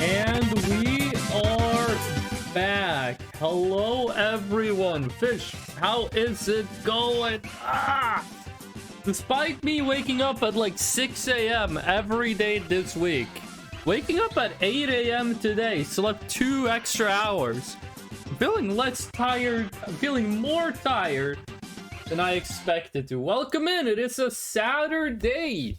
And we are back. Hello, everyone. Fish, how is it going? Despite me waking up at like 6 a.m. every day this week, waking up at 8 a.m. today, slept 2 extra hours, I'm feeling less tired, I'm feeling more tired than I expected to. Welcome in. It is a Saturday.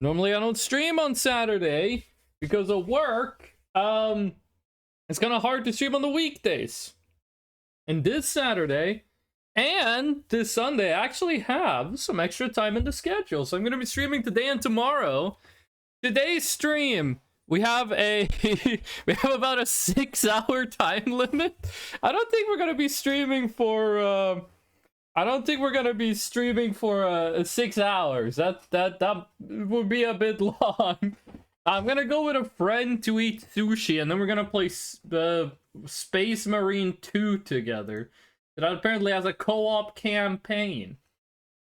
Normally I don't stream on Saturday because of work. It's kind of hard to stream on the weekdays. And this Saturday and this Sunday I actually have some extra time in the schedule. So I'm going to be streaming today and tomorrow. Today's stream, we have about a 6-hour time limit. I don't think we're going to be streaming for 6 hours. That would be a bit long. I'm gonna go with a friend to eat sushi, and then we're gonna play Space Marine 2 together. That apparently has a co-op campaign.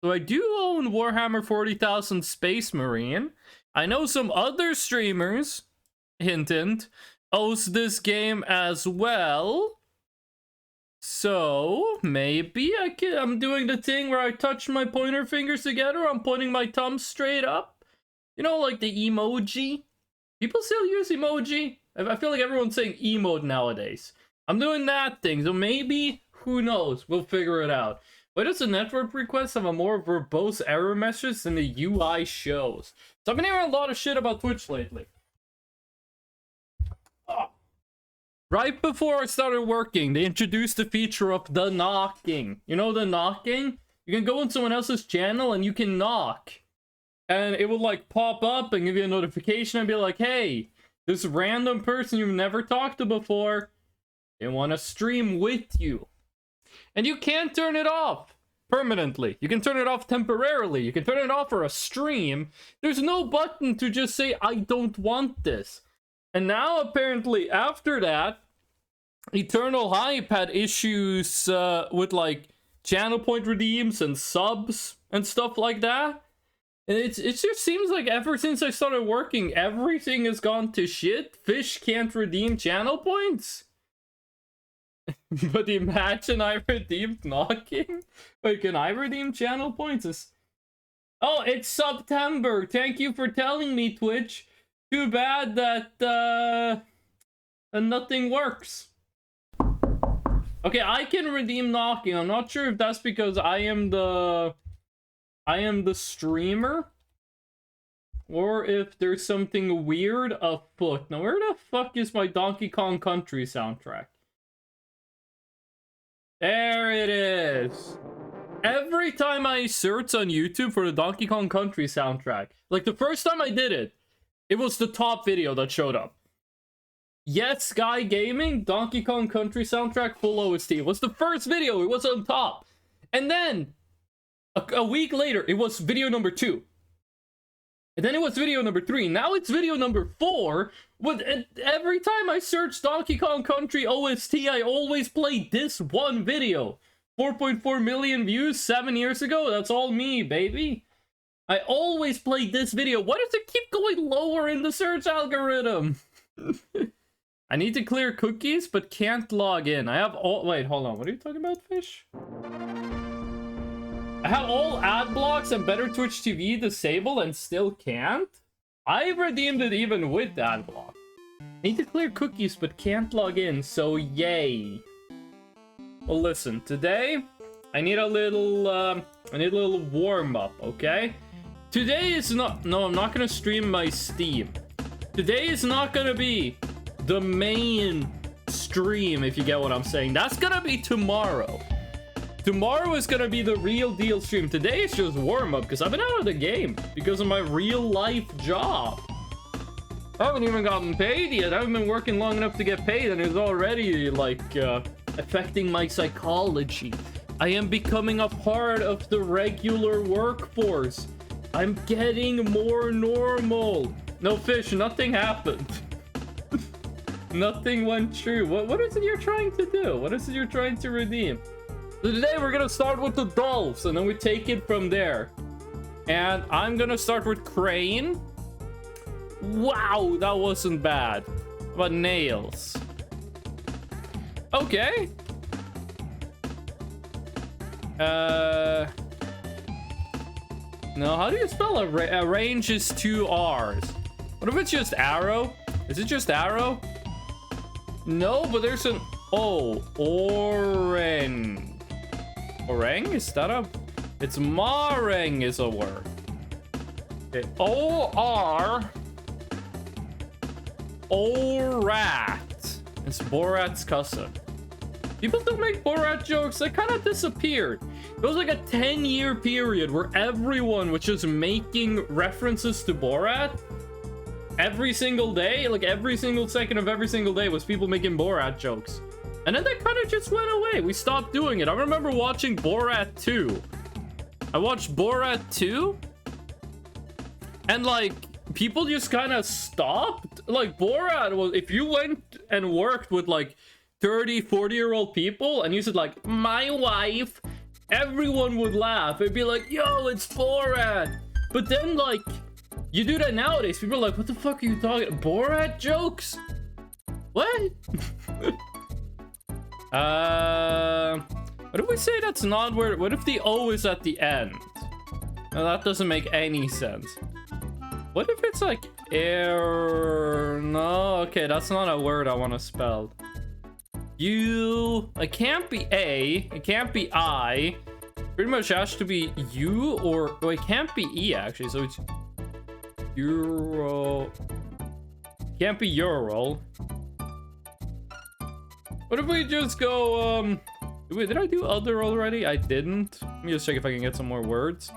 So I do own Warhammer 40,000 Space Marine. I know some other streamers, hint hint, owns this game as well. So maybe I'm doing the thing where I touch my pointer fingers together. I'm pointing my thumb straight up. You know, like the emoji. People still use emoji. I feel like everyone's saying emote nowadays. I'm doing that thing, so maybe, who knows? We'll figure it out. Why does the network request have a more verbose error message than the UI shows? So I've been hearing a lot of shit about Twitch lately. Right before I started working, they introduced the feature of the knocking. You know the knocking? You can go on someone else's channel and you can knock. And it would like pop up and give you a notification and be like, hey, this random person you've never talked to before, they want to stream with you. And you can't turn it off permanently. You can turn it off temporarily. You can turn it off for a stream. There's no button to just say, I don't want this. And now apparently after that, Eternal Hype had issues with like channel point redeems and subs and stuff like that. And it just seems like ever since I started working, everything has gone to shit. Fish can't redeem channel points. But imagine I redeemed knocking. Wait, can I redeem channel points? Oh, it's September. Thank you for telling me, Twitch. Too bad that nothing works. Okay, I can redeem knocking. I'm not sure if that's because I am the streamer, or if there's something weird afoot. Now, where the fuck is my Donkey Kong Country soundtrack? There it is. Every time I search on YouTube for the Donkey Kong Country soundtrack, like the first time I did it, it was the top video that showed up. Yes, Sky Gaming, Donkey Kong Country soundtrack full OST. It was the first video, it was on top. And then a week later, it was video number 2. And then it was video number 3. Now it's video number 4. Every time I search Donkey Kong Country OST, I always play this one video. 4.4 million views 7 years ago. That's all me, baby. I always play this video. Why does it keep going lower in the search algorithm? I need to clear cookies, but can't log in. I have all... Wait, hold on. What are you talking about, Fish? I have all ad blocks and Better Twitch TV disabled and still can't? I redeemed it even with ad block. Need to clear cookies but can't log in, so yay. Well, listen, today I need a little warm up, okay? Today is not... No, I'm not gonna stream my Steam. Today is not gonna be the main stream, if you get what I'm saying. That's gonna be tomorrow. Tomorrow is gonna be the real deal stream. Today is just warm-up, because I've been out of the game because of my real-life job. I haven't even gotten paid yet. I haven't been working long enough to get paid, and it's already, like, affecting my psychology. I am becoming a part of the regular workforce. I'm getting more normal. No, Fish, nothing happened. Nothing went true. What is it you're trying to do? What is it you're trying to redeem? So today we're gonna start with the dolphs, and then we take it from there. And I'm gonna start with Crane. Wow, that wasn't bad. How about nails? Okay. No, how do you spell a range is 2 R's? What if it's just arrow? Is it just arrow? No, but there's an O. Orang. Orang? Is that a... It's marang is a word. Okay. O-R. Orat. It's Borat's cousin. People still make Borat jokes. They kind of disappeared. It was like a 10-year period where everyone was just making references to Borat every single day. Like every single second of every single day was people making Borat jokes. And then that kind of just went away. We stopped doing it. I remember watching Borat 2. I watched Borat 2. And like, people just kind of stopped. Like Borat was, if you went and worked with like 30, 40-year-old people and you said like, my wife, everyone would laugh. It'd be like, yo, it's Borat. But then like, you do that nowadays. People are like, what the fuck are you talking? Borat jokes? What? What if we say that's not where... What if the O is at the end? No, that doesn't make any sense. What if it's like air? No, okay, that's not a word I want to spell. U. It can't be A. It can't be I. Pretty much has to be U or... Oh, it can't be E actually. So it's Euro. Can't be Euro. What if we just go, wait, did I do other already? I didn't. Let me just check if I can get some more words.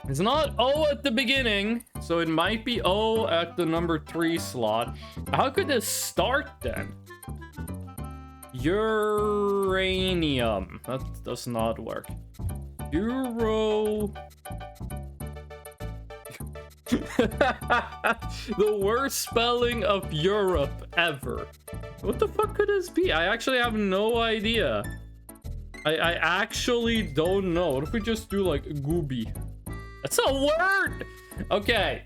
It's not O at the beginning, so it might be O at the number 3 slot. How could this start then? Uranium. That does not work. Euro. The worst spelling of Europe ever. What the fuck could this be? I actually have no idea. I actually don't know. What if we just do like gooby? That's a word! Okay.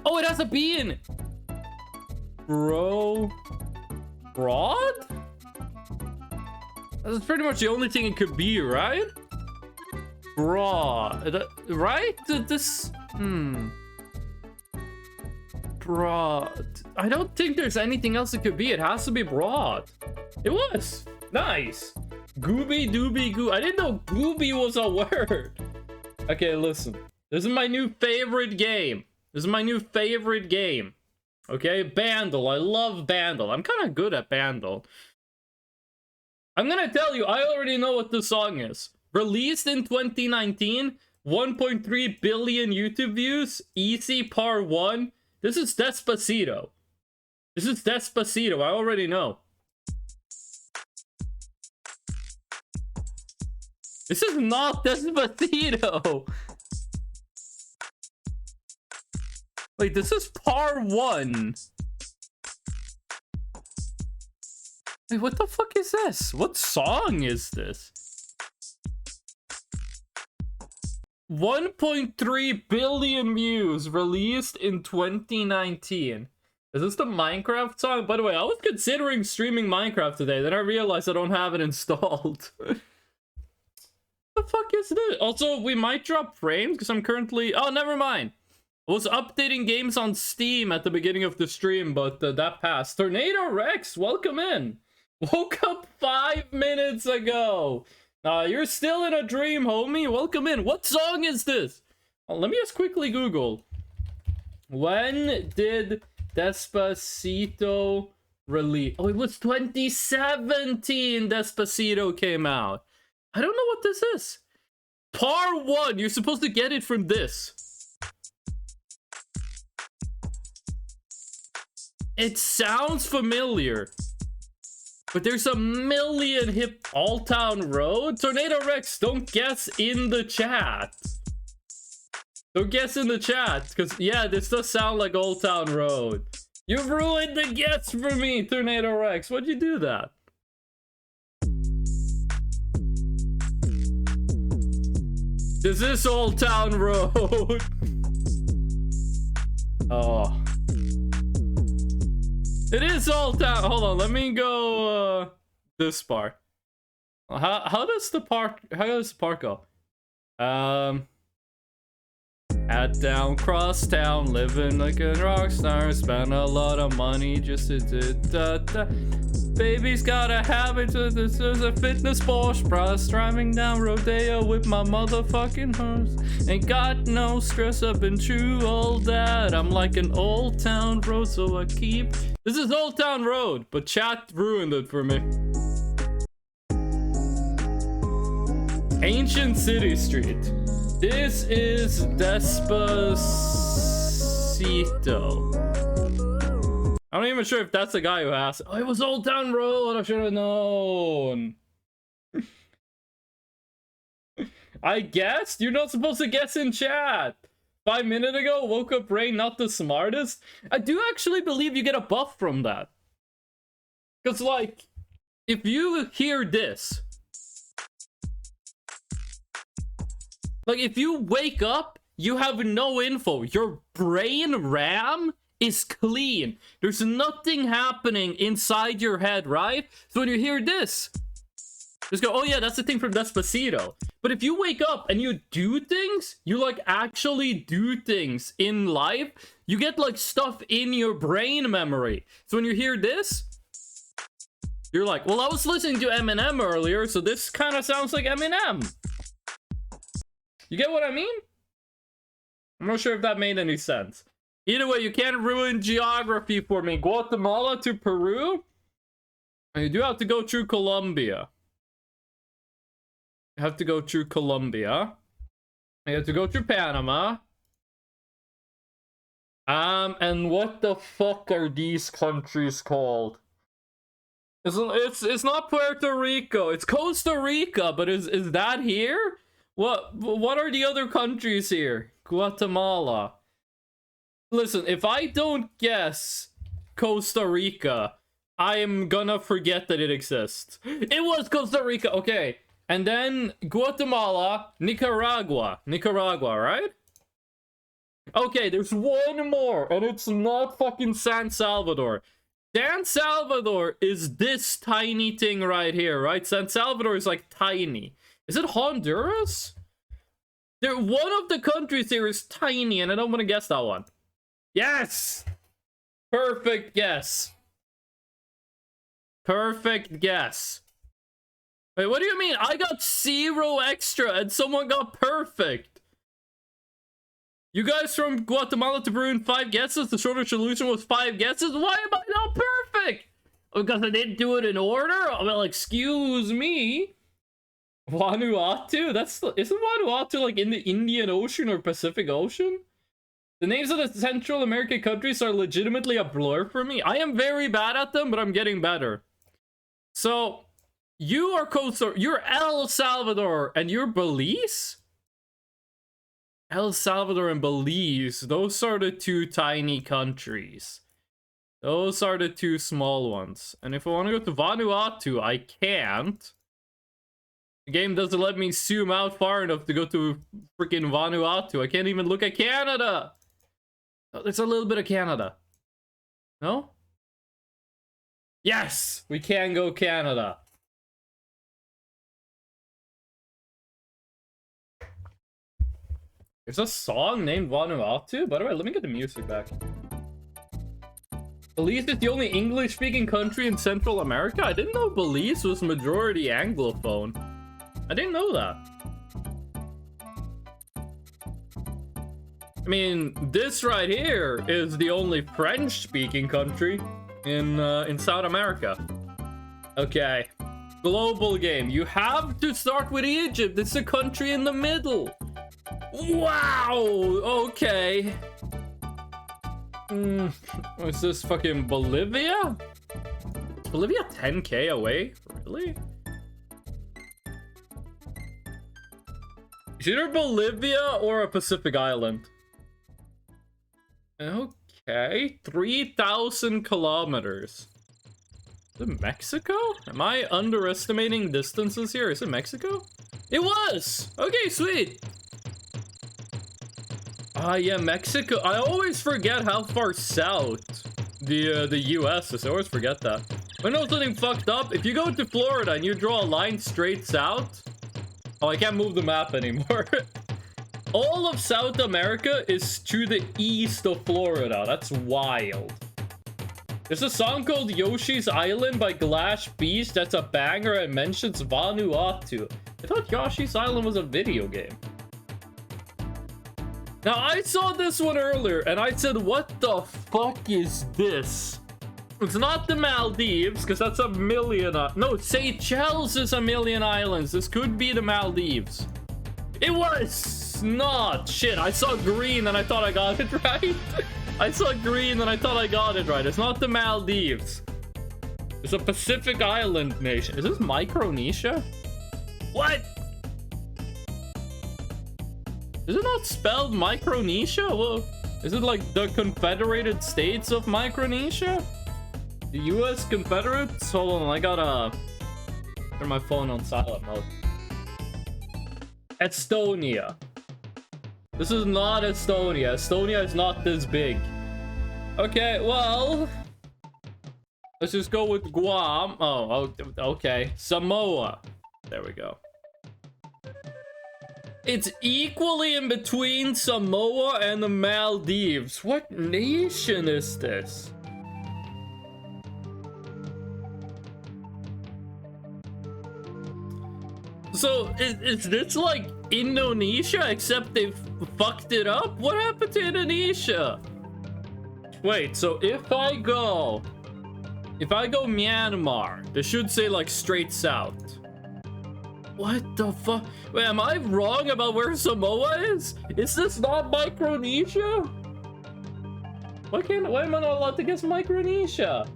Oh, it has a B in it. Broad? That's pretty much the only thing it could be, right? Broad. Right? This... Broad. I don't think there's anything else it could be. It has to be broad. It was. Nice. Gooby dooby goo. I didn't know gooby was a word. Okay, listen. This is my new favorite game. This is my new favorite game. Okay, Bandle. I love Bandle. I'm kind of good at Bandle. I'm gonna tell you, I already know what the song is. Released in 2019, 1.3 billion YouTube views, easy par 1. This is Despacito. This is Despacito. I already know. This is not Despacito. Wait, this is par 1. Wait, what the fuck is this? What song is this? 1.3 billion views, released in 2019. Is this the Minecraft song? By the way, I was considering streaming Minecraft today, then I realized I don't have it installed. The fuck is this? Also, we might drop frames because I'm currently... Oh, never mind. I was updating games on Steam at the beginning of the stream, but that passed. Tornado Rex, welcome in. Woke up 5 minutes ago. You're still in a dream, homie. Welcome in. What song is this? Oh, let me just quickly Google. When did Despacito release? Oh, it was 2017 Despacito came out. I don't know what this is. Par 1. You're supposed to get it from this. It sounds familiar. But there's a million hip All Town Road. Tornado Rex, don't guess in the chat. Don't guess in the chat. Because, yeah, this does sound like Old Town Road. You've ruined the guess for me, Tornado Rex. Why'd you do that? This is Old Town Road. Oh. It is Old Town. Hold on, let me go this part. How does the park go? At down, cross town, living like a rock star, spend a lot of money just to Baby's got a habit, this is a fitness Porsche bus, driving down Rodeo with my motherfucking horse. Ain't got no stress, I've been through all that. I'm like an Old Town Road, so I keep. This is Old Town Road, but chat ruined it for me. Ancient City Street. This is Despacito. I'm not even sure if that's the guy who asked. Oh, it was Old Town Road. I should have known. I guessed? You're not supposed to guess in chat. 5 minutes ago, woke up brain not the smartest. I do actually believe you get a buff from that. Because, like, if you hear this, like, if you wake up, you have no info. Your brain RAM is clean. There's nothing happening inside your head, right? So when you hear this, just go, oh yeah, that's the thing from Despacito. But if you wake up and you do things, you like actually do things in life, you get like stuff in your brain memory. So when you hear this, you're like, well, I was listening to Eminem earlier, so this kind of sounds like Eminem. You get what I mean? I'm not sure if that made any sense. Either way, you can't ruin geography for me. Guatemala to Peru? And you do have to go through Colombia. You have to go through Colombia. You have to go through Panama. And what the fuck are these countries called? It's not Puerto Rico. It's Costa Rica, but is that here? What are the other countries here? Guatemala. Listen, if I don't guess Costa Rica, I am gonna forget that it exists. It was Costa Rica, okay. And then Guatemala, Nicaragua, right? Okay, there's one more, and it's not fucking San Salvador. San Salvador is this tiny thing right here, right? San Salvador is like tiny. Is it Honduras? One of the countries here is tiny, and I don't want to guess that one. Yes! Perfect guess. Perfect guess. Wait, what do you mean? I got 0 extra and someone got perfect. You guys from Guatemala to Peru in 5 guesses? The shorter solution was 5 guesses? Why am I not perfect? Because I didn't do it in order? Well, excuse me. Vanuatu? Isn't Vanuatu like in the Indian Ocean or Pacific Ocean? The names of the Central American countries are legitimately a blur for me. I am very bad at them, but I'm getting better. So, you're El Salvador, and you're Belize? El Salvador and Belize, those are the 2 tiny countries. Those are the 2 small ones. And if I want to go to Vanuatu, I can't. The game doesn't let me zoom out far enough to go to freaking Vanuatu. I can't even look at Canada. Oh, there's a little bit of Canada. No? Yes! We can go Canada. There's a song named Vanuatu? By the way, let me get the music back. Belize is the only English-speaking country in Central America? I didn't know Belize was majority Anglophone. I didn't know that. I mean, this right here is the only French-speaking country in South America. Okay. Global game. You have to start with Egypt. It's a country in the middle. Wow! Okay. What's this, fucking Bolivia? Is Bolivia 10k away? Really? It's either Bolivia or a Pacific island. Okay, 3,000 kilometers. Is it Mexico? Am I underestimating distances here? Is it Mexico? It was! Okay, sweet. Ah, yeah, Mexico. I always forget how far south the US is. I always forget that. I know something fucked up. If you go to Florida and you draw a line straight south... Oh, I can't move the map anymore. All of South America is to the east of Florida. That's wild. There's a song called Yoshi's Island by Glash Beast. That's a banger and mentions Vanuatu. I thought Yoshi's Island was a video game. Now, I saw this one earlier, and I said, what the fuck is this? It's not the Maldives, because that's a million... No, Seychelles is a million islands. This could be the Maldives. It was not. Shit, I saw green, and I thought I got it right. I saw green, and I thought I got it right. It's not the Maldives. It's a Pacific island nation. Is this Micronesia? What? Is it not spelled Micronesia? Well, is it like the Confederated States of Micronesia? The U.S. Confederates? Hold on, I gotta turn my phone on silent mode. Estonia. This is not Estonia. Estonia is not this big. Okay, well... Let's just go with Guam. Oh, okay. Samoa. There we go. It's equally in between Samoa and the Maldives. What nation is this? So, is this like Indonesia, except they've fucked it up? What happened to Indonesia? Wait, so if I go Myanmar, this should say like straight south. What the fuck? Wait, am I wrong about where Samoa is? Is this not Micronesia? Why am I not allowed to guess Micronesia?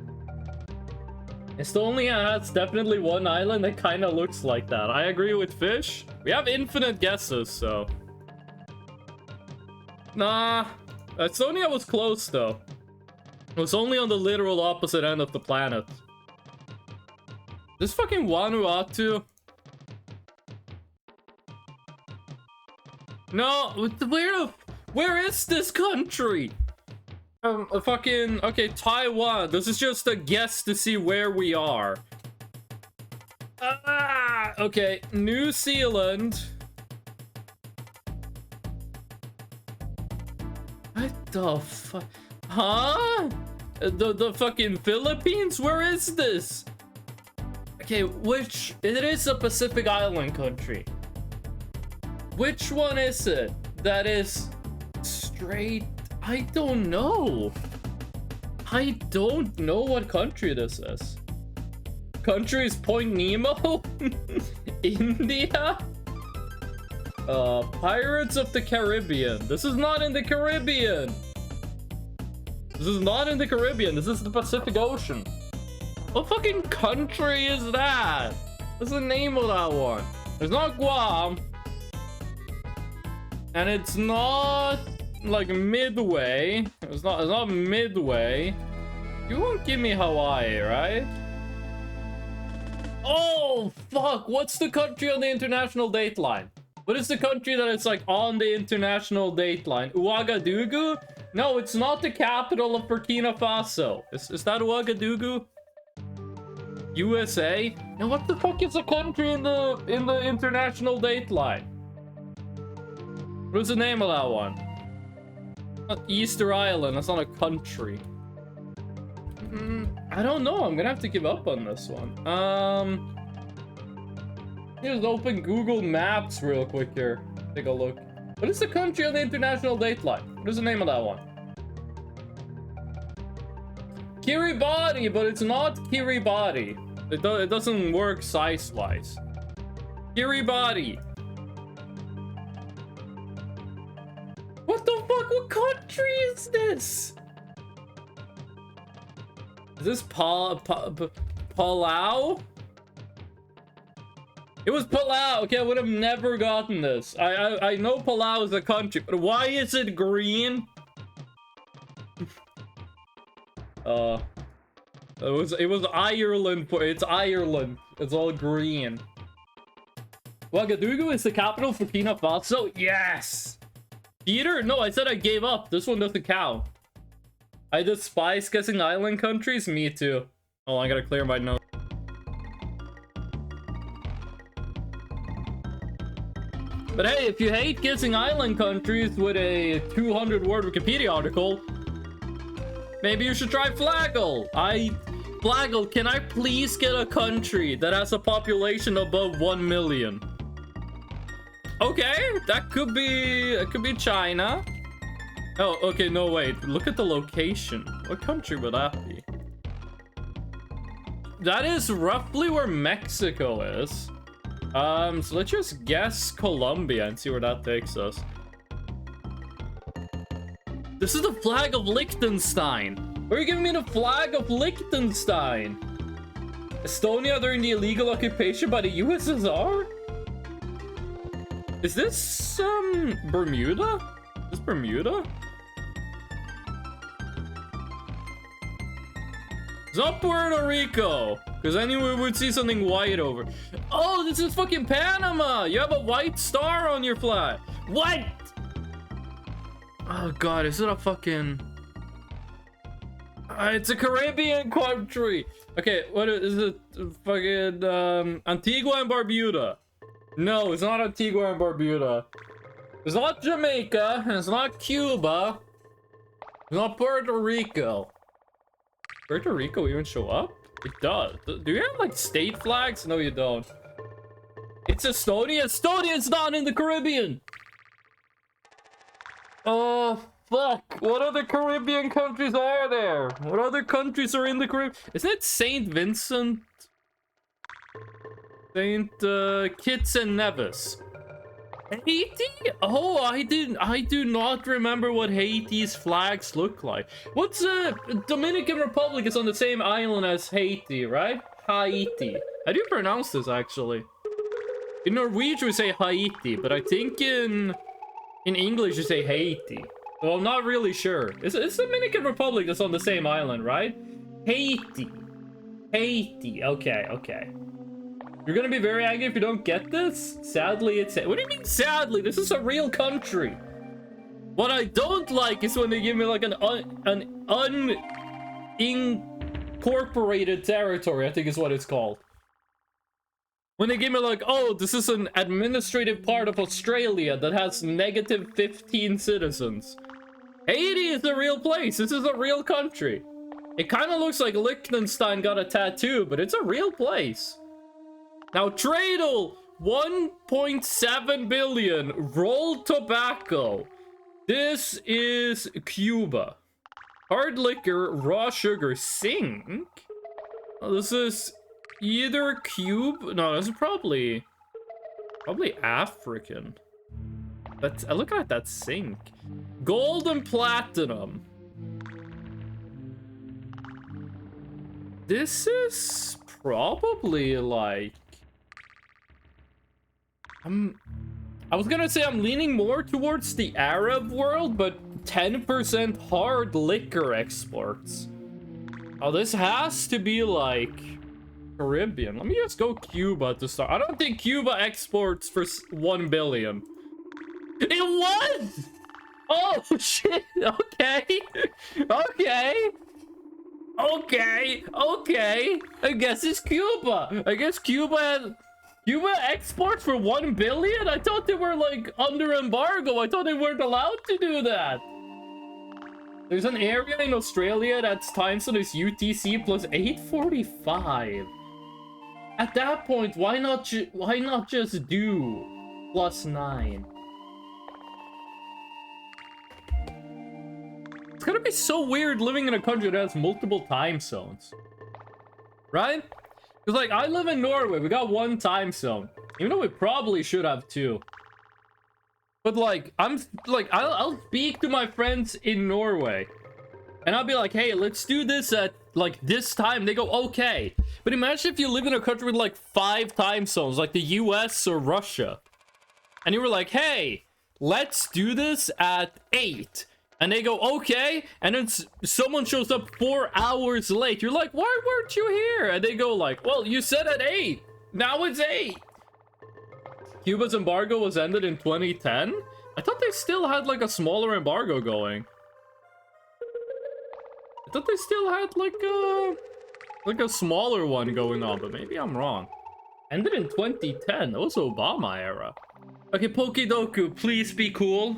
Estonia has definitely one island that kind of looks like that. I agree with Fish. We have infinite guesses, so... Nah. Estonia was close, though. It was only on the literal opposite end of the planet. This fucking Vanuatu... No, where is this country? Okay, Taiwan. This is just a guess to see where we are. Okay, New Zealand. What the fuck? Huh? The fucking Philippines? Where is this? Okay, it is a Pacific Island country. Which one is it that is straight? I don't know. I don't know what country this is. Country is Point Nemo? India? Pirates of the Caribbean. This is not in the Caribbean. This is not in the Caribbean. This is the Pacific Ocean. What fucking country is that? What's the name of that one? It's not Guam. And it's not like Midway. It's not Midway. You won't give me Hawaii, right? Oh, fuck. What's the country on the international dateline? What is the country that is like on the international dateline? Ouagadougou? No, it's not the capital of Burkina Faso. Is that Ouagadougou? USA? Now what the fuck is a country in the international dateline? What's the name of that one? Not Easter Island. That's not a country. I don't know. I'm gonna have to give up on this one. Just open Google Maps real quick here. Take a look. What is the country on the international dateline? What is the name of that one? Kiribati, but it's not Kiribati. It doesn't work size-wise. Kiribati. What the fuck? What country is this? Is this Palau? It was Palau. Okay, I would have never gotten this. I know Palau is a country, but why is it green? It was Ireland. It's Ireland. It's all green. Ouagadougou is the capital of Burkina Faso. Yes. Peter? No, I said I gave up. This one doesn't count. I despise guessing island countries. Me too. Oh, I gotta clear my notes. But hey, if you hate guessing island countries with a 200-word Wikipedia article, maybe you should try Flaggle. Flaggle, can I please get a country that has a population above 1 million? Okay, that could be China. Oh, okay, no, wait. Look at the location. What country would that be? That is roughly where Mexico is. So let's just guess Colombia and see where that takes us. This is the flag of Liechtenstein. Why are you giving me the flag of Liechtenstein? Estonia during the illegal occupation by the USSR? Is this, Bermuda? Is this Bermuda? It's not Puerto Rico, because anyone would see something white over. Oh, this is fucking Panama! You have a white star on your flag. What? Oh god, is it a fucking... it's a Caribbean country. Okay, what is it? Fucking, Antigua and Barbuda. No, it's not Antigua and Barbuda. It's not Jamaica, and it's not Cuba. It's not Puerto Rico. Puerto Rico even show up? It does. Do you have, like, state flags? No, you don't. It's Estonia. Estonia's not in the Caribbean! Oh, fuck. What other Caribbean countries are there? What other countries are in the Caribbean? Isn't it St. Vincent? St. Kitts and Nevis. Haiti? Oh, I do not remember what Haiti's flags look like. What's Dominican Republic is on the same island as Haiti, right? Haiti. How do you pronounce this actually? In Norwegian we say Haiti, but I think in English you say Haiti. Well, I'm not really sure. It's Dominican Republic that's on the same island, right? Haiti. Haiti. Okay, okay. You're gonna be very angry if you don't get this? Sadly, it's... What do you mean, sadly? This is a real country. What I don't like is when they give me, like, an unincorporated territory, I think is what it's called. When they give me, like, oh, this is an administrative part of Australia that has negative 15 citizens. Haiti is a real place. This is a real country. It kind of looks like Liechtenstein got a tattoo, but it's a real place. Now, Tradle, 1.7 billion, rolled tobacco. This is Cuba. Hard liquor, raw sugar, zinc. Oh, this is either Cuba. No, this is probably African. But look at that zinc. Gold and platinum. This is probably like... I was gonna say I'm leaning more towards the Arab world, but 10% hard liquor exports. Oh, this has to be like Caribbean. Let me just go Cuba to start. I don't think Cuba exports for 1 billion. It was! Oh, shit. Okay. Okay. Okay. Okay. I guess it's Cuba. I guess Cuba exports for 1 billion? I thought they were, like, under embargo. I thought they weren't allowed to do that. There's an area in Australia that's time zone is UTC plus 845. At that point, why not just do +9? It's gonna be so weird living in a country that has multiple time zones. Right? Because, like, I live in Norway. We got 1 time zone. Even though we probably should have 2. But, like, I'll speak to my friends in Norway. And I'll be like, hey, let's do this at, like, this time. They go, okay. But imagine if you live in a country with, like, 5 time zones, like the US or Russia. And you were like, hey, let's do this at 8. And they go, okay. And then someone shows up 4 hours late. You're like, why weren't you here? And they go like, well, you said at 8. Now it's 8. Cuba's embargo was ended in 2010. I thought they still had like a smaller embargo going. I thought they still had like a smaller one going on, but maybe I'm wrong. Ended in 2010. That was Obama era. Okay, Pokedoku, please be cool.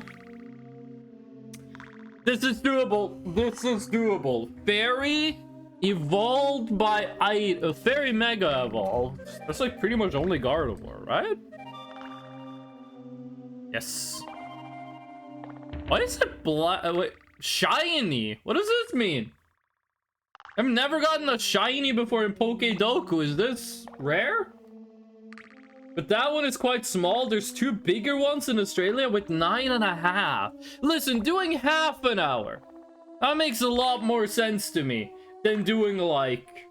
This is doable. This is doable. Fairy evolved by Fairy Mega evolved. That's like pretty much only Gardevoir, right? Yes. Why is it black? Wait, shiny. What does this mean? I've never gotten a shiny before in Pokedoku. Is this rare? But that one is quite small. There's two bigger ones in Australia with 9.5. Listen, doing half an hour. That makes a lot more sense to me than doing like...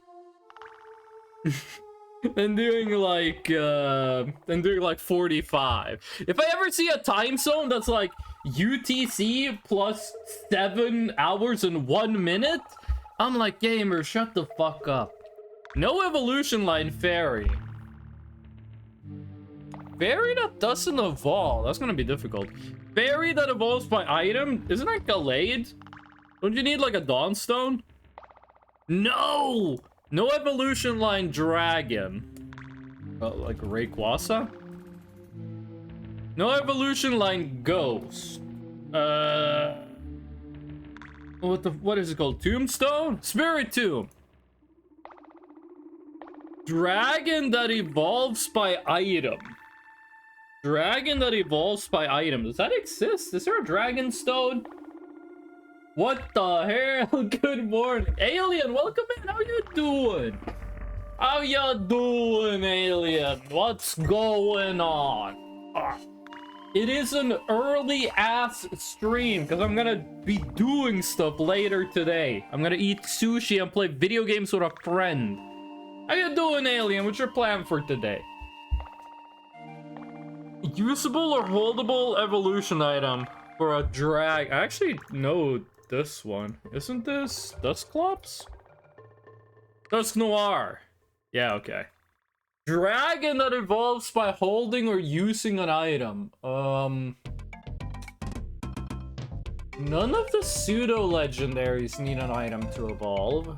than doing like 45. If I ever see a time zone that's like UTC plus 7 hours and 1 minute, I'm like, gamer, shut the fuck up. No evolution line fairy. Fairy that doesn't evolve. That's gonna be difficult. Fairy that evolves by item? Isn't that Gallade? Don't you need like a Dawnstone? No! No evolution line dragon. Like Rayquaza? No evolution line ghost. What is it called? Tombstone? Spirit Tomb. Dragon that evolves by item. Dragon that evolves by item. Does that exist? Is there a dragon stone? What the hell? Good morning. Alien, welcome in. How you doing? How you doing, Alien? What's going on? It is an early ass stream because I'm gonna be doing stuff later today. I'm gonna eat sushi and play video games with a friend. How you doing, Alien? What's your plan for today? Usable or holdable evolution item for a drag. I actually know this one. Isn't this Dusclops? Dusk Noir. Yeah, okay. Dragon that evolves by holding or using an item. None of the pseudo legendaries need an item to evolve.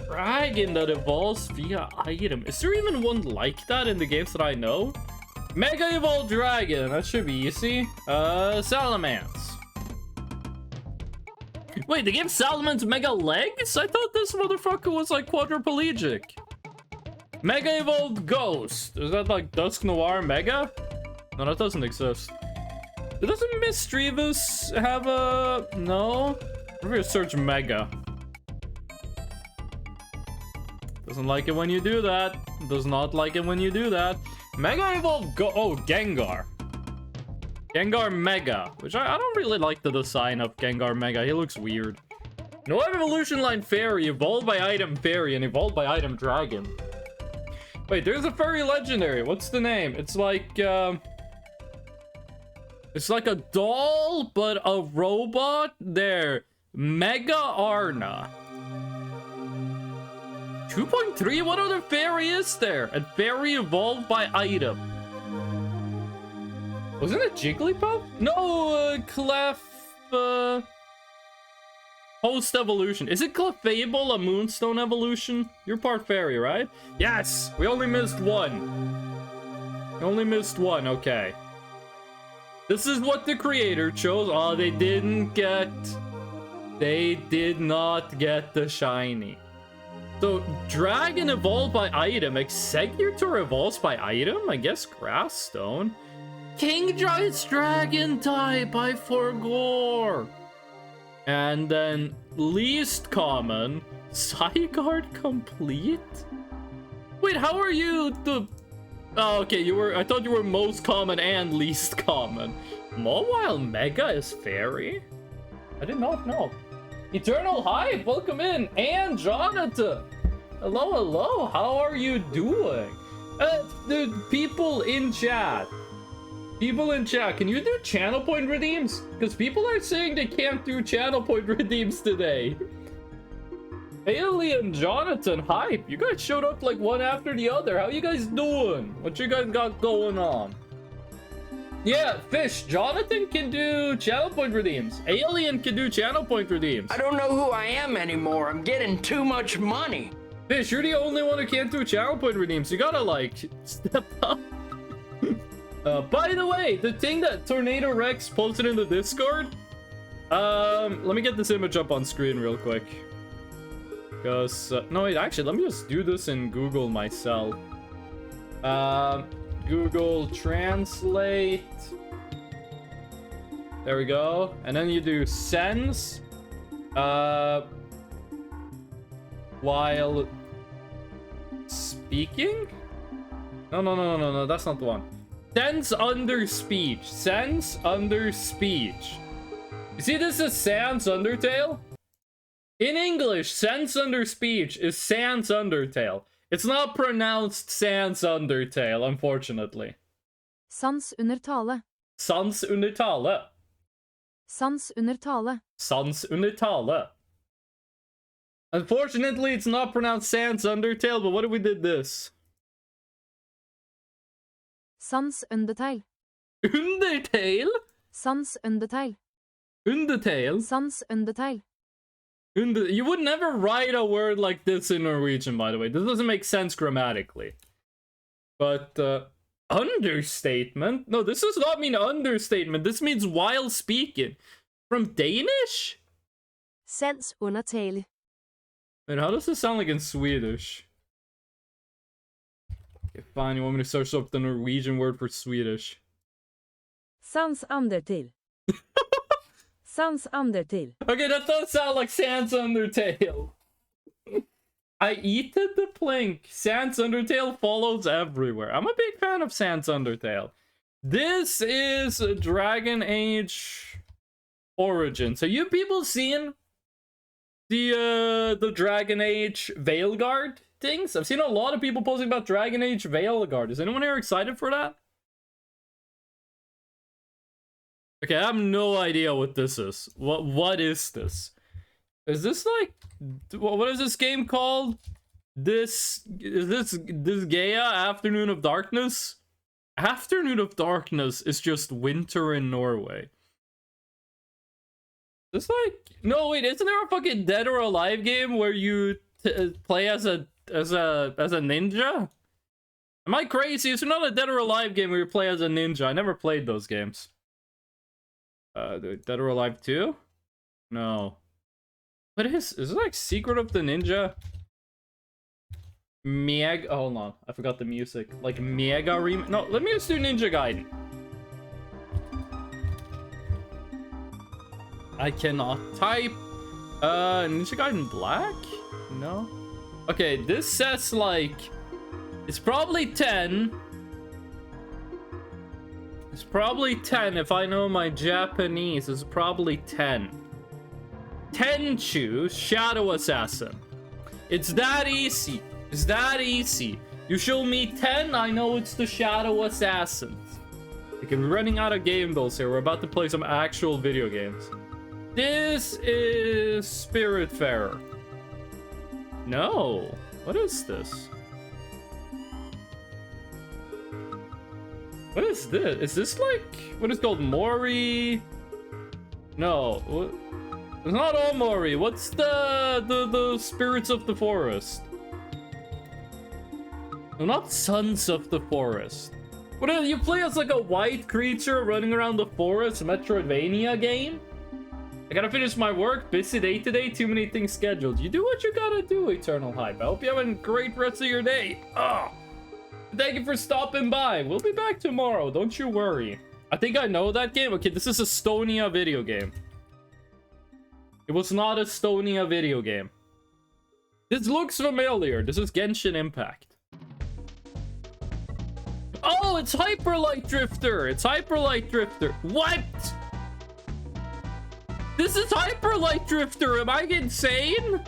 Dragon that evolves via item. Is there even one like that in the games that I know? Mega Evolved Dragon. That should be easy. Salamence. Wait, they gave Salamence Mega Legs? I thought this motherfucker was like quadriplegic. Mega Evolved Ghost. Is that like Dusk Noir Mega? No, that doesn't exist. Doesn't Misdreavus have a... No? We're gonna search Mega. Doesn't like it when you do that. Does not like it when you do that. Mega Evolved Oh, Gengar. Gengar Mega. Which I don't really like the design of Gengar Mega. He looks weird. No evolution line fairy. Evolved by item fairy and evolved by item dragon. Wait, there's a fairy legendary. What's the name? It's like a doll, but a robot. There. Mega Arna. 2.3? What other fairy is there? And fairy evolved by item. Wasn't it Jigglypuff? No, Clef... Host evolution. Is it Clefable a Moonstone evolution? You're part fairy, right? Yes! We only missed one. We only missed one, okay. This is what the creator chose. Oh, they didn't get... They did not get the shiny. So, Dragon evolved by item. Exeggutor evolves by item? I guess Grass Stone. Kingdry's Dragon type, I forgot. And then least common, Zygarde complete? Wait, how are you the... Oh, okay, I thought you were most common and least common. Mobile Mega is fairy? I did not know. Eternal Hype, welcome in. And Jonathan. Hello, hello, how are you doing? The people in chat. People in chat, can you do channel point redeems? Because people are saying they can't do channel point redeems today. Alien, Jonathan, Hype, you guys showed up like one after the other. How you guys doing? What you guys got going on? Yeah, Fish, Jonathan can do channel point redeems. Alien can do channel point redeems. I don't know who I am anymore. I'm getting too much money. Fish, you're the only one who can't do channel point redeems. You gotta, like, step up. By the way, the thing that Tornado Rex posted in the Discord, let me get this image up on screen real quick. Because, no, wait, actually, let me just do this in Google myself. Google Translate. There we go. And then you do sends. While speaking? No, that's not the one. Sends under speech. Sends under speech. You see this is Sans Undertale? In English, Sans under speech is Sans Undertale. It's not pronounced Sans Undertale, unfortunately. Sans under tale. Sans under tale. Sans under tale. Sans under tale. Unfortunately, it's not pronounced Sans Undertale, but what if we did this? Sans undertale. Undertale? Sans undertale. Undertale? Sans undertale. You would never write a word like this in Norwegian, by the way. This doesn't make sense grammatically. But, understatement? No, this does not mean understatement. This means while speaking. From Danish? Sans undertale. Wait, how does this sound like in Swedish? Okay, fine, you want me to search up the Norwegian word for Swedish? Sans undertale. Sans undertale. Okay, that does sound like Sans Undertale. I eated the plink. Sans Undertale follows everywhere. I'm a big fan of Sans Undertale. This is a Dragon Age Origin. So you people seen the Dragon Age Veilguard things? I've seen a lot of people posting about Dragon Age Veilguard. Is anyone here excited for that? Okay, I have no idea what this is. What is this? Is this like what is this game called? Is this Gaia Afternoon of Darkness? Afternoon of Darkness is just winter in Norway. It's like no wait, isn't there a fucking Dead or Alive game where you play as a ninja? Am I crazy? Is there not a Dead or Alive game where you play as a ninja? I never played those games. Dead or Alive 2? No. What is it like Secret of the Ninja? Mega, hold on, I forgot the music. Like Mega no, let me just do Ninja Gaiden. I cannot type. Ninja Gaiden Black? No. Okay, this says like, it's probably 10. It's probably 10 if I know my Japanese. It's probably 10. Tenchu Shadow Assassin. It's that easy. It's that easy. You show me 10, I know it's the Shadow Assassins. Okay, we're running out of game bills here. We're about to play some actual video games. This is Spiritfarer. No. What is this? What is this? Is this like what is called Mori? No, it's not all Mori. What's the spirits of the forest? No, not sons of the forest. What are you play as like a white creature running around the forest? Metroidvania game? I gotta finish my work. Busy day today. Too many things scheduled. You do what you gotta do, Eternal Hype. I hope you have a great rest of your day. Thank you for stopping by. We'll be back tomorrow. Don't you worry. I think I know that game. Okay, this is Estonia video game. It was not Estonia video game. This looks familiar. This is Genshin Impact. Oh, it's Hyper Light Drifter. It's Hyper Light Drifter. What? This is Hyper Light Drifter. Am I insane?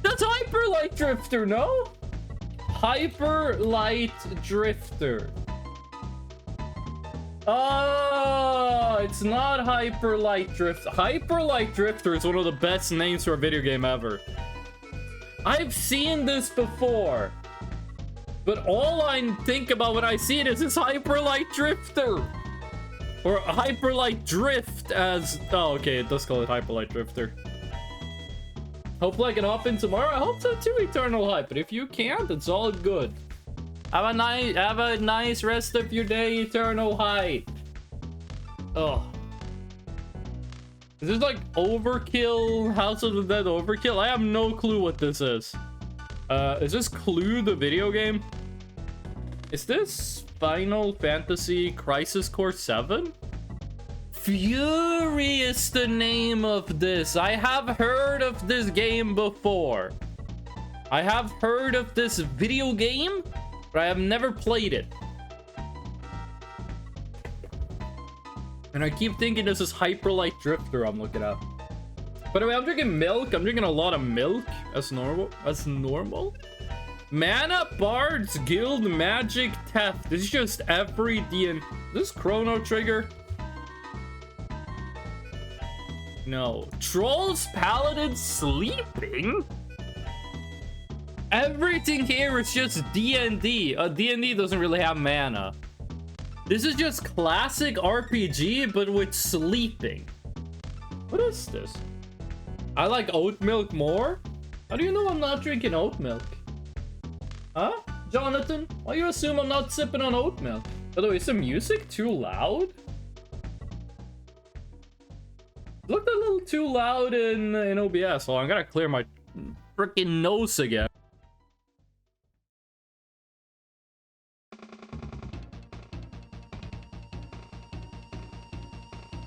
That's Hyper Light Drifter, no? Hyper Light Drifter. Oh, it's not Hyper Light Drifter. Hyper Light Drifter is one of the best names for a video game ever. I've seen this before. But all I think about when I see it is this Hyperlight Drifter. Or Hyperlight Drift as... Oh, okay, it does call it Hyperlight Drifter. Hopefully I can hop in tomorrow. I hope so too, Eternal Hype. But if you can't, it's all good. Have a nice rest of your day, Eternal Hype. Oh. Is this like Overkill? House of the Dead Overkill? I have no clue what this is. Is this Clue the video game? Is this Final Fantasy Crisis Core 7? Furious, the name of this. I have heard of this game before. I have heard of this video game, but I have never played it. And I keep thinking this is Hyperlight Drifter I'm looking at. By the way, I'm drinking milk. I'm drinking a lot of milk. That's normal. That's normal. Mana Bards Guild Magic Theft. This is just every DN. This Chrono Trigger. No. Trolls Paladin Sleeping? Everything here is just D&D. D&D doesn't really have mana. This is just classic RPG, but with sleeping. What is this? I like oat milk more? How do you know I'm not drinking oat milk? Huh? Jonathan? Why you assume I'm not sipping on oat milk? By the way, is the music too loud? Looked a little too loud in OBS. So I'm gonna clear my freaking nose again.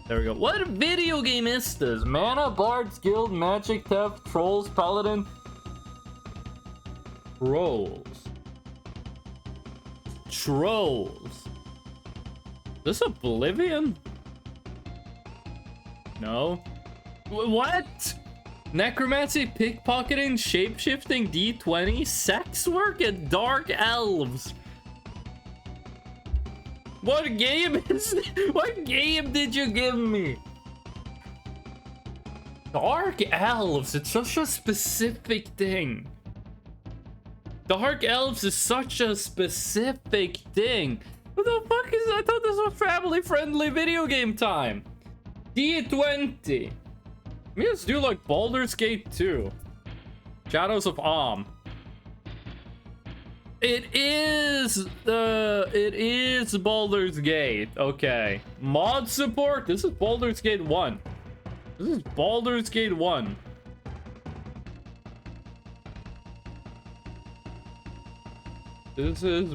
There we go. What video game is this? Mana Bards Guild Magic Theft Trolls Paladin Trolls. This Oblivion? No. What? Necromancy, pickpocketing, shapeshifting, D20, sex work, and dark elves. What game is this? What game did you give me? Dark elves. It's such a specific thing. Dark elves is such a specific thing. What the fuck is that? I thought this was family-friendly video game time. D20. Let's do like Baldur's Gate 2. Shadows of Om. It is Baldur's Gate. Okay. Mod support. This is Baldur's Gate 1. This is Baldur's Gate 1. This is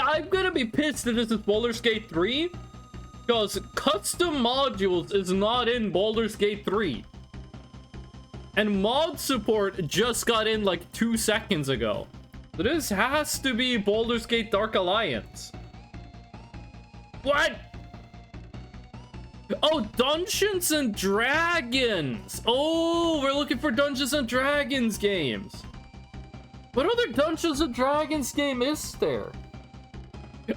I'm gonna be pissed that this is Baldur's Gate 3. Because custom modules is not in Baldur's Gate 3. And mod support just got in like 2 seconds ago. So this has to be Baldur's Gate Dark Alliance. What? Oh, Dungeons and Dragons. Oh, we're looking for Dungeons and Dragons games. What other Dungeons and Dragons game is there?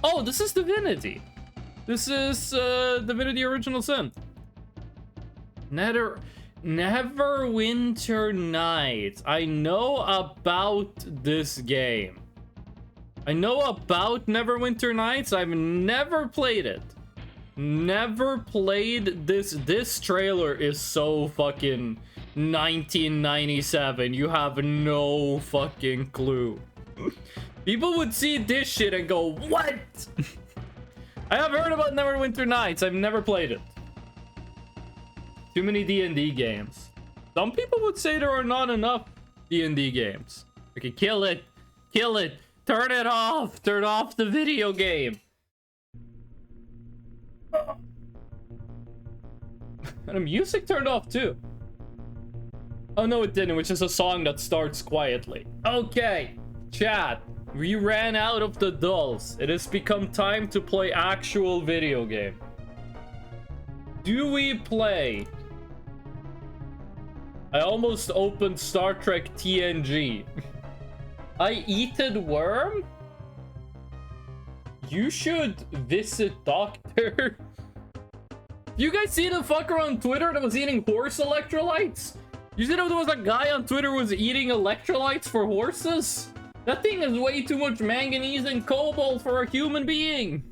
Oh, this is Divinity. This is Divinity Original Sin. Neverwinter Nights. I know about this game. I know about Neverwinter Nights. I've never played it. Never played this. This trailer is so fucking 1997. You have no fucking clue. People would see this shit and go, what? I have heard about Neverwinter Nights. I've never played it. Too many D&D games. Some people would say there are not enough D&D games. Okay, kill it. Kill it. Turn it off. Turn off the video game. And the music turned off too. Oh no, it didn't, which is a song that starts quietly. Okay, chat. We ran out of the dolls. It has become time to play actual video game. Do we play? I almost opened Star Trek TNG. I eated worm? You should visit doctor. You guys see the fucker on Twitter that was eating horse electrolytes? You see there was a guy on Twitter who was eating electrolytes for horses? That thing is way too much manganese and cobalt for a human being.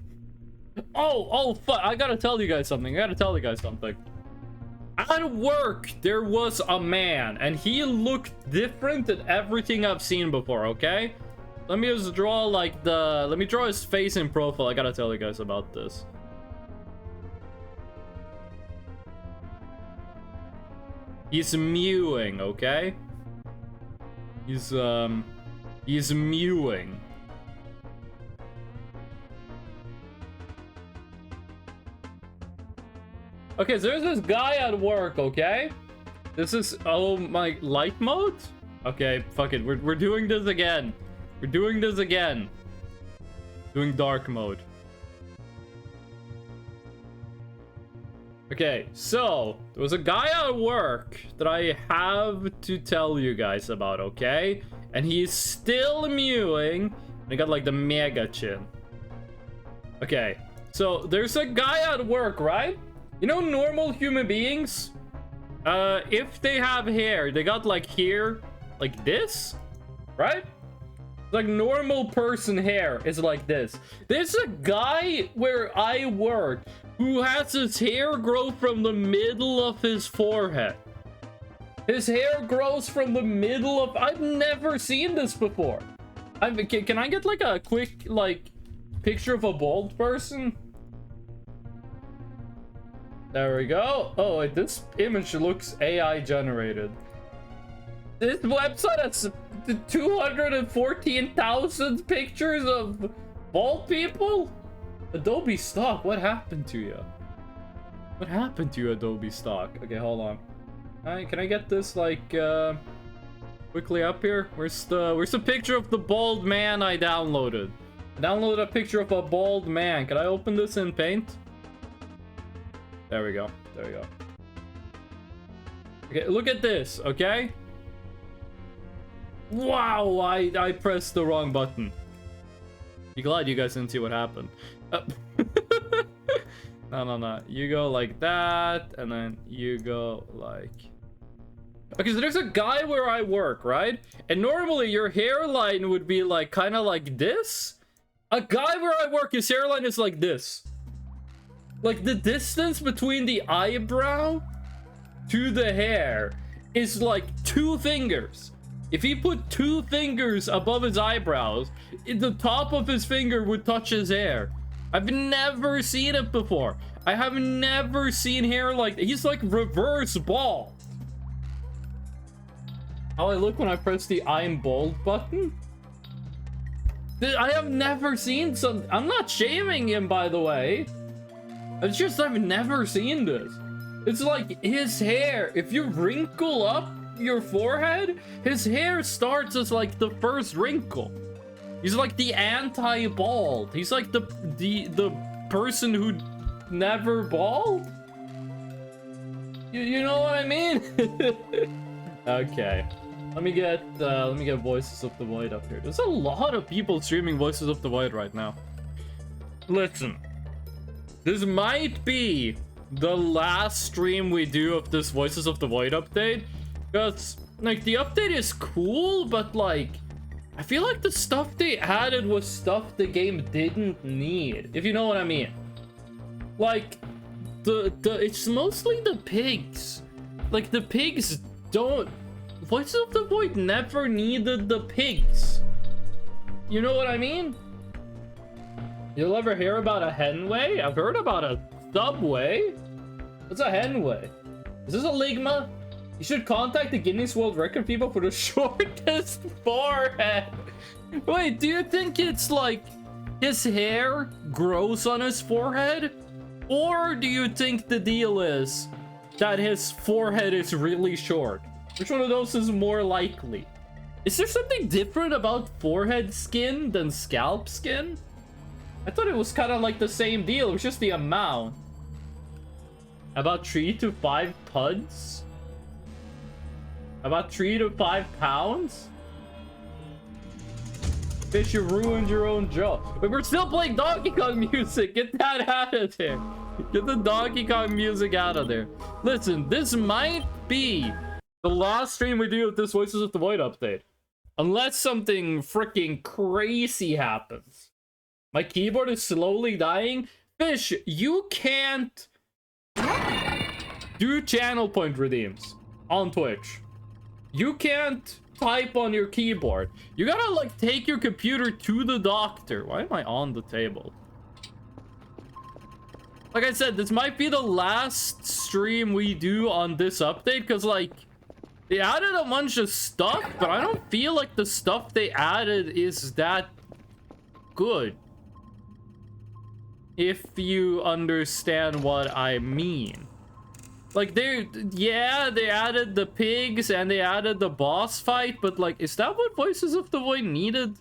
Oh, fuck. I gotta tell you guys something. At work, there was a man, and he looked different than everything I've seen before, okay? Let me just draw, like, let me draw his face in profile. I gotta tell you guys about this. He's mewing, okay? He's mewing. Okay, so there's this guy at work, okay? This is, oh my, light mode? Okay, fuck it, we're doing this again. Doing dark mode. Okay, so, there was a guy at work that I have to tell you guys about, okay? And he's still mewing, and he got like the mega chin. Okay, so there's a guy at work, right? You know, normal human beings, if they have hair, they got like hair like this, right? Like normal person hair is like this. There's a guy where I work who has his hair grow from the middle of his forehead. His hair grows from the middle of... I've never seen this before. Can I get like a quick like picture of a bald person? There we go. Oh, wait, this image looks AI generated. This website has 214,000 pictures of bald people? Adobe stock, what happened to you? What happened to you, Adobe stock? Okay, hold on. Alright, can I get this like quickly up here? Where's the picture of the bald man I downloaded? I downloaded a picture of a bald man. Can I open this in Paint? There we go. Okay, look at this, okay? Wow, I pressed the wrong button. Be glad you guys didn't see what happened. No. You go like that, and then you go like... Okay, so there's a guy where I work, right? And normally your hairline would be like, kind of like this. A guy where I work, his hairline is like this. Like, the distance between the eyebrow to the hair is like 2 fingers. If he put 2 fingers above his eyebrows, the top of his finger would touch his hair. I've never seen it before. I have never seen hair like that. He's like reverse bald. How I look when I press the I'm bald button? I have never seen some... I'm not shaming him, by the way. It's just I've never seen this. It's like his hair, if you wrinkle up your forehead, his hair starts as like the first wrinkle. He's like the anti-bald. He's like the person who never bald. You know what I mean? Okay. Let me get Voices of the Void up here. There's a lot of people streaming Voices of the Void right now. Listen. This might be the last stream we do of this Voices of the Void update. Because, like, the update is cool, but, like, I feel like the stuff they added was stuff the game didn't need. If you know what I mean. Like, it's mostly the pigs. Like, the pigs don't... Voices of the Void never needed the pigs. You know what I mean? You'll ever hear about a henway? I've heard about a subway. What's a henway? Is this a ligma? You should contact the Guinness World Record people for the shortest forehead. Wait, do you think it's like his hair grows on his forehead? Or do you think the deal is that his forehead is really short? Which one of those is more likely? Is there something different about forehead skin than scalp skin? I thought it was kind of like the same deal. It was just the amount. About 3 to 5 puds? About 3 to 5 pounds? Fish, you ruined your own joke. But we're still playing Donkey Kong music. Get that out of there. Get the Donkey Kong music out of there. Listen, this might be the last stream we do with this Voices of the Void update. Unless something freaking crazy happens. My keyboard is slowly dying. Fish, you can't do channel point redeems on Twitch. You can't type on your keyboard. You gotta like take your computer to the doctor. Why am I on the table? Like I said, this might be the last stream we do on this update because like they added a bunch of stuff, but I don't feel like the stuff they added is that good. If you understand what I mean. Like they added the pigs and they added the boss fight, but like, is that what Voices of the Void needed?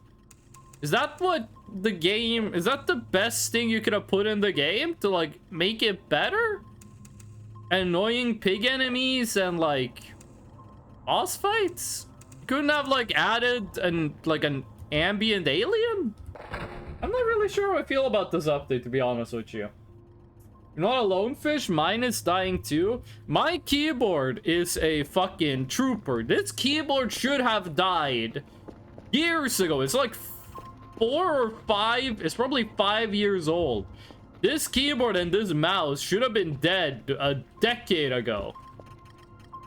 Is that what the game, is that the best thing you could have put in the game to like make it better? Annoying pig enemies and like boss fights? You couldn't have like added an ambient alien? I'm not really sure how I feel about this update, to be honest with you. You're not alone, Fish. Mine is dying too. My keyboard is a fucking trooper. This keyboard should have died years ago. It's like 4 or 5. It's probably 5 years old. This keyboard and this mouse should have been dead a decade ago.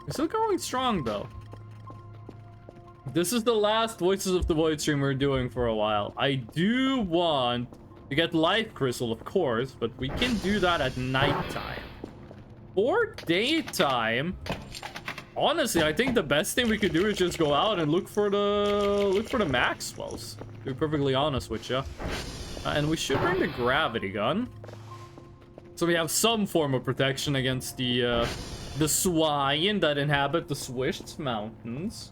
It's still going strong though. This is the last Voices of the Void stream we're doing for a while. I do want to get Life Crystal, of course, but we can do that at nighttime. For daytime, honestly, I think the best thing we could do is just go out and look for the Maxwells. To be perfectly honest with you. And we should bring the gravity gun, so we have some form of protection against the swine that inhabit the Swiss mountains.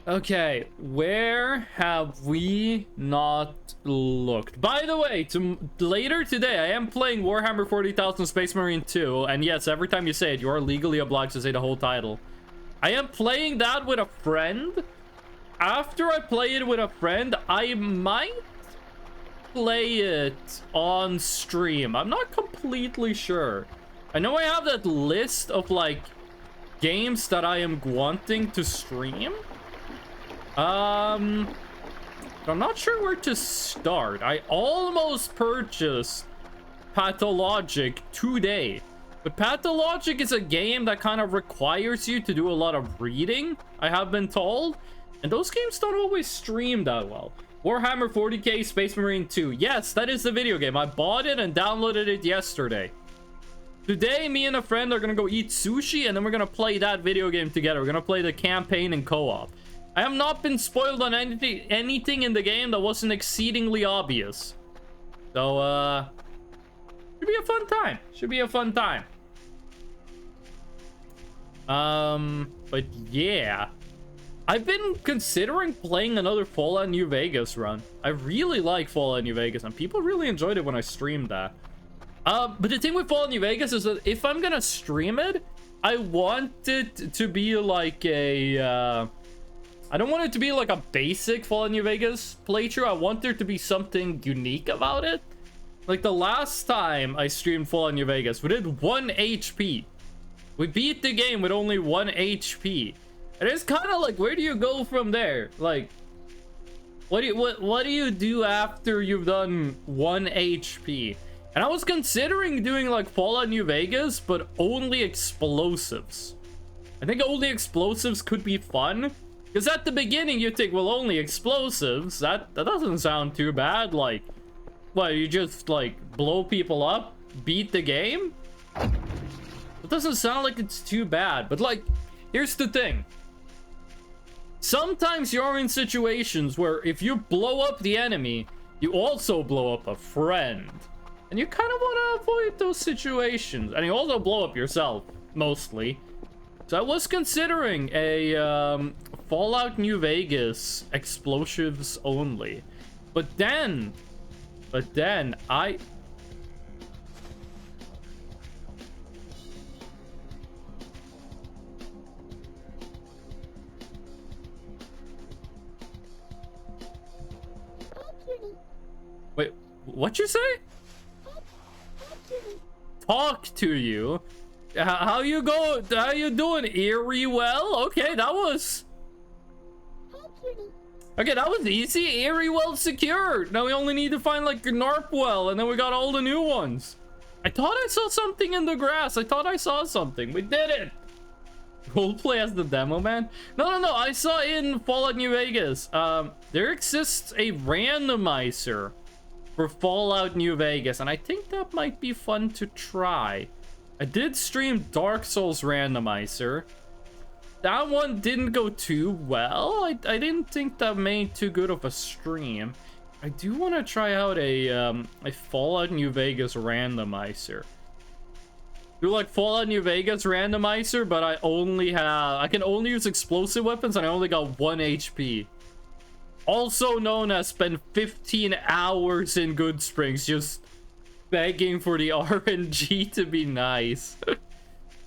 Okay, where have we not looked? By the way, later today, I am playing Warhammer 40,000 Space Marine 2, and yes, every time you say it, you are legally obliged to say the whole title. I am playing that with a friend. After I play it with a friend, I might play it on stream. I'm not completely sure. I know I have that list of, like, games that I am wanting to stream. But I'm not sure where to start. I almost purchased Pathologic today. But Pathologic is a game that kind of requires you to do a lot of reading, I have been told. And those games don't always stream that well. Warhammer 40k Space Marine 2. Yes, that is the video game. I bought it and downloaded it yesterday. Today, me and a friend are gonna go eat sushi, and then we're gonna play that video game together. We're gonna play the campaign in co-op. I have not been spoiled on anything in the game that wasn't exceedingly obvious. So, should be a fun time. Should be a fun time. But yeah. I've been considering playing another Fallout New Vegas run. I really like Fallout New Vegas, and people really enjoyed it when I streamed that. But the thing with Fallout New Vegas is that if I'm gonna stream it, I want it to be like a, I don't want it to be like a basic Fallout New Vegas playthrough. I want there to be something unique about it. Like the last time I streamed Fallout New Vegas, we did 1 HP. We beat the game with only 1 HP. And it's kind of like, where do you go from there? Like, what do you do after you've done 1 HP? And I was considering doing like Fallout New Vegas, but only explosives. I think only explosives could be fun. Because at the beginning you think, well, only explosives, that doesn't sound too bad. Like, what, you just like blow people up, beat the game? It doesn't sound like it's too bad. But like, here's the thing. Sometimes you're in situations where if you blow up the enemy, you also blow up a friend. And you kind of want to avoid those situations. And you also blow up yourself, mostly. So I was considering a Fallout New Vegas explosives only. But then I... Wait, what you say? Talk to you? How you doing, Erie? Well, okay, that was Okay, that was easy. Airy well secured. Now we only need to find like Gnarpwell, and then we got all the new ones. I thought I saw something in the grass. I thought I saw something. We did it. Roleplay as the demo man. No. I saw in Fallout New Vegas. There exists a randomizer for Fallout New Vegas, and I think that might be fun to try. I did stream Dark Souls randomizer. That one didn't go too well. I didn't think that made too good of a stream. I do want to try out a Fallout New Vegas randomizer. Do like Fallout New Vegas randomizer, but I can only use explosive weapons, and I only got 1 HP. Also known as spend 15 hours in Good Springs just begging for the RNG to be nice.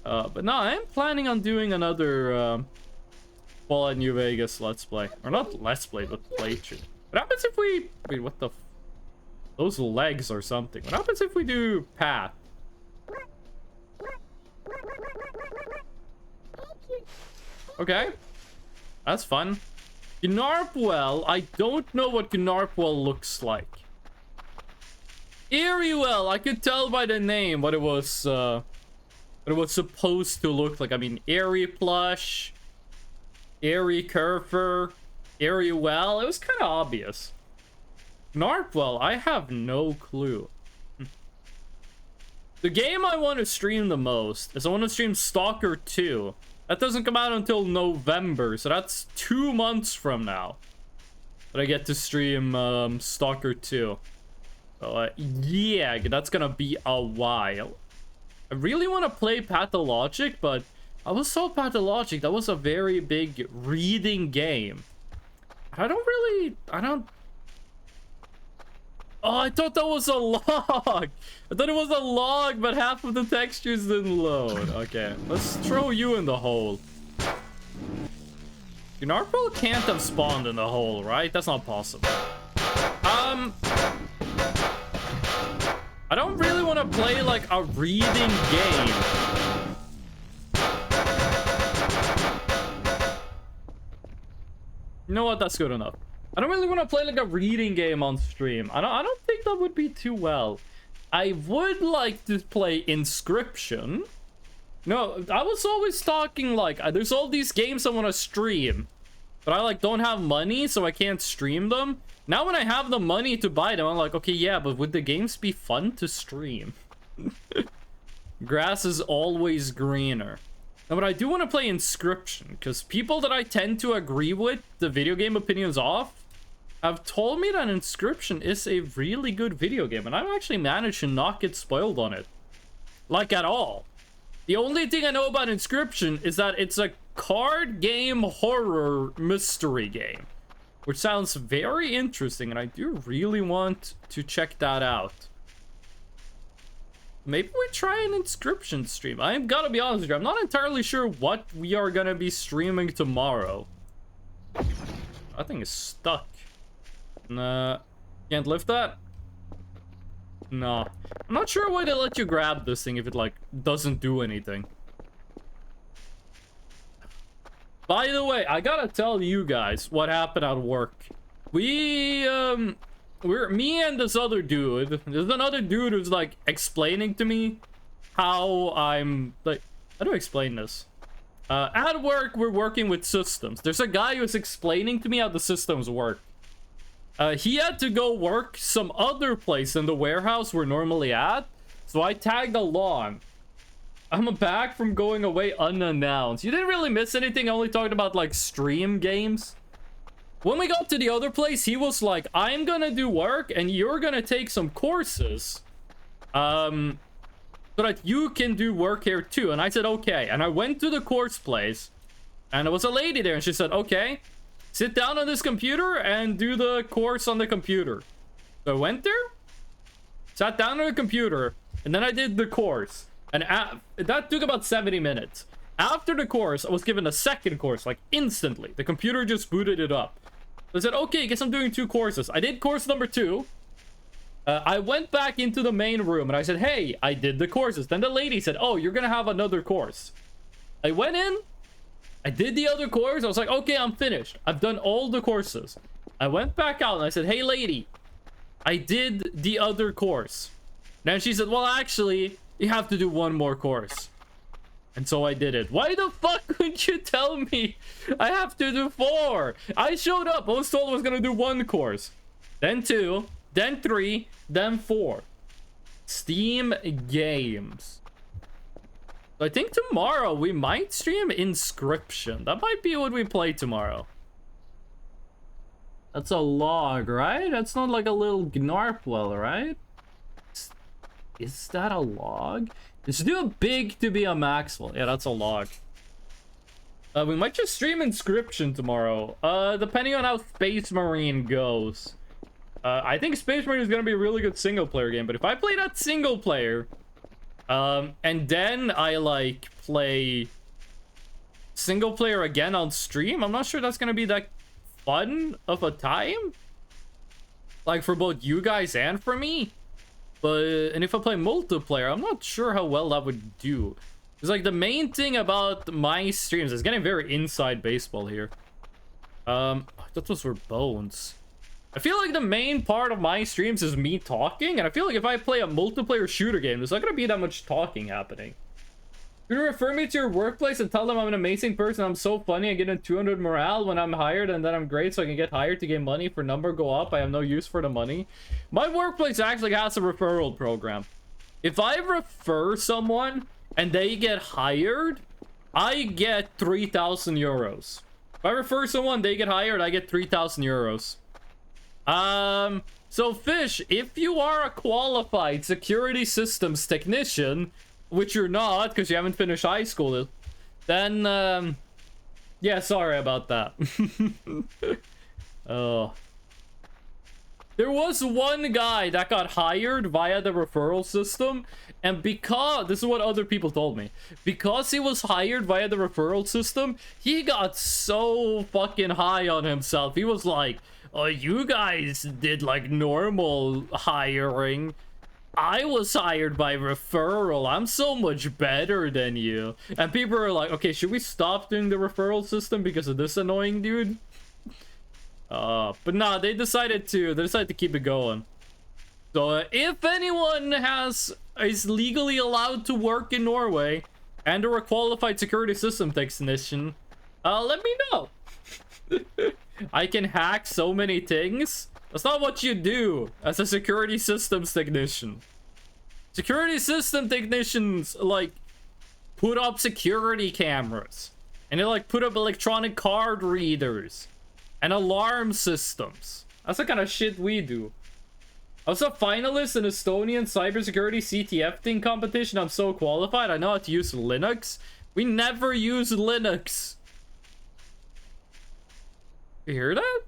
But no, I am planning on doing another Fallout New Vegas Let's Play. Or not Let's Play, but playthrough. What happens if we... Wait, what the... Those legs or something. What happens if we do path? Okay. That's fun. Gnarpwell, I don't know what Gnarpwell looks like. Eriewell, I could tell by the name what it was supposed to look like. I mean, Airy Plush, Airy Curfer, Eriewell. It was kind of obvious. Gnarpwell, I have no clue. The game I want to stream the most is I want to stream Stalker 2. That doesn't come out until November, so that's 2 months from now that I get to stream Stalker 2. So, yeah, that's gonna be a while. I really want to play Pathologic, but I was told Pathologic, that was a very big reading game. I don't... Oh, I thought that was a log. I thought it was a log, but half of the textures didn't load. Okay, let's throw you in the hole. Gnarpwell can't have spawned in the hole, right? That's not possible. I don't really want to play like a reading game. You know what? That's good enough. I don't really want to play like a reading game on stream. I don't think that would be too well. I would like to play Inscription. No, I was always talking like there's all these games I want to stream, but I like don't have money, so I can't stream them. Now when I have the money to buy them, I'm like, okay, yeah, but would the games be fun to stream? Grass is always greener. Now, but I do want to play Inscription, because people that I tend to agree with the video game opinions of have told me that Inscription is a really good video game, and I've actually managed to not get spoiled on it. Like, at all. The only thing I know about Inscription is that it's a card game horror mystery game, which sounds very interesting, and I do really want to check that out. Maybe we try an Inscription stream. I gotta be honest with you, I'm not entirely sure what we are gonna be streaming tomorrow. That thing is stuck. Nah, can't lift that? No. I'm not sure why they let you grab this thing if it, like, doesn't do anything. By the way, I gotta tell you guys what happened at work. Me and this other dude, there's another dude who's, like, explaining to me how I'm, like, how do I explain this? At work, we're working with systems. There's a guy who's explaining to me how the systems work. He had to go work some other place in the warehouse we're normally at, so I tagged along. I'm back from going away unannounced. You didn't really miss anything. I only talked about, like, stream games. When we got to the other place, he was like, I'm gonna do work, and you're gonna take some courses. So that you can do work here too. And I said, okay. And I went to the course place, and there was a lady there, and she said, okay, sit down on this computer and do the course on the computer. So I went there, sat down on the computer, and then I did the course. And that took about 70 minutes. After the course, I was given a second course, like instantly. The computer just booted it up. So I said, okay, I guess I'm doing 2 courses. I did course number 2. I went back into the main room and I said, hey, I did the courses. Then the lady said, oh, you're gonna have another course. I went in, I did the other course. I was like, okay, I'm finished. I've done all the courses. I went back out and I said, hey lady, I did the other course. Then she said, well, actually, you have to do one more course. And so I did it. Why the fuck couldn't you tell me I have to do 4? I showed up. I was told I was gonna do 1 course. Then 2. Then 3. Then 4. Steam games. So I think tomorrow we might stream Inscription. That might be what we play tomorrow. That's a log, right? That's not like a little Gnarpwell, right? Is that a log? It's too big to be a Maxwell. Yeah, that's a log. We might just stream Inscription tomorrow. Depending on how Space Marine goes. I think Space Marine is gonna be a really good single player game, but if I play that single player, and then I like play single player again on stream, I'm not sure that's gonna be that fun of a time. Like for both you guys and for me. And if I play multiplayer, I'm not sure how well that would do. It's like the main thing about my streams is getting very inside baseball here. I thought those were bones. I feel like the main part of my streams is me talking, and I feel like if I play a multiplayer shooter game, there's not gonna be that much talking happening. You refer me to your workplace and tell them I'm an amazing person, I'm so funny, I get a 200 morale when I'm hired, and then I'm great so I can get hired to get money for number go up. I have no use for the money. My workplace actually has a referral program. If I refer someone and they get hired, I get 3,000 euros. If I refer someone, they get hired, I get 3,000 euros. So Fish, if you are a qualified security systems technician, which you're not because you haven't finished high school, then yeah, sorry about that. Oh, there was one guy that got hired via the referral system, and because this is what other people told me, because he was hired via the referral system, he got so fucking high on himself. He was like, oh, you guys did like normal hiring, I was hired by referral, I'm so much better than you. And people are like, okay, should we stop doing the referral system because of this annoying dude? But nah, they decided to keep it going. So if anyone is legally allowed to work in Norway and are a qualified security system technician, let me know. I can hack so many things. That's not what you do as a security systems technician. Security system technicians like put up security cameras, and they like put up electronic card readers and alarm systems. That's the kind of shit we do. I was a finalist in Estonian cybersecurity CTF thing competition. I'm so qualified. I know how to use Linux. We never use Linux. You hear that?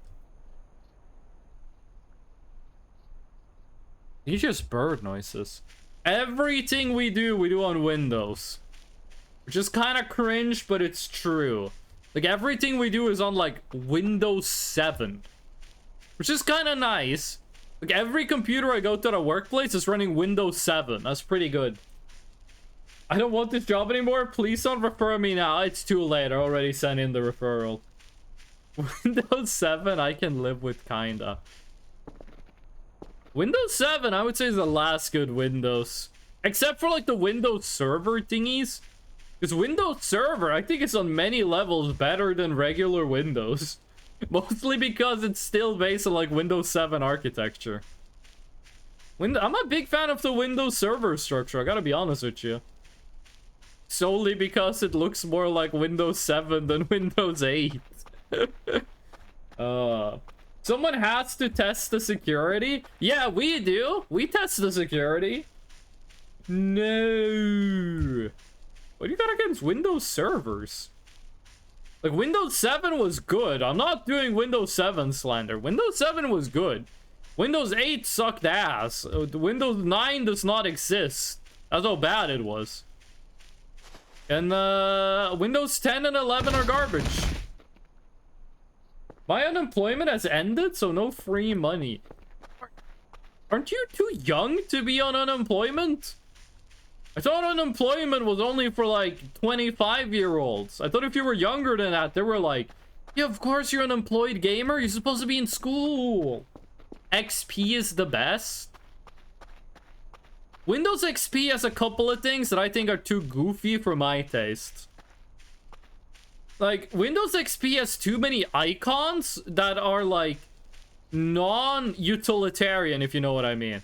These just bird noises. Everything we do on Windows. Which is kind of cringe, but it's true. Like, everything we do is on, like, Windows 7. Which is kind of nice. Like, every computer I go to at a workplace is running Windows 7. That's pretty good. I don't want this job anymore. Please don't refer me now. It's too late. I already sent in the referral. Windows 7, I can live with, kinda. Windows 7, I would say, is the last good Windows. Except for, like, the Windows Server thingies. Because Windows Server, I think it's on many levels better than regular Windows. Mostly because it's still based on, like, Windows 7 architecture. I'm a big fan of the Windows Server structure, I gotta be honest with you. Solely because it looks more like Windows 7 than Windows 8. Someone has to test the security. Yeah, we do. We test the security. No. What do you got against Windows servers? Like, Windows 7 was good. I'm not doing Windows 7 slander. Windows 7 was good. Windows 8 sucked ass. Windows 9 does not exist. That's how bad it was. And Windows 10 and 11 are garbage. My unemployment has ended, so no free money. Aren't you too young to be on unemployment? I thought unemployment was only for like 25-year-olds. I thought if you were younger than that, there were like Yeah, of course you're an employed gamer. You're supposed to be in school. XP is the best. Windows XP has a couple of things that I think are too goofy for my taste. Like, Windows XP has too many icons that are, like, non-utilitarian, if you know what I mean.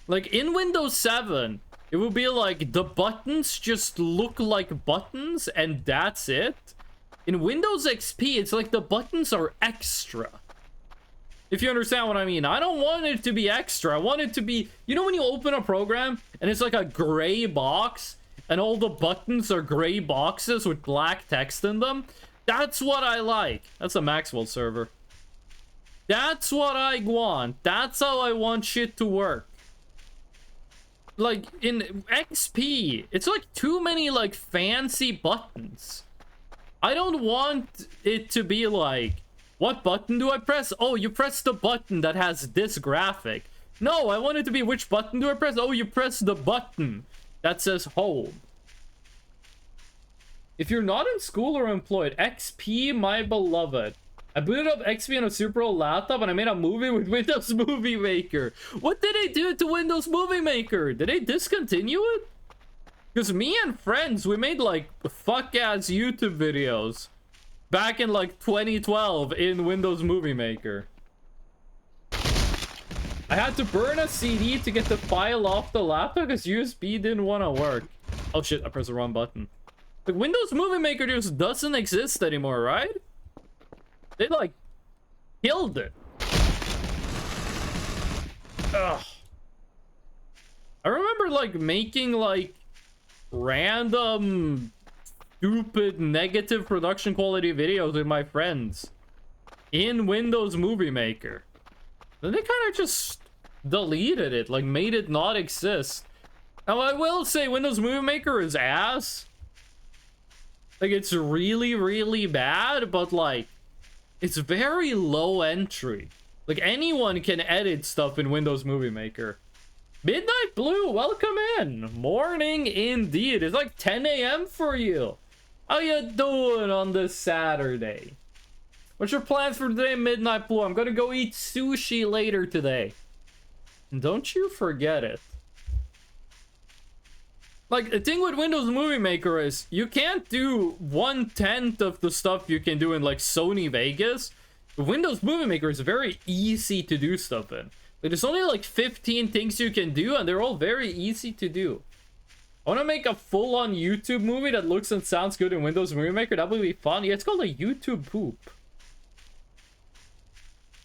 Like, in Windows 7, it would be like, the buttons just look like buttons, and that's it. In Windows XP, it's like the buttons are extra. If you understand what I mean. I don't want it to be extra. I want it to be... You know when you open a program, and it's like a gray box, and all the buttons are gray boxes with black text in them? That's what I like. That's a Maxwell server. That's what I want. That's how I want shit to work. Like, in XP, it's like too many, like, fancy buttons. I don't want it to be like, what button do I press? Oh, you press the button that has this graphic. No, I want it to be, which button do I press? Oh, you press the button that says home. If you're not in school or employed, XP, my beloved. I booted up XP on a super old laptop and I made a movie with Windows Movie Maker. What did they do to Windows Movie Maker? Did they discontinue it? Because me and friends, we made like fuck-ass YouTube videos back in like 2012 in Windows Movie Maker. I had to burn a CD to get the file off the laptop because USB didn't want to work. Oh shit, I pressed the wrong button. Like, Windows Movie Maker just doesn't exist anymore, right? They like killed it. Ugh. I remember like making like random stupid negative production quality videos with my friends in Windows Movie Maker. Then they kind of just deleted it, like made it not exist. Now I will say Windows Movie Maker is ass. Like, it's really, really bad, but like it's very low entry. Like, anyone can edit stuff in Windows Movie Maker. Midnight Blue, welcome in. Morning indeed. It's like 10 a.m. for you. How you doing on this Saturday? What's your plans for today, Midnight Blue? I'm gonna go eat sushi later today. And don't you forget it. Like, the thing with Windows Movie Maker is you can't do 1/10 of the stuff you can do in like Sony Vegas. Windows Movie Maker is very easy to do stuff in. Like, there's only like 15 things you can do and they're all very easy to do. I want to make a full-on YouTube movie that looks and sounds good in Windows Movie Maker. That would be fun. Yeah, it's called a YouTube poop.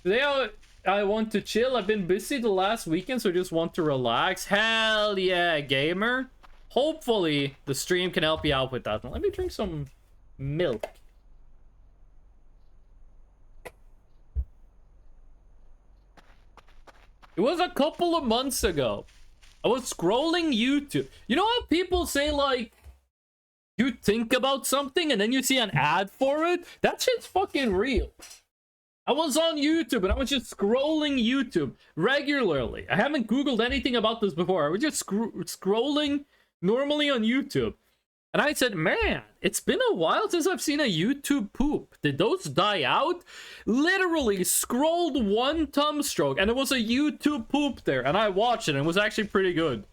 Today I want to chill. I've been busy the last weekend, so I just want to relax. Hell yeah, gamer. Hopefully, the stream can help you out with that. Let me drink some milk. It was a couple of months ago. I was scrolling YouTube. You know how people say, like, you think about something and then you see an ad for it? That shit's fucking real. I was on YouTube and I was just scrolling YouTube regularly. I haven't Googled anything about this before. I was just scrolling normally on YouTube. And I said, man, it's been a while since I've seen a YouTube poop. Did those die out? Literally scrolled one thumb stroke and it was a YouTube poop there. And I watched it and it was actually pretty good.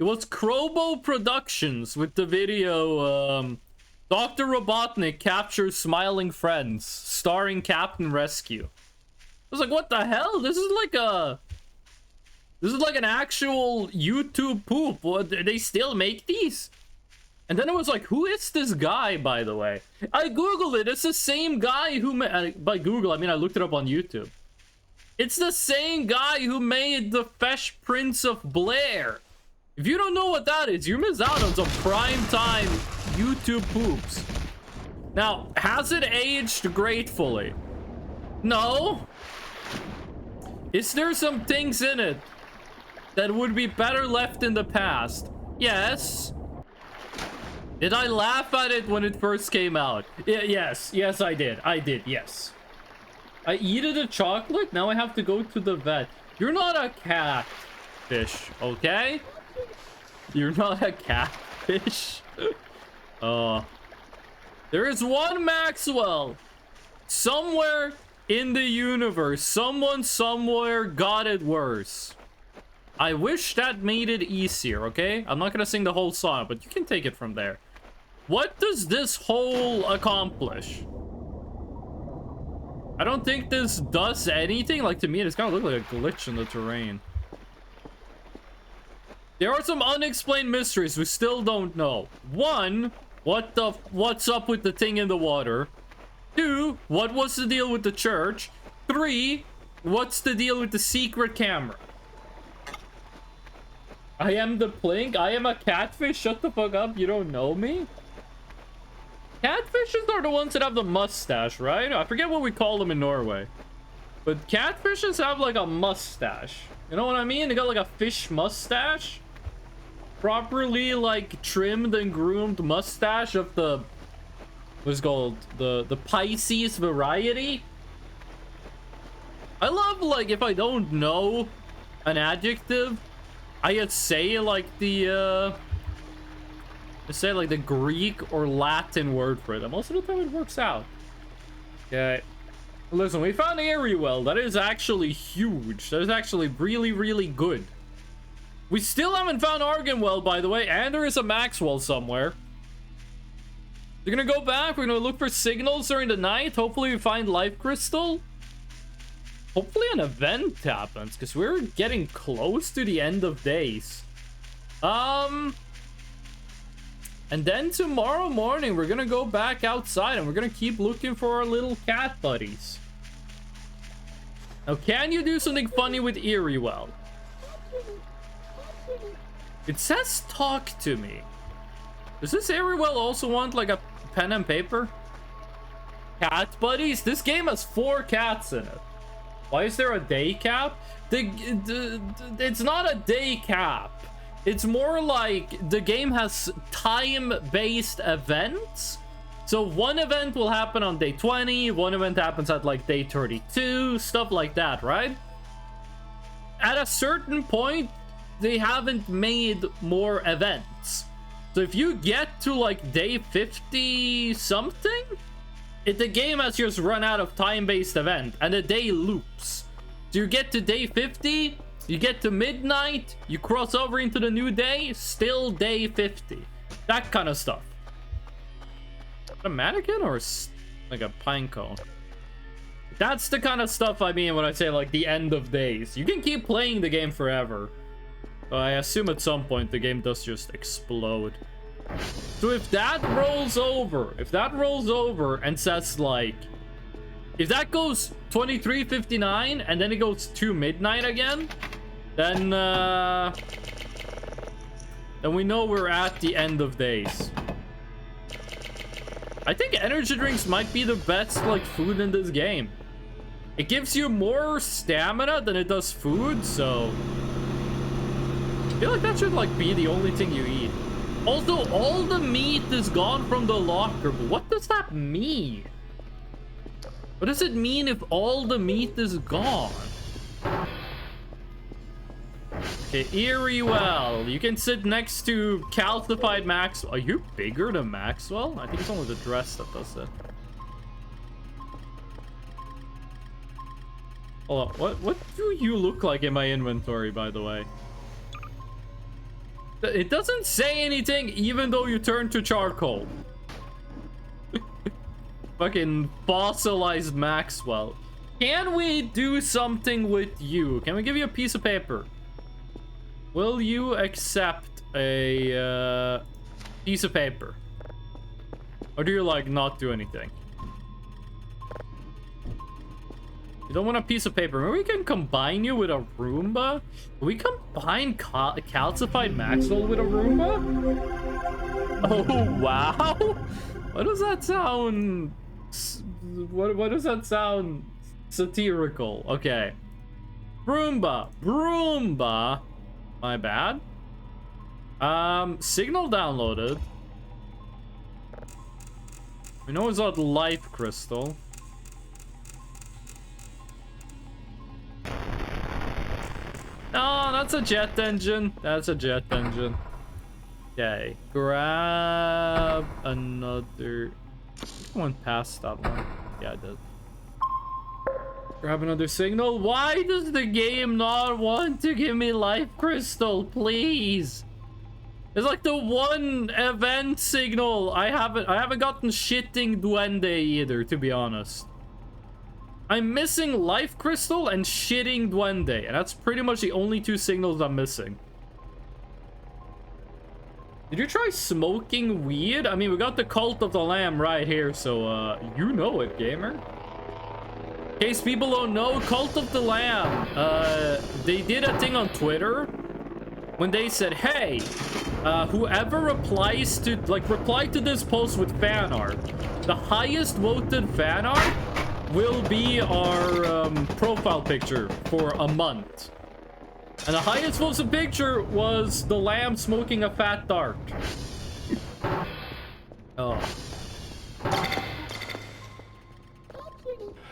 It was Crobo Productions with the video, Dr. Robotnik captures smiling friends, starring Captain Rescue. I was like, what the hell? This is like an actual YouTube poop. What, they still make these? And then it was like, who is this guy, by the way? I googled it. It's the same guy who made... By Google, I mean I looked it up on YouTube. It's the same guy who made the Fresh Prince of Blair. If you don't know what that is, you miss out on some primetime YouTube poops. Now, has it aged gratefully? No. Is there some things in it that would be better left in the past? Yes. Did I laugh at it when it first came out? Yes, I did. Yes. I eated a chocolate, now I have to go to the vet. You're not a catfish, okay? You're not a catfish. There is one Maxwell. Somewhere in the universe, someone somewhere got it worse. I wish that made it easier, okay? I'm not gonna sing the whole song, but you can take it from there. What does this hole accomplish? I don't think this does anything. Like, to me, it's kind of look like a glitch in the terrain. There are some unexplained mysteries we still don't know. 1, what's up with the thing in the water? 2, what was the deal with the church? 3, what's the deal with the secret camera? I am the plink. I am a catfish. Shut the fuck up. You don't know me? Catfishes are the ones that have the mustache, right? I forget what we call them in Norway. But catfishes have like a mustache. You know what I mean? They got like a fish mustache. Properly like trimmed and groomed mustache of the... what's it called? The Pisces variety. I love, like, if I don't know an adjective, I just say like the say like the Greek or Latin word for it. And most of the time it works out. Okay. Listen, we found Ariel. That is actually huge. That is actually really, really good. We still haven't found Arganwell, by the way, and there is a Maxwell somewhere. We're gonna go back. We're gonna look for signals during the night. Hopefully we find Life Crystal. Hopefully an event happens, because we're getting close to the end of days. And then tomorrow morning, we're gonna go back outside and we're gonna keep looking for our little cat buddies. Now, can you do something funny with Ariel? It says talk to me. Does this Ariel also want like a pen and paper? Cat buddies? This game has 4 cats in it. Why is there a day cap? It's not a day cap. It's more like the game has time-based events. So one event will happen on day 20, one event happens at like day 32, stuff like that, right? At a certain point, they haven't made more events. So if you get to like day 50 something, the game has just run out of time-based event and the day loops. So you get to day 50, you get to midnight, you cross over into the new day, still day 50. That kind of stuff. A mannequin or like a pine cone? That's the kind of stuff I mean when I say like the end of days. You can keep playing the game forever. But I assume at some point the game does just explode. So if that rolls over and says like, if that goes 23:59 and then it goes to midnight again, then we know we're at the end of days. I think energy drinks might be the best like food in this game. It gives you more stamina than it does food, so I feel like that should like be the only thing you eat. Also, all the meat is gone from the locker. But what does that mean? What does it mean if all the meat is gone? Okay, Ariel. You can sit next to calcified Maxwell. Are you bigger than Maxwell? I think it's only the dress that does it. Hold on. What do you look like in my inventory, by the way? It doesn't say anything, even though you turn to charcoal. Fucking fossilized Maxwell. Can we do something with you? Can we give you a piece of paper? Will you accept a piece of paper? Or do you like not do anything? You don't want a piece of paper. Maybe we can combine you with a Roomba? Can we combine calcified Maxwell with a Roomba? Oh, wow. What does that sound? What does that sound satirical? Okay. Broomba. My bad. Signal downloaded. We know it's not Life Crystal. No, that's a jet engine. That's a jet engine. Okay. Grab another I went past that one. Yeah, I did. Grab another signal. Why does the game not want to give me life crystal? Please. It's like the one event signal I haven't gotten shitting duende either, to be honest. I'm missing life crystal and shitting duende, and that's pretty much the only two signals I'm missing. Did you try smoking weed? I mean, we got the Cult of the Lamb right here, so you know it, gamer. In case people don't know, Cult of the Lamb, they did a thing on Twitter when they said, hey, whoever replies to, reply to this post with fan art, the highest voted fan art will be our profile picture for a month. And the highest voted picture was the lamb smoking a fat dart. Oh.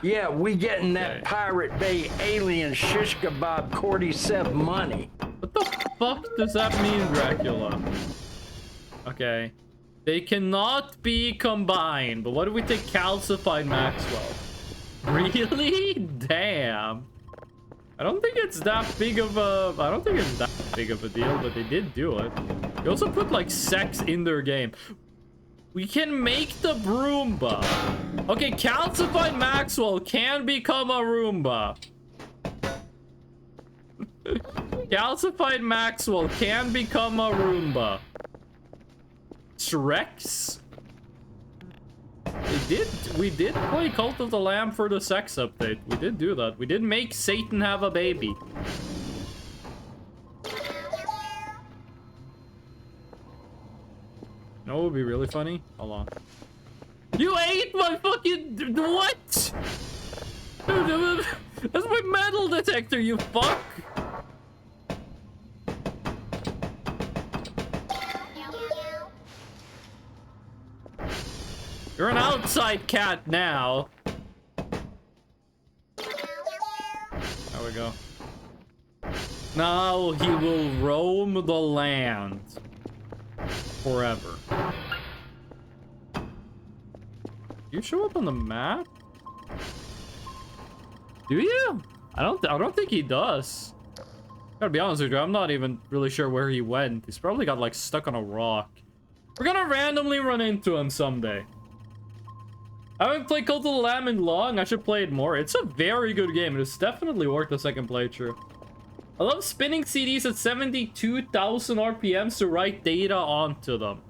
Yeah, we getting that Pirate Bay alien shish kebab cordyceps money. What the fuck does that mean, Dracula? Okay. They cannot be combined, but what do we take calcified Maxwell? Really? Damn. I don't think it's that big of a... I don't think it's that big of a deal, but they did do it. They also put, like, sex in their game. We can make the Broomba. Okay, calcified Maxwell can become a Roomba. Calcified Maxwell can become a Roomba. Shrex? We did play Cult of the Lamb for the sex update. We did do that. We did make Satan have a baby. You know what would be really funny? Hold on. You ate my fucking... What? That's my metal detector, you fuck! You're an outside cat now. There we go. Now he will roam the land forever. You show up on the map? Do you? I don't think he does. Gotta be honest with you, I'm not even really sure where he went. He's probably got like stuck on a rock. We're gonna randomly run into him someday. I haven't played Cult of the Lamb in long. I should play it more. It's a very good game. It is definitely worth the second playthrough. I love spinning CDs at 72,000 RPMs to write data onto them.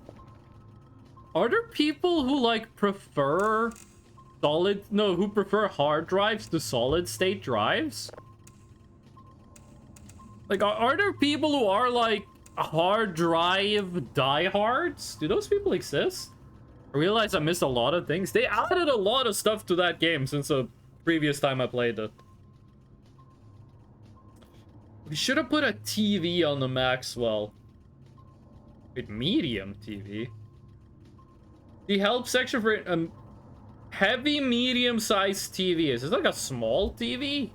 Are there people who like prefer who prefer hard drives to solid state drives? Like, are there people who are like hard drive diehards? Do those people exist? I realize I missed a lot of things. They added a lot of stuff to that game since the previous time I played it. We should have put a TV on the Maxwell. Wait, medium TV? The help section for heavy medium-sized TV. Is this like a small TV?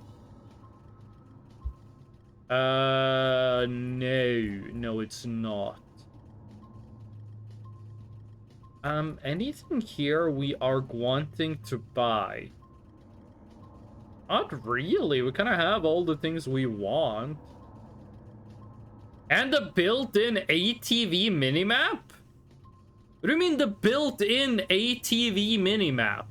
No, it's not. Anything here we are wanting to buy? Not really. We kind of have all the things we want. And a built-in ATV minimap? What do you mean the built-in ATV minimap?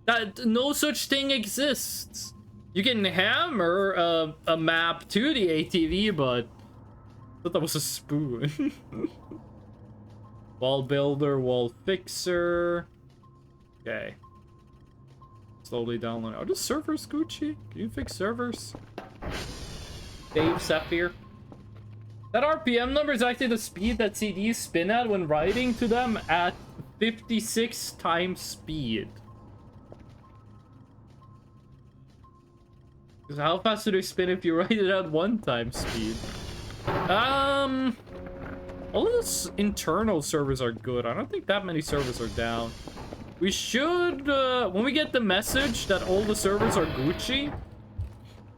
That no such thing exists. You can hammer a map to the ATV, but I thought that was a spoon. Wall builder, wall fixer. Okay. Slowly download. Are the servers Gucci? Can you fix servers? Dave Sapphire. That RPM number is actually the speed that CDs spin at when writing to them at 56 times speed. Because how fast do they spin if you write it at 1 time speed? All of those internal servers are good. I don't think that many servers are down. We should, when we get the message that all the servers are Gucci,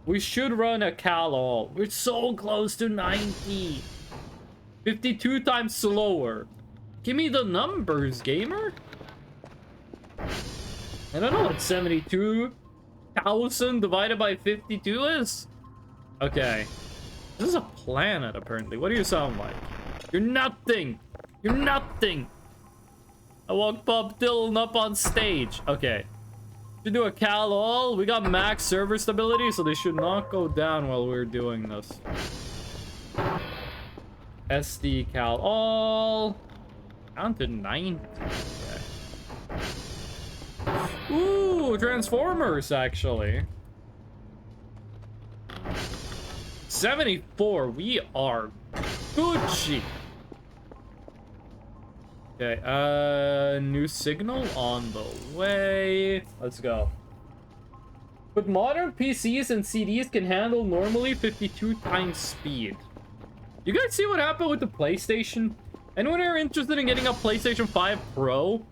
we should run a cal-all. We're so close to 90. 52 times slower. Give me the numbers, gamer. I don't know what 72,000 divided by 52 is. Okay. This is a planet, apparently. What do you sound like? You're nothing. You're nothing. I want Bob Dylan up on stage. Okay. To do a cal all, we got max server stability, so they should not go down while we're doing this. SD cal all. Down to 90. Okay. Ooh, Transformers, actually. 74. We are Gucci. Okay, new signal on the way. Let's go. But modern PCs and CDs can handle normally 52 times speed. You guys see what happened with the PlayStation? Anyone are interested in getting a PlayStation 5 Pro?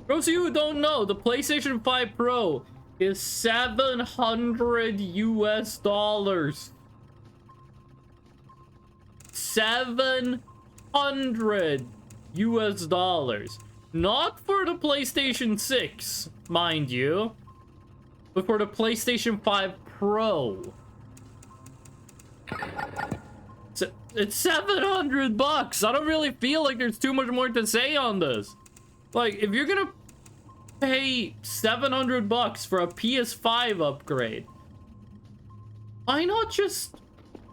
Those of you who don't know, the PlayStation 5 Pro is $700 US. $700 US. Not for the PlayStation 6, mind you, but for the PlayStation 5 Pro. It's $700. I don't really feel like there's too much more to say on this. Like, if you're gonna pay $700 for a PS5 upgrade, why not just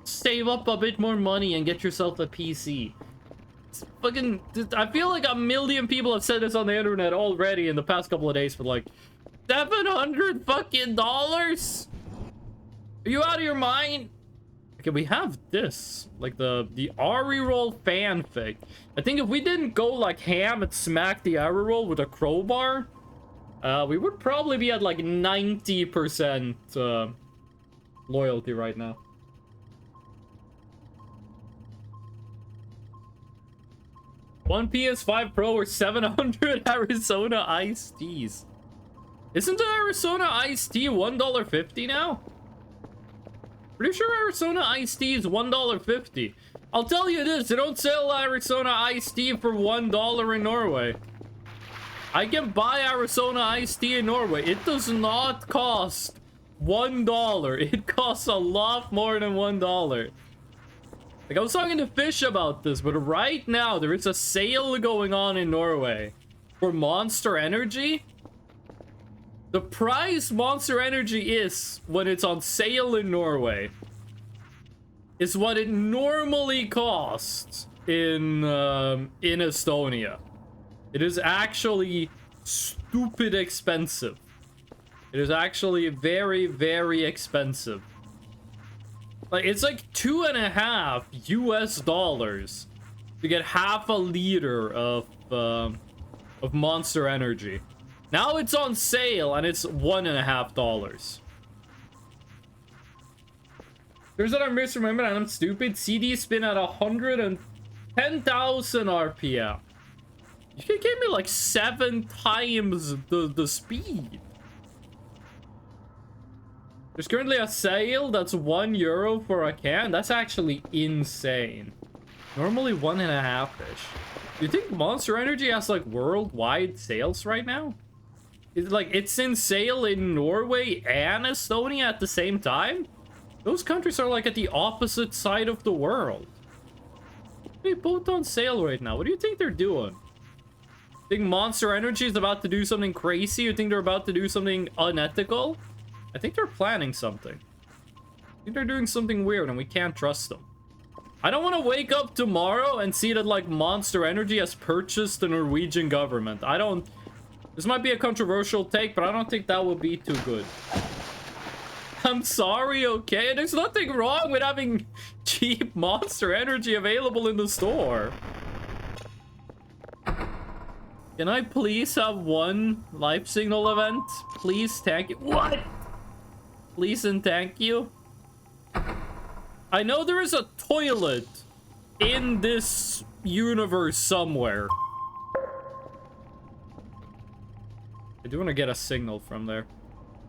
save up a bit more money and get yourself a PC? It's fucking, I feel like a million people have said this on the internet already in the past couple of days, but like, $700 fucking dollars? Are you out of your mind? Okay, we have this, like the Ari roll fanfic. I think if we didn't go like ham and smack the Ari roll with a crowbar, we would probably be at like 90% loyalty right now. One PS5 Pro or 700 Arizona iced teas. Isn't the Arizona iced tea $1.50 now? Pretty sure Arizona iced tea is $1.50. I'll tell you this, they don't sell Arizona iced tea for $1 in Norway. I can buy Arizona iced tea in Norway. It does not cost $1. It costs a lot more than $1. Like, I was talking to Fish about this, but right now there is a sale going on in Norway for Monster Energy. The price Monster Energy is when it's on sale in Norway is what it normally costs in Estonia. It is actually stupid expensive. It is actually very, very expensive. Like, it's like $2.50 US to get half a liter of Monster Energy. Now it's on sale and it's $1.50. There's that I misremembered and I'm stupid. CDs spin at 110,000 RPM. You can give me like 7 times the speed. There's currently a sale that's €1 for a can. That's actually insane. Normally 1.5-ish. Do you think Monster Energy has like worldwide sales right now? Is it like it's in sale in Norway and Estonia at the same time? Those countries are like at the opposite side of the world. They're both on sale right now. What do you think they're doing? Think Monster Energy is about to do something crazy? You think they're about to do something unethical? I think they're planning something. I think they're doing something weird and we can't trust them. I don't want to wake up tomorrow and see that like Monster Energy has purchased the Norwegian government. I don't... This might be a controversial take, but I don't think that would be too good. I'm sorry, okay? There's nothing wrong with having cheap Monster Energy available in the store. Can I please have one life signal event? Please, thank you. What? Please and thank you. I know there is a toilet in this universe somewhere. I do want to get a signal from there.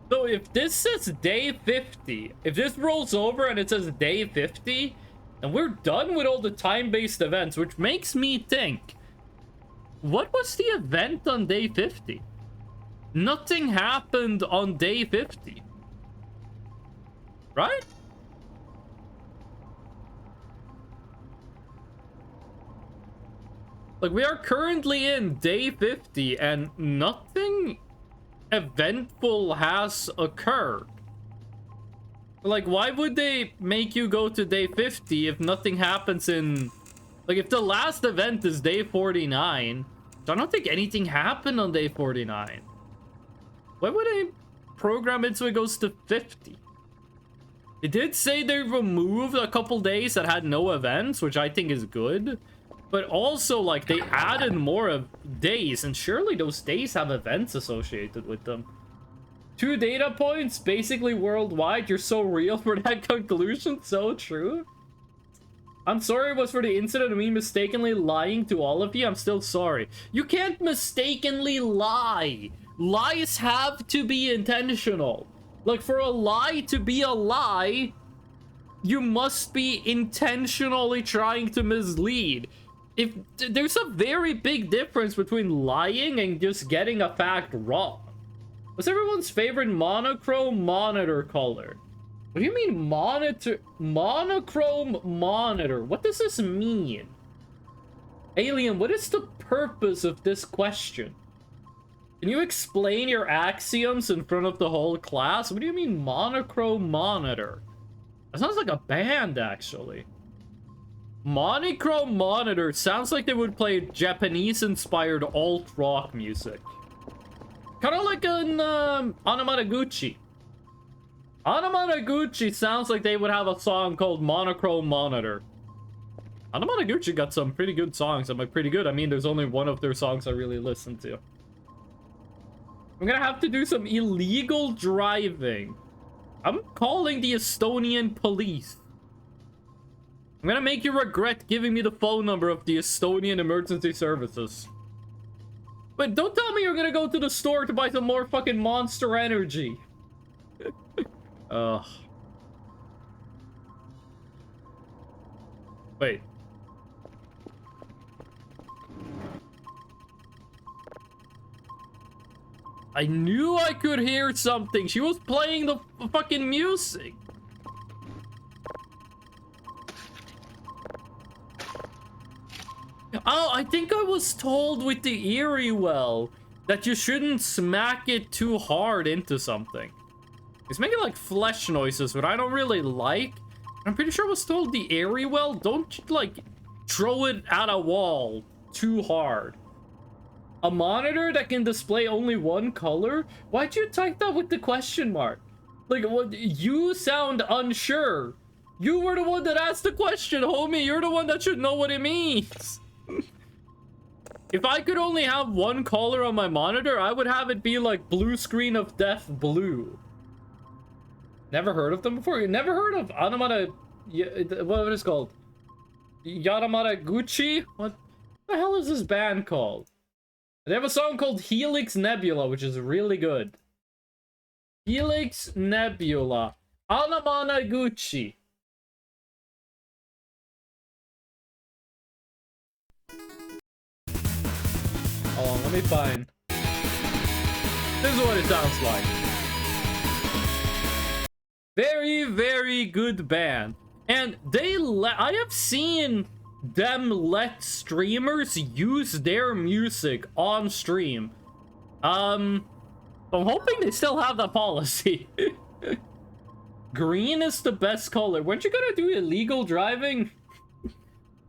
So if this says day 50, if this rolls over and it says day 50, then we're done with all the time-based events, which makes me think, what was the event on day 50? Nothing happened on day 50. Right? Like, we are currently in day 50 and nothing eventful has occurred. Like, why would they make you go to day 50 if nothing happens in... Like, if the last event is day 49, so I don't think anything happened on day 49. Why would they program it so it goes to 50? It did say they removed a couple days that had no events, which I think is good. But also, like, they added more days, and surely those days have events associated with them. 2 data points, basically worldwide. You're so real for that conclusion. So true. I'm sorry it was for the incident of me mistakenly lying to all of you. I'm still sorry. You can't mistakenly lie. Lies have to be intentional. Like, for a lie to be a lie, you must be intentionally trying to mislead. If there's a very big difference between lying and just getting a fact wrong. What's everyone's favorite monochrome monitor color? What do you mean monochrome monitor? What does this mean? Alien, what is the purpose of this question? Can you explain your axioms in front of the whole class? What do you mean monochrome monitor? That sounds like a band, actually. Monochrome monitor sounds like they would play Japanese-inspired alt-rock music. Kind of like an Anamanaguchi. Anamanaguchi sounds like they would have a song called Monochrome Monitor. Anamanaguchi got some pretty good songs. I'm like, pretty good. I mean, there's only one of their songs I really listen to. I'm gonna have to do some illegal driving. I'm calling the Estonian police. I'm gonna make you regret giving me the phone number of the Estonian emergency services. But don't tell me you're gonna go to the store to buy some more fucking Monster Energy. Ugh. Wait. I knew I could hear something. She was playing the fucking music. Oh, I think I was told with the Erie well that you shouldn't smack it too hard into something. It's making like flesh noises, but I don't really like. I'm pretty sure I was told the Erie well, don't like throw it at a wall too hard. A monitor that can display only one color? Why'd you type that with the question mark? Like, what? You sound unsure. You were the one that asked the question, homie. You're the one that should know what it means. If I could only have one color on my monitor, I would have it be like blue screen of death blue. Never heard of them before? You never heard of Anamata... What is it called? Yaramaraguchi? What the hell is this band called? They have a song called Helix Nebula, which is really good. Helix Nebula. Anamanaguchi. Hold on, let me find. This is what it sounds like. Very, very good band. And I have seen them let streamers use their music on stream. I'm hoping they still have that policy. Green is the best color. Weren't you gonna do illegal driving?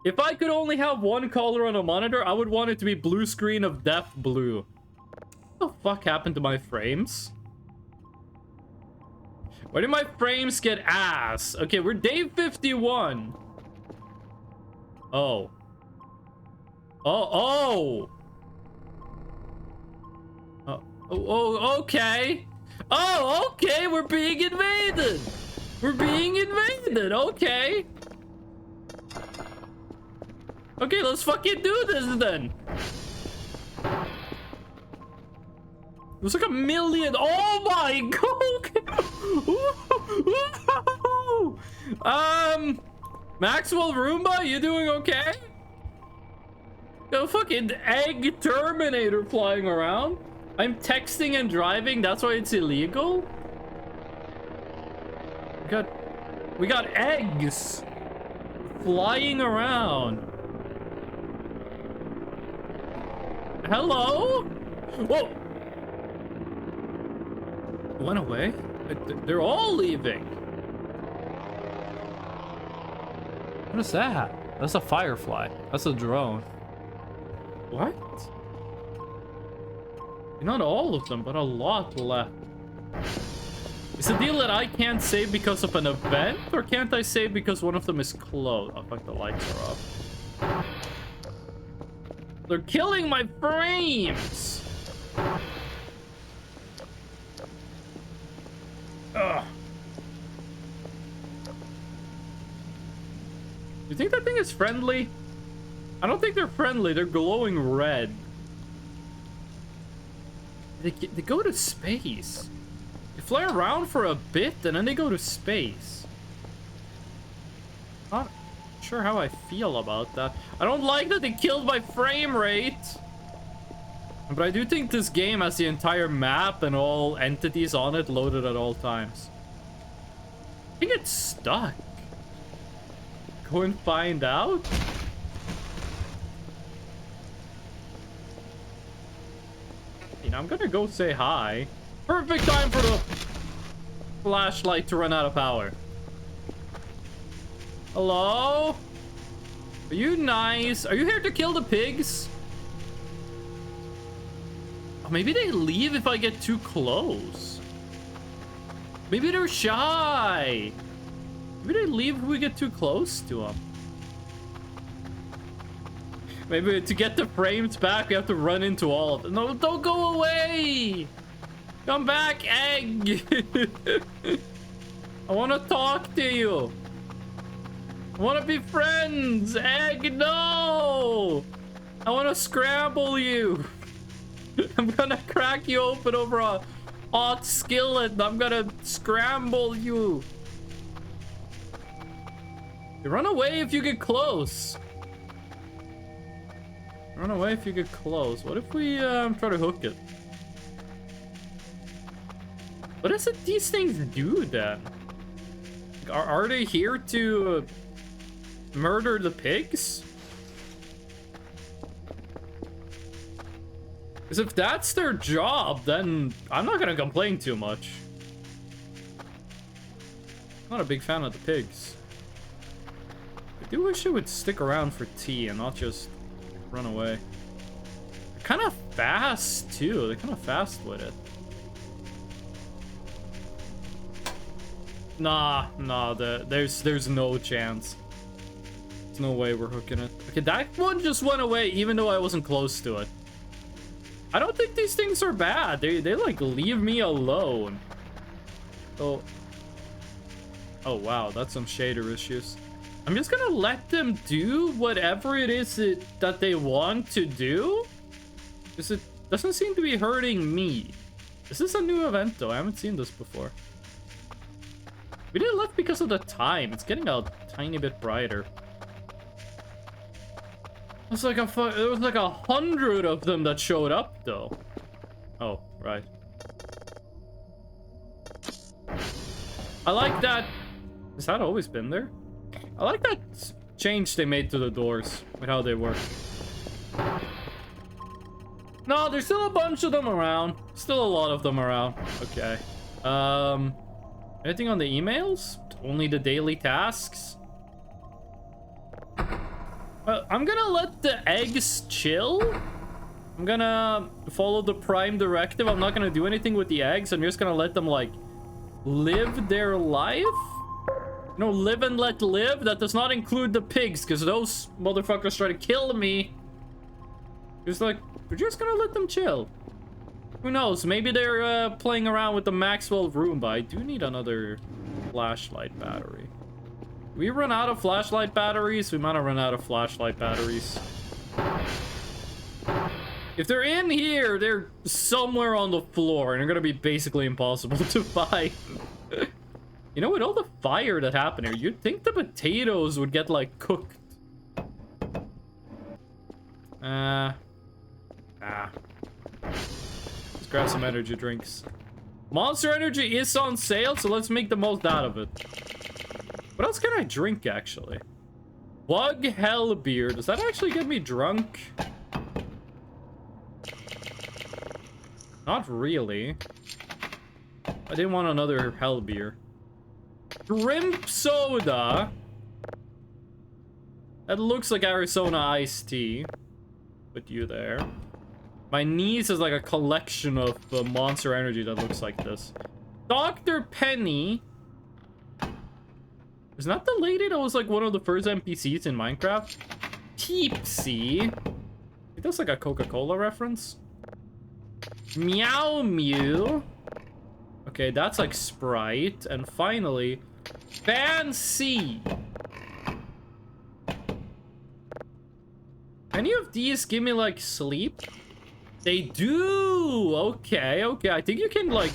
If I could only have one color on a monitor, I would want it to be blue screen of death blue. What the fuck happened to my frames? Why did my frames get ass? Okay, we're day 51. Oh. Oh, okay. Oh, okay, we're being invaded. We're being invaded, okay. Okay, let's fucking do this then. There's like a million. Oh my god. Maxwell Roomba, you doing okay? The fucking egg Terminator flying around. I'm texting and driving, that's why it's illegal? We got eggs flying around. Hello? Whoa! It went away? They're all leaving. What is that? That's a firefly. That's a drone. What? Not all of them, but a lot left. Is the deal that I can't save because of an event, or can't I save because one of them is closed? Oh fuck, the lights are off. They're killing my frames! Ugh. You think that thing is friendly? I don't think they're friendly, they're glowing red. They go to space. They fly around for a bit and then they go to space. Not sure how I feel about that. I don't like that they killed my frame rate. But I do think this game has the entire map and all entities on it loaded at all times. I think it's stuck. Go and find out. I'm gonna go say hi. Perfect time for the flashlight to run out of power. Hello? Are you nice? Are you here to kill the pigs? Oh, maybe they leave if I get too close. Maybe they're shy. Maybe they leave if we get too close to them. Maybe to get the frames back, we have to run into all of them. No, don't go away! Come back, egg! I want to talk to you. I want to be friends, egg, no! I want to scramble you. I'm gonna crack you open over a hot skillet and I'm gonna scramble you. You run away if you get close. Run away if you get close. What if we try to hook it? What does these things do then? Are they here to murder the pigs? Because if that's their job, then I'm not gonna complain too much. I'm not a big fan of the pigs. I do wish it would stick around for tea and not just run away. They're kind of fast too. They're kind of fast with it. Nah, there's no chance. There's no way we're hooking it. Okay, that one just went away even though I wasn't close to it. I don't think these things are bad. They like leave me alone. Oh wow, that's some shader issues. I'm just gonna let them do whatever it is that they want to do. Because it doesn't seem to be hurting me. Is this a new event though? I haven't seen this before. We didn't left because of the time. It's getting a tiny bit brighter. It's like there was like 100 of them that showed up though. Oh, right. I like that. Has that always been there? I like that change they made to the doors with how they work. No, there's still a bunch of them around. Still a lot of them around. Okay. Anything on the emails? Only the daily tasks? I'm gonna let the eggs chill. I'm gonna follow the prime directive. I'm not gonna do anything with the eggs. I'm just gonna let them like live their life. You know, live and let live. That does not include the pigs because those motherfuckers try to kill me. It's like, we're just gonna let them chill. Who knows? Maybe they're playing around with the Maxwell Roomba. I do need another flashlight battery. We run out of flashlight batteries. We might have run out of flashlight batteries. If they're in here, they're somewhere on the floor and they're gonna be basically impossible to find. You know, with all the fire that happened here, you'd think the potatoes would get like cooked. grab some energy drinks. Monster Energy is on sale, so let's make the most out of it. What else can I drink, actually? Bug Hell Beer. Does that actually get me drunk? Not really. I didn't want another Hell Beer. Shrimp Soda. That looks like Arizona iced tea. Put you there. My niece is like a collection of Monster Energy that looks like this. Dr. Penny. Is that the lady that was like one of the first NPCs in Minecraft? Peepsy. That's like a Coca-Cola reference. Meow Mew. Okay, that's like Sprite. And finally, Fancy. Any of these give me like sleep? They do! Okay, okay. I think you can, like,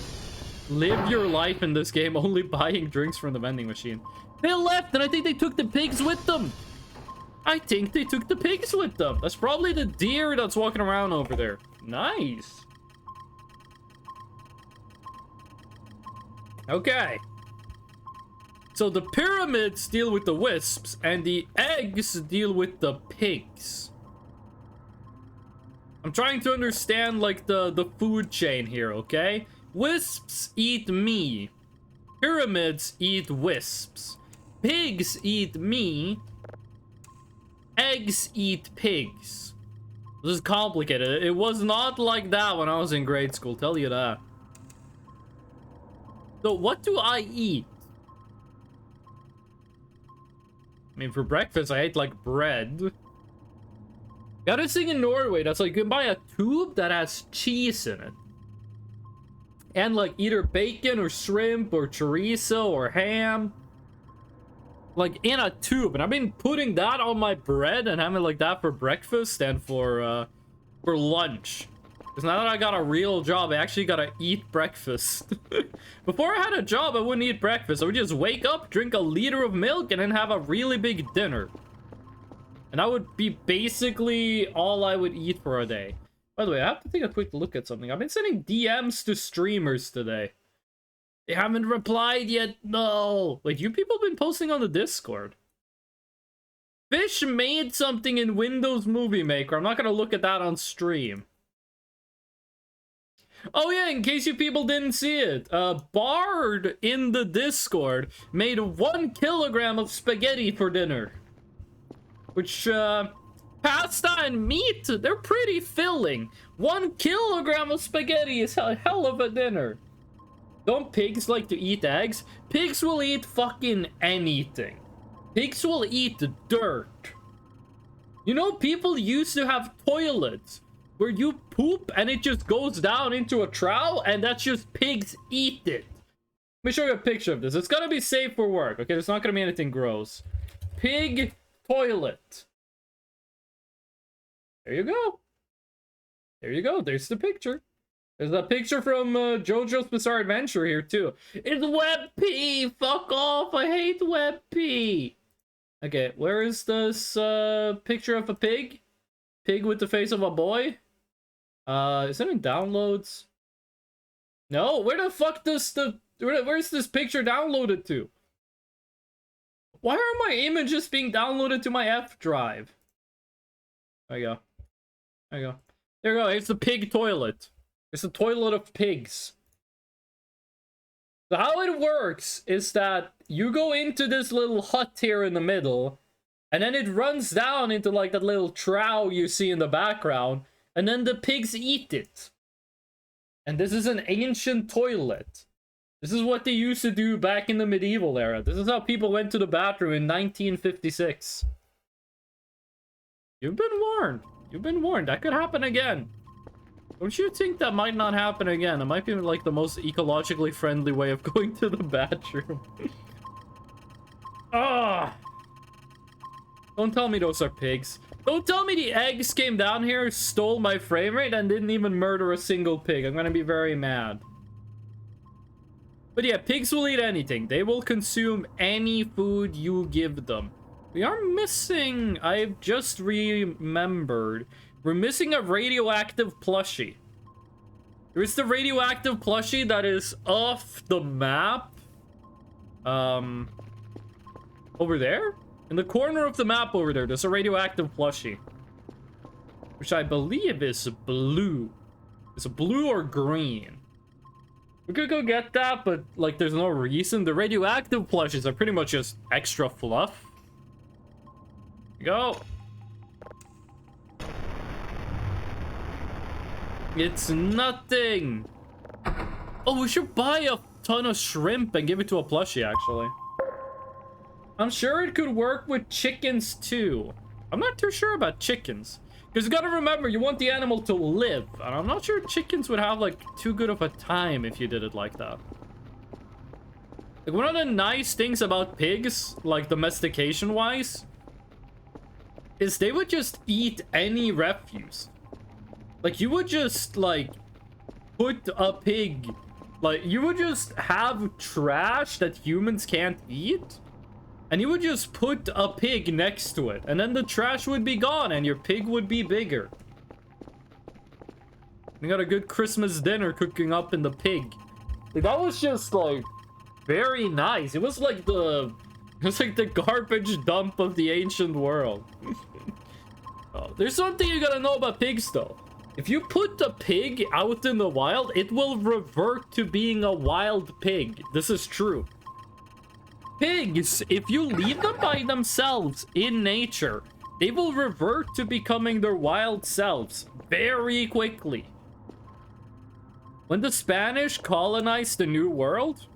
live your life in this game only buying drinks from the vending machine. They left, and I think they took the pigs with them. I think they took the pigs with them. That's probably the deer that's walking around over there. Nice. Okay. So the pyramids deal with the wisps, and the eggs deal with the pigs. I'm trying to understand, like, the food chain here, okay? Wisps eat me. Pyramids eat wisps. Pigs eat me. Eggs eat pigs. This is complicated. It was not like that when I was in grade school, tell you that. So, what do I eat? I mean, for breakfast, I ate, like, bread. Got this thing in Norway that's like, you can buy a tube that has cheese in it. And like either bacon or shrimp or chorizo or ham. Like in a tube. And I've been putting that on my bread and having like that for breakfast and for lunch. Because now that I got a real job, I actually gotta eat breakfast. Before I had a job, I wouldn't eat breakfast. I would just wake up, drink a liter of milk, and then have a really big dinner. And that would be basically all I would eat for a day. By the way, I have to take a quick look at something. I've been sending DMs to streamers today. They haven't replied yet. No. Wait, you people been posting on the Discord? Fish made something in Windows Movie Maker. I'm not going to look at that on stream. Oh yeah, in case you people didn't see it. Bard in the Discord made 1 kilogram of spaghetti for dinner. Which, pasta and meat, they're pretty filling. 1 kilogram of spaghetti is a hell of a dinner. Don't pigs like to eat eggs? Pigs will eat fucking anything. Pigs will eat dirt. You know, people used to have toilets where you poop and it just goes down into a trough and that's just pigs eat it. Let me show you a picture of this. It's gonna be safe for work, okay? There's not gonna be anything gross. Pig toilet. There you go. There you go. There's the picture. There's a picture from JoJo's Bizarre Adventure here too. It's web pee. Fuck off. I hate web pee. Okay, where is this picture of a pig? Pig with the face of a boy? Is it in downloads? No, where the fuck does where's this picture downloaded to? Why are my images being downloaded to my F drive? There you go. There you go. There you go. It's the pig toilet. It's the toilet of pigs. So how it works is that you go into this little hut here in the middle, and then it runs down into like that little trough you see in the background, and then the pigs eat it. And this is an ancient toilet. This is what they used to do back in the medieval era. This is how people went to the bathroom in 1956. You've been warned. You've been warned. That could happen again. Don't you think that might not happen again? It might be like the most ecologically friendly way of going to the bathroom. Ah! Don't tell me those are pigs. Don't tell me the eggs came down here, stole my frame rate, and didn't even murder a single pig. I'm gonna be very mad. But yeah, pigs will eat anything. They will consume any food you give them. We are missing... I've just remembered. We're missing a radioactive plushie. There's the radioactive plushie that is off the map. Over there? In the corner of the map over there, there's a radioactive plushie. Which I believe is blue. It's blue or green. We could go get that, but like there's no reason. The radioactive plushies are pretty much just extra fluff. Go. It's nothing. Oh, we should buy a ton of shrimp and give it to a plushie, actually. I'm sure it could work with chickens too. I'm not too sure about chickens. Because you gotta remember, you want the animal to live. And I'm not sure chickens would have like too good of a time if you did it like that. Like one of the nice things about pigs, like domestication wise, is they would just eat any refuse. Like you would just like put a pig, like you would just have trash that humans can't eat. And you would just put a pig next to it. And then the trash would be gone and your pig would be bigger. We got a good Christmas dinner cooking up in the pig. Like, that was just like very nice. It was like the garbage dump of the ancient world. Oh, there's something you gotta know about pigs though. If you put a pig out in the wild, it will revert to being a wild pig. This is true. Pigs, if you leave them by themselves in nature, they will revert to becoming their wild selves very quickly. When the Spanish colonized the New World,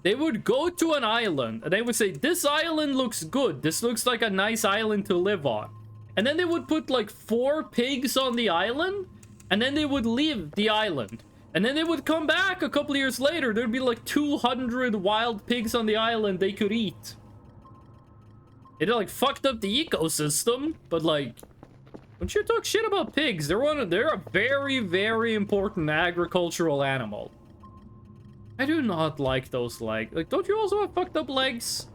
they would go to an island and they would say, this island looks good. This looks like a nice island to live on. And then they would put like 4 pigs on the island and then they would leave the island. And then they would come back a couple years later. There'd be like 200 wild pigs on the island they could eat. It like fucked up the ecosystem, but like, don't you talk shit about pigs. They're a very, very important agricultural animal. I do not like those legs. Like, don't you also have fucked up legs?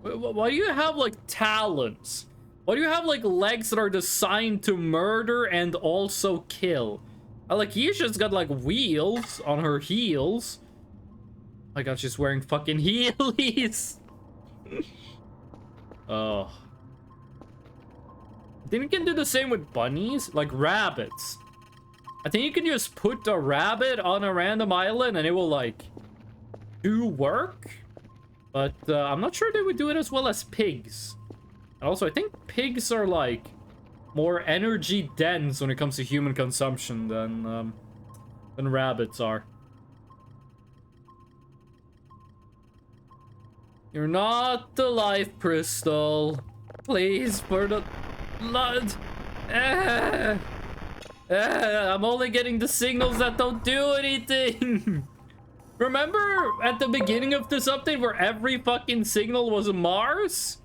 Why do you have like talons? Why do you have like legs that are designed to murder and also kill? Like Yisha's got like wheels on her heels. Oh my god, she's wearing fucking heelys. Oh. I think you can do the same with bunnies, like rabbits. I think you can just put a rabbit on a random island and it will like do work. But I'm not sure they would do it as well as pigs. And also, I think pigs are like more energy dense when it comes to human consumption than rabbits are. You're not the life crystal. Please, for the blood. I'm only getting the signals that don't do anything. Remember at the beginning of this update where every fucking signal was a Mars?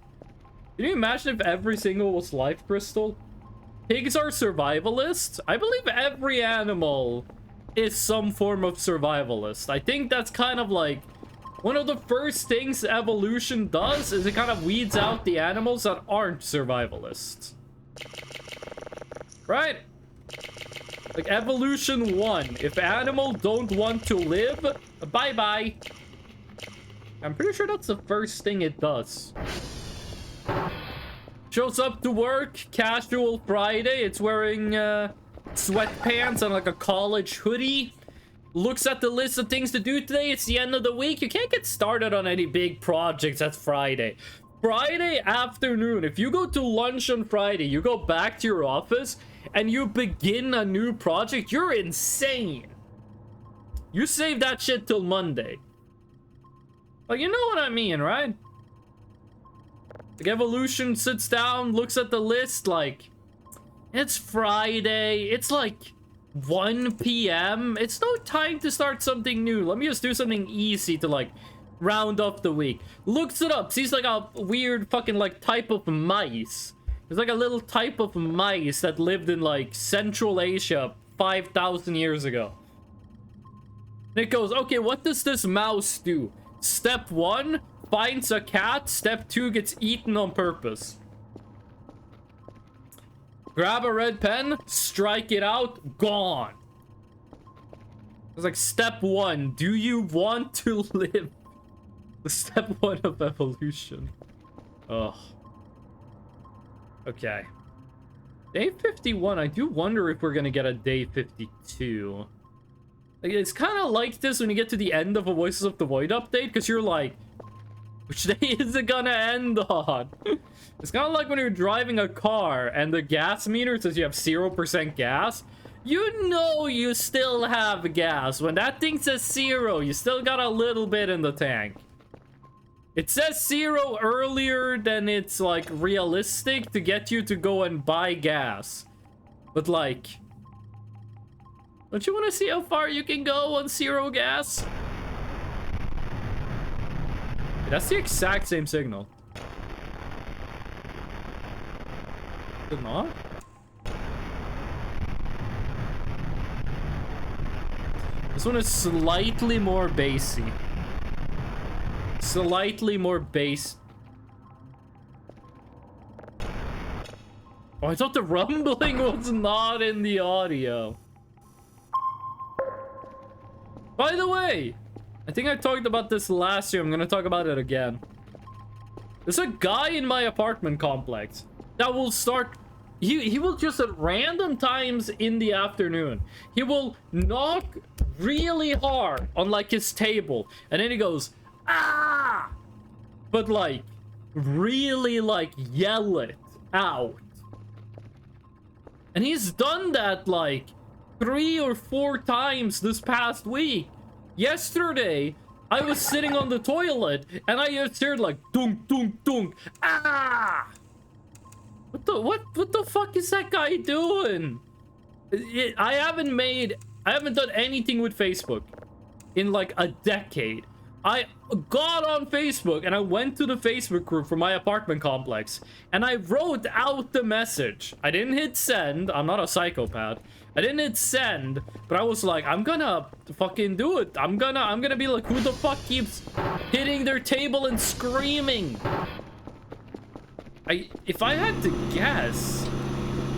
Can you imagine if every signal was life crystal? Pigs are survivalists. I believe every animal is some form of survivalist. I think that's kind of like one of the first things evolution does is it kind of weeds out the animals that aren't survivalists. Right? Like evolution 1. If animals don't want to live, bye-bye. I'm pretty sure that's the first thing it does. Shows up to work, casual Friday. It's wearing sweatpants and like a college hoodie. Looks at the list of things to do today. It's the end of the week. You can't get started on any big projects. That's Friday. Friday afternoon, if you go to lunch on Friday, you go back to your office and you begin a new project, you're insane. You save that shit till Monday. Like, you know what I mean, right? Like, evolution sits down, looks at the list, like, it's Friday, it's like 1 p.m. It's no time to start something new. Let me just do something easy to, like, round up the week. Looks it up, sees, like, a weird fucking, like, type of mice. There's, like, a little type of mice that lived in, like, Central Asia 5,000 years ago. And it goes, okay, what does this mouse do? Step 1, finds a cat. Step 2, gets eaten on purpose. Grab a red pen, strike it out, gone. It's like step 1. Do you want to live? The step 1 of evolution. Ugh. Okay. Day 51. I do wonder if we're gonna get a day 52. Like, it's kind of like this when you get to the end of a Voices of the Void update, because you're like, which day is it gonna end on? It's kind of like when you're driving a car and the gas meter says you have 0% gas. You know you still have gas. When that thing says 0, you still got a little bit in the tank. It says 0 earlier than it's like realistic to get you to go and buy gas. But like, don't you want to see how far you can go on 0 gas? That's the exact same signal. Is it not? This one is slightly more bassy. Slightly more bass. Oh, I thought the rumbling was not in the audio. By the way, I think I talked about this last year. I'm gonna talk about it again. There's a guy in my apartment complex that will start... He will just at random times in the afternoon, he will knock really hard on like his table. And then he goes, ah! But like, really like yell it out. And he's done that like 3 or 4 times this past week. Yesterday, I was sitting on the toilet and I just heard like dunk, dunk, dunk, ah! What the fuck is that guy doing? I haven't done anything with Facebook in like a decade. I got on Facebook and I went to the Facebook group for my apartment complex and I wrote out the message. I didn't hit send. I'm not a psychopath. I didn't hit send, but I was like, I'm gonna fucking do it. I'm gonna be like, who the fuck keeps hitting their table and screaming? If I had to guess,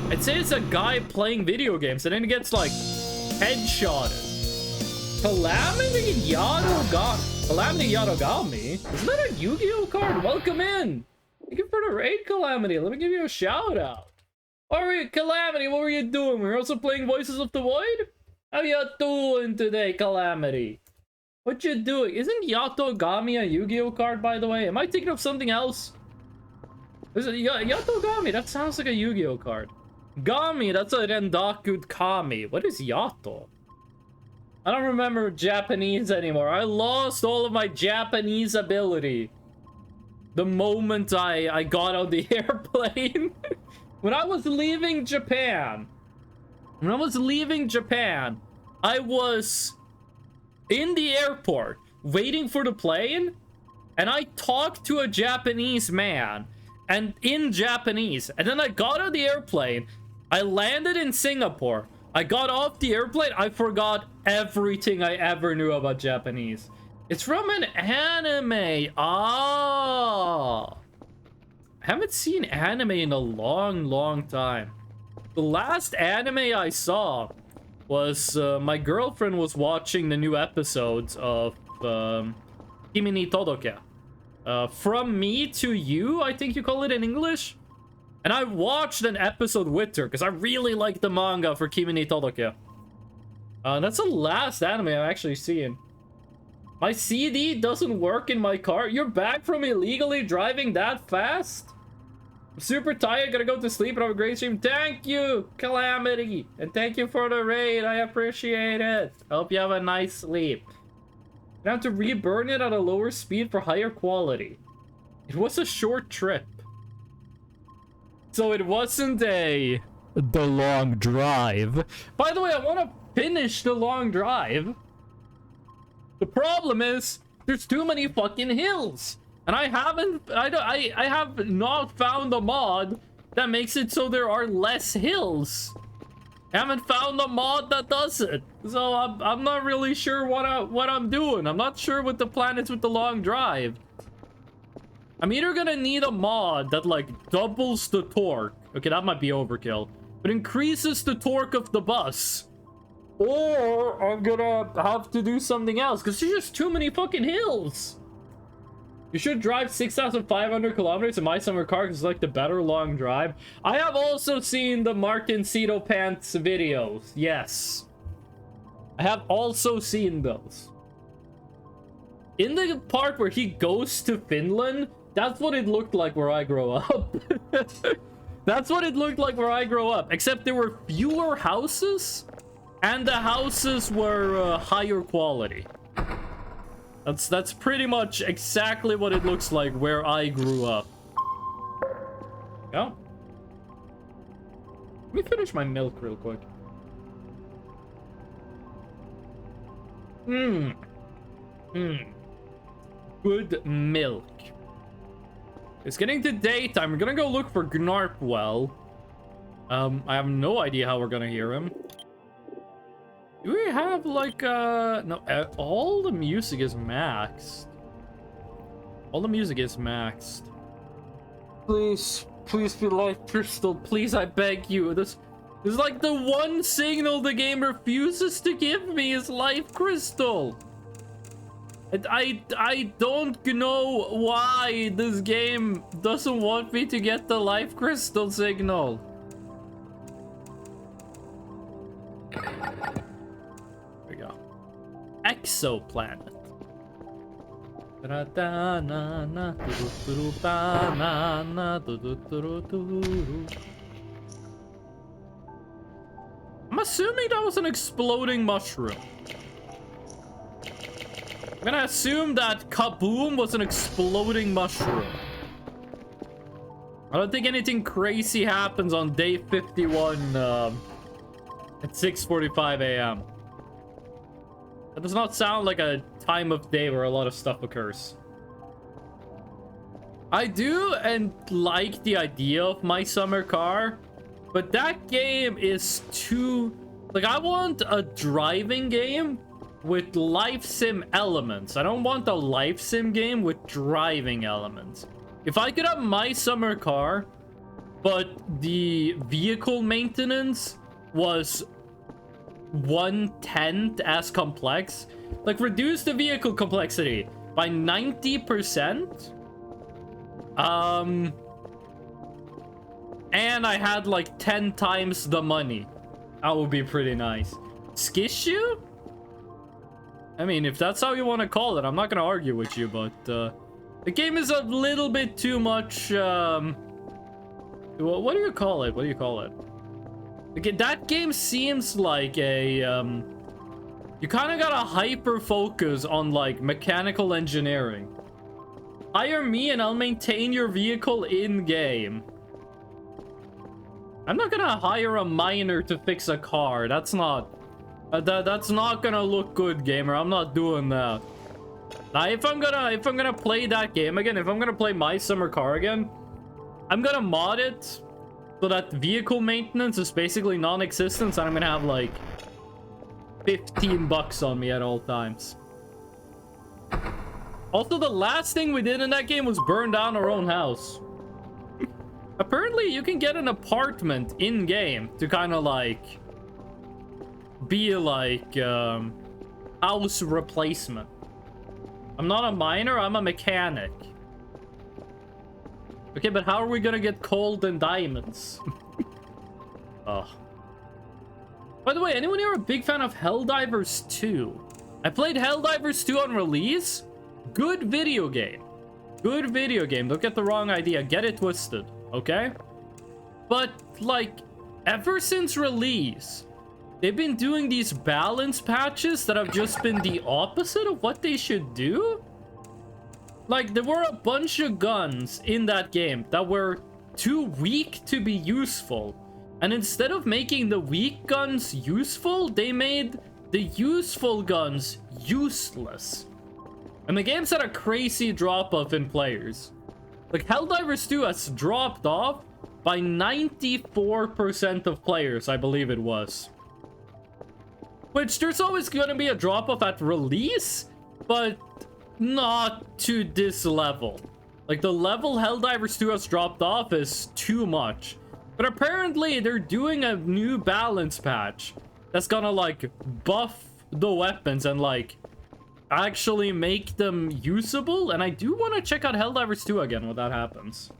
I'd say it's a guy playing video games and then he gets like headshotted. Calamity Yadogami? Isn't that a Yu-Gi-Oh card? Welcome in. Thank you for the raid, Calamity. Let me give you a shout out. Calamity, what were you doing? We're also playing Voices of the Void? How you doing today, Calamity? What you doing? Isn't Yatogami a Yu-Gi-Oh card, by the way? Am I thinking of something else? Is it Yatogami? That sounds like a Yu-Gi-Oh card. Gami, that's a Rendaku Kami. What is Yato? I don't remember Japanese anymore. I lost all of my Japanese ability the moment I got on the airplane. When I was leaving Japan, I was in the airport waiting for the plane, and I talked to a Japanese man and in Japanese, and then I got on the airplane. I landed in Singapore. I got off the airplane. I forgot everything I ever knew about Japanese. It's from an anime. Ah, I haven't seen anime in a long time. The last anime I saw was my girlfriend was watching the new episodes of Kimi ni Todoke. From Me to You, I think you call it in English. And I watched an episode with her because I really like the manga for Kimi ni Todoke. That's the last anime I've actually seen. My CD doesn't work in my car. You're back from illegally driving that fast? I'm super tired, gotta go to sleep, but have a great stream. Thank you, Calamity! And thank you for the raid, I appreciate it. I hope you have a nice sleep. You have to reburn it at a lower speed for higher quality. It was a short trip. So it wasn't the long drive. By the way, I want to finish the long drive. The problem is, there's too many fucking hills. And I have not found a mod that makes it so there are less hills. I haven't found a mod that does it. So I'm not really sure what I'm doing. I'm not sure what the plan is with the long drive. I'm either gonna need a mod that like doubles the torque. Okay, that might be overkill. It increases the torque of the bus. Or I'm gonna have to do something else because there's just too many fucking hills. You should drive 6,500 kilometers in my summer car because it's like the better long drive. I have also seen the Martin Cito Pants videos. Yes. I have also seen those. In the part where he goes to Finland, that's what it looked like where I grow up. That's what it looked like where I grow up. Except there were fewer houses, and the houses were higher quality. That's pretty much exactly what it looks like where I grew up. Yeah. Let me finish my milk real quick. Good milk. It's getting to daytime. We're gonna go look for Gnarpwell. I have no idea how we're gonna hear him. Do we have like no, all the music is maxed. All the music is maxed. Please be Life Crystal. Please, I beg you. This is like the one signal the game refuses to give me is Life Crystal. I don't know why this game doesn't want me to get the Life Crystal signal. There we go. Exoplanet. I'm assuming that was an exploding mushroom. I'm gonna assume that Kaboom was an exploding mushroom. I don't think anything crazy happens on day 51 at 6:45 a.m. That does not sound like a time of day where a lot of stuff occurs. I do and like the idea of my summer car, but that game is too... Like, I want a driving game with life sim elements. I don't want a life sim game with driving elements. If I could have my summer car, but the vehicle maintenance was 1/10 as complex, like reduce the vehicle complexity by 90%. And I had like 10 times the money. That would be pretty nice. Skishu? I mean, if that's how you want to call it, I'm not gonna argue with you, but the game is a little bit too much, what do you call it? What do you call it? Again, that game seems like a, you kind of gotta hyper focus on like mechanical engineering. Hire me and I'll maintain your vehicle in game. I'm not gonna hire a miner to fix a car. That's not... that's not gonna look good, gamer. I'm not doing that. Now, if I'm gonna play that game again, if I'm gonna play my summer car again, I'm gonna mod it so that vehicle maintenance is basically non-existent, and I'm gonna have like $15 on me at all times. Also, the last thing we did in that game was burn down our own house. Apparently, you can get an apartment in-game to kind of like be like house replacement. I'm not a miner, I'm a mechanic. Okay, but how are we gonna get coal and diamonds? Oh. By the way, anyone here a big fan of Helldivers 2? I played Helldivers 2 on release. Good video game. Good video game. Don't get the wrong idea. Get it twisted, okay? But, like, ever since release, they've been doing these balance patches that have just been the opposite of what they should do. Like, there were a bunch of guns in that game that were too weak to be useful. And instead of making the weak guns useful, they made the useful guns useless. And the game's had a crazy drop-off in players. Like, Helldivers 2 has dropped off by 94% of players, I believe it was. Which, there's always gonna be a drop-off at release, but not to this level. Like, the level Helldivers 2 has dropped off is too much. But apparently they're doing a new balance patch that's gonna like buff the weapons and like actually make them usable. And I do want to check out Helldivers 2 again when that happens.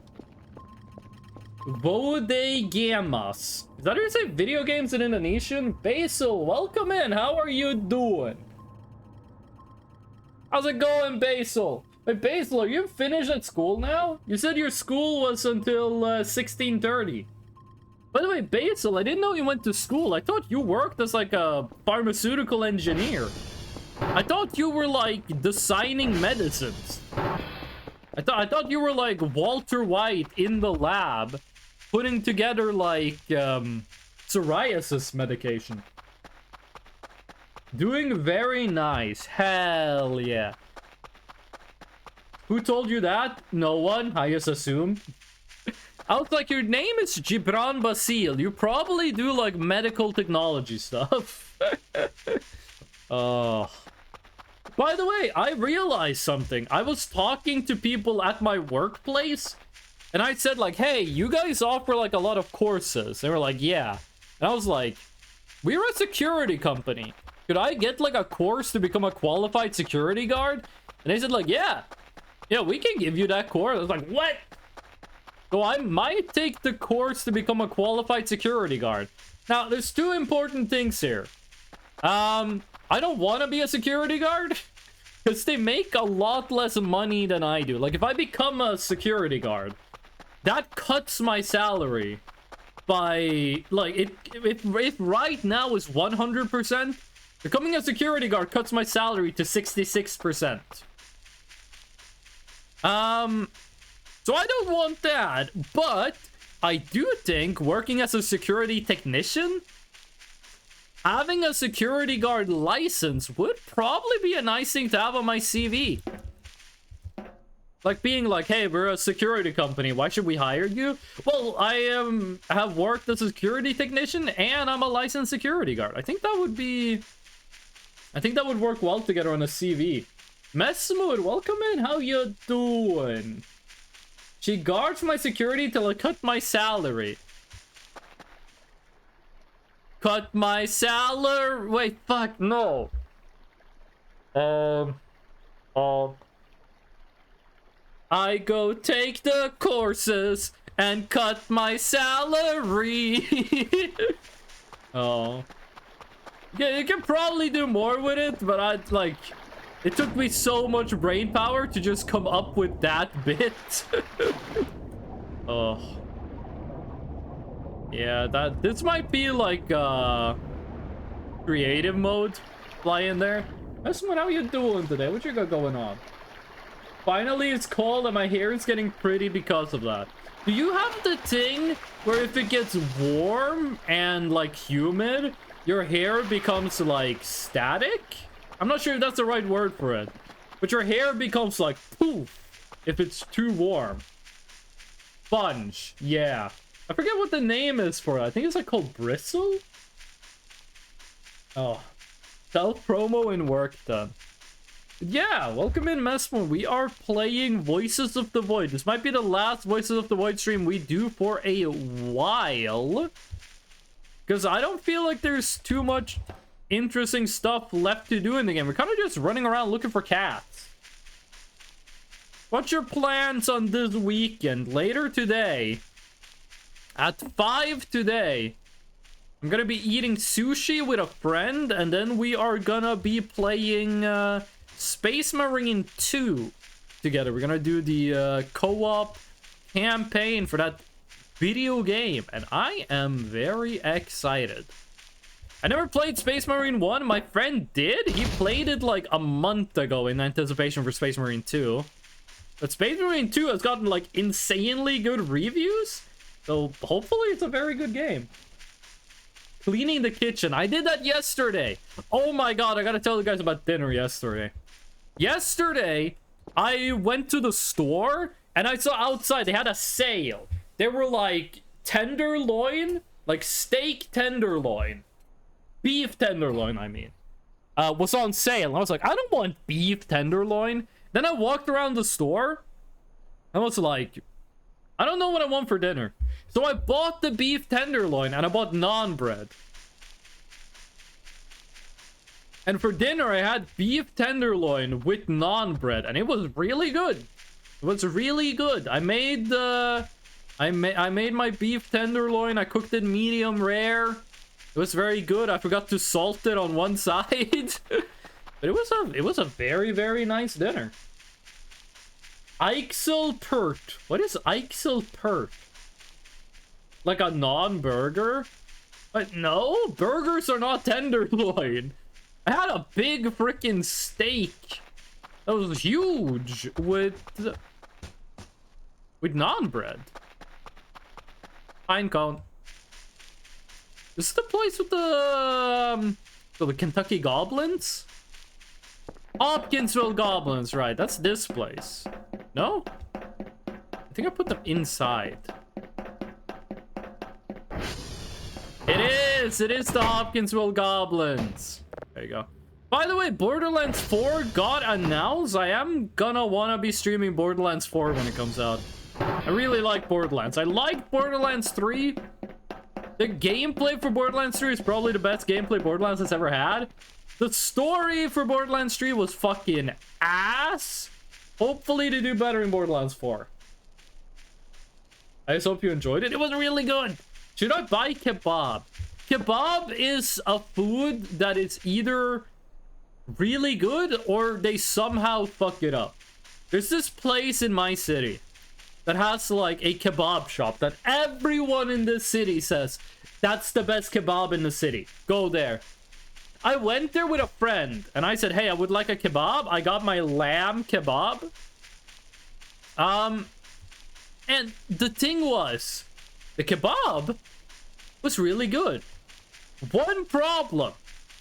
Bodegamas. Is that how you say video games in Indonesian? Basil, welcome in. How are you doing? How's it going, Basil? Wait, Basil, are you finished at school now? You said your school was until 16:30. By the way, Basil, I didn't know you went to school. I thought you worked as like a pharmaceutical engineer. I thought you were like designing medicines. I thought you were like Walter White in the lab, putting together like psoriasis medication. Doing very nice. Hell yeah. Who told you that? No one, I just assume. I was like, your name is Gibran Basil. You probably do like medical technology stuff. Oh. By the way, I realized something. I was talking to people at my workplace, and I said like, hey, you guys offer like a lot of courses. They were like, yeah. And I was like, we're a security company. Could I get like a course to become a qualified security guard? And they said like, yeah, we can give you that course. I was like, what? So I might take the course to become a qualified security guard. Now, there's two important things here. I don't want to be a security guard because they make a lot less money than I do. Like, if I become a security guard, that cuts my salary by, like, if right now is 100%, becoming a security guard cuts my salary to 66%. So I don't want that, but I do think working as a security technician, having a security guard license would probably be a nice thing to have on my CV. Like being like, hey, we're a security company. Why should we hire you? Well, I have worked as a security technician and I'm a licensed security guard. I think that would work well together on a CV. Messmood, welcome in. How you doing? She guards my security till I cut my salary. Cut my salary. Wait, fuck, no. I go take the courses and cut my salary. Oh. Yeah, you can probably do more with it, but I'd like... It took me so much brain power to just come up with that bit. Oh. Yeah, this might be like creative mode flying there. Esmond, how you doing today? What you got going on? Finally, it's cold and my hair is getting pretty because of that. Do you have the thing where if it gets warm and like humid, your hair becomes like static? I'm not sure if that's the right word for it, but your hair becomes like poof if it's too warm. Sponge, yeah. I forget what the name is for it. I think it's like called bristle. Oh, self promo and work done. Yeah, welcome in, Messmore. We are playing Voices of the Void. This might be the last Voices of the Void stream we do for a while, because I don't feel like there's too much interesting stuff left to do in the game. We're kind of just running around looking for cats. What's your plans on this weekend? Later today, at 5 today, I'm gonna be eating sushi with a friend, and then we are gonna be playing Space Marine 2 together. We're gonna do the co-op campaign for that video game, and I am very excited. I never played Space Marine 1. My friend did. He played it like a month ago in anticipation for Space Marine 2. But Space Marine 2 has gotten like insanely good reviews. So hopefully it's a very good game. Cleaning the kitchen. I did that yesterday. Oh my god, I gotta tell you guys about dinner yesterday. Yesterday, I went to the store and I saw outside they had a sale. They were like tenderloin, like steak tenderloin. Beef tenderloin, I mean, was on sale. And I was like, I don't want beef tenderloin. Then I walked around the store. I was like, I don't know what I want for dinner. So I bought the beef tenderloin and I bought naan bread. And for dinner, I had beef tenderloin with naan bread, and it was really good. It was really good. I made my beef tenderloin. I cooked it medium rare. It was very good. I forgot to salt it on one side. But it was a very, very nice dinner. Eikselpert. What is Eikselpert? Like a non-burger? But no, burgers are not tenderloin. I had a big freaking steak that was huge with naan bread. Pine cone. This is the place with the Kentucky Goblins? Hopkinsville Goblins, right? That's this place. No? I think I put them inside. It is! It is the Hopkinsville Goblins. There you go. By the way, Borderlands 4 got announced. I am gonna wanna be streaming Borderlands 4 when it comes out. I really like Borderlands. I like Borderlands 3. The gameplay for Borderlands 3 is probably the best gameplay Borderlands has ever had. The story for Borderlands 3 was fucking ass. Hopefully they do better in Borderlands 4. I just hope you enjoyed it. It was really good. Should I buy kebab? Kebab is a food that is either really good or they somehow fuck it up. There's this place in my city that has like a kebab shop that everyone in this city says that's the best kebab in the city. Go there. I went there with a friend and I said, hey, I would like a kebab. I got my lamb kebab. And the thing was, the kebab was really good. One problem,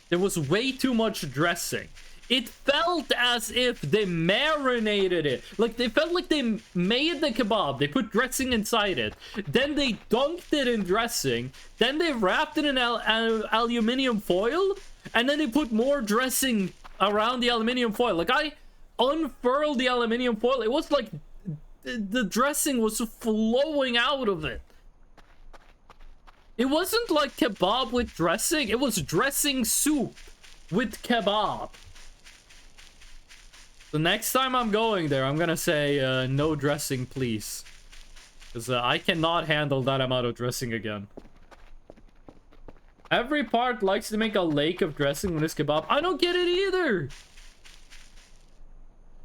there was way too much dressing. It felt as if they marinated it. Like, they felt like they made the kebab. They put dressing inside it. Then they dunked it in dressing. Then they wrapped it in aluminum foil. And then they put more dressing around the aluminum foil. Like, I unfurled the aluminum foil. It was like the dressing was flowing out of it. It wasn't like kebab with dressing. It was dressing soup with kebab. The next time I'm going there, I'm gonna say, no dressing, please. Because I cannot handle that amount of dressing again. Every part likes to make a lake of dressing when it's kebab. I don't get it either.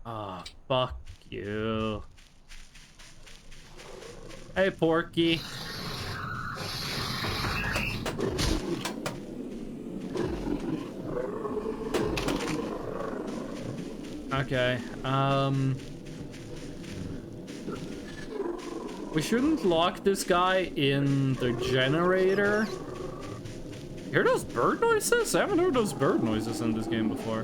Ah, fuck you. Hey, Porky. Okay, we shouldn't lock this guy in the generator. You hear those bird noises? I haven't heard those bird noises in this game before.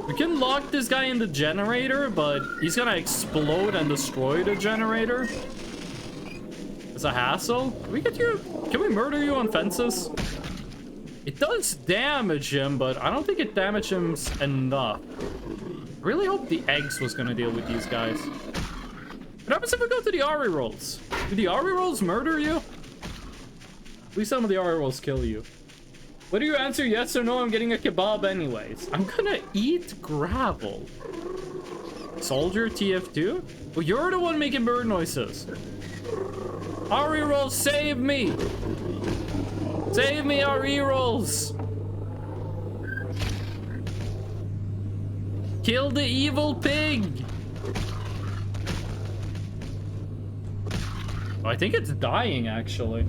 We can lock this guy in the generator, but he's gonna explode and destroy the generator. It's a hassle. Can we get you? Can we murder you on fences? It does damage him, but I don't think it damaged him enough. I really hope the eggs was gonna deal with these guys. What happens if we go to the Ari rolls? Do the Ari rolls murder you? Please some of the Ari rolls kill you. What do you answer? Yes or no? I'm getting a kebab anyways. I'm gonna eat gravel. Soldier TF2? Well, you're the one making bird noises. Ari rolls, save me! Save me, Ari rolls! Kill the evil pig! Oh, I think it's dying, actually.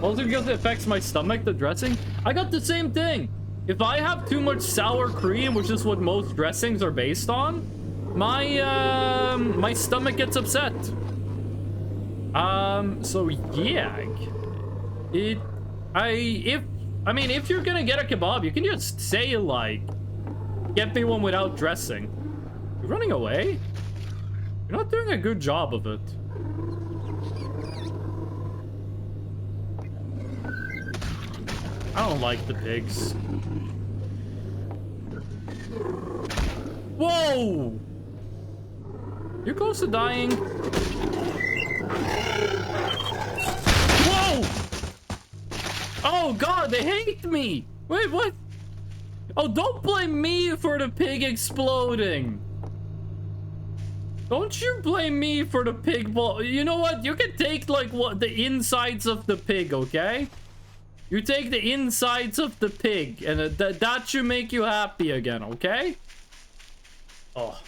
Also because it affects my stomach, the dressing. I got the same thing. If I have too much sour cream, which is what most dressings are based on, my stomach gets upset. So yeah. If you're gonna get a kebab, you can just say, like, get me one without dressing. You're running away? You're not doing a good job of it. I don't like the pigs. Whoa! You're close to dying. Whoa! Oh god, they hate me! Wait, what? Oh, don't blame me for the pig exploding. Don't you blame me for the pig ball. You know what? You can take, like, what, the insides of the pig, okay? You take the insides of the pig, and that should make you happy again, okay? Oh.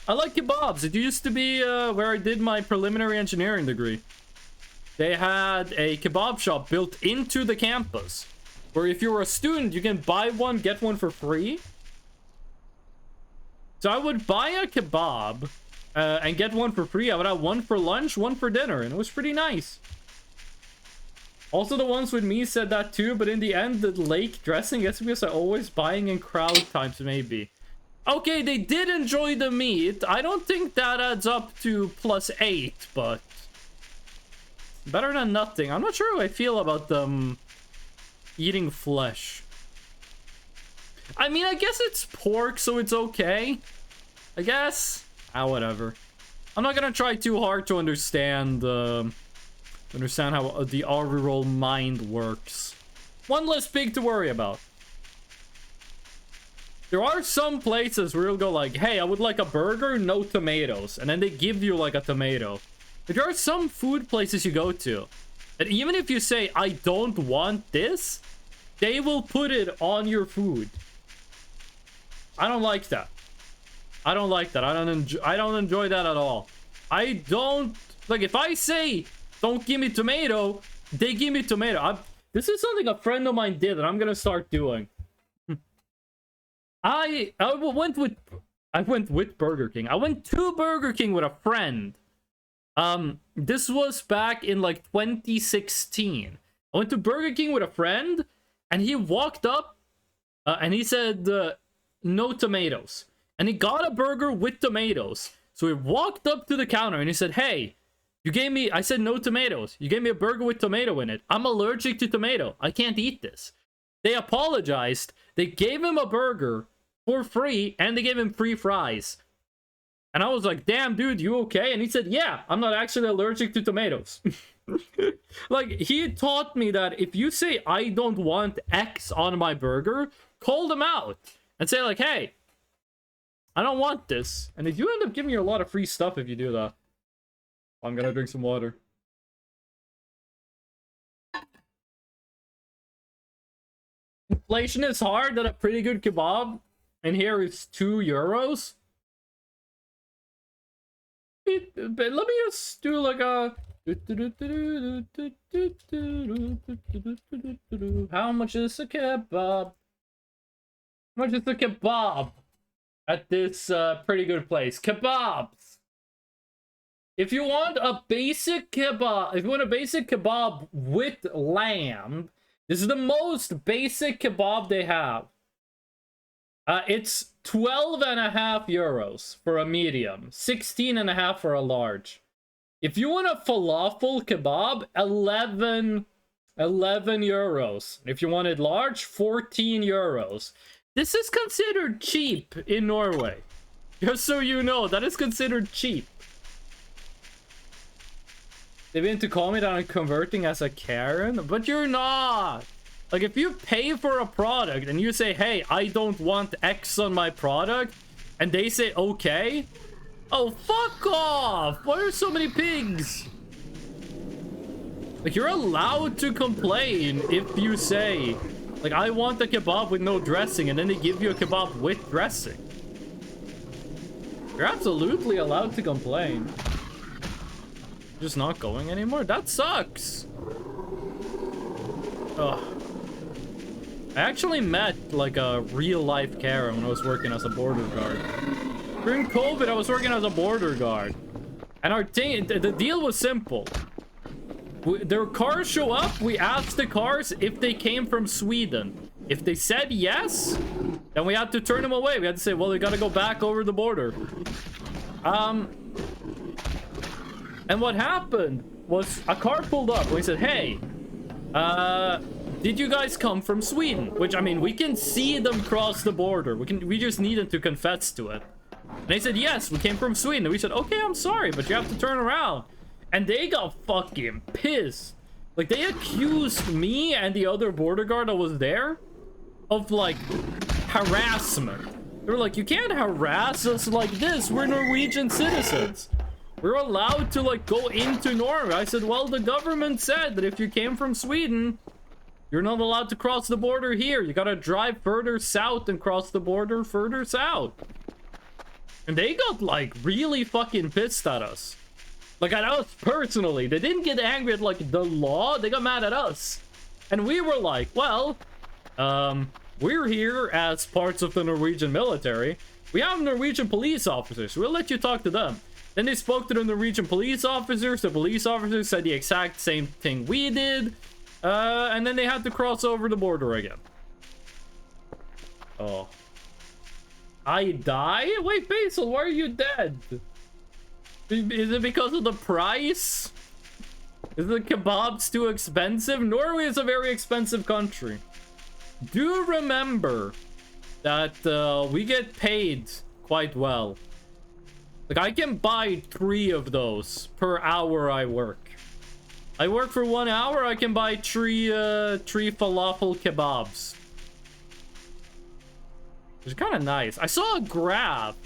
I like kebabs. It used to be where I did my preliminary engineering degree. They had a kebab shop built into the campus, where if you were a student, you can buy one, get one for free. So I would buy a kebab and get one for free. I would have one for lunch, one for dinner, and it was pretty nice. Also, the ones with me said that too, but in the end, the lake dressing, that's because I'm always buying in crowd times, maybe. Okay, they did enjoy the meat. I don't think that adds up to +8, but better than nothing. I'm not sure how I feel about them eating flesh. I mean, I guess it's pork, so it's okay. I guess. Ah, whatever. I'm not gonna try too hard to understand how the rural mind works. One less pig to worry about. There are some places where you'll go like, hey, I would like a burger, no tomatoes. And then they give you like a tomato. But there are some food places you go to, and even if you say, I don't want this, they will put it on your food. I don't like that. I don't like that. I don't enjoy that at all. I don't like, if I say don't give me tomato, they give me tomato. This is something a friend of mine did, and I'm gonna start doing. I went with Burger King. I went to Burger King with a friend. This was back in like 2016. I went to Burger King with a friend, and he walked up and he said no tomatoes, and he got a burger with tomatoes. So he walked up to the counter and he said, hey, you gave me, I said no tomatoes, you gave me a burger with tomato in it. I'm allergic to tomato, I can't eat this. They apologized, they gave him a burger for free, and they gave him free fries. And I was like, damn, dude, you okay? And he said, yeah, I'm not actually allergic to tomatoes. Like, he taught me that if you say, I don't want X on my burger, call them out and say like, hey, I don't want this. And if you end up giving you a lot of free stuff if you do that. I'm gonna drink some water. Inflation is hard, that a pretty good kebab in here is €2. But let me just do like a... How much is a kebab? How much is a kebab at this pretty good place? Kebabs! If you want a basic kebab, if you want a basic kebab with lamb, this is the most basic kebab they have. It's €12.50 for a medium, 16.50 for a large. If you want a falafel kebab, 11 euros. If you want it large, 14 euros. This is considered cheap in Norway. Just so you know, that is considered cheap. They've been to call me that I'm converting as a Karen, but you're not. Like, if you pay for a product and you say, hey, I don't want X on my product, and they say, okay, oh, fuck off. Why are so many pigs? Like, you're allowed to complain if you say, like, I want a kebab with no dressing, and then they give you a kebab with dressing. You're absolutely allowed to complain. Just not going anymore? That sucks. Ugh. I actually met like a real life Karen when I was working as a border guard. During COVID, I was working as a border guard. And our thing, the deal was simple. Their cars show up, we asked the cars if they came from Sweden. If they said yes, then we had to turn them away. We had to say, well, they gotta go back over the border. And what happened was a car pulled up and we said, hey, did you guys come from Sweden? Which, I mean, we can see them cross the border. We just need them to confess to it. And they said, yes, we came from Sweden. And we said, okay, I'm sorry, but you have to turn around. And they got fucking pissed. Like, they accused me and the other border guard that was there of, like, harassment. They were like, you can't harass us like this. We're Norwegian citizens. We're allowed to, like, go into Norway. I said, well, the government said that if you came from Sweden, you're not allowed to cross the border here. You gotta drive further south and cross the border further south. And they got, like, really fucking pissed at us. Like, at us personally. They didn't get angry at, like, the law. They got mad at us. And we were like, well, we're here as parts of the Norwegian military. We have Norwegian police officers. We'll let you talk to them. Then they spoke to the Norwegian police officers. The police officers said the exact same thing we did. And then they had to cross over the border again. Oh. I die? Wait, Basil, why are you dead? Is it because of the price? Is the kebabs too expensive? Norway is a very expensive country. Do remember that we get paid quite well. Like, I can buy 3 of those per hour I work. I work for 1 hour, I can buy 3 falafel kebabs. It's kind of nice. I saw a graph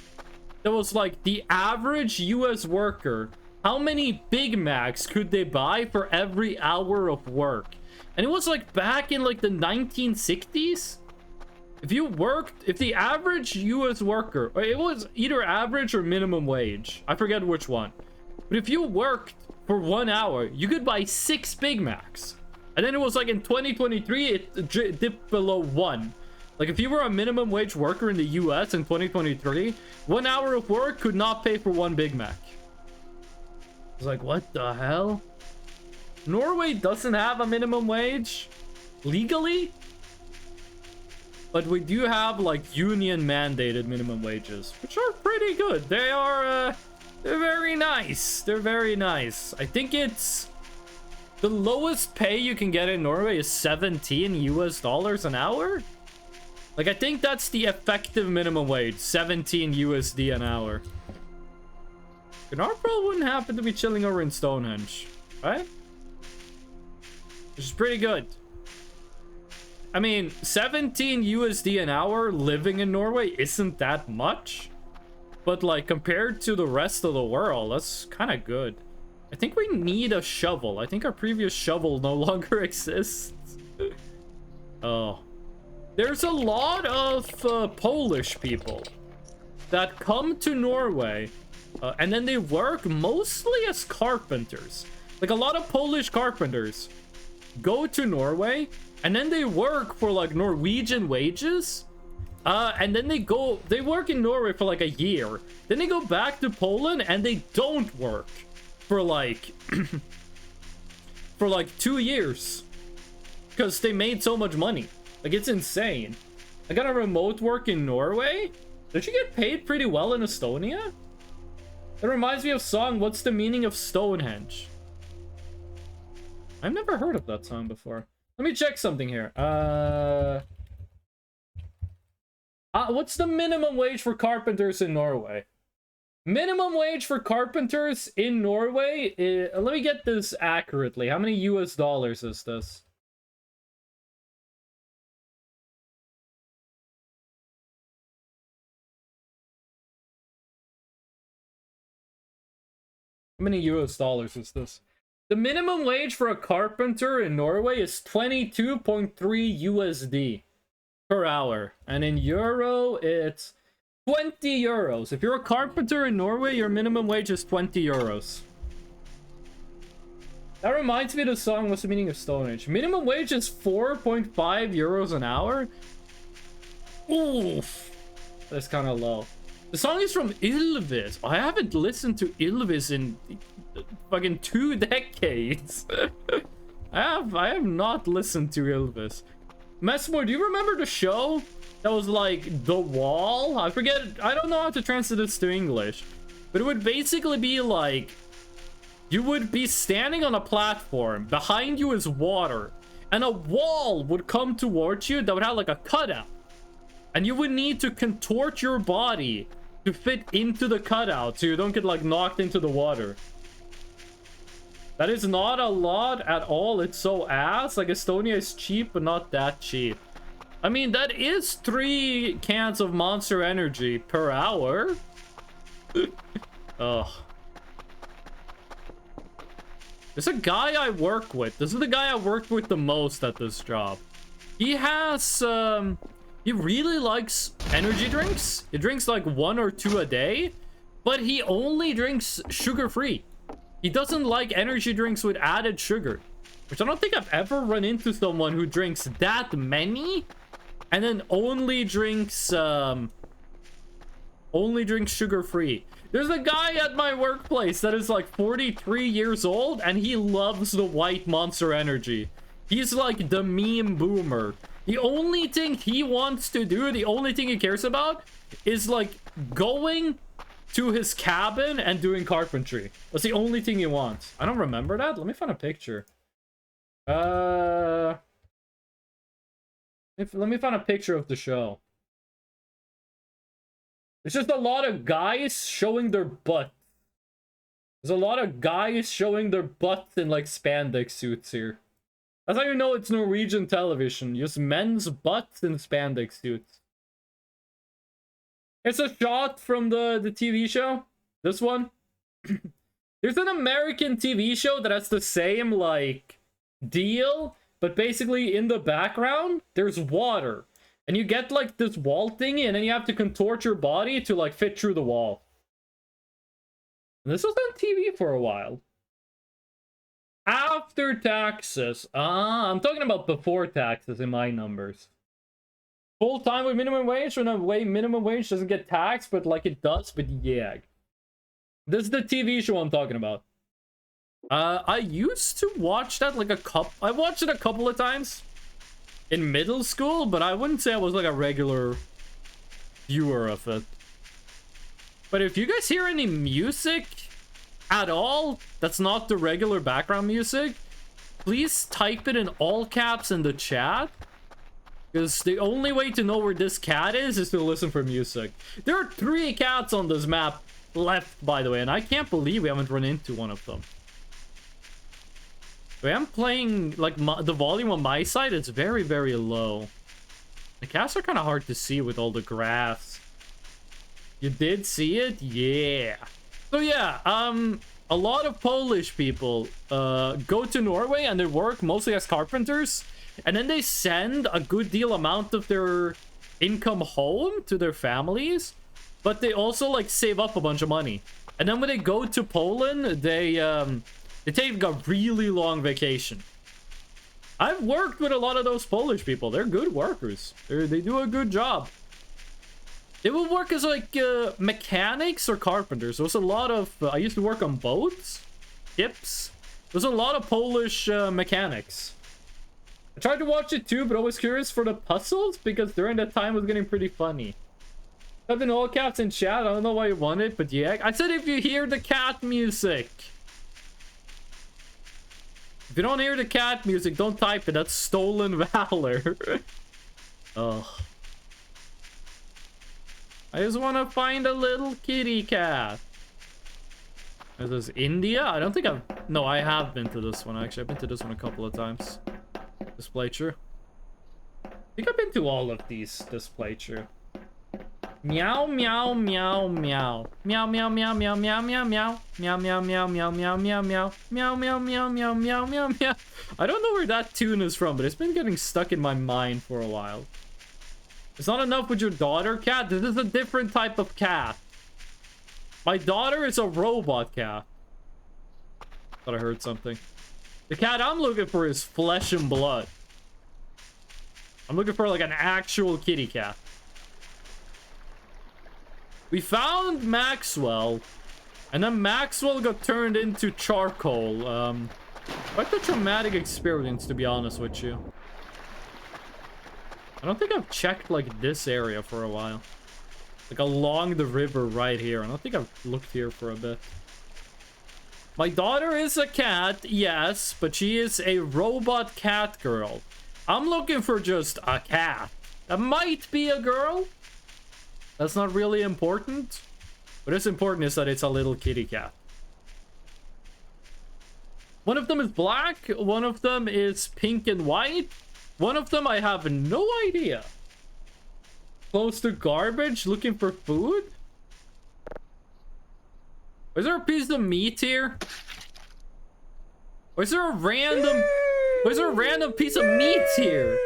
that was like the average US worker, how many Big Macs could they buy for every hour of work? And it was like back in like the 1960s. If the average US worker, or it was either average or minimum wage, I forget which one, but if you worked for 1 hour, you could buy 6 Big Macs. And then it was like in 2023, it dipped below 1. Like, if you were a minimum wage worker in the US in 2023, 1 hour of work could not pay for 1 Big Mac. I was like, what the hell? Norway doesn't have a minimum wage legally, but we do have like union mandated minimum wages, which are pretty good. They are they're very nice. They're very nice. I think it's the lowest pay you can get in Norway is 17 US dollars an hour. Like, I think that's the effective minimum wage, 17 USD an hour. Gnarpro wouldn't happen to be chilling over in Stonehenge, right? Which is pretty good. I mean, 17 USD an hour living in Norway isn't that much. But, like, compared to the rest of the world, that's kind of good. I think we need a shovel. I think our previous shovel no longer exists. Oh. There's a lot of Polish people that come to Norway and then they work mostly as carpenters. Like, a lot of Polish carpenters go to Norway and then they work for like Norwegian wages. And then they work in Norway for like a year. Then they go back to Poland and they don't work for like for like 2 years because they made so much money. Like, it's insane. I got a remote work in Norway. Did you get paid pretty well in Estonia? That reminds me of song, What's the Meaning of Stonehenge? I've never heard of that song before. Let me check something here. What's the minimum wage for carpenters in Norway? Minimum wage for carpenters in Norway is, let me get this accurately. How many US dollars is this? How many US dollars is this? The minimum wage for a carpenter in Norway is 22.3 USD per hour. And in euro, it's 20 euros. If you're a carpenter in Norway, your minimum wage is 20 euros. That reminds me of the song, What's the Meaning of Stonehenge? Minimum wage is 4.5 euros an hour. Oof. That's kind of low. The song is from Ylvis. I haven't listened to Ylvis in fucking 2 decades. I have not listened to Ylvis. Messmore, do you remember the show that was like The Wall? I forget. I don't know how to translate this to English. But it would basically be like, you would be standing on a platform. Behind you is water. And a wall would come towards you that would have like a cutout. And you would need to contort your body to fit into the cutout so you don't get like knocked into the water. That is not a lot at all. It's so ass. Like, Estonia is cheap, but not that cheap. I mean, that is 3 cans of Monster Energy per hour. Ugh. There's a guy I work with. This is the guy I worked with the most at this job. He has, he really likes energy drinks. He drinks like 1 or 2 a day, but he only drinks sugar-free. He doesn't like energy drinks with added sugar, which I don't think I've ever run into someone who drinks that many and then only drinks sugar-free. There's a guy at my workplace that is like 43 years old and he loves the white Monster Energy. He's like the meme boomer. The only thing he wants to do, the only thing he cares about is like going to his cabin and doing carpentry. That's the only thing he wants. I don't remember that. Let me find a picture. Let me find a picture of the show. It's just a lot of guys showing their butt. There's a lot of guys showing their butts in like spandex suits here. That's how you know it's Norwegian television. Just men's butts in spandex suits. It's a shot from the TV show. This one. There's an American TV show that has the same, like, deal. But basically, in the background, there's water. And you get, like, this wall thingy, and then you have to contort your body to, like, fit through the wall. And this was on TV for a while. After taxes. I'm talking about before taxes in my numbers. Full time with minimum wage, or no way minimum wage doesn't get taxed, but like it does, but yeah. This is the TV show I'm talking about. I used to watch that like I watched it a couple of times in middle school, but I wouldn't say I was like a regular viewer of it. But if you guys hear any music at all that's not the regular background music, please type it in all caps in the chat. Because the only way to know where this cat is to listen for music. There are 3 cats on this map left, by the way, and I can't believe we haven't run into one of them. I am playing, like, the volume on my side, it's very, very low. The cats are kind of hard to see with all the grass. You did see it? Yeah. So yeah, a lot of Polish people go to Norway and they work mostly as carpenters. And then they send a good deal amount of their income home to their families. But they also, like, save up a bunch of money. And then when they go to Poland, they take a really long vacation. I've worked with a lot of those Polish people. They're good workers. They do a good job. They will work as, like, mechanics or carpenters. There was a lot of... I used to work on boats. Ships. There's a lot of Polish mechanics. I tried to watch it too, but I was curious for the puzzles because during that time it was getting pretty funny. I've been all caps in chat. I don't know why you want it, but yeah. I said if you hear the cat music. If you don't hear the cat music, don't type it. That's stolen valor. Ugh. I just want to find a little kitty cat. Is this India? I don't think I've... No, I have been to this one, actually. I've been to this one a couple of times. This playthrough. I think I've been to all of these this playthrough. Meow meow meow meow. Meow meow meow meow meow meow meow. Meow meow meow meow meow meow meow. Meow meow meow meow meow meow meow. I don't know where that tune is from, but it's been getting stuck in my mind for a while. It's not enough with your daughter cat. This is a different type of cat. My daughter is a robot cat. Thought I heard something. The cat I'm looking for is flesh and blood. I'm looking for like an actual kitty cat. We found Maxwell, and then Maxwell got turned into charcoal. Quite a traumatic experience, to be honest with you. I don't think I've checked like this area for a while. Like along the river right here. I don't think I've looked here for a bit. My daughter is a cat, yes, but she is a robot cat girl. I'm looking for just a cat. That might be a girl. That's not really important. What is important is that it's a little kitty cat. One of them is black, one of them is pink and white, one of them I have no idea. Close to garbage, looking for food? Is there a piece of meat here? Or is there a random... Or is there a random piece of meat here?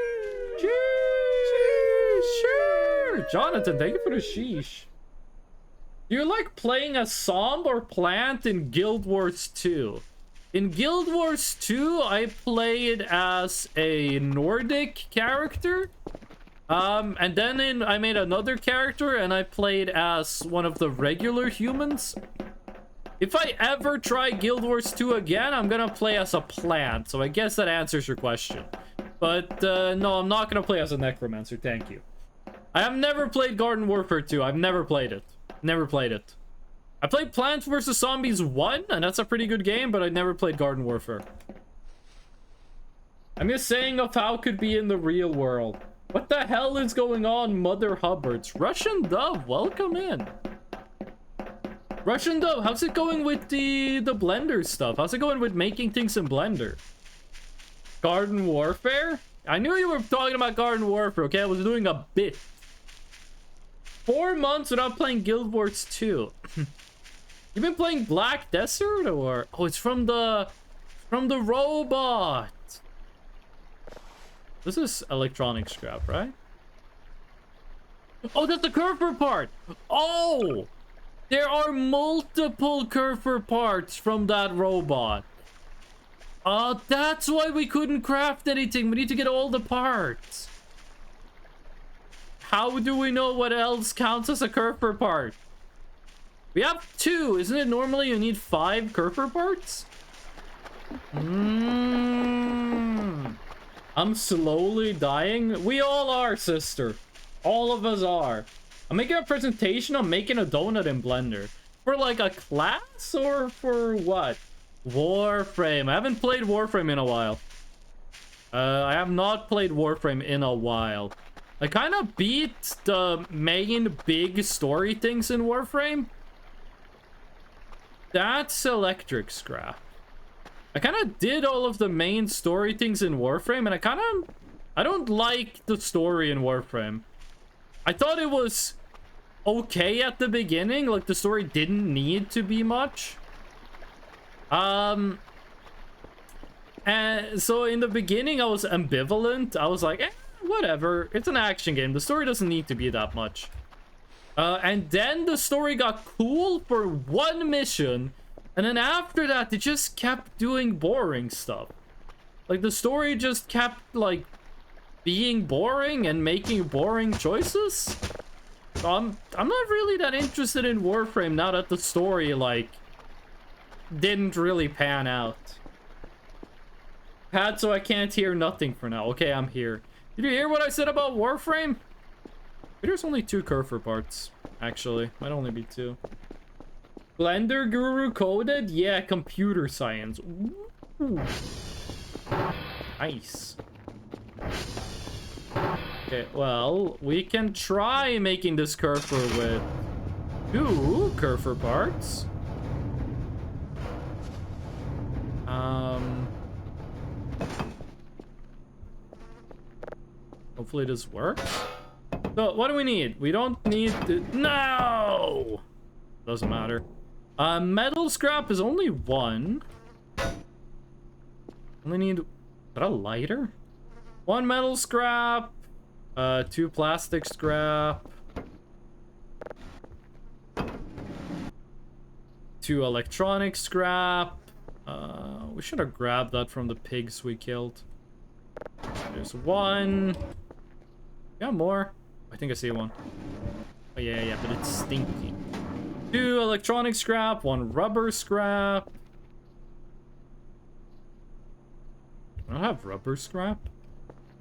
Sure. Jonathan, thank you for the sheesh. Do you like playing as Somb or Plant in Guild Wars 2? In Guild Wars 2, I played as a Nordic character. And then I made another character and I played as one of the regular humans. If I ever try Guild Wars 2 again, I'm gonna play as a plant. So I guess that answers your question. But no, I'm not gonna play as a necromancer, thank you. I have never played Garden Warfare 2. I've never played it. Never played it. I played Plants vs. Zombies 1, and that's a pretty good game, but I never played Garden Warfare. I'm just saying of how it could be in the real world. What the hell is going on, Mother Hubbards? Russian Dove, welcome in. Russian Dove, how's it going with the Blender stuff? How's it going with making things in Blender? Garden Warfare? I knew you were talking about Garden Warfare, okay? I was doing a bit. 4 months without playing Guild Wars 2. You've been playing Black Desert or... Oh, it's from the robot. This is electronic scrap, right? Oh, that's the Kerfer part. Oh, there are multiple Kerfer parts from that robot. That's why we couldn't craft anything. We need to get all the parts. How do we know what else counts as a Kerfer part? We have 2. Isn't it normally you need 5 Kerfer parts? I'm slowly dying. We all are, sister. All of us are. I'm making a presentation on making a donut in Blender. For like a class or for what? Warframe. I haven't played Warframe in a while. I have not played Warframe in a while. I kind of beat the main big story things in Warframe. That's electric scrap. I kind of did all of the main story things in Warframe, and I don't like the story in Warframe. I thought it was okay at the beginning, like the story didn't need to be much. And so in the beginning I was ambivalent. I was like, whatever, it's an action game. The story doesn't need to be that much. And then the story got cool for one mission, and then after that they just kept doing boring stuff. Like the story just kept like being boring and making boring choices. So I'm not really that interested in Warframe now that the story like didn't really pan out. Pad, so I can't hear nothing for now. Okay, I'm here. Did you hear what I said about Warframe? There's only 2 Kerfer parts, actually. Might only be 2. Blender Guru coded? Yeah, computer science. Ooh. Nice. Okay, well, we can try making this Kerfer with 2 Kerfer parts. Hopefully this works. So, what do we need? We don't need to... No! Doesn't matter. Metal scrap is only 1. Only need... Is that a lighter? 1 metal scrap. 2 plastic scrap. 2 electronic scrap. We should have grabbed that from the pigs we killed. There's 1. Yeah, more. I think I see 1. Oh, yeah, but it's stinky. 2 electronic scrap, 1 rubber scrap. I don't have rubber scrap.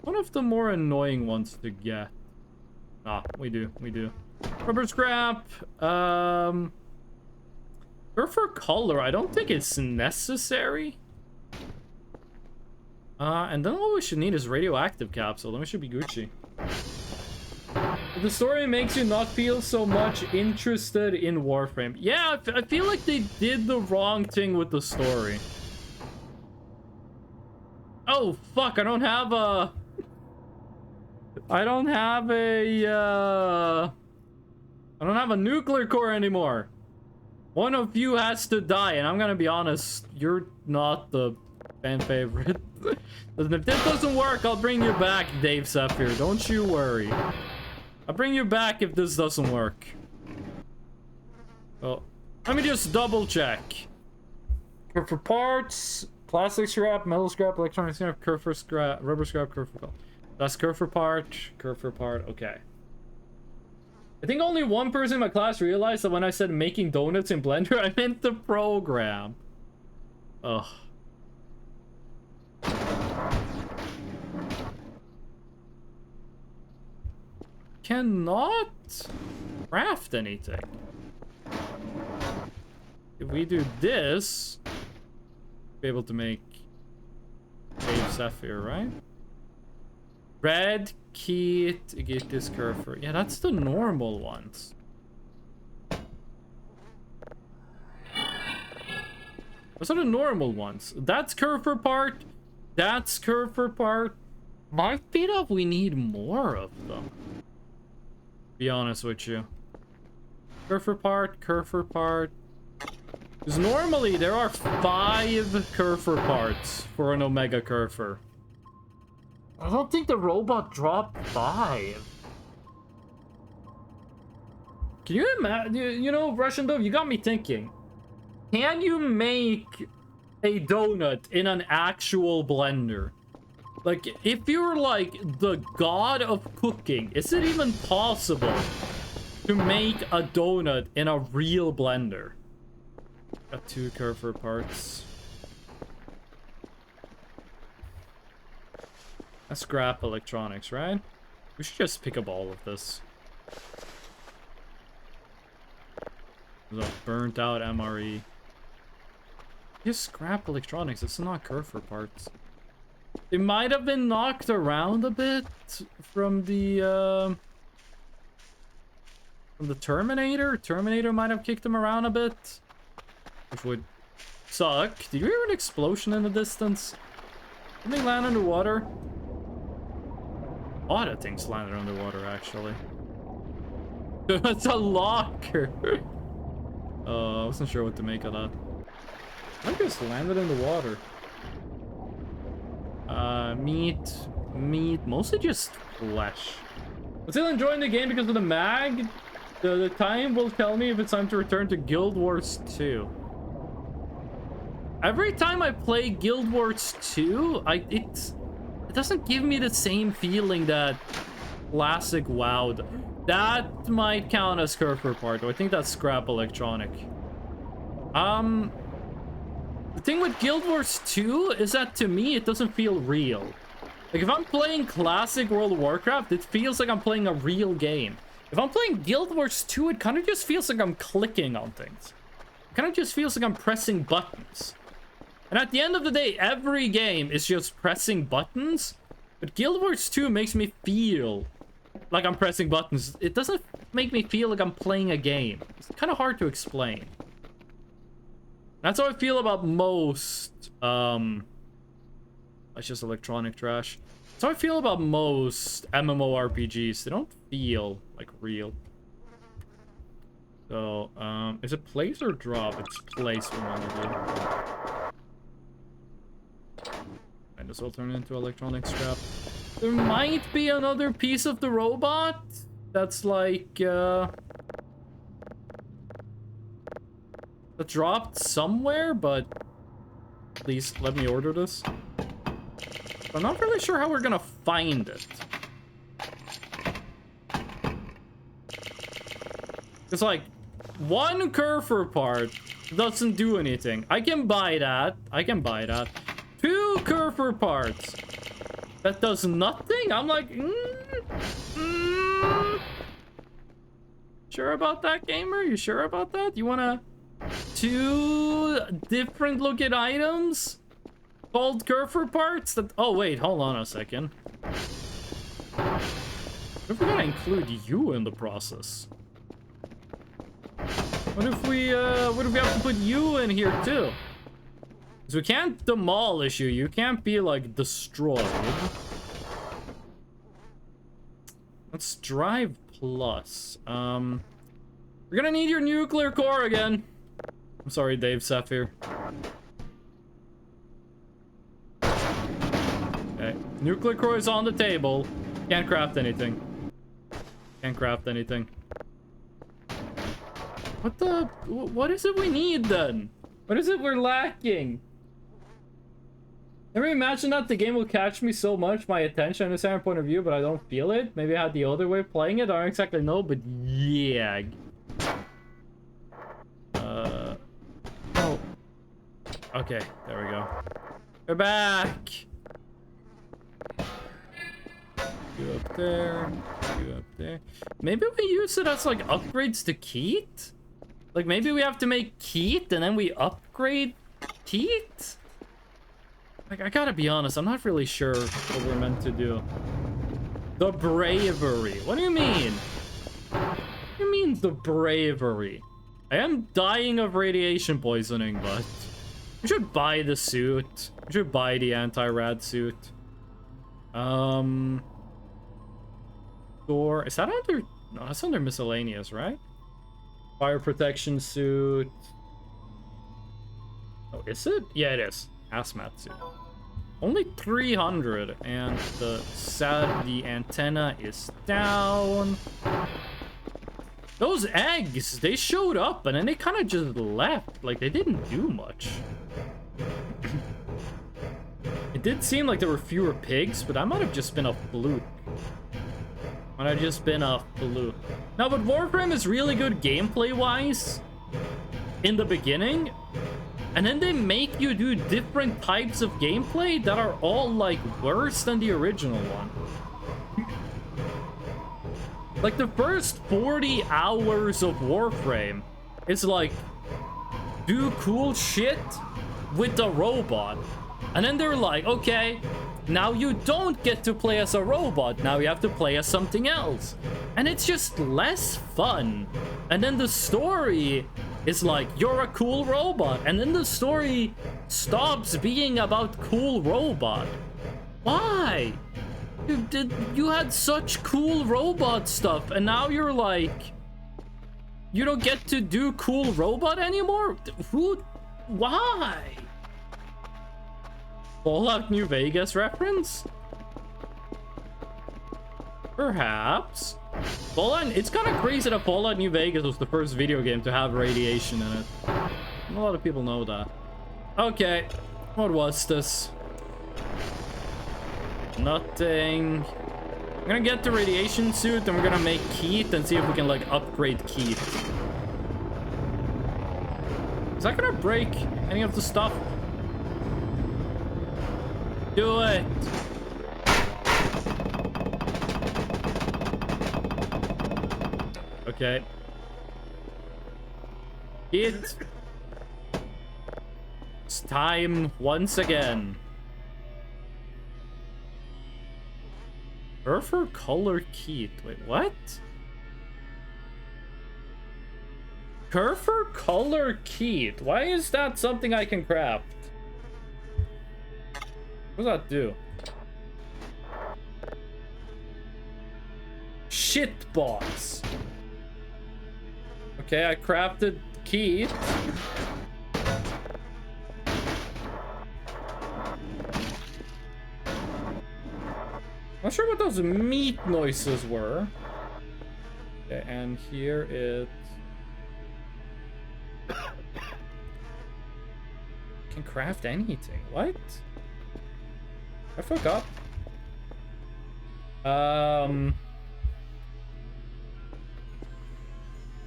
One of the more annoying ones to get. Ah, we do. Rubber scrap. Or for color, I don't think it's necessary. And then all we should need is radioactive capsule. Then we should be Gucci. The story makes you not feel so much interested in Warframe. Yeah, I feel like they did the wrong thing with the story. Oh, fuck, I don't have a... I don't have a nuclear core anymore. One of you has to die, and I'm gonna be honest, you're not the fan favorite. Listen, if this doesn't work, I'll bring you back, Dave Zephyr. Don't you worry. I'll bring you back if this doesn't work. Oh, let me just double check. For parts, plastic scrap, metal scrap, electronic scrap, curve for scrap, rubber scrap, curve for part. That's curve for part, okay. I think only one person in my class realized that when I said making donuts in Blender, I meant the program. Ugh. Cannot craft anything. If we do this, be able to make Dave Zephyr, right? Red key to get this curve. Yeah, that's the normal ones. Those are the normal ones. That's curve for part. That's curve for part. Might be that we need more of them. Be honest with you. Curve for part, curve for part. Because normally there are 5 curve parts for an Omega curver. I don't think the robot dropped 5. Can you imagine? You know, Russian Dove, you got me thinking. Can you make a donut in an actual blender? Like, if you're like the god of cooking, is it even possible to make a donut in a real blender? Got 2 curve parts. That's scrap electronics, right? We should just pick up all of this. There's a burnt out MRE. Just scrap electronics, it's not curve for parts. They might have been knocked around a bit from the Terminator. Terminator might have kicked them around a bit, which would suck. Did you hear an explosion in the distance? Did they land underwater? A lot of things landed underwater, actually. That's a locker. I wasn't sure what to make of that. I just landed in the water. Meat, mostly just flesh. I'm still enjoying the game because of the mag. The time will tell me if it's time to return to Guild Wars 2. Every time I play Guild Wars 2, it doesn't give me the same feeling that classic WoW. That might count as curve per part, though. I think that's scrap electronic. The thing with Guild Wars 2 is that to me it doesn't feel real. Like if I'm playing classic World of Warcraft, it feels like I'm playing a real game. If I'm playing Guild Wars 2, it kind of just feels like I'm clicking on things. It kind of just feels like I'm pressing buttons. And at the end of the day, every game is just pressing buttons. But Guild Wars 2 makes me feel like I'm pressing buttons. It doesn't make me feel like I'm playing a game. It's kind of hard to explain. That's how I feel about most, that's just electronic trash. That's how I feel about most MMORPGs. They don't feel like real. So, is it place or drop? It's place for one of you. And this will turn into electronic scrap. There might be another piece of the robot that's like, that dropped somewhere, but please let me order this. I'm not really sure how we're gonna find it. It's like one curve part doesn't do anything. I can buy that. I can buy that. 2 curve parts that does nothing. I'm like, sure about that, gamer? You sure about that? You wanna 2 different looking items called curve parts that... Oh wait, hold on a second. What if we're gonna include you in the process? What if we have to put you in here too? So we can't demolish you. You can't be, like, destroyed. Let's drive plus. We're gonna need your nuclear core again. I'm sorry, Dave Sapphire. Okay. Nuclear core is on the table. Can't craft anything. Can't craft anything. What is it we need then? What is it we're lacking? Never imagine that the game will catch me so much, my attention, I understand your point of view, but I don't feel it. Maybe I had the other way of playing it, I don't exactly know, but yeah. Oh. Okay, there we go. We're back! You up there, you up there. Maybe we use it as, like, upgrades to Keat? Like, maybe we have to make Keat and then we upgrade Keat? Like, I gotta be honest, I'm not really sure what we're meant to do. The bravery. What do you mean? What do you mean, the bravery? I am dying of radiation poisoning, but we should buy the suit. We should buy the anti-rad suit. Door. Is that under... No, that's under miscellaneous, right? Fire protection suit. Oh, is it? Yeah, it is. Hazmat suit. Only 300, and the antenna is down. Those eggs, they showed up and then they kind of just left. Like, they didn't do much. It did seem like there were fewer pigs, but that might have just been a fluke. Might have just been a fluke. No, but Warframe is really good gameplay-wise in the beginning. And then they make you do different types of gameplay that are all, like, worse than the original one. Like, the first 40 hours of Warframe is, like, do cool shit with the robot. And then they're like, okay, now you don't get to play as a robot. Now you have to play as something else. And it's just less fun. And then the story is like, you're a cool robot. And then the story stops being about cool robot. Why? You had such cool robot stuff, and now you're like, you don't get to do cool robot anymore? Who? Why? Fallout New Vegas reference? Perhaps. Fallout, it's kind of crazy that Fallout New Vegas was the first video game to have radiation in it. A lot of people know that. Okay, what was this? Nothing. I'm gonna get the radiation suit, and we're gonna make Keat and see if we can, like, upgrade Keat. Is that gonna break any of the stuff? Do it! Okay. Keat. It's time once again. Surfer color Keat. Wait, what? Surfer color Keat. Why is that something I can craft? What does that do? Shit box. Okay, I crafted Keat. Not sure what those meat noises were. Okay, and here it can craft anything. What? I forgot.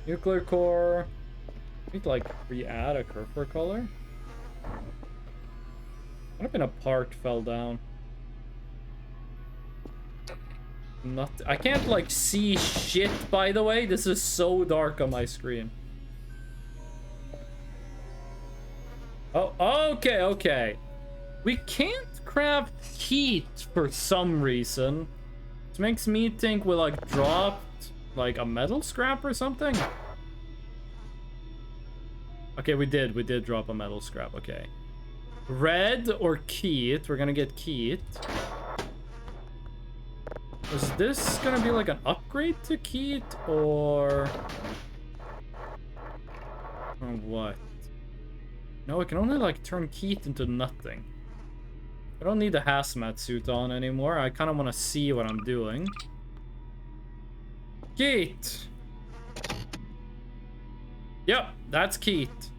Nuclear core. I need to, like, re-add a Kerfer color. What if a part fell down? Not. I can't, like, see shit, by the way. This is so dark on my screen. Oh, okay, okay. We can't craft Keat for some reason. This makes me think we, like, dropped, like, a metal scrap or something. Okay, we did drop a metal scrap, okay. Red or Keith. We're gonna get Keith. Is this gonna be like an upgrade to Keith or what? No, it can only like turn Keith into nothing. I don't need the hazmat suit on anymore. I kind of want to see what I'm doing. Keith. Yep, that's Keith.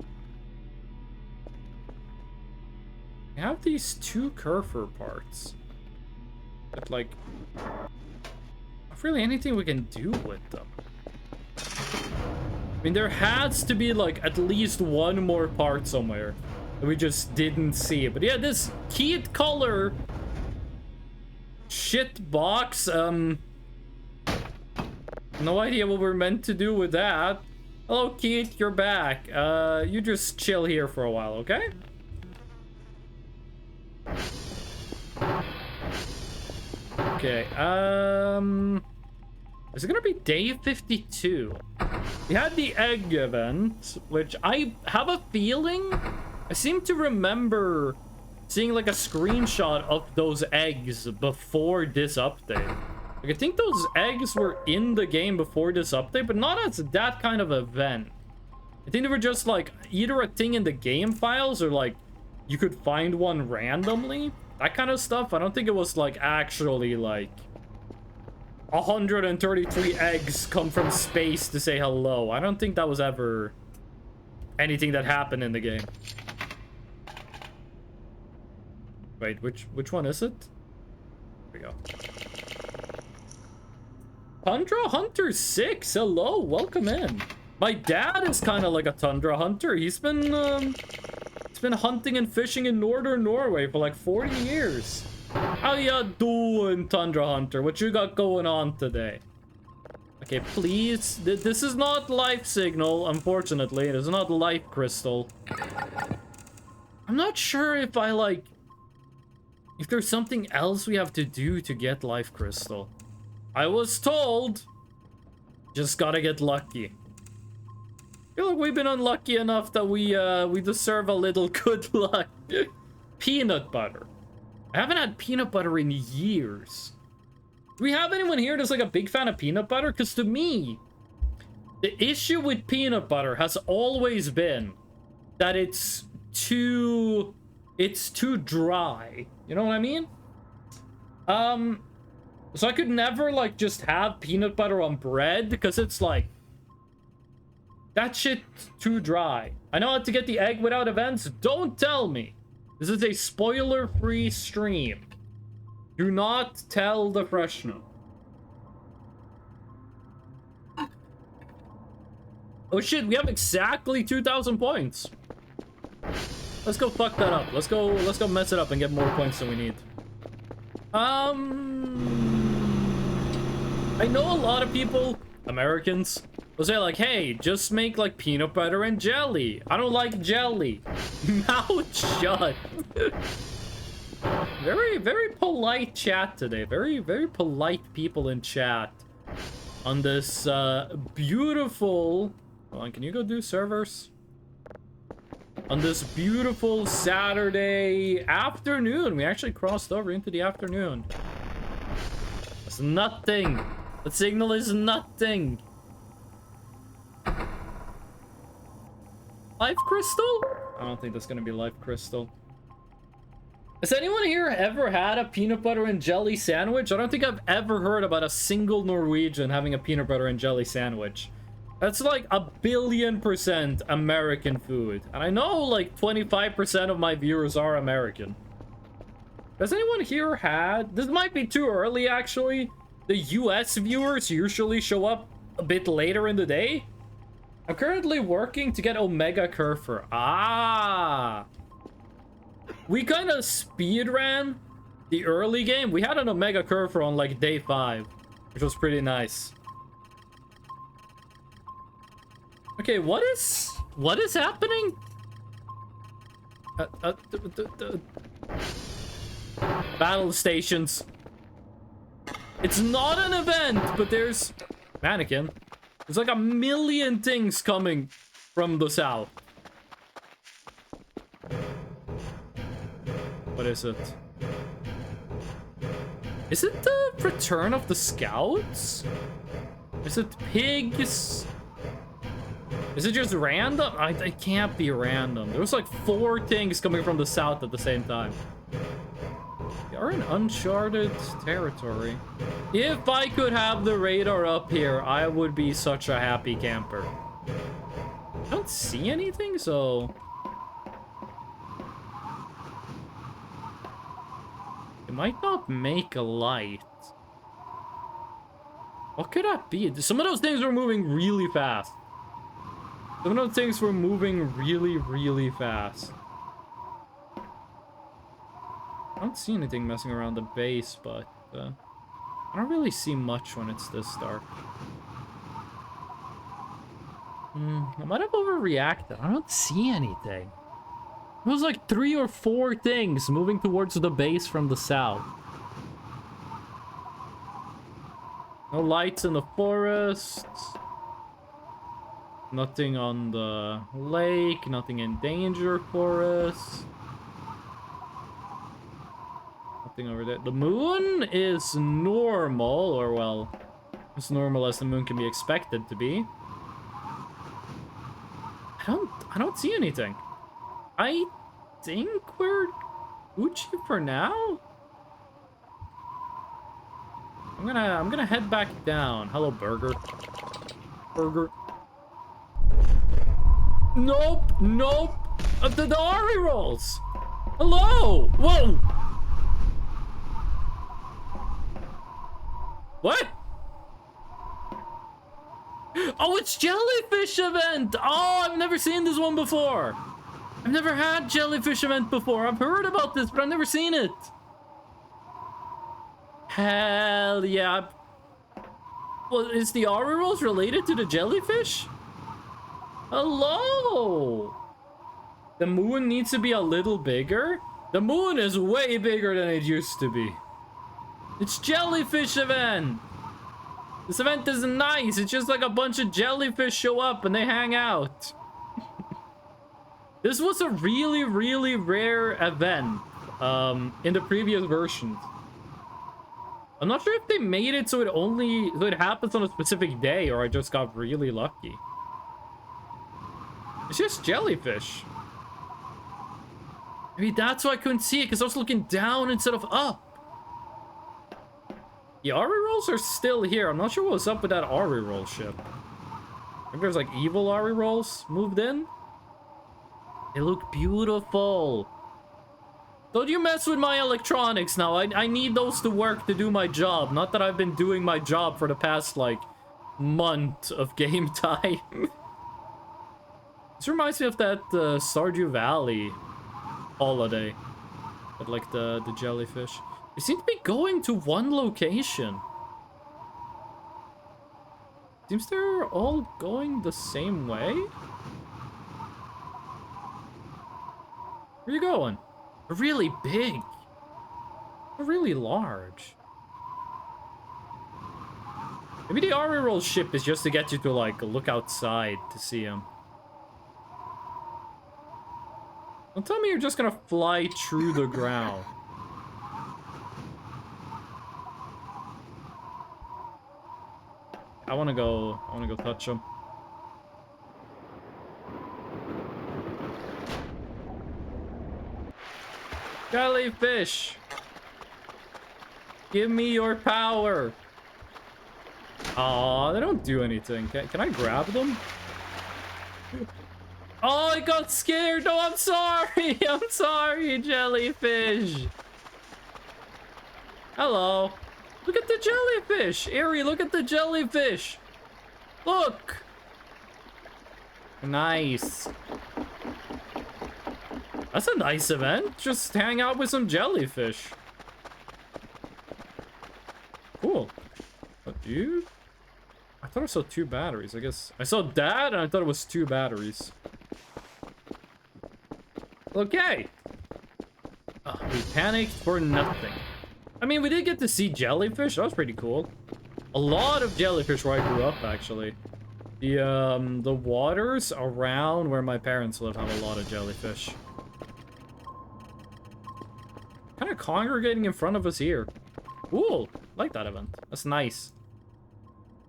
I have these 2 Kerfer parts. But like, not really anything we can do with them. I mean, there has to be like at least one more part somewhere that we just didn't see. But yeah, this Keith color shit box, no idea what we're meant to do with that. Hello, Keith, you're back. You just chill here for a while, okay? Okay, is it gonna be day 52? We had the egg event, which I have a feeling, I seem to remember seeing like a screenshot of those eggs before this update. Like, I think those eggs were in the game before this update, but not as that kind of event. I think they were just like either a thing in the game files or like you could find one randomly. That kind of stuff. I don't think it was like actually like 133 eggs come from space to say hello. I don't think that was ever anything that happened in the game. Wait, which one is it? Here we go. Tundra Hunter 6, hello, welcome in. My dad is kind of like a Tundra Hunter. He's been hunting and fishing in northern Norway for like 40 years. How ya doing, Tundra Hunter? What you got going on today? Okay, please. This is not life signal, unfortunately. It is not life crystal. I'm not sure if I like... if there's something else we have to do to get life crystal. I was told, just gotta get lucky. I feel like we've been unlucky enough that we deserve a little good luck. Peanut butter. I haven't had peanut butter in years. Do we have anyone here that's like a big fan of peanut butter? Because to me, the issue with peanut butter has always been that it's too dry. You know what I mean? So I could never like just have peanut butter on bread because it's like, that shit's too dry. I know how to get the egg without events. Don't tell me. This is a spoiler-free stream. Do not tell the freshness. Oh shit, we have exactly 2,000 points. Let's go fuck that up. Let's go mess it up and get more points than we need. I know a lot of people, Americans, will say like, hey, just make like peanut butter and jelly. I don't like jelly. Mouth shut. Very, very polite chat today. Very, very polite people in chat on this beautiful... Hold on, can you go do servers? On this beautiful Saturday afternoon. We actually crossed over into the afternoon. That's nothing. The signal is nothing. Life crystal? I don't think that's gonna be life crystal. Has anyone here ever had a peanut butter and jelly sandwich? I don't think I've ever heard about a single Norwegian having a peanut butter and jelly sandwich. That's like 1,000,000,000% American food. And I know like 25% of my viewers are American. Has anyone here had... This might be too early actually. The US viewers usually show up a bit later in the day. I'm currently working to get Omega Kerfer. Ah! We kind of speed ran the early game. We had an Omega Kerfer on like day 5, which was pretty nice. Okay, what is happening? Battle stations. It's not an event, but there's mannequin. There's like 1,000,000 things coming from the south. What is it? Is it the return of the scouts? Is it pigs? Is it just random? It can't be random. There was like 4 things coming from the south at the same time. We are in uncharted territory. If I could have the radar up here, I would be such a happy camper. I don't see anything, so... It might not make a light. What could that be? Some of those things were moving really fast. Some of those things were moving really, really fast. I don't see anything messing around the base, but I don't really see much when it's this dark. I might have overreacted. I don't see anything. It was like 3 or 4 things moving towards the base from the south. No lights in the forest. Nothing on the lake. Nothing in danger forest. Nothing over there. The moon is normal, or well, as normal as the moon can be expected to be. I don't see anything. I think we're Gucci for now. I'm gonna head back down. Hello, burger. Burger. Nope, nope. The Ari rolls. Hello. Whoa. What? Oh, it's jellyfish event. Oh, I've never seen this one before. I've never had jellyfish event before. I've heard about this, but I've never seen it. Hell yeah. Well, is the Ari rolls related to the jellyfish? Hello. The moon needs to be a little bigger. The moon is way bigger than it used to be. It's jellyfish event. This event is nice. It's just like a bunch of jellyfish show up and they hang out. This was a really, really rare event in the previous versions. I'm not sure if they made it so it happens on a specific day, or I just got really lucky. It's just jellyfish. Maybe that's why I couldn't see it, because I was looking down instead of up. The Ari rolls are still here. I'm not sure what's up with that Ari roll ship. Maybe there's like evil Ari rolls moved in. They look beautiful. Don't you mess with my electronics now. I need those to work to do my job. Not that I've been doing my job for the past, like, month of game time. This reminds me of that Stardew Valley holiday. But, like, the jellyfish. They seem to be going to one location. Seems they're all going the same way. Where are you going? They're really big. They're really large. Maybe the Ari roll ship is just to get you to, like, look outside to see them. Don't tell me you're just gonna fly through the ground. I wanna go touch them. Jellyfish! Give me your power! Aw, they don't do anything. Can I grab them? Oh, I got scared! No, I'm sorry! I'm sorry, jellyfish! Hello. Look at the jellyfish! Ari, look at the jellyfish! Look! Nice. That's a nice event. Just hang out with some jellyfish. Cool. But dude? I thought I saw 2 batteries. I guess I saw that and I thought it was 2 batteries. Okay. Oh, we panicked for nothing. I mean, we did get to see jellyfish. That was pretty cool. A lot of jellyfish where I grew up, actually. The waters around where my parents live have a lot of jellyfish. of congregating in front of us here. Cool. Like that event. That's nice.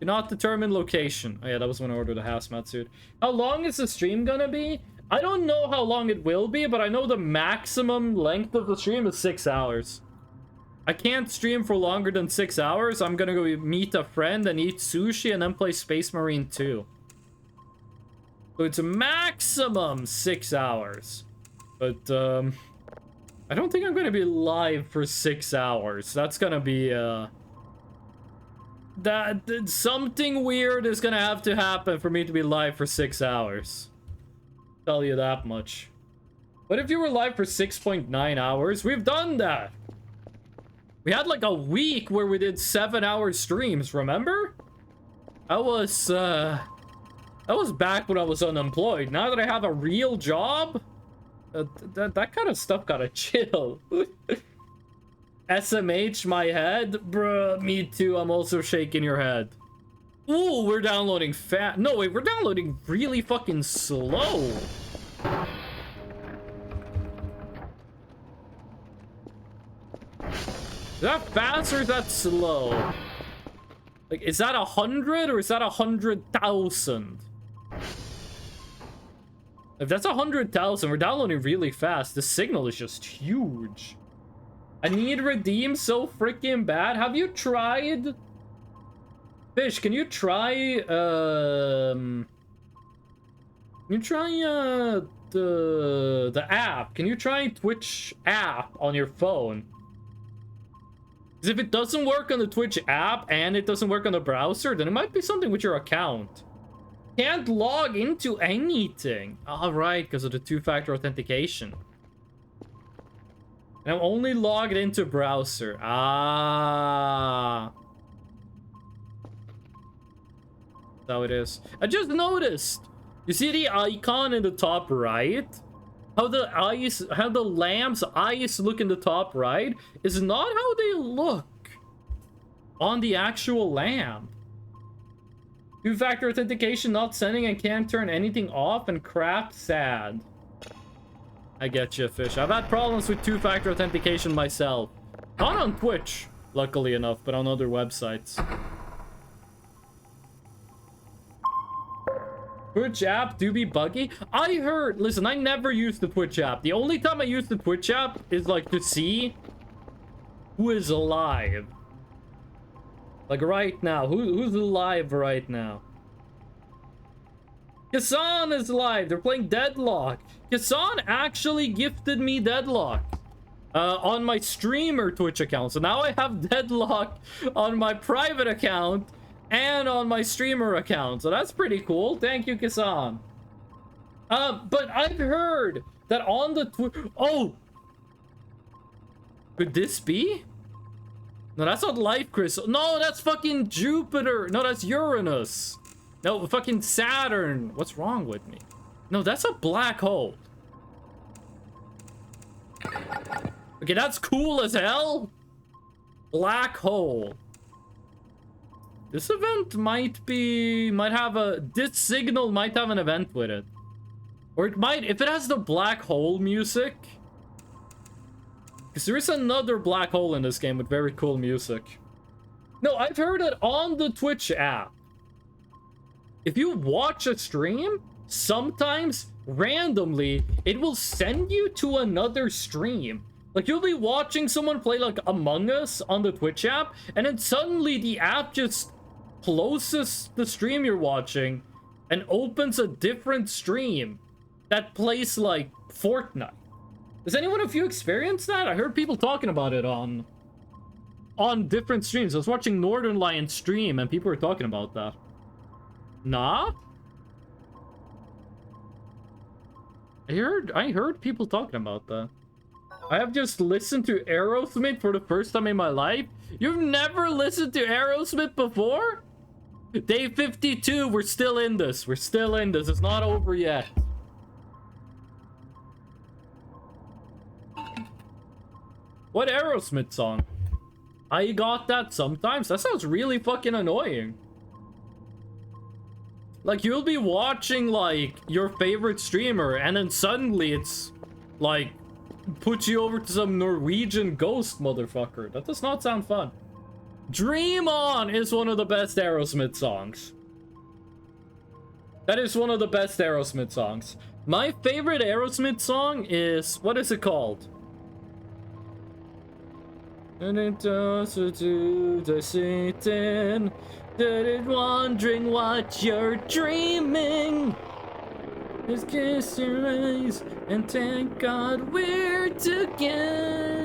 Do not determine location. Oh yeah, that was when I ordered a hazmat suit. How long is the stream gonna be? I don't know how long it will be, but I know the maximum length of the stream is 6 hours. I can't stream for longer than 6 hours. I'm gonna go meet a friend and eat sushi and then play Space Marine 2. So it's a maximum 6 hours. But, I don't think I'm gonna be live for 6 hours. That's gonna be, something weird is gonna have to happen for me to be live for 6 hours. Tell you that much. What if you were live for 6.9 hours? We've done that! We had like a week where we did 7-hour streams, remember? That was back when I was unemployed. Now that I have a real job, that kind of stuff gotta chill. SMH my head? Bruh, me too. I'm also shaking your head. Ooh, we're downloading fast. No, wait, we're downloading really fucking slow. Is that fast or is that slow? Like, is that 100 or is that 100,000? If that's 100,000, we're downloading really fast. The signal is just huge. I need redeem so freaking bad. Have you tried? Fish, can you try, the app? Can you try Twitch app on your phone? Because if it doesn't work on the Twitch app and it doesn't work on the browser, then it might be something with your account. Can't log into anything. All right, because of the two-factor authentication. And I'm only logged into browser. Ah. That's how it is. I just noticed. You see the icon in the top right? How the eyes, how the lamp's eyes look in the top right is not how they look on the actual lamp. Two-factor authentication not sending and can't turn anything off and crap sad. I get you, Fish. I've had problems with two-factor authentication myself. Not on Twitch, luckily enough, but on other websites. Twitch app do be buggy? I heard, listen, I never use the Twitch app. The only time I use the Twitch app is like to see who is alive. Like right now, who's alive right now? Kassan is live. They're playing Deadlock. Kassan actually gifted me Deadlock on my streamer Twitch account. So now I have Deadlock on my private account and on my streamer account. So that's pretty cool. Thank you, Kassan. But I've heard that on the oh! Could this be? No, that's not Life Crystal. No, that's fucking Jupiter. No, that's Uranus. No, fucking Saturn. What's wrong with me? No, that's a black hole. Okay, that's cool as hell. Black hole. This event might have a, this signal might have an event with it. Or it might, if it has the black hole music. Because there is another black hole in this game with very cool music. No, I've heard it on the Twitch app. If you watch a stream, sometimes, randomly, it will send you to another stream. Like, you'll be watching someone play, like, Among Us on the Twitch app, and then suddenly the app just closes the stream you're watching and opens a different stream that plays, like, Fortnite. Has anyone of you experienced that? I heard people talking about it on different streams. I was watching Northern Lion stream, and people were talking about that. Nah? I heard people talking about that. I have just listened to Aerosmith for the first time in my life. You've never listened to Aerosmith before? Day 52, we're still in this. We're still in this. It's not over yet. What Aerosmith song? I got that sometimes. That sounds really fucking annoying. Like, you'll be watching, like, your favorite streamer, and then suddenly it's, like, put you over to some Norwegian ghost motherfucker. That does not sound fun. Dream On is one of the best Aerosmith songs. That is one of the best Aerosmith songs. My favorite Aerosmith song is... What is it called? And it does to the Satan, that it wondering what you're dreaming. Just kiss your eyes and thank God we're together.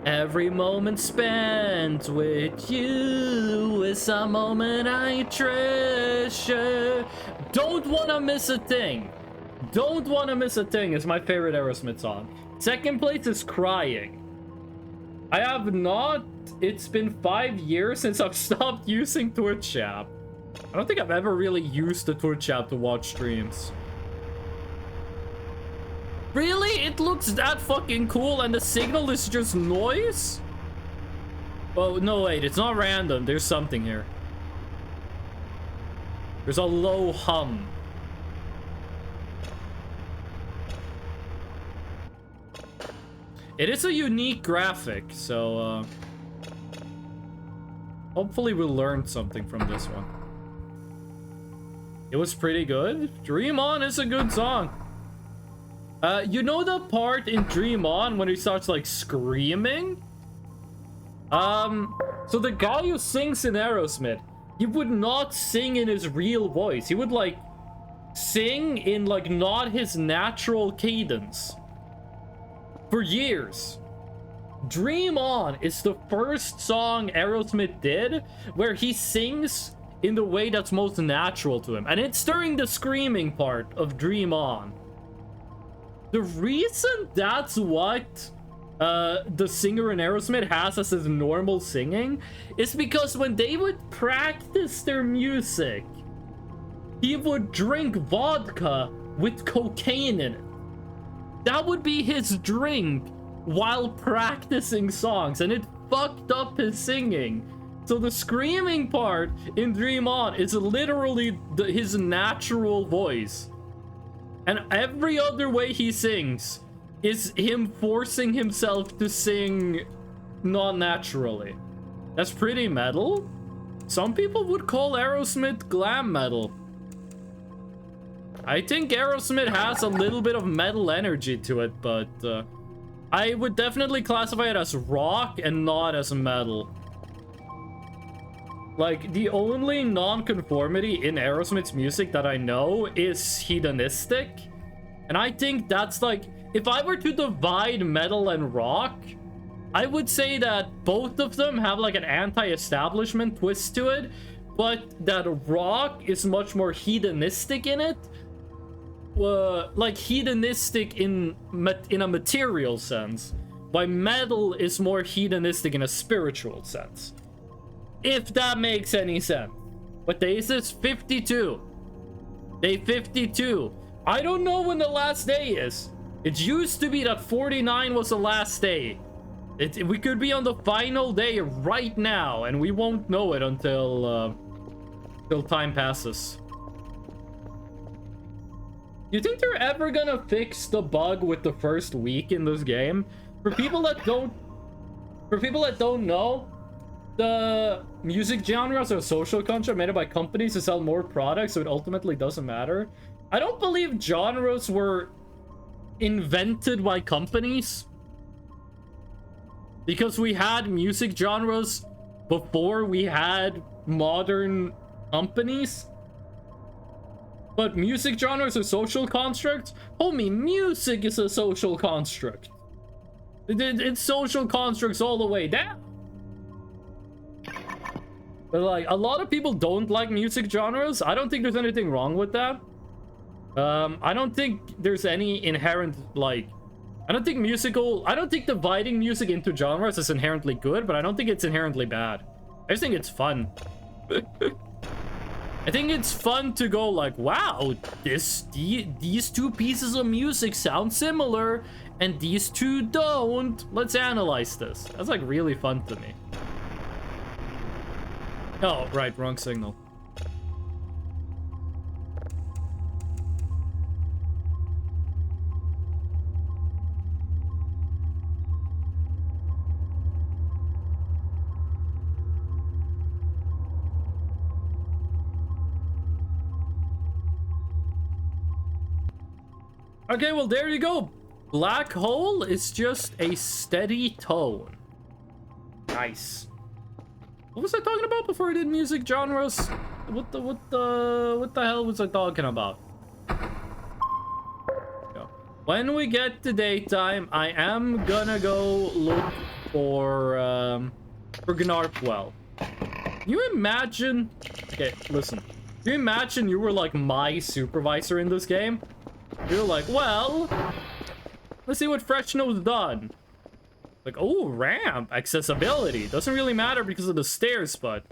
Every moment spent with you is a moment I treasure. Don't wanna miss a thing. Don't wanna miss a thing is my favorite Aerosmith song. Second place is Crying. I have not. It's been 5 years since I've stopped using Twitch app. I don't think I've ever really used the Twitch app to watch streams. Really? It looks that fucking cool and the signal is just noise? Oh, no, wait. It's not random. There's something here. There's a low hum. It is a unique graphic, so hopefully we'll learn something from this one. It was pretty good. Dream On is a good song. You know the part in Dream On when he starts like screaming? So the guy who sings in Aerosmith, he would not sing in his real voice. He would like sing in like not his natural cadence. For years. Dream On is the first song Aerosmith did where he sings in the way that's most natural to him. And it's during the screaming part of Dream On. The reason that's what the singer in Aerosmith has as his normal singing is because when they would practice their music, he would drink vodka with cocaine in it. That would be his drink while practicing songs, and it fucked up his singing. So the screaming part in Dream On is literally his natural voice. And every other way he sings is him forcing himself to sing non-naturally. That's pretty metal. Some people would call Aerosmith glam metal. I think Aerosmith has a little bit of metal energy to it, but I would definitely classify it as rock and not as metal. Like, the only non-conformity in Aerosmith's music that I know is hedonistic. And I think that's like, if I were to divide metal and rock, I would say that both of them have like an anti-establishment twist to it, but that rock is much more hedonistic in it. Like hedonistic in a material sense, while metal is more hedonistic in a spiritual sense. If that makes any sense. What day is this? 52. Day 52. I don't know when the last day is. It used to be that 49 was the last day. We could be on the final day right now, and we won't know it until time passes. You think they're ever gonna fix the bug with the first week in this game? For people that don't know, the music genres are a social construct made by companies to sell more products, so it ultimately doesn't matter. I don't believe genres were invented by companies, because we had music genres before we had modern companies. But music genres are social constructs? Homie, music is a social construct. It's social constructs all the way down. But like, a lot of people don't like music genres. I don't think there's anything wrong with that. I don't think there's any inherent, like... I don't think dividing music into genres is inherently good, but I don't think it's inherently bad. I just think it's fun. I think it's fun to go like, wow, these two pieces of music sound similar, and these two don't. Let's analyze this. That's like really fun to me. Oh, right, wrong signal. Okay, well, there you go. Black hole is just a steady tone. Nice. What was I talking about before I did music genres? What the hell was I talking about? When we get to daytime, I am gonna go look for Gnarpwell. Can you imagine? Okay, listen. Can you imagine you were like my supervisor in this game? You're like, well, let's see what Freshno's done. Like, oh, ramp accessibility doesn't really matter because of the stairs, but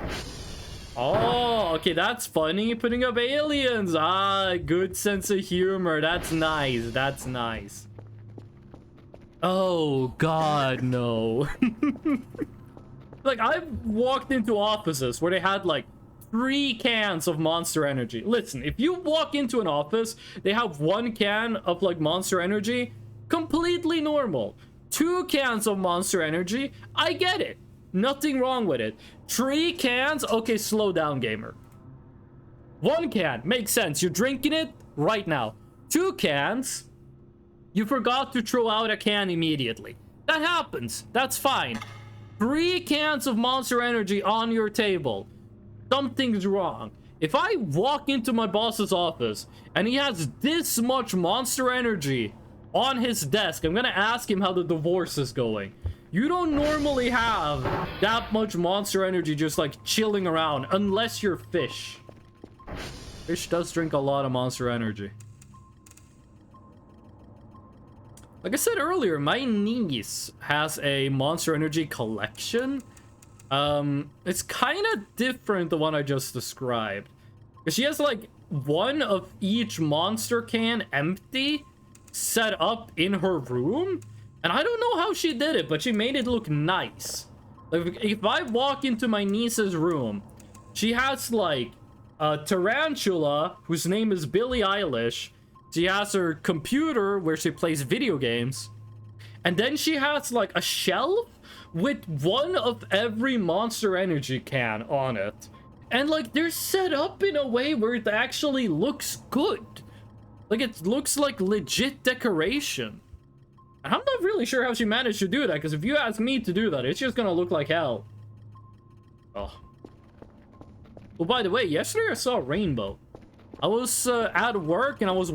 oh, okay, that's funny. Putting up aliens. Ah, good sense of humor. That's nice. That's nice. Oh God, no. Like, I've walked into offices where they had like 3 cans of Monster Energy. Listen, if you walk into an office, they have 1 can of like Monster Energy, completely normal. 2 cans of Monster Energy, I get it. Nothing wrong with it. 3 cans, okay, slow down, gamer. 1 can, makes sense. You're drinking it right now. 2 cans, you forgot to throw out a can immediately. That happens, that's fine. 3 cans of Monster Energy on your table. Something's wrong. If I walk into my boss's office and he has this much Monster Energy on his desk, I'm gonna ask him how the divorce is going. You don't normally have that much Monster Energy just like chilling around unless you're Fish. Fish does drink a lot of Monster Energy. Like I said earlier, my niece has a Monster Energy collection. It's kind of different the one I just described. Because she has like 1 of each monster can empty set up in her room. And I don't know how she did it, but she made it look nice. Like, if I walk into my niece's room, she has like a tarantula whose name is Billie Eilish. She has her computer where she plays video games. And then she has like a shelf with 1 of every Monster Energy can on it. And like they're set up in a way where it actually looks good. Like it looks like legit decoration. And I'm not really sure how she managed to do that, because if you ask me to do that, it's just gonna look like hell. Oh. Well, by the way, yesterday I saw a rainbow. I was at work and I was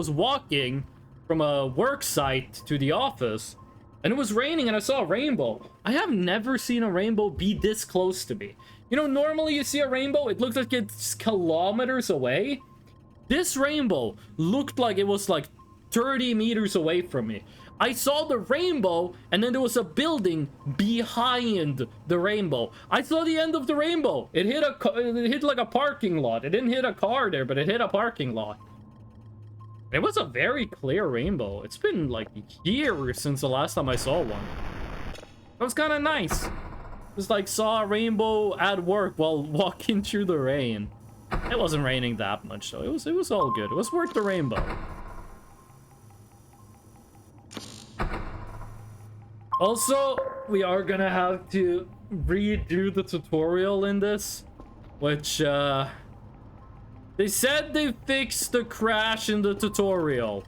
walking from a work site to the office, and it was raining and I saw a rainbow. I have never seen a rainbow be this close to me. You know, normally you see a rainbow, it looks like it's kilometers away. This rainbow looked like it was like 30 meters away from me. I saw the rainbow, and then there was a building behind the rainbow. I saw the end of the rainbow. It hit like a parking lot. It didn't hit a car there, but it hit a parking lot. It was a very clear rainbow. It's been like years since the last time I saw one. That was kind of nice. Just like saw a rainbow at work while walking through the rain. It wasn't raining that much, though. It was all good. It was worth the rainbow. Also, we are gonna have to redo the tutorial in this, which, they said they fixed the crash in the tutorial.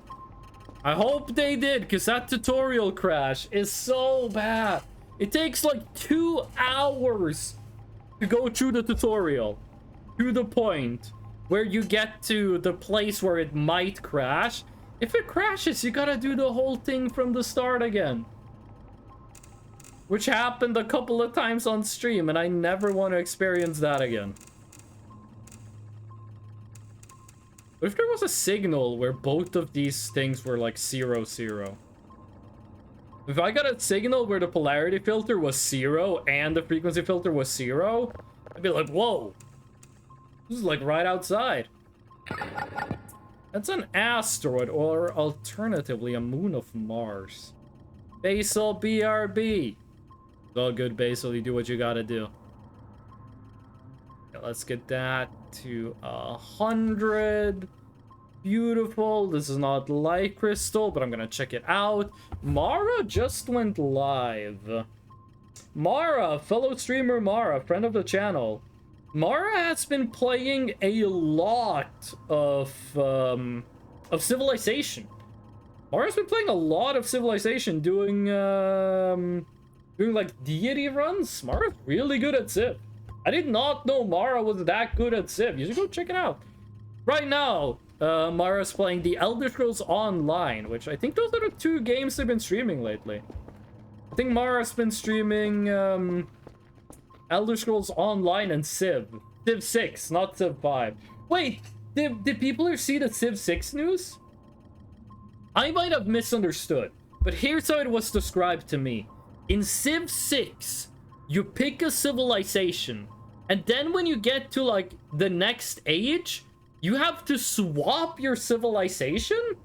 I hope they did, because that tutorial crash is so bad. It takes like 2 hours to go through the tutorial to the point where you get to the place where it might crash. If it crashes, you gotta do the whole thing from the start again. Which happened a couple of times on stream, and I never want to experience that again. What if there was a signal where both of these things were like 0, 0? If I got a signal where the polarity filter was 0 and the frequency filter was 0, I'd be like, whoa. This is like right outside. That's an asteroid, or alternatively a moon of Mars. Basil BRB. It's all good, Basil. You do what you gotta do. Okay, let's get that to 100. Beautiful. This is not light crystal, but I'm gonna check it out. Mara just went live. Mara, fellow streamer Mara, friend of the channel. Mara has been playing a lot of Civilization. Mara's been playing a lot of Civilization, doing like deity runs. Mara's really good at Civ. I did not know Mara was that good at Civ. You should go check it out. Right now, Mara's playing the Elder Scrolls Online, which I think those are the two games they've been streaming lately. I think Mara's been streaming Elder Scrolls Online and Civ. Civ 6, not Civ 5. Wait, did people here see the Civ 6 news? I might have misunderstood, but here's how it was described to me. In Civ 6, you pick a civilization, and then when you get to, like, the next age, you have to swap your civilization?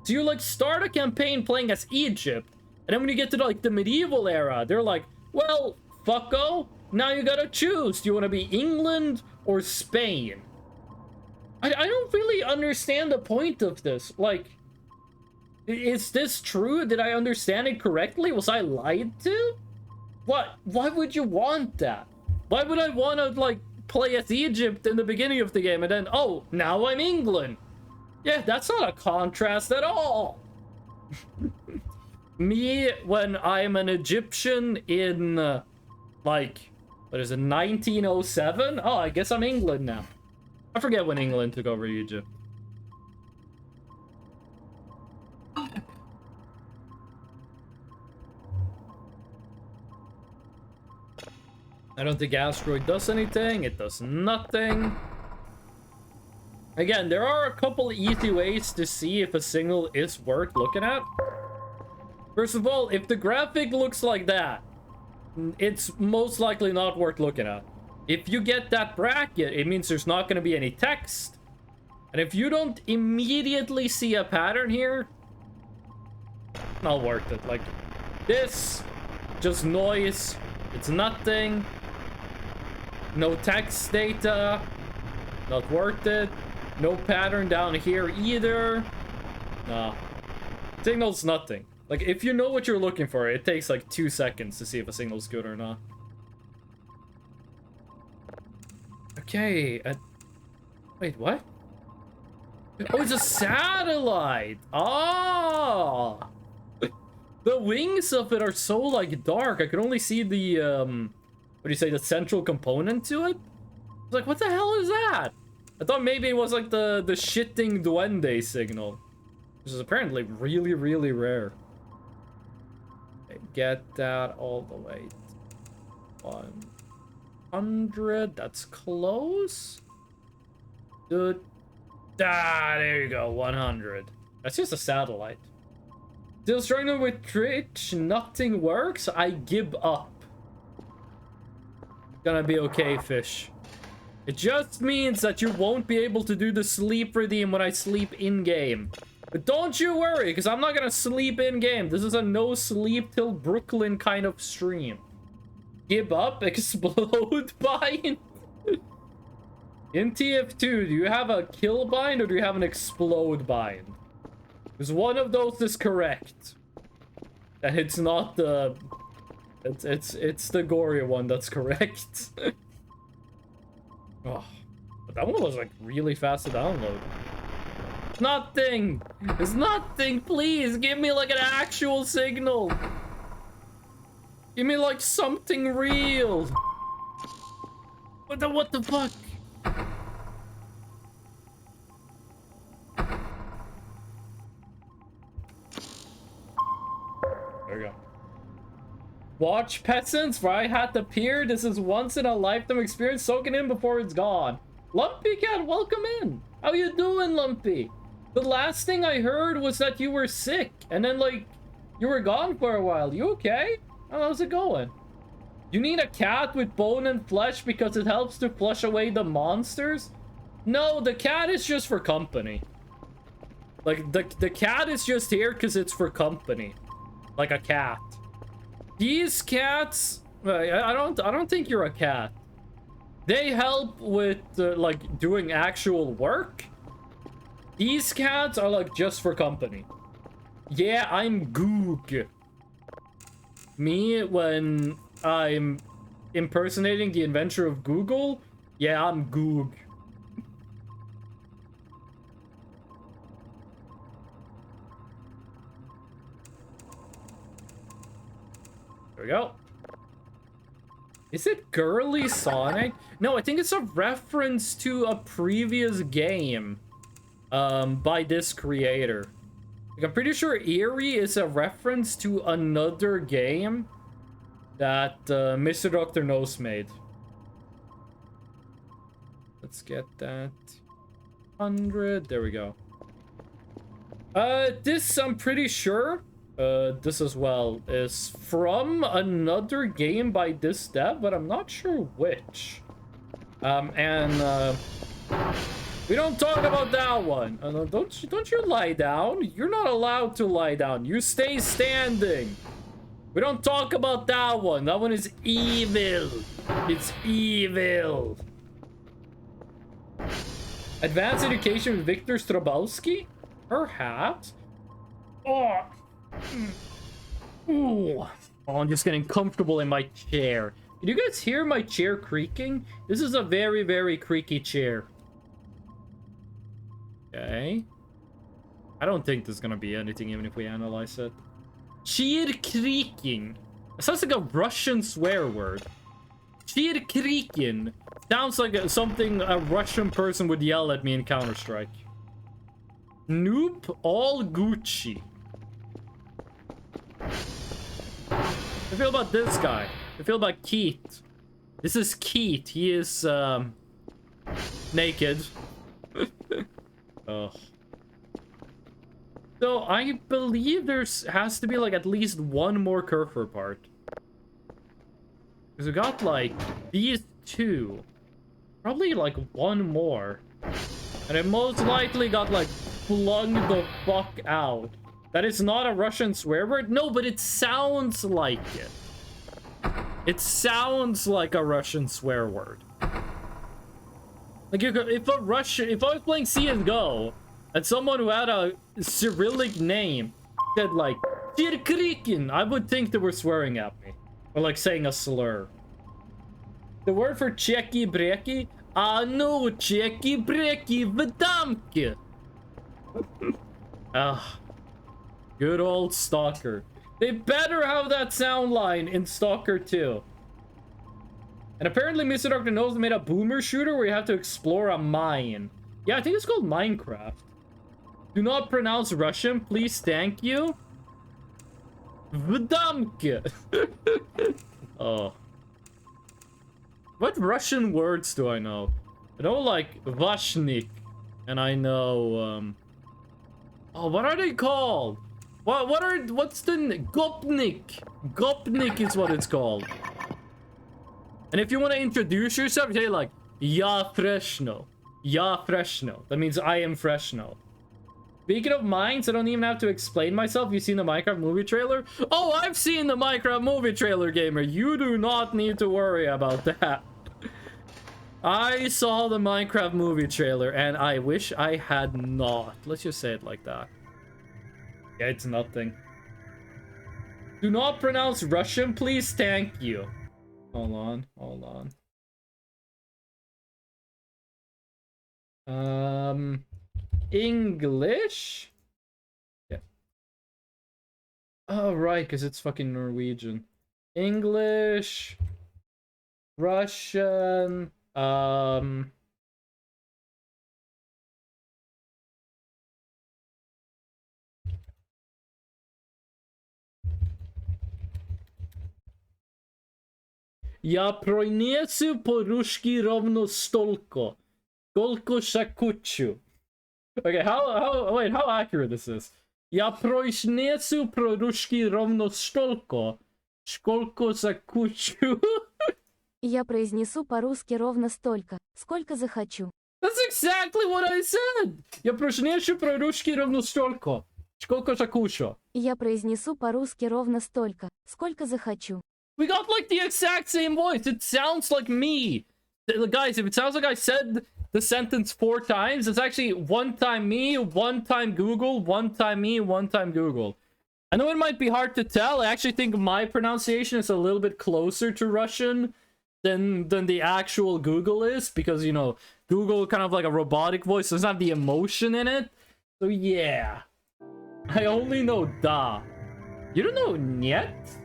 So you, like, start a campaign playing as Egypt, and then when you get to, like, the medieval era, they're like, well, fucko, now you gotta choose. Do you want to be England or Spain? I don't really understand the point of this. Like, is this true? Did I understand it correctly? Was I lied to? What? Why would you want that? Why would I want to, like, play as Egypt in the beginning of the game and then, oh, now I'm England? Yeah, that's not a contrast at all. Me, when I'm an Egyptian in, like, what is it, 1907? Oh, I guess I'm England now. I forget when England took over Egypt. I don't think Asteroid does anything. It does nothing. Again, there are a couple easy ways to see if a signal is worth looking at. First of all, if the graphic looks like that, it's most likely not worth looking at. If you get that bracket, it means there's not going to be any text. And if you don't immediately see a pattern here, not worth it. Like, this, just noise. It's nothing. No text data. Not worth it. No pattern down here either. Nah. Signal's nothing. Like, if you know what you're looking for, it takes like 2 seconds to see if a signal's good or not. Okay. Wait, what? Oh, it's a satellite! Ah! The wings of it are so, like, dark. I could only see the, what do you say, the central component to it? I was like, what the hell is that? I thought maybe it was, like, the shitting duende signal. Which is apparently really, really rare. Okay, get that all the way to 100. That's close. Dude. Ah, there you go, 100. That's just a satellite. Still struggling with Twitch, nothing works. I give up. Gonna be okay, fish. It just means that you won't be able to do the sleep redeem when I sleep in-game. But don't you worry, because I'm not gonna sleep in-game. This is a no sleep till Brooklyn kind of stream. Give up, explode bind. In TF2, do you have a kill bind or do you have an explode bind? Because one of those is correct. And it's not the... It's the gory one that's correct. Oh, but that one was like really fast to download. Nothing! It's nothing, please! Give me like an actual signal! Give me like something real! What the fuck? There we go. Watch Peasants, Fry Hat appear. This is once in a lifetime experience. Soak it in before it's gone. Lumpy Cat, welcome in. How you doing, Lumpy? The last thing I heard was that you were sick, and then like you were gone for a while. You okay? How's it going? You need a cat with bone and flesh because it helps to flush away the monsters? No, the cat is just for company. Like the cat is just here because it's for company. Like a cat. These cats, I don't think you're a cat. They help with like doing actual work. These cats are like just for company. Yeah, I'm Goog. Me, when I'm impersonating the inventor of Google, yeah, I'm Goog. There we go. Is it Girly Sonic? No, I think it's a reference to a previous game by this creator. Like, I'm pretty sure Eerie is a reference to another game that Mr. Dr. Nose made. Let's get that 100. There we go. This I'm pretty sure, this as well, is from another game by this dev, but I'm not sure which. We don't talk about that one. Don't you lie down. You're not allowed to lie down. You stay standing. We don't talk about that one. That one is evil. It's evil. Advanced education with Victor Strabowski? Perhaps. Oh. Ooh. Oh, I'm just getting comfortable in my chair. Can you guys hear my chair creaking? This is a very, very creaky chair. Okay. I don't think there's gonna be anything even if we analyze it. Chair creaking. It sounds like a Russian swear word. Chair creaking. Sounds like something a Russian person would yell at me in Counter-Strike. Noob all Gucci. I feel about this guy. I feel about Keith. This is Keith. He is naked. Oh. So I believe has to be like at least one more Kerfer part. Because we got like these two. Probably like one more. And it most likely got like flung the fuck out. That is not a Russian swear word? No, but it sounds like it. It sounds like a Russian swear word. Like if I was playing CSGO and someone who had a Cyrillic name said like Tirkrikin, I would think they were swearing at me. Or like saying a slur. The word for Checky Brecky? Ah no, Checky Brecky Vidamke. Ah. Good old Stalker. They better have that sound line in Stalker 2. And apparently Mr. Dr. Nose made a boomer shooter where you have to explore a mine. Yeah, I think it's called Minecraft. Do not pronounce Russian, please, thank you. Vdamke. Oh. What Russian words do I know? I know like Vashnik. And I know oh, what are they called? What's the Gopnik? Gopnik is what it's called. And if you want to introduce yourself, you say like Ya Freshno. Ya Freshno. That means I am Freshno. Speaking of mines, I don't even have to explain myself. You've seen the Minecraft movie trailer? Oh, I've seen the Minecraft movie trailer, gamer. You do not need to worry about that. I saw the Minecraft movie trailer and I wish I had not. Let's just say it like that. Yeah, it's nothing. Do not pronounce Russian, please. Thank you. Hold on. English? Yeah. Oh, right, because it's fucking Norwegian. English. Russian. Ja proinesu porushki rovno stolko. Stolko shakuchu. Okay, how accurate is this? Ja proinesu porushki rovno stolko. Stolko shakuchu. Я произнесу по-русски ровно столько, сколько захочу. That's exactly what I said. Я proinesu porushki rovno stolko. Stolko shakucho. Я произнесу по-русски ровно столько, сколько захочу. We got like the exact same voice. It sounds like me. Guys, if it sounds like I said the sentence 4 times, it's actually 1 time me, 1 time Google, 1 time me, 1 time Google. I know it might be hard to tell. I actually think my pronunciation is a little bit closer to Russian than the actual Google is, because, you know, Google kind of like a robotic voice, doesn't have the emotion in it. So yeah. I only know da. You don't know niet?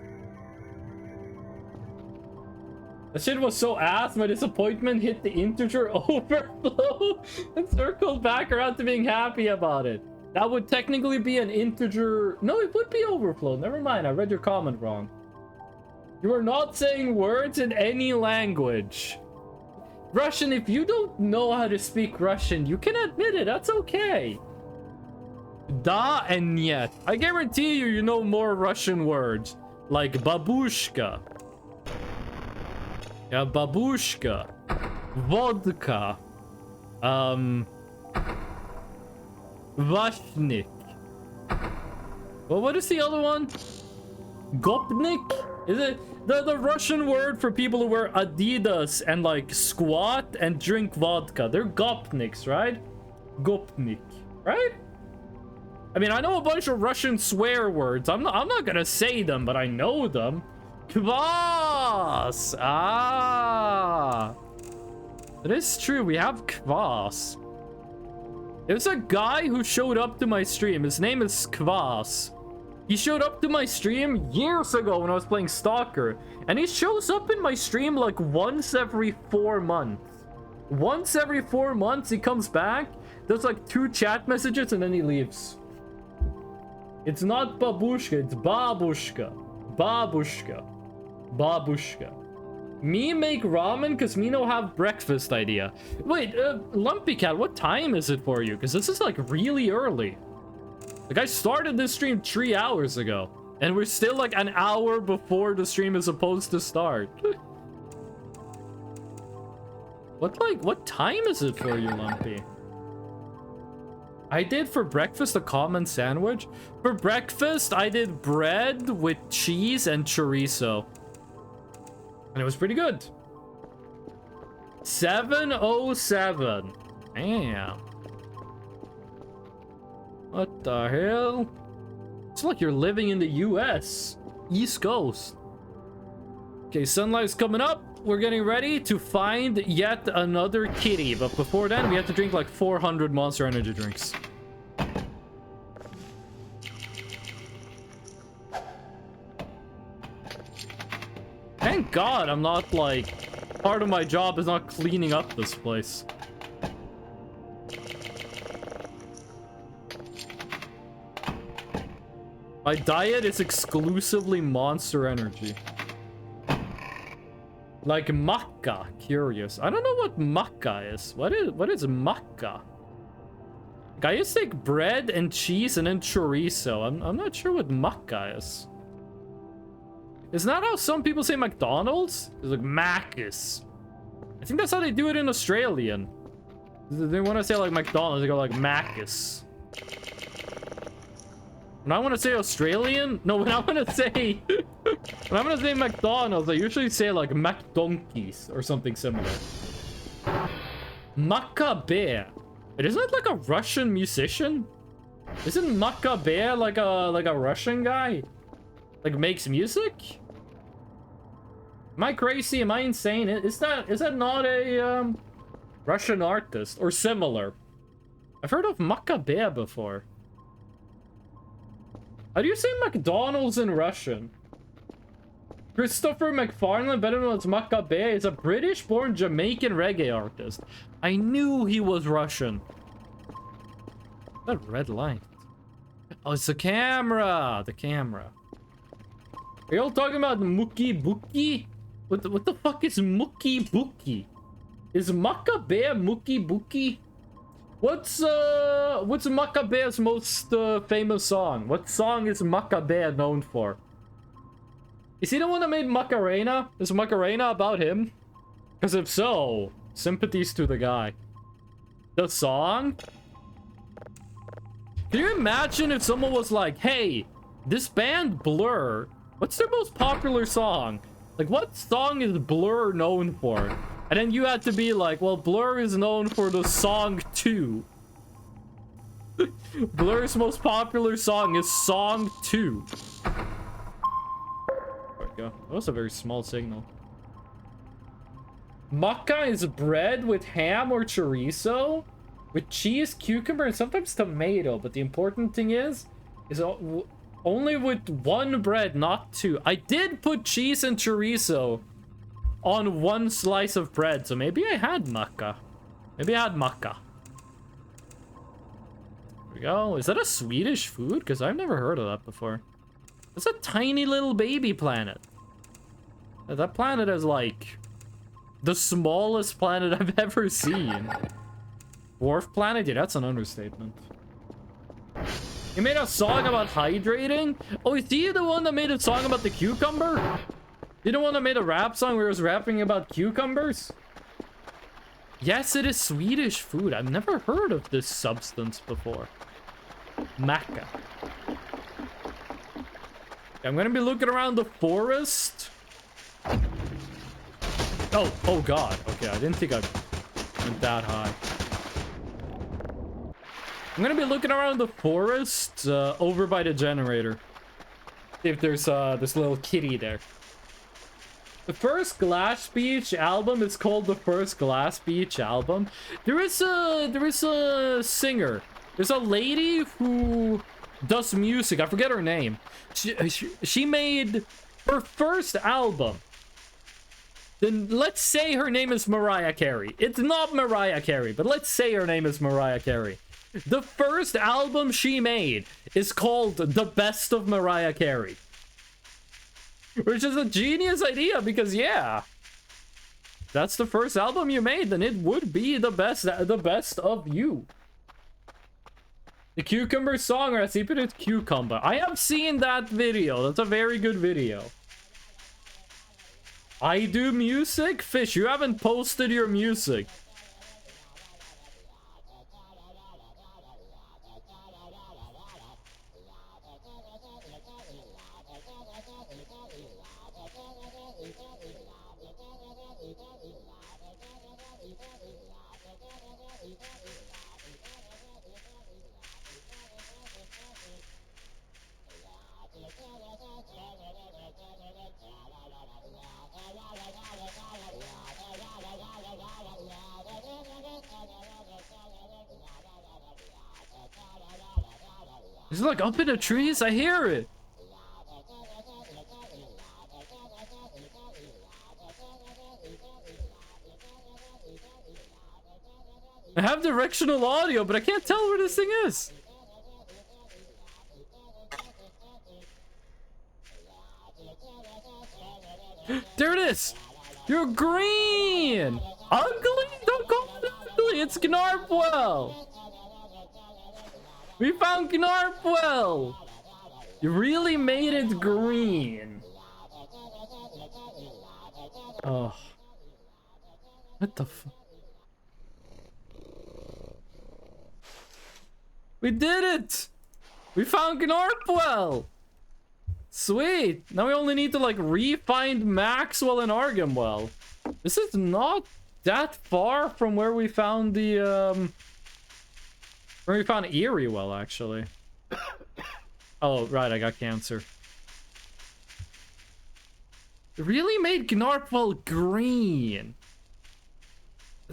That shit was so ass, my disappointment hit the integer overflow and circled back around to being happy about it. That would technically be an integer... No, it would be overflow. Never mind, I read your comment wrong. You are not saying words in any language. Russian, if you don't know how to speak Russian, you can admit it. That's okay. Da and нет. I guarantee you, you know more Russian words. Like babushka. Yeah, babushka. Vodka. Vashnik. Well, what is the other one? Gopnik? Is it the Russian word for people who wear Adidas and like squat and drink vodka? They're gopniks, right? Gopnik, right? I mean, I know a bunch of Russian swear words. I'm not gonna say them, but I know them. Kvass! Ah! That is true, we have kvass. There's a guy who showed up to my stream. His name is Kvass. He showed up to my stream years ago when I was playing Stalker. And he shows up in my stream like once every 4 months. Once every 4 months he comes back, does like 2 chat messages, and then he leaves. It's not babushka, it's babushka. Babushka. Babushka. Me make ramen because me no have breakfast idea. Wait, Lumpy Cat, what time is it for you? Because this is like really early. Like I started this stream 3 hours ago. And we're still like an hour before the stream is supposed to start. What time is it for you, Lumpy? I did for breakfast a common sandwich. For breakfast, I did bread with cheese and chorizo. And it was pretty good. 7:07. Damn. What the hell? It's like you're living in the US. East Coast. Okay, sunlight's coming up. We're getting ready to find yet another kitty. But before then, we have to drink like 400 Monster Energy drinks. Thank God I'm not like... Part of my job is not cleaning up this place. My diet is exclusively Monster Energy. Like maca. Curious. I don't know what maca is. What is maca? Like, I used to take bread and cheese and then chorizo. I'm not sure what maca is. Isn't that how some people say McDonald's? It's like Macus. I think that's how they do it in Australian. They want to say like McDonald's, they go like Macus. When I want to say Australian, no, when I want to say when I want to say McDonald's, I usually say like McDonkeys or something similar. Macabre. Isn't that like a Russian musician? Isn't Macabre like a Russian guy? Like makes music? Am I crazy? Am I insane? Is that not a Russian artist or similar? I've heard of Macabre before. How do you say McDonald's in Russian? Christopher McFarlane, better known as Macabre, is a British-born Jamaican reggae artist. I knew he was Russian. That red light. Oh, it's the camera. The camera. Are y'all talking about Mookie Bookie? What the fuck is Mookie Bookie? Is Macabre Mookie Bookie? What's Macabre's most famous song? What song is Macabre known for? Is he the one that made Macarena? Is Macarena about him? Because if so, sympathies to the guy. The song? Can you imagine if someone was like, hey, this band Blur, what's their most popular song? Like, what song is Blur known for? And then you had to be like, well, Blur is known for the song 2. Blur's most popular song is Song 2. There we go. That was a very small signal. Maca is bread with ham or chorizo, with cheese, cucumber, and sometimes tomato. But the important thing is only with 1 bread, not 2. I did put cheese and chorizo on one slice of bread. So maybe I had maca. Maybe I had maca. There we go. Is that a Swedish food? Because I've never heard of that before. It's a tiny little baby planet. That planet is like the smallest planet I've ever seen. Dwarf planet? Yeah, that's an understatement. He made a song about hydrating? Oh, is he the one that made a song about the cucumber? You the one that made a rap song where he was rapping about cucumbers? Yes, it is Swedish food. I've never heard of this substance before. Maca. I'm gonna be looking around the forest. Oh god. Okay, I didn't think I went that high. I'm gonna be looking around the forest over by the generator. See if there's this little kitty there. The first Glass Beach album is called the first Glass Beach album. There is a singer. There's a lady who does music. I forget her name. She made her first album. Then let's say her name is Mariah Carey. It's not Mariah Carey, but let's say her name is Mariah Carey. The first album she made is called The Best of Mariah Carey. Which is a genius idea because, yeah, that's the first album you made, then it would be the best of you. The cucumber song recipe is cucumber. I have seen that video. That's a very good video. I do music? Fish, you haven't posted your music. Is it like up in the trees? I hear it. I have directional audio, but I can't tell where this thing is. There it is. You're green. Ugly? Don't call it ugly. It's Gnarpwell. We found Gnarpwell. You really made it green. Oh. What the f... We did it! We found Gnarpwell! Sweet! Now we only need to, like, re-find Maxwell and Argamwell. This is not that far from where we found the, where we found Eriewell, actually. Oh, right, I got cancer. It really made Gnarpwell green.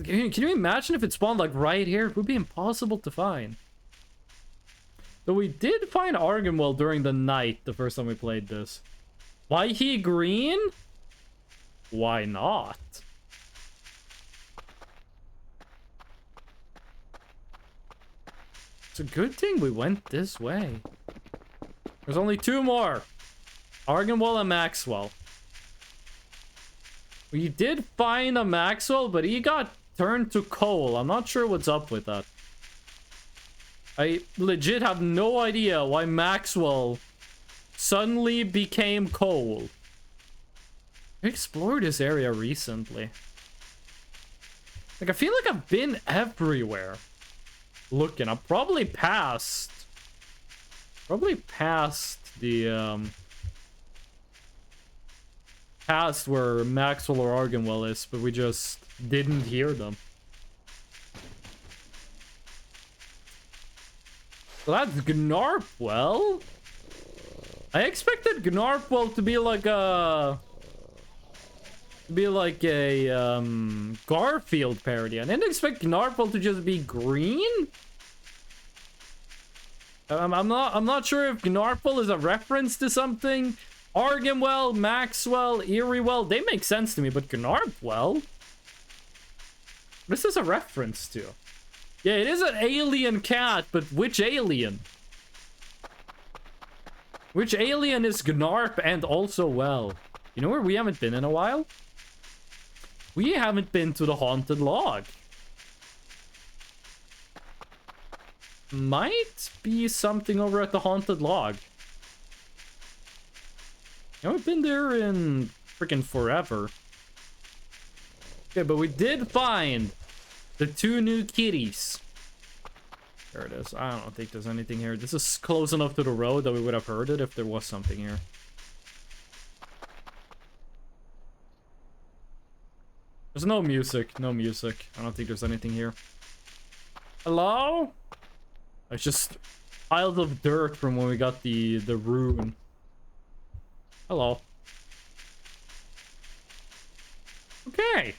Can you imagine if it spawned, like, right here? It would be impossible to find. Though we did find Argamwell during the night the first time we played this. Why he green? Why not? It's a good thing we went this way. There's only two more. Argamwell and Maxwell. We did find a Maxwell, but he got turned to coal. I'm not sure what's up with that. I legit have no idea why Maxwell suddenly became coal. I explored this area recently. Like, I feel like I've been everywhere looking. I'm probably past the, past where Maxwell or Argamwell is, but we just didn't hear them. So that's Gnarpwell. I expected Gnarpwell to be like a... Garfield parody. I didn't expect Gnarpwell to just be green. I'm not sure if Gnarpwell is a reference to something Arganwell, Maxwell, Eriewell, they make sense to me, but Gnarpwell? This is a reference to. Yeah, it is an alien cat, but which alien? Which alien is Gnarp and also well? You know where we haven't been in a while? We haven't been to the Haunted Log. Might be something over at the Haunted Log. I haven't been there in freaking forever. Okay, but we did find the 2 new kitties. There it is. I don't think there's anything here. This is close enough to the road that we would have heard it if there was something here. There's no music. No music. I don't think there's anything here. Hello? It's just piles of dirt from when we got the rune. Hello. Okay.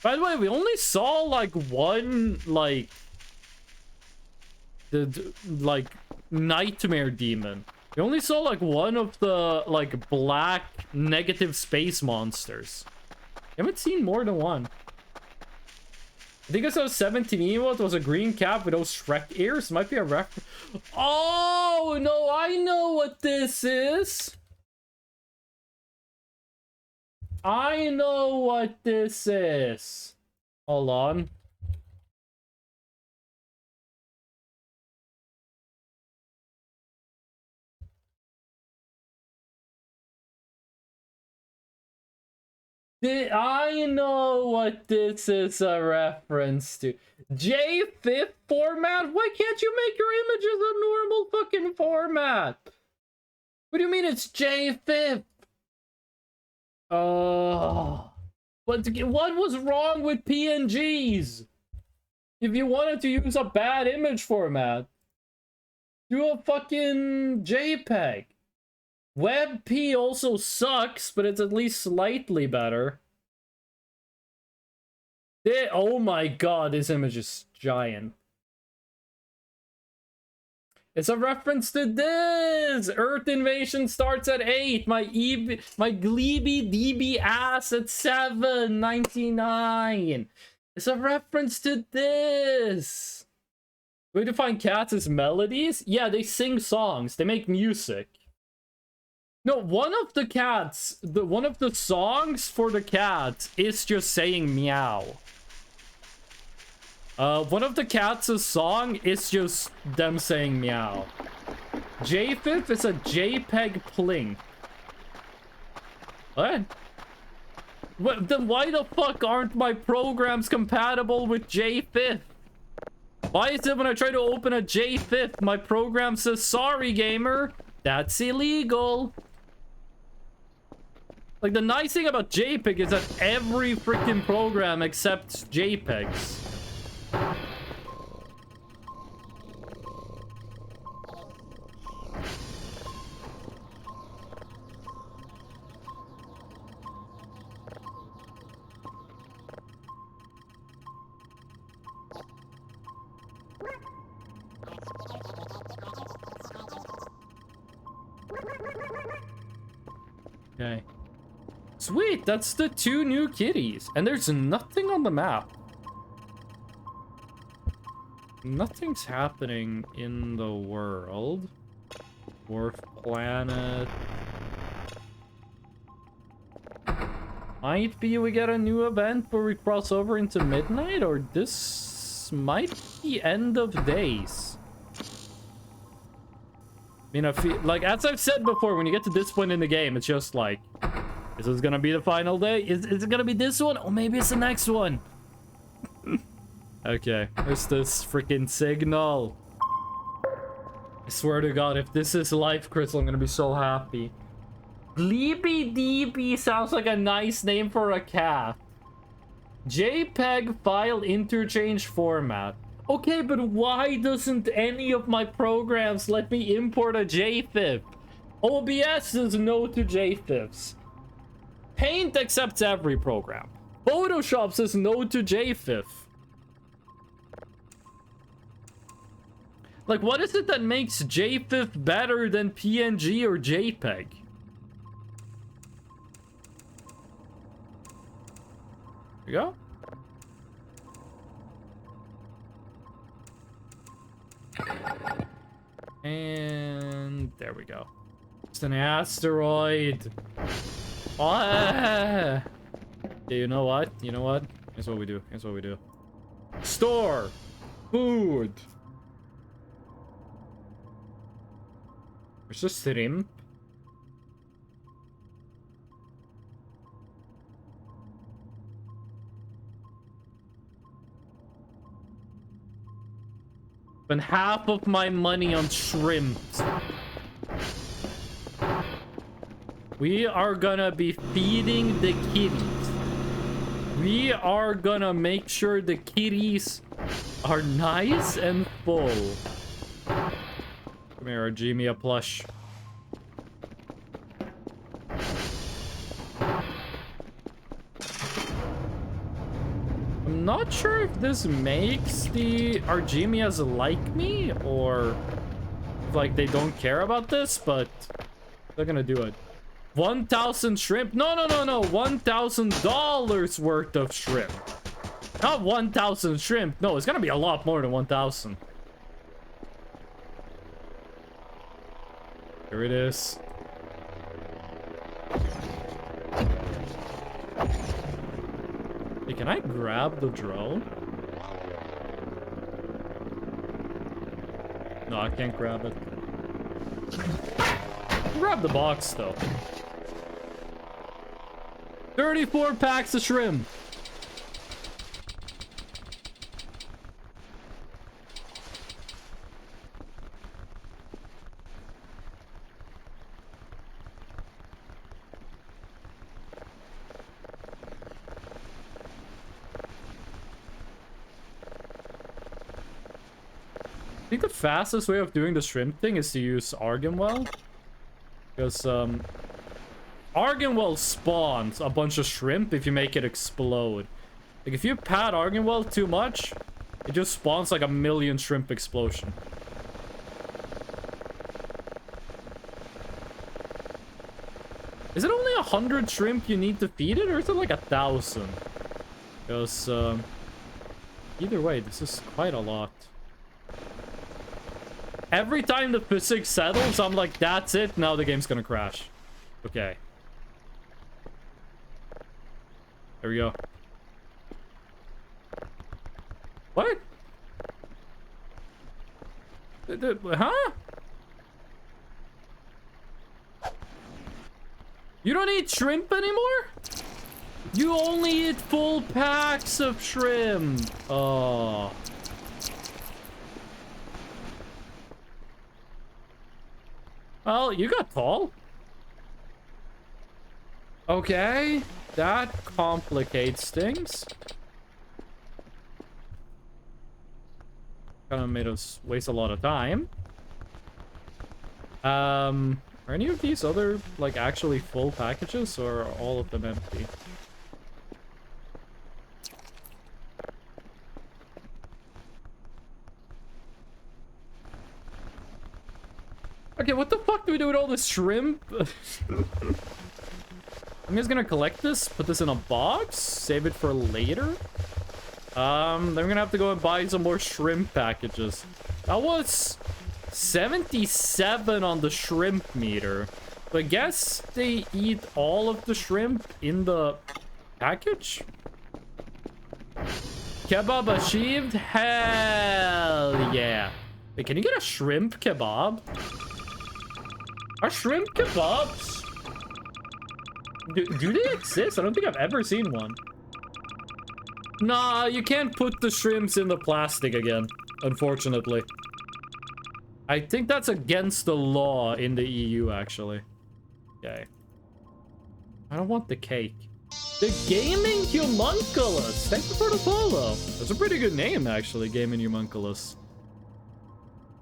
By the way, we only saw like one like nightmare demon. We only saw like one of the like black negative space monsters. I haven't seen more than one. I think I saw 17 emote was a green cap with those Shrek ears. Might be a reference. Oh no, I know what this is. I know what this is. Hold on. I know what this is a reference to. J5 format? Why can't you make your images a normal fucking format? What do you mean it's J5? Oh. What was wrong with PNGs? If you wanted to use a bad image format, do a fucking JPEG. WebP also sucks, but it's at least slightly better. Oh my god, this image is giant. It's a reference to this! Earth invasion starts at 8. My Gleeby DB ass at 7.99. It's a reference to this. We define cats as melodies? Yeah, they sing songs. They make music. No, one of the cats, one of the songs for the cats is just saying meow. One of the cats' song is just them saying meow. JFIF is a JPEG pling. What? Then why the fuck aren't my programs compatible with JFIF? Why is it when I try to open a JFIF, my program says, sorry gamer, that's illegal. Like, the nice thing about JPEG is that every freaking program accepts JPEGs. Okay. Sweet, that's the 2 new kitties. And there's nothing on the map. Nothing's happening in the world. Dwarf planet. Might be we get a new event where we cross over into midnight, or this might be end of days. I mean, I feel like, as I've said before, when you get to this point in the game, it's just like, is this gonna be the final day? Is it gonna be this one? Or maybe it's the next one. Okay, where's this freaking signal? I swear to God, if this is Life Crystal, I'm gonna be so happy. Gleeby DB sounds like a nice name for a cat. JPEG file interchange format. Okay, but why doesn't any of my programs let me import a JFIF? OBS says no to JFIFs. Paint accepts every program. Photoshop says no to JFIF. Like, what is it that makes JPEG better than PNG or JPEG? Here we go. And there we go. It's an asteroid. Ah! Yeah, you know what? You know what? Here's what we do. Here's what we do. Store food. There's just shrimp. Spend half of my money on shrimp. We are gonna be feeding the kitties. We are gonna make sure the kitties are nice and full. Come here, Argemia plush. I'm not sure if this makes the Argemias like me, or if, like, they don't care about this, but they're gonna do it. 1,000 shrimp? No, no, no, no. $1,000 worth of shrimp. Not 1,000 shrimp. No, it's gonna be a lot more than 1,000. Here it is. Hey, can I grab the drone? No, I can't grab it. Grab the box, though. 34 packs of shrimp. I think the fastest way of doing the shrimp thing is to use Argon Well. Because, Argon Well spawns a bunch of shrimp if you make it explode. Like, if you pad Argon Well too much, it just spawns like 1,000,000 shrimp explosion. Is it only 100 shrimp you need to feed it, or is it like 1,000? Because, either way, this is quite a lot. Every time the physics settles, I'm like, that's it, now the game's gonna crash. Okay. There we go. What? Huh? You don't eat shrimp anymore? You only eat full packs of shrimp. Oh. Well, you got tall. Okay, that complicates things. Kind of made us waste a lot of time. Are any of these other, like, actually full packages, or are all of them empty? Okay, what the fuck do we do with all this shrimp? I'm just gonna collect this, put this in a box, save it for later. Then we're gonna have to go and buy some more shrimp packages. That was 77 on the shrimp meter. So I guess they eat all of the shrimp in the package? Kebab achieved? Hell yeah. Wait, can you get a shrimp kebab? Are shrimp kebabs? Do they exist? I don't think I've ever seen one. Nah, you can't put the shrimps in the plastic again, unfortunately. I think that's against the law in the EU, actually. Okay. I don't want the cake. The Gaming Humunculus! Thank you for the follow. That's a pretty good name, actually, Gaming Humunculus.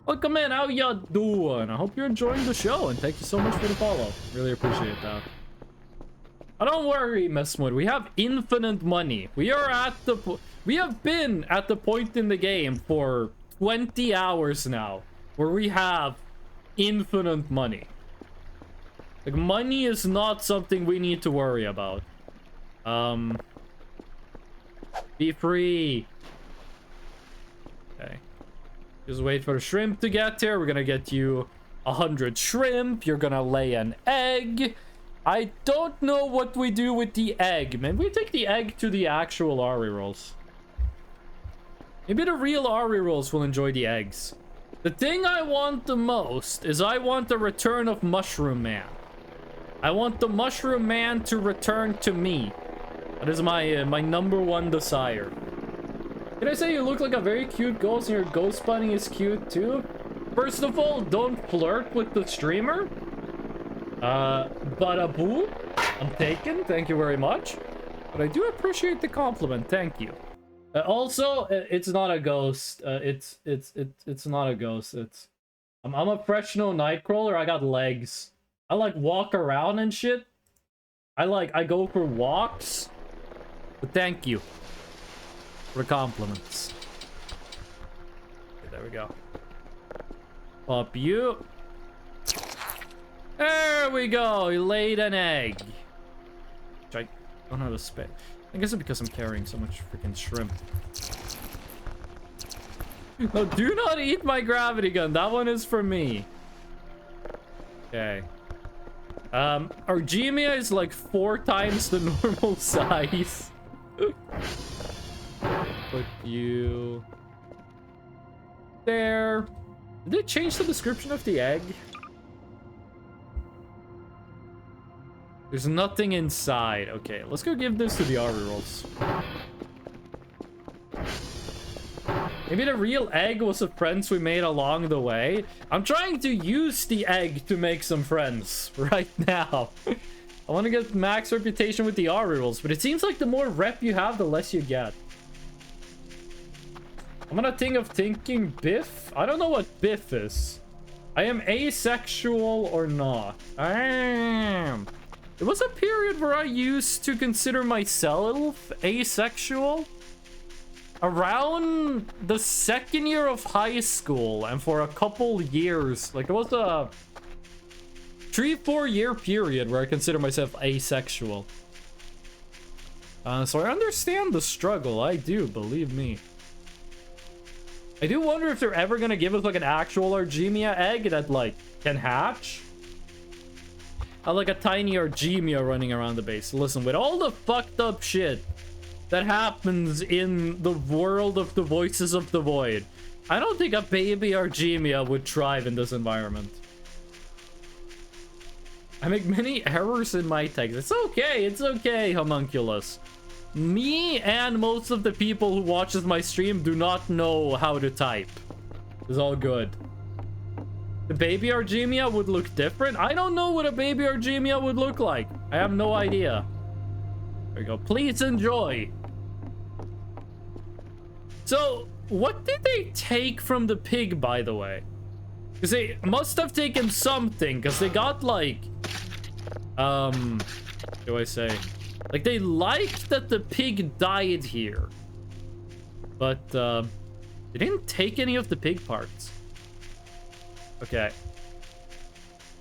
Welcome in, how ya doing? I hope you're enjoying the show, and thank you so much for the follow. Really appreciate that. Don't worry, Messwood. We have infinite money. We are at the we have been at the point in the game for 20 hours now. where we have infinite money. Like, money is not something we need to worry about. Be free. Okay. Just wait for the shrimp to get here. We're gonna get you 100 shrimp. You're gonna lay an egg. I don't know what we do with the egg. Man, we take the egg to the actual RE rolls. Maybe the real RE rolls will enjoy the eggs. The thing I want the most is I want the return of Mushroom Man. I want the Mushroom Man to return to me. That is my my #1 desire. Can I say you look like a very cute ghost and your ghost bunny is cute too? First of all, don't flirt with the streamer. Bada boo. I'm taken. Thank you very much. But I do appreciate the compliment. Thank you. Also, it's not a ghost. It's not a ghost. I'm a professional nightcrawler. I got legs. I like walk around and shit. I go for walks. But thank you for compliments. Okay, there we go. Pop you. There we go. He laid an egg. Which I don't have a space. I guess it's because I'm carrying so much freaking shrimp. No, do not eat my gravity gun. That one is for me. Okay. Our Gemia is like 4 times the normal size. Put you there. Did they change the description of the egg? There's nothing inside. Okay, let's go give this to the RE rolls. Maybe the real egg was the friends we made along the way. I'm trying to use the egg to make some friends right now. I want to get max reputation with the RE rolls, but it seems like the more rep you have, the less you get. I'm gonna think of thinking Biff. I don't know what Biff is. I am asexual or not. I am. There was a period where I used to consider myself asexual. Around the 2nd year of high school, and for a couple years. Like, there was a 3-4 year period where I consider myself asexual. So I understand the struggle. I do, believe me. I do wonder if they're ever gonna give us like an actual Argemia egg that like can hatch. I like a tiny Argemia running around the base. Listen, with all the fucked up shit that happens in the world of the Voices of the Void, I don't think a baby Argemia would thrive in this environment. I make many errors in my text. It's okay, homunculus. Me and most of the people who watches my stream do not know how to type. It's all good. The baby Argemia would look different. I don't know what a baby Argemia would look like. I have no idea. There we go. Please enjoy. So, what did they take from the pig, by the way? Because they must have taken something, because they got, like... what do I say? Like, they liked that the pig died here. But, they didn't take any of the pig parts. Okay.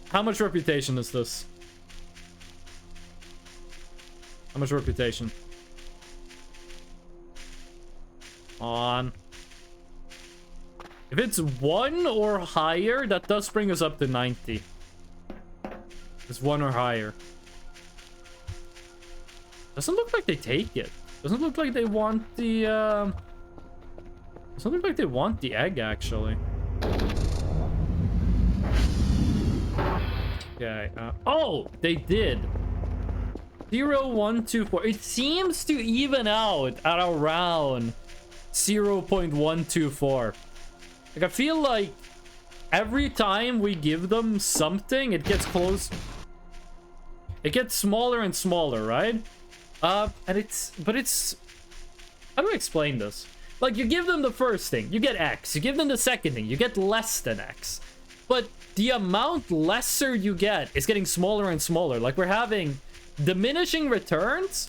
How much reputation is this? How much reputation? On. If it's 1 or higher, that does bring us up to 90. It's 1 or higher. Doesn't look like they take it. Doesn't look like they want the, doesn't look like they want the egg, actually. Okay, oh! They did. 0, 1, 2, 4. It seems to even out at around 0.124. Like, I feel like every time we give them something, it gets close. It gets smaller and smaller, right? And but it's, how do I explain this? Like, you give them the first thing, you get X. You give them the second thing, you get less than X. But the amount lesser you get is getting smaller and smaller. Like, we're having diminishing returns,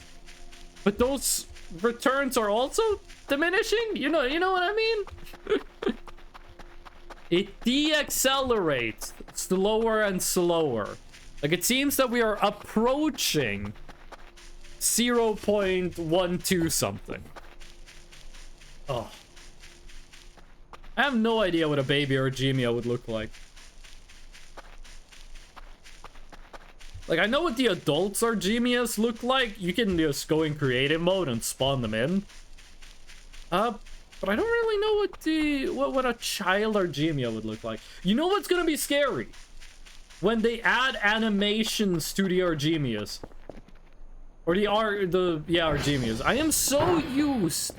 but those returns are also diminishing. You know what I mean? It deaccelerates slower and slower. Like, it seems that we are approaching 0.12 something. Oh. I have no idea what a baby or a Gemia would look like. Like, I know what the adults or Gemias look like. You can just go in creative mode and spawn them in. But I don't really know what a child or Gemia would look like. You know what's gonna be scary? When they add animations to the Argemias. Or Argemias. I am so used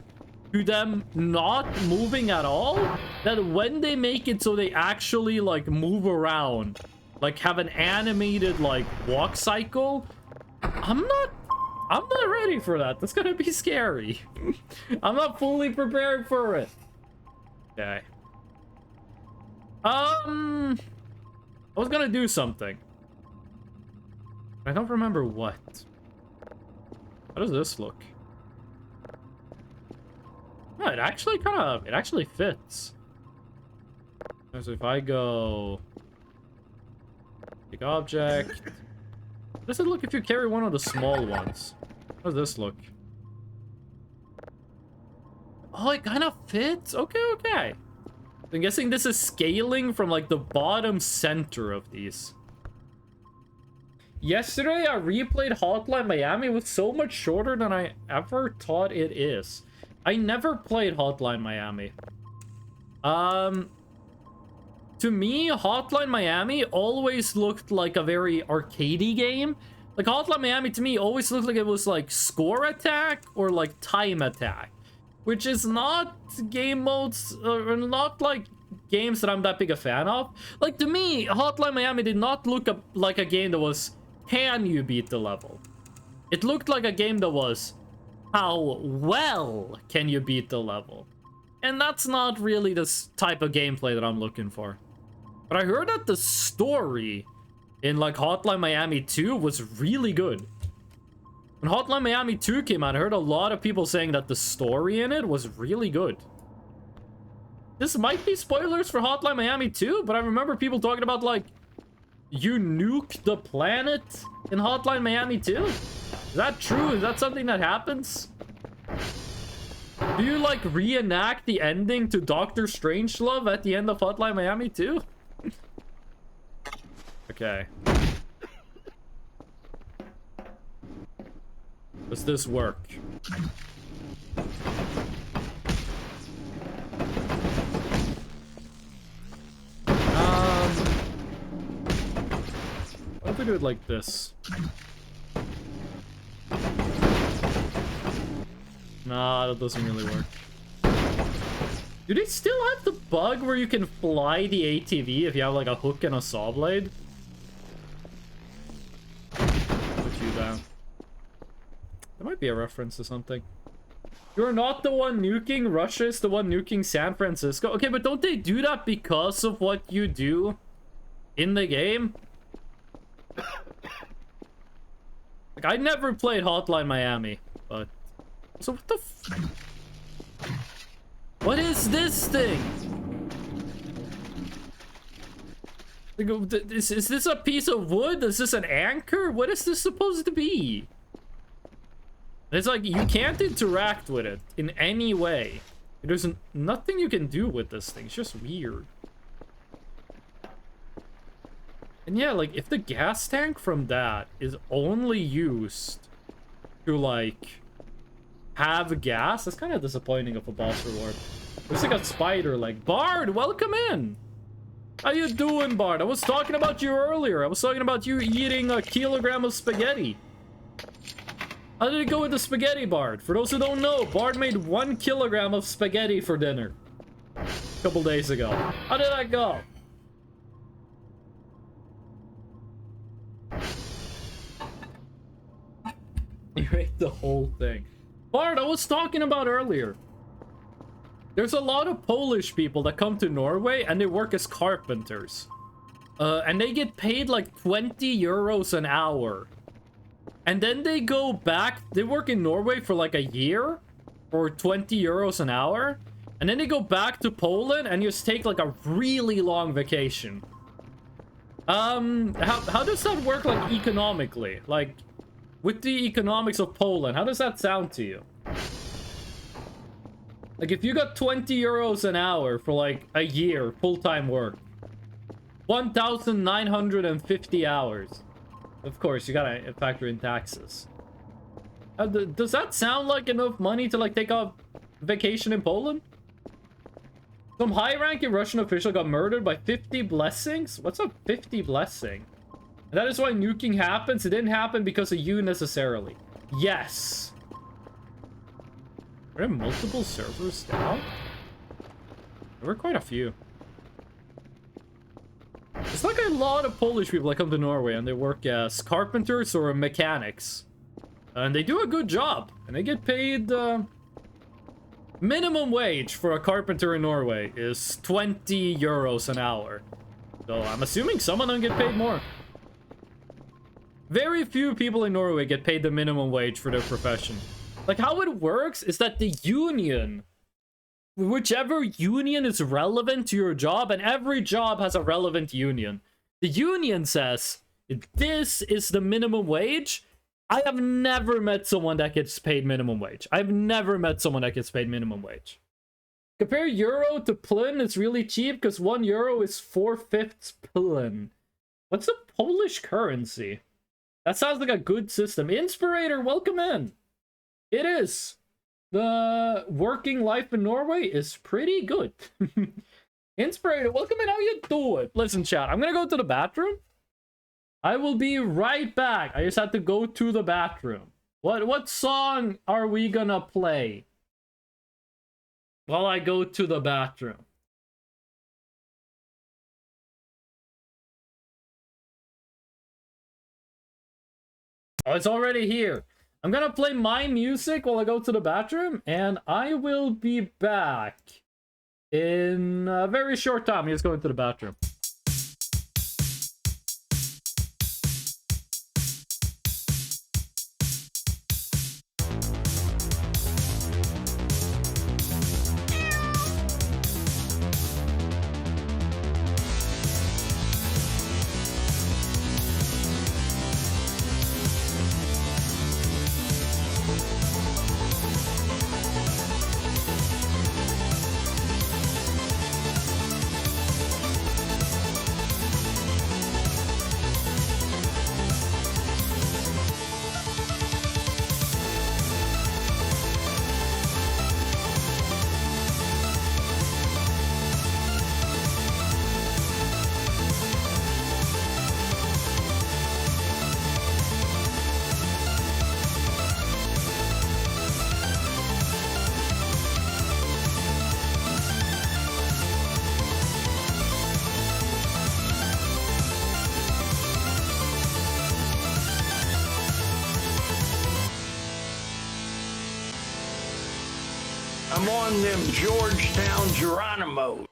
to them not moving at all that when they make it so they actually like move around, like have an animated like walk cycle, I'm not ready for that. That's gonna be scary. I'm not fully prepared for it. Okay. I was gonna do something. I don't remember what. How does this look? Oh, it actually fits. So if I go big object, how does it look if you carry one of the small ones? How does this look? Oh, it kind of fits. Okay. I'm guessing this is scaling from like the bottom center of these. Yesterday, I replayed Hotline Miami. It was so much shorter than I ever thought it is. I never played Hotline Miami. To me, Hotline Miami always looked like a very arcadey game. Like, Hotline Miami to me always looked like it was like score attack or like time attack. Which is not game modes, or not like games that I'm that big a fan of. Like, to me, Hotline Miami did not look like a game that was, can you beat the level? It looked like a game that was, how well can you beat the level? And that's not really the type of gameplay that I'm looking for. But I heard that the story in like Hotline Miami 2 was really good. When Hotline Miami 2 came out, I heard a lot of people saying that the story in it was really good. This might be spoilers for Hotline Miami 2, but I remember people talking about like, you nuke the planet in Hotline Miami 2? Is that true? Is that something that happens? Do you like reenact the ending to Doctor Strangelove at the end of Hotline Miami 2? Okay. Does this work? What if we do it like this? Nah, that doesn't really work. Do they still have the bug where you can fly the ATV if you have like a hook and a saw blade? Put you down. That might be a reference to something. You're not the one nuking Russia, is the one nuking San Francisco. Okay, but don't they do that because of what you do in the game? Like, I never played Hotline Miami, but... So what the f... What is this thing? Like, is this a piece of wood? Is this an anchor? What is this supposed to be? It's like, you can't interact with it in any way. There's nothing you can do with this thing. It's just weird. And yeah, like, if the gas tank from that is only used to, like, have gas, that's kind of disappointing of a boss reward. There's like a spider, like, Bard, welcome in! How you doing, Bard? I was talking about you earlier. I was talking about you eating a kilogram of spaghetti. How did it go with the spaghetti, Bard? For those who don't know, Bard made 1 kilogram of spaghetti for dinner a couple days ago. How did that go? You ate the whole thing. Bard, I was talking about earlier. There's a lot of Polish people that come to Norway and they work as carpenters. And they get paid like 20 euros an hour. And then they go back, they work in Norway for like a year for 20 euros an hour. And then they go back to Poland and just take like a really long vacation. How does that work, like, economically? Like, with the economics of Poland, how does that sound to you? Like, if you got 20 euros an hour for, like, a year, full-time work. 1,950 hours. Of course, you gotta factor in taxes. Does that sound like enough money to, like, take a vacation in Poland? Some high-ranking Russian official got murdered by 50 blessings? What's a 50 blessing? And that is why nuking happens. It didn't happen because of you necessarily. Yes. Are there multiple servers down? There were quite a few. It's like a lot of Polish people that come to Norway and they work as carpenters or mechanics. And they do a good job. And they get paid... minimum wage for a carpenter in Norway is 20 euros an hour. So I'm assuming some of them get paid more. Very few people in Norway get paid the minimum wage for their profession. Like, how it works is that the union, whichever union is relevant to your job, and every job has a relevant union. The union says, this is the minimum wage. I have never met someone that gets paid minimum wage. I've never met someone that gets paid minimum wage. Compare euro to plyn, it's really cheap because 1 euro is 4/5 plyn. What's the Polish currency? That sounds like a good system. Inspirator, welcome in. It is. The working life in Norway is pretty good. Inspirator, welcome in. How you doing? Listen, chat, I'm gonna go to the bathroom. I will be right back. I just have to go to the bathroom. What song are we gonna play while I go to the bathroom? Oh, it's already here. I'm gonna play my music while I go to the bathroom, and I will be back in a very short time. I'm just going to the bathroom. I'm on them Georgetown Geronimo.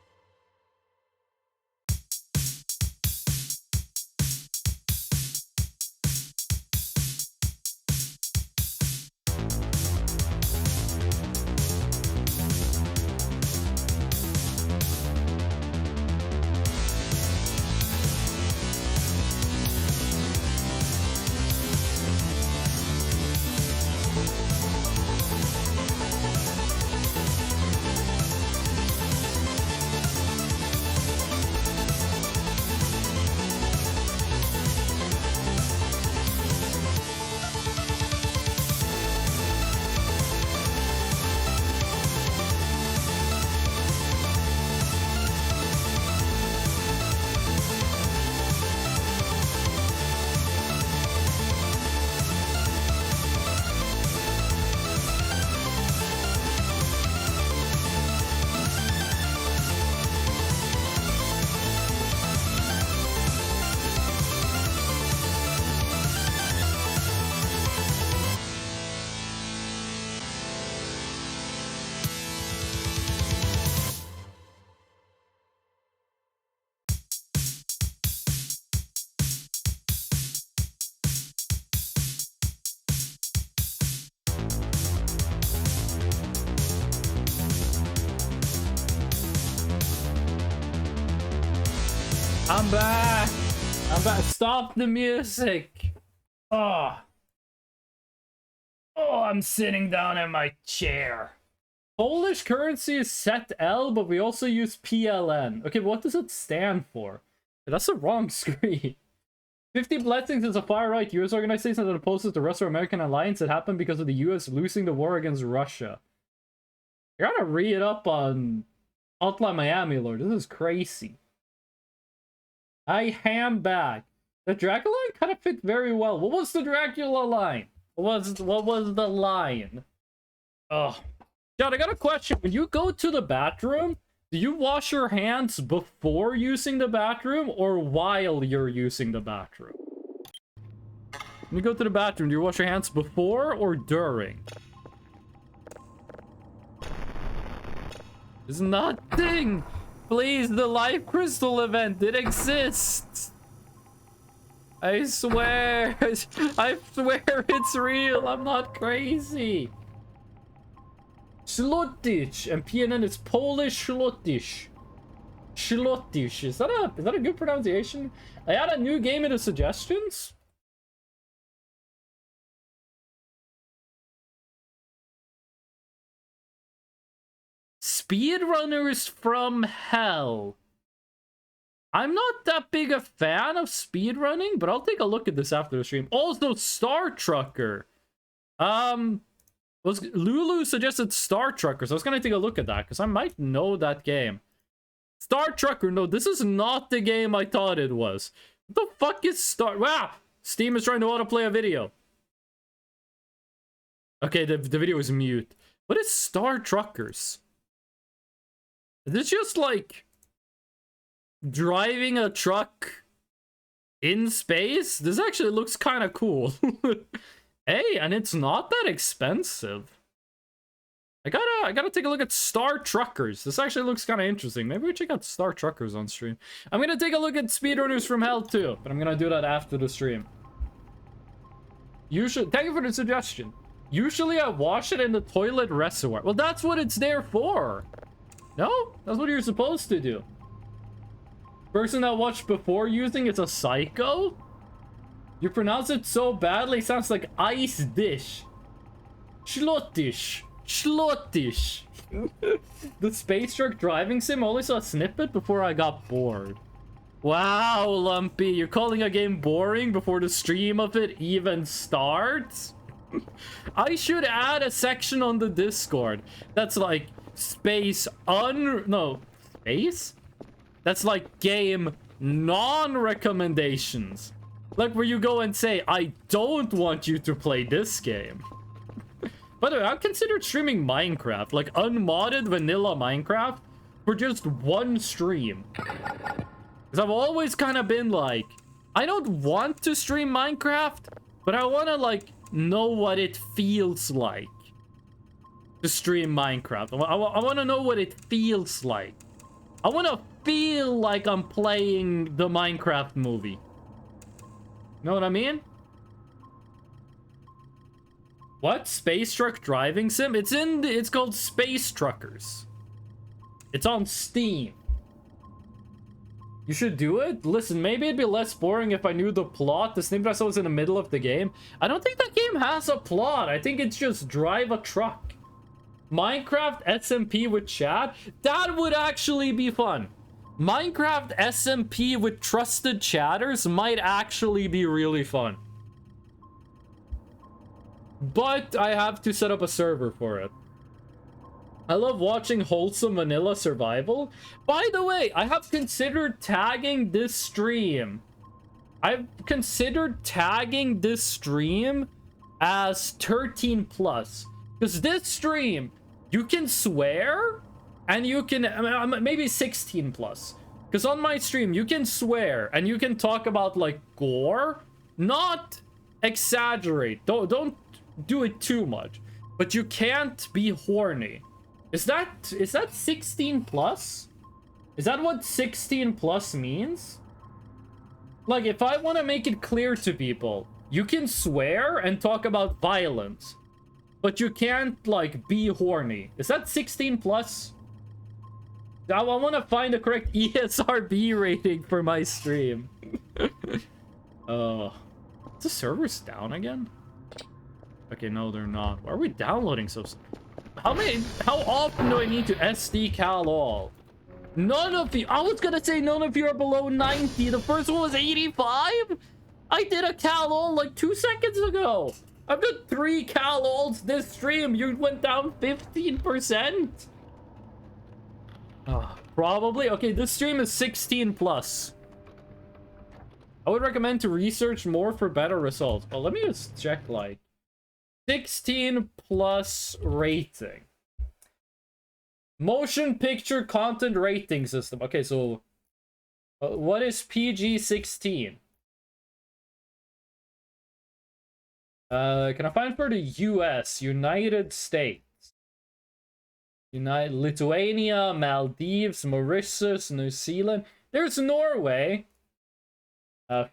I'm back. I'm back. Stop the music. Oh. Oh, I'm sitting down in my chair. Polish currency is set L, but we also use PLN. Okay, what does it stand for? That's the wrong screen. 50 Blessings is a far-right U.S. organization that opposes the Russo-American alliance that happened because of the U.S. losing the war against Russia. I gotta read up on Hotline Miami, Lord. This is crazy. I am back. The Dracula line kind of fit very well. What was the Dracula line? What was the line? Oh. John, I got a question. When you go to the bathroom, do you wash your hands before using the bathroom or while you're using the bathroom? When you go to the bathroom, do you wash your hands before or during? There's nothing! Please, the life crystal event, it exists! I swear! I swear it's real! I'm not crazy! Ślotich, and PNN is Polish Ślotich. Ślotich, is that a good pronunciation? I add a new game into suggestions? Speedrunners from Hell. I'm not that big a fan of speedrunning, but I'll take a look at this after the stream. Also, Star Trucker. Lulu suggested Star Trucker, so I was gonna take a look at that, because I might know that game. Star Trucker, no, this is not the game I thought it was. What the fuck is Star... Wow! Steam is trying to autoplay a video. Okay, the video is mute. What is Star Truckers? Is this just like driving a truck in space? This actually looks kind of cool. Hey, and it's not that expensive. I gotta take a look at Star Truckers. This actually looks kind of interesting. Maybe we check out Star Truckers on stream. I'm gonna take a look at Speedrunners from Hell too, but I'm gonna do that after the stream. Thank you for the suggestion. Usually I wash it in the toilet reservoir. Well, that's what it's there for. No? That's what you're supposed to do. Person that watched before using it's a psycho? You pronounce it so badly, it sounds like ice dish. Schlotish. Schlotish. The space truck driving sim, I only saw a snippet before I got bored. Wow, Lumpy, you're calling a game boring before the stream of it even starts? I should add a section on the Discord that's like space space? That's like game non-recommendations. Like where you go and say, I don't want you to play this game. By the way, I've considered streaming Minecraft, like unmodded vanilla Minecraft, for just one stream. Because I've always kind of been like, I don't want to stream Minecraft, but I want to like know what it feels like to stream Minecraft. I want to know what it feels like. I want to feel like I'm playing the Minecraft movie. Know what I mean? What? Space truck driving sim? It's called Space Truckers. It's on Steam. You should do it? Listen, maybe it'd be less boring if I knew the plot. The snippet I saw was in the middle of the game. I don't think that game has a plot. I think it's just drive a truck. Minecraft SMP with chat? That would actually be fun. Minecraft SMP with trusted chatters might actually be really fun. But I have to set up a server for it. I love watching wholesome vanilla survival. By the way, I have considered tagging this stream. I've considered tagging this stream as 13 plus. Because this stream, you can swear and you can, maybe 16 plus. Because on my stream, you can swear and you can talk about like gore. Not exaggerate. Don't do it too much. But you can't be horny. Is that 16 plus? Is that what 16 plus means? Like, if I want to make it clear to people, you can swear and talk about violence, but you can't, like, be horny. Is that 16 plus? I want to find the correct ESRB rating for my stream. Oh. Is the servers down again? Okay, no, they're not. Why are we downloading so... How often do I need to SD cal all? None of you... I was gonna say none of you are below 90. The first one was 85? I did a cal all like 2 seconds ago. I've done 3 cal alls this stream. You went down 15%? Probably. Okay, this stream is 16 plus. I would recommend to research more for better results. Oh, let me just check, like, 16 plus rating. Motion picture content rating system. Okay, so what is PG-16? Can I find for the US? United States. Lithuania, Maldives, Mauritius, New Zealand. There's Norway.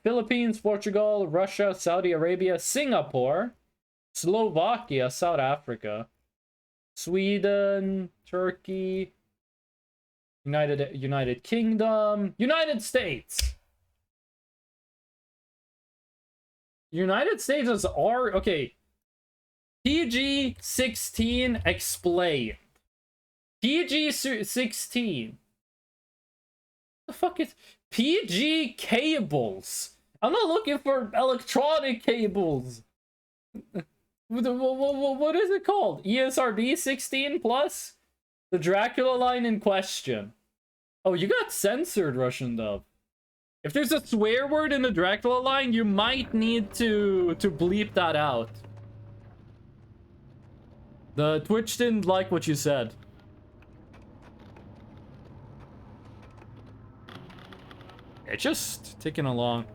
Philippines, Portugal, Russia, Saudi Arabia, Singapore, Slovakia, South Africa, Sweden, Turkey, United Kingdom, United States. United States is R. Okay. PG-16 explained. PG-16. The fuck is PG cables? I'm not looking for electronic cables. What is it called? ESRB 16 plus? The Dracula line in question. Oh, you got censored, Russian dub. If there's a swear word in the Dracula line, you might need to bleep that out. The Twitch didn't like what you said. It's just ticking along.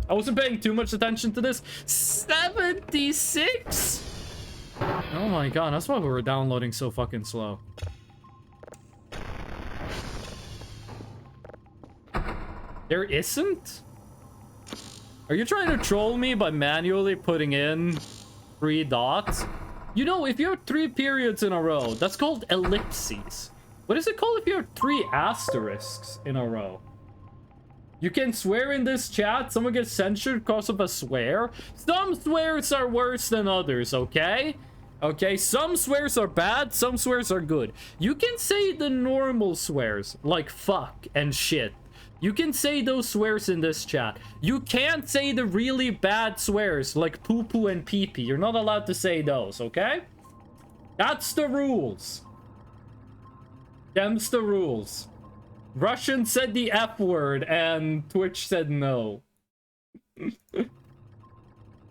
I wasn't paying too much attention to this. 76? Oh my god, that's why we were downloading so fucking slow. There isn't? Are you trying to troll me by manually putting in 3 dots? You know, if you have 3 periods in a row, that's called ellipses. What is it called if you have 3 asterisks in a row? You can swear in this chat. Someone gets censored because of a swear. Some swears are worse than others, okay? Okay, some swears are bad, some swears are good. You can say the normal swears, like fuck and shit. You can say those swears in this chat. You can't say the really bad swears, like poo-poo and pee-pee. You're not allowed to say those, okay? That's the rules. Them's the rules. Russian said the F word and Twitch said no.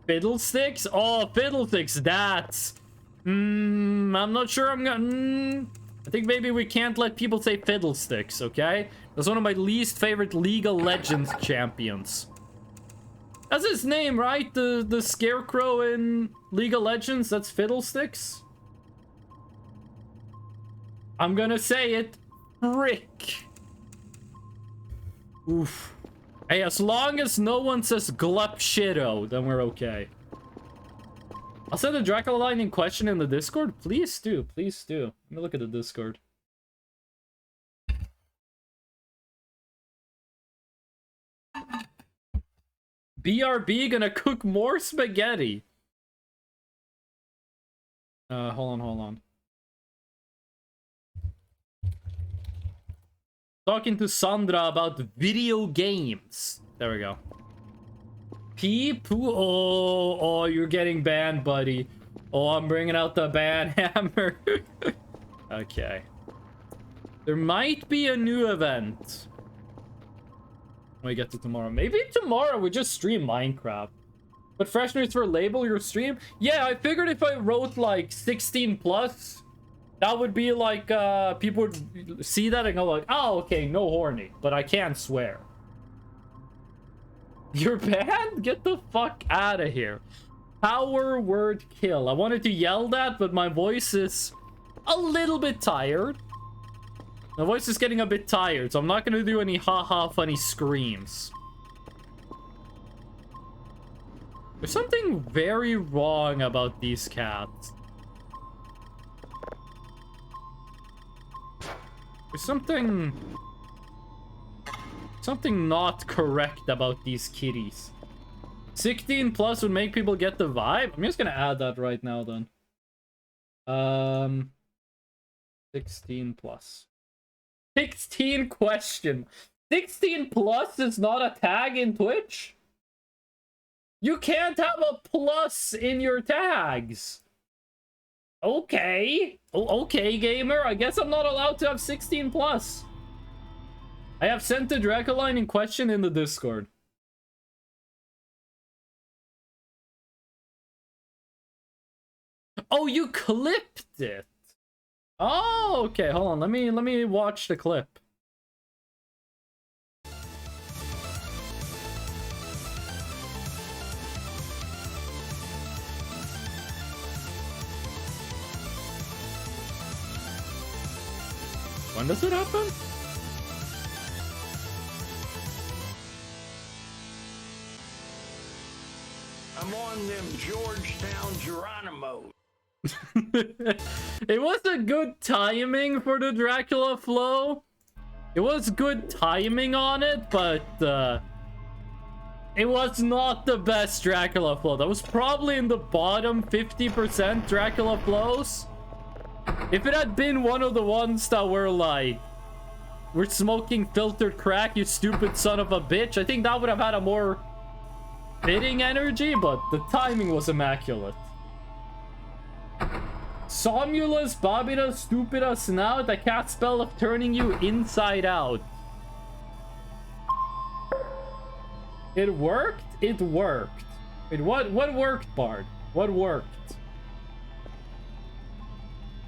Fiddlesticks? Oh, fiddlesticks, that's... I'm not sure I'm gonna... I think maybe we can't let people say fiddlesticks, okay? That's one of my least favorite League of Legends champions. That's his name, right? The scarecrow in League of Legends? That's fiddlesticks? I'm gonna say it. Frick. Oof. Hey, as long as no one says glup shitto, then we're okay. I'll send the Dracula line in question in the Discord. Please do, please do. Let me look at the Discord. BRB gonna cook more spaghetti. Hold on. Talking to Sandra about video games. There we go. Pee-poo. Oh, you're getting banned, buddy. Oh, I'm bringing out the ban hammer. Okay. There might be a new event. When we get to tomorrow. Maybe tomorrow we just stream Minecraft. But fresheners for label your stream? Yeah, I figured if I wrote like 16 plus... that would be like, people would see that and go like, oh, okay, no horny, but I can't swear. You're banned? Get the fuck out of here. Power word kill. I wanted to yell that, but my voice is a little bit tired. My voice is getting a bit tired, so I'm not gonna do any haha funny screams. There's something very wrong about these cats. There's something not correct about these kitties. 16 plus would make people get the vibe. I'm just gonna add that right now then. 16 plus. 16 question. 16 plus is not a tag in Twitch? You can't have a plus in your tags. Okay. Okay, gamer. I guess I'm not allowed to have 16 plus. I have sent the Dracoline in question in the Discord. Oh, you clipped it. Oh, okay. Hold on. Let me watch the clip. When does it happen? I'm on them Georgetown Geronimo. It was a good timing for the Dracula flow. It was good timing on it, but it was not the best Dracula flow. That was probably in the bottom 50% Dracula flows. If it had been one of the ones that were like, we're smoking filtered crack, you stupid son of a bitch, I think that would have had a more fitting energy, but the timing was immaculate. Somnolus, Babida, Stupida, Snout, a cat spell of turning you inside out. It worked? It worked. Wait, what worked, Bard? What worked?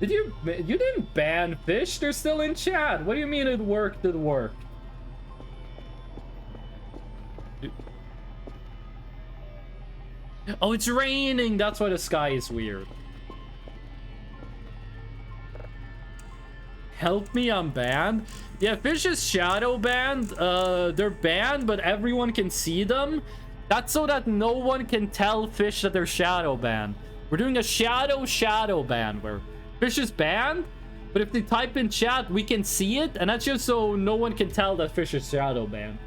You didn't ban fish? They're still in chat. What do you mean it worked? It worked. Oh, it's raining. That's why the sky is weird. Help me, I'm banned. Yeah, fish is shadow banned. They're banned, but everyone can see them. That's so that no one can tell fish that they're shadow banned. We're doing a shadow ban where fish is banned, but if they type in chat, we can see it, and that's just so no one can tell that fish is shadow banned.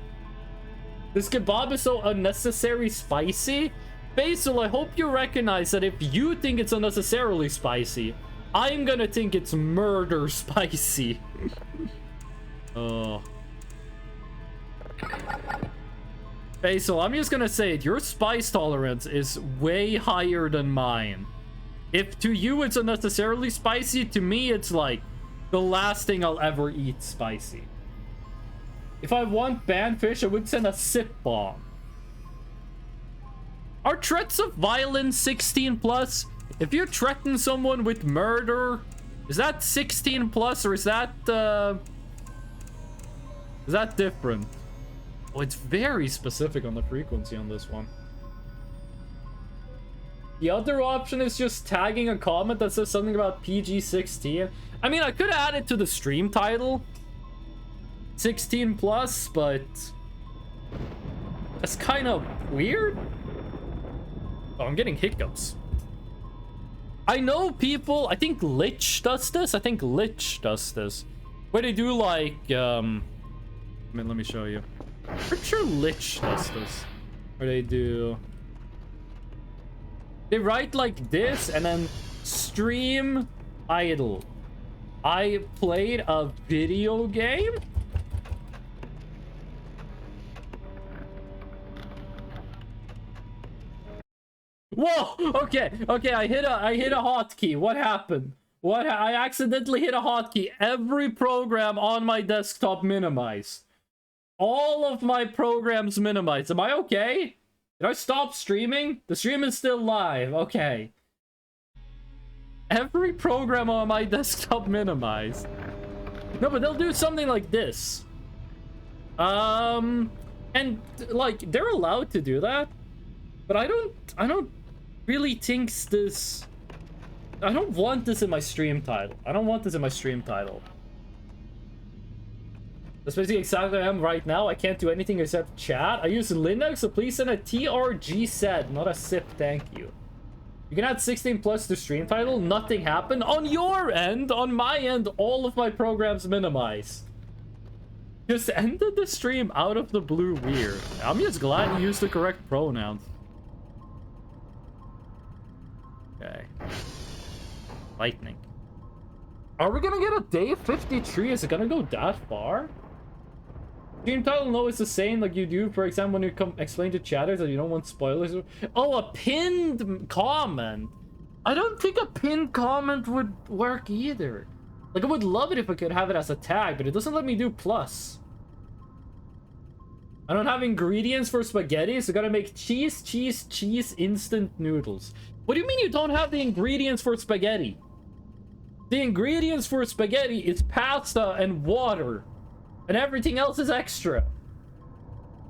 This kebab is so unnecessary spicy. Basil, I hope you recognize that if you think it's unnecessarily spicy, I'm gonna think it's murder spicy. Oh. Basil, I'm just gonna say it. Your spice tolerance is way higher than mine. If to you it's unnecessarily spicy, to me it's like the last thing I'll ever eat spicy. If I want banned fish, I would send a sip bomb. Are threats of violence 16 plus? If you threaten someone with murder, is that 16 plus or is that different? Oh, it's very specific on the frequency on this one. The other option is just tagging a comment that says something about PG-16. I mean, I could add it to the stream title. 16 plus, but that's kind of weird. Oh, I'm getting hiccups. I know people, I think Lich does this. Where they do like, I mean, let me show you. I'm pretty sure Lich does this. Where they do... They write like this and then stream idle. I played a video game? Whoa! Okay, I hit a hotkey. What happened? I accidentally hit a hotkey. Every program on my desktop minimized. All of my programs minimized. Am I okay? Did I stop streaming? The stream is still live. Okay. Every program on my desktop minimized. No, but they'll do something like this. And like they're allowed to do that, but I don't really think this. I don't want this in my stream title. That's basically exactly where I am right now. I can't do anything except chat. I use Linux, so please send a TRG set, not a SIP, thank you. You can add 16 plus to stream title. Nothing happened. On your end, on my end, all of my programs minimized. Just ended the stream out of the blue weird. I'm just glad you used the correct pronouns. Okay. Lightning. Are we gonna get a day 53? Is it gonna go that far? Stream title, no, it's the same like you do, for example, when you explain to chatters that you don't want spoilers. Oh, a pinned comment. I don't think a pinned comment would work either. Like, I would love it if I could have it as a tag, but it doesn't let me do plus. I don't have ingredients for spaghetti, so I gotta make cheese instant noodles. What do you mean you don't have the ingredients for spaghetti? The ingredients for spaghetti is pasta and water. And everything else is extra.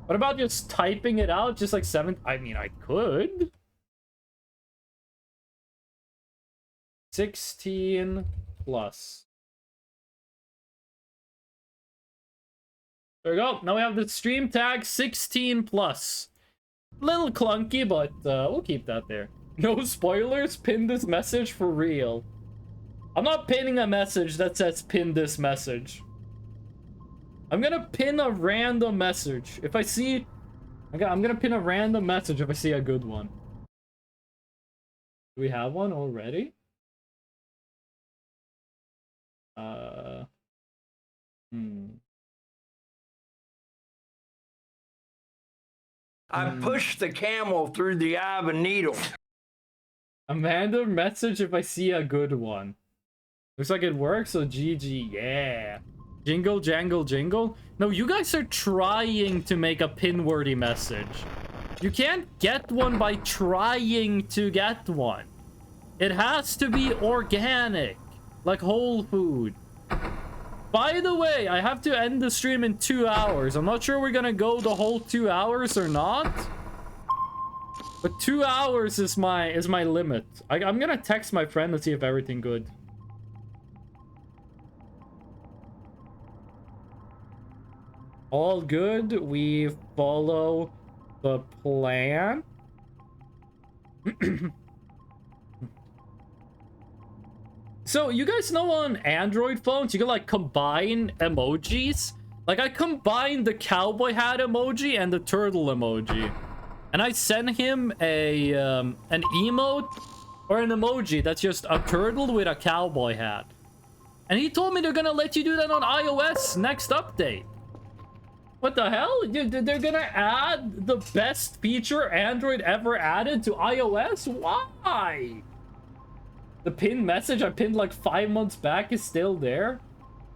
What about just typing it out? Just like 7... I mean, I could. 16 plus. There we go. Now we have the stream tag 16 plus. Little clunky, but we'll keep that there. No spoilers. Pin this message for real. I'm not pinning a message that says pin this message. I'm gonna pin a random message. If I see... I'm gonna pin a random message if I see a good one. Do we have one already? I pushed the camel through the eye of a needle. A random message if I see a good one. Looks like it works, so GG, yeah. Jingle, jangle, jingle. No, you guys are trying to make a pin-worthy message. You can't get one by trying to get one. It has to be organic, like whole food. By the way, I have to end the stream in 2 hours. I'm not sure we're gonna go the whole 2 hours or not. But 2 hours is my limit. I'm gonna text my friend to see if everything good. All good. We follow the plan. So, you guys know on Android phones, you can like combine emojis? Like, I combined the cowboy hat emoji and the turtle emoji. And I sent him a an emote or an emoji that's just a turtle with a cowboy hat. And he told me they're gonna let you do that on iOS next update. What the hell? They're gonna add the best feature Android ever added to iOS? Why? The pinned message I pinned like 5 months back is still there?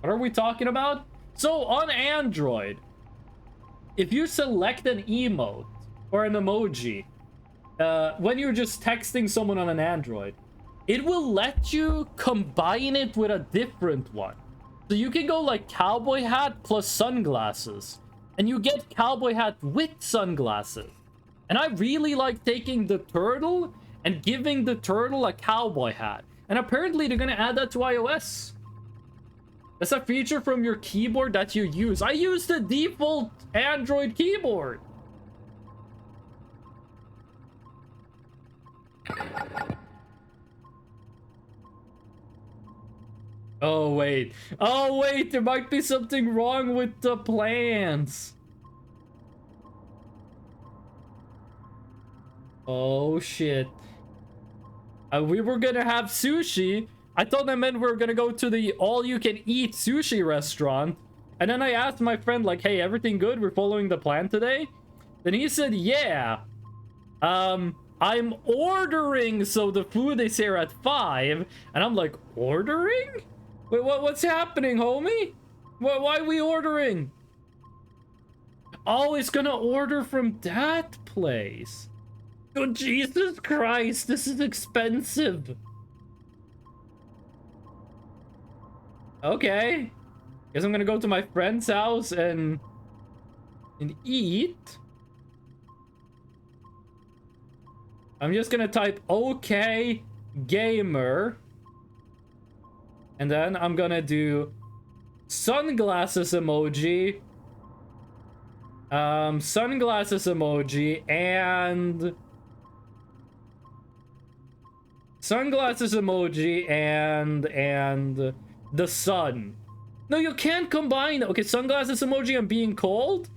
What are we talking about? So on Android, if you select an emote or an emoji, when you're just texting someone on an Android, it will let you combine it with a different one. So you can go like cowboy hat plus sunglasses. And you get cowboy hat with sunglasses. And I really like taking the turtle and giving the turtle a cowboy hat. And apparently they're gonna add that to iOS. That's a feature from your keyboard that you use. I use the default Android keyboard. Oh, wait. Oh, wait. There might be something wrong with the plans. Oh, shit. We were gonna have sushi. I thought that meant we were gonna go to the all-you-can-eat sushi restaurant. And then I asked my friend, like, hey, everything good? We're following the plan today? Then he said, yeah. I'm ordering, so the food is here at 5. And I'm like, ordering? Wait, what's happening, homie? Why are we ordering? Oh, it's gonna order from that place. Oh, Jesus Christ, this is expensive. Okay. Guess I'm gonna go to my friend's house and eat. I'm just gonna type okay gamer. And then I'm gonna do sunglasses emoji. Sunglasses emoji and Sunglasses emoji and the sun. No, you can't combine. Okay, sunglasses emoji and being cold.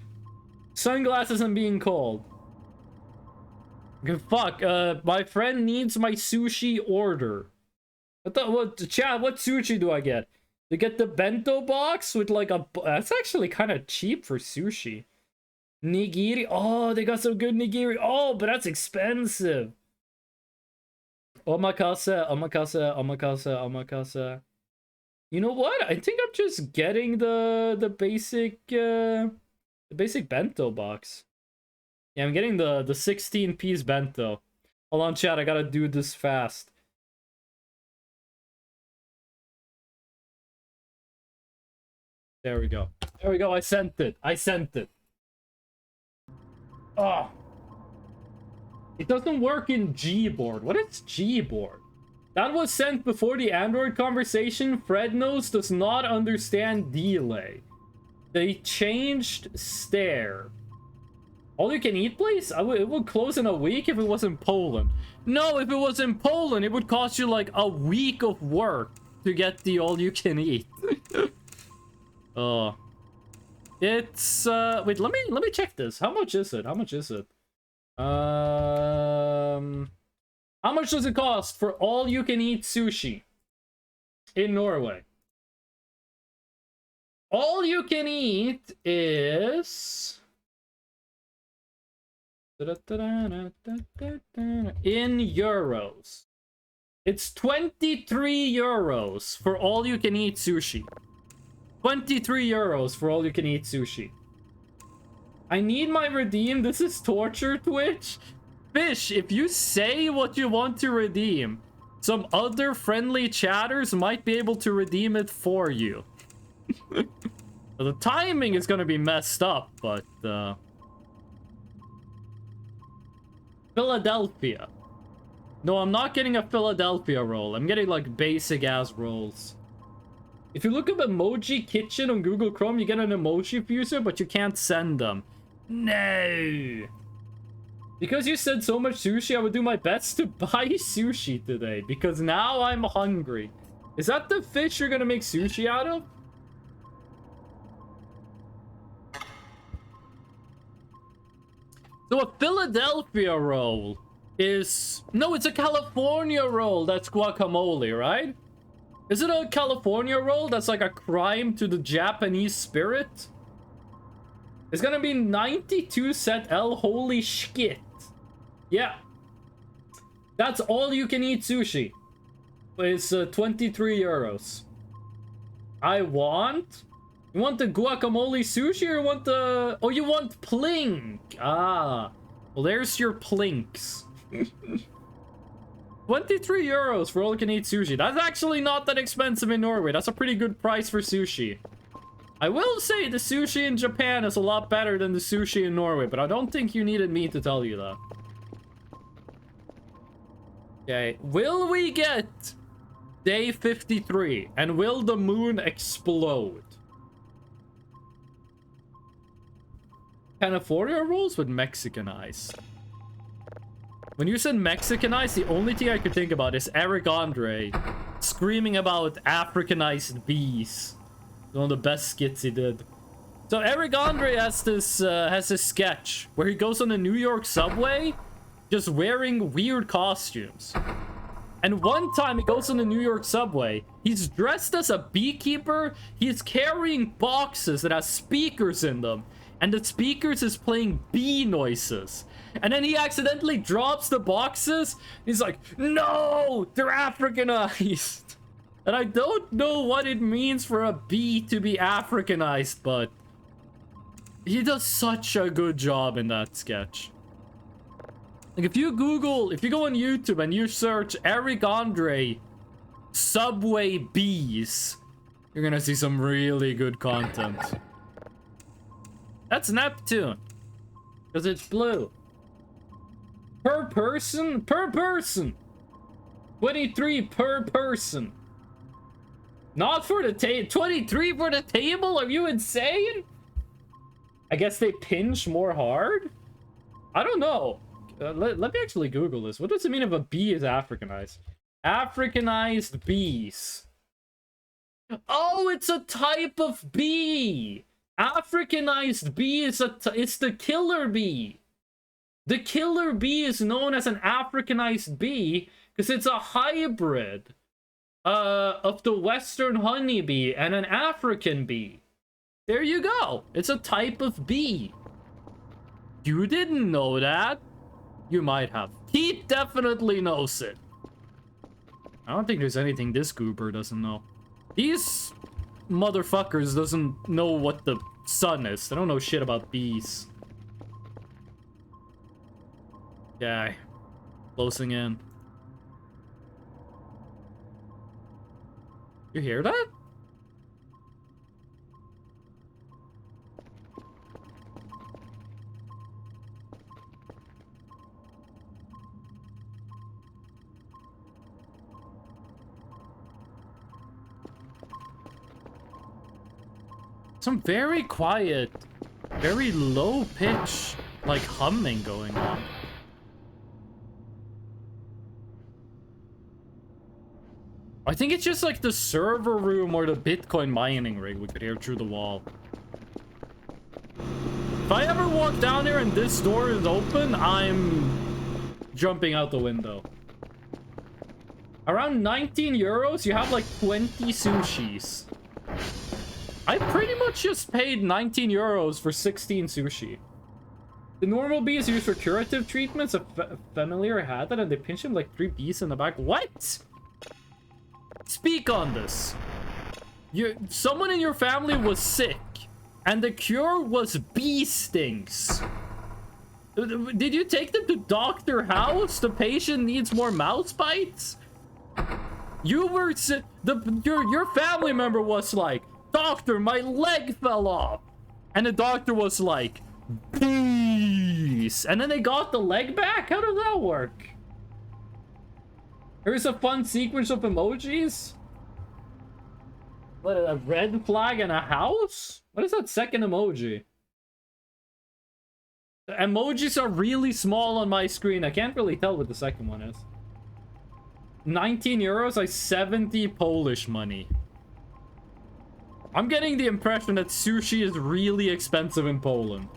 Sunglasses and being cold. Okay, fuck. My friend needs my sushi order. I thought, what, Chad? What sushi do I get? To get the bento box with like a. That's actually kind of cheap for sushi. Nigiri. Oh, they got some good nigiri. Oh, but that's expensive. Omakase, omakase, omakase, omakase. You know what? I think I'm just getting the basic bento box. Yeah, I'm getting the 16-piece bento. Hold on, chat. I gotta do this fast. There we go. There we go. I sent it. I sent it. Oh. It doesn't work in Gboard. What is Gboard? That was sent before the Android conversation. Fred knows does not understand DLE. They changed stare. All you can eat place? It would close in a week if it was in Poland. No, if it was in Poland, it would cost you like a week of work to get the all you can eat. Oh. It's wait, let me check this. How much is it? How much is it? How much does it cost for all you can eat sushi in Norway? All you can eat is in euros. It's 23 euros for all you can eat sushi. 23 euros for all you can eat sushi. I need my redeem. This is torture, Twitch. Fish, if you say what you want to redeem, some other friendly chatters might be able to redeem it for you. The timing is gonna be messed up, but Philadelphia. No, I'm not getting a Philadelphia roll. I'm getting like basic ass rolls. If you look up Emoji Kitchen on Google Chrome, you get an emoji fuser, but you can't send them. No. Because you said so much sushi, I would do my best to buy sushi today. Because now I'm hungry. Is that the fish you're gonna make sushi out of? So a Philadelphia roll is... No, it's a California roll. That's guacamole, right? Is it a California roll that's like a crime to the Japanese spirit? It's gonna be 92 set L. Holy shit. Yeah. That's all you can eat sushi. It's 23 euros. I want... You want the guacamole sushi or you want the... Oh, you want plink. Ah. Well, there's your plinks. 23 euros for all you can eat sushi. That's actually not that expensive in Norway. That's a pretty good price for sushi. I will say the sushi in Japan is a lot better than the sushi in Norway, but I don't think you needed me to tell you that. Okay, will we get day 53? And will the moon explode? California rolls with Mexican ice. When you said Mexican ice, the only thing I could think about is Eric Andre screaming about Africanized bees. One of the best skits he did. So Eric Andre has this sketch where he goes on the New York subway just wearing weird costumes. And one time he goes on the New York subway, he's dressed as a beekeeper, he's carrying boxes that have speakers in them, and the speakers is playing bee noises. And then he accidentally drops the boxes. He's like, no, they're Africanized. And I don't know what it means for a bee to be Africanized, but he does such a good job in that sketch. Like if you go on YouTube and you search Eric Andre subway bees, you're gonna see some really good content. That's Neptune. Because it's blue. Per person? Per person! 23 per person. Not for the table. 23 for the table? Are you insane? I guess they pinch more hard? I don't know. Let me actually Google this. What does it mean if a bee is Africanized? Africanized bees. Oh, it's a type of bee. Africanized bee is it's the killer bee. The killer bee is known as an Africanized bee because it's a hybrid of the Western honeybee and an African bee. There you go. It's a type of bee. You didn't know that? You might have. He definitely knows it. I don't think there's anything this goober doesn't know. These motherfuckers doesn't know what the sun is. They don't know shit about bees. Okay. Closing in. You hear that? Some very quiet, very low pitch, like humming going on. I think it's just like the server room or the Bitcoin mining rig we could hear through the wall. If I ever walk down here and this door is open, I'm jumping out the window. Around 19 euros, you have like 20 sushis. I pretty much just paid 19 euros for 16 sushi. The normal bee is used for curative treatments. A familiar had that and they pinched him like 3 bees in the back. What? Speak on this. Someone in your family was sick and the cure was bee stings. Did you take them to Dr. House? The patient needs more mouse bites? You were your family member was like, "Doctor, my leg fell off." And the doctor was like, "Bees." And then they got the leg back? How does that work? Here's a fun sequence of emojis. What, a red flag and a house? What is that second emoji? The emojis are really small on my screen. I can't really tell what the second one is. 19 euros, 70 Polish money. I'm getting the impression that sushi is really expensive in Poland.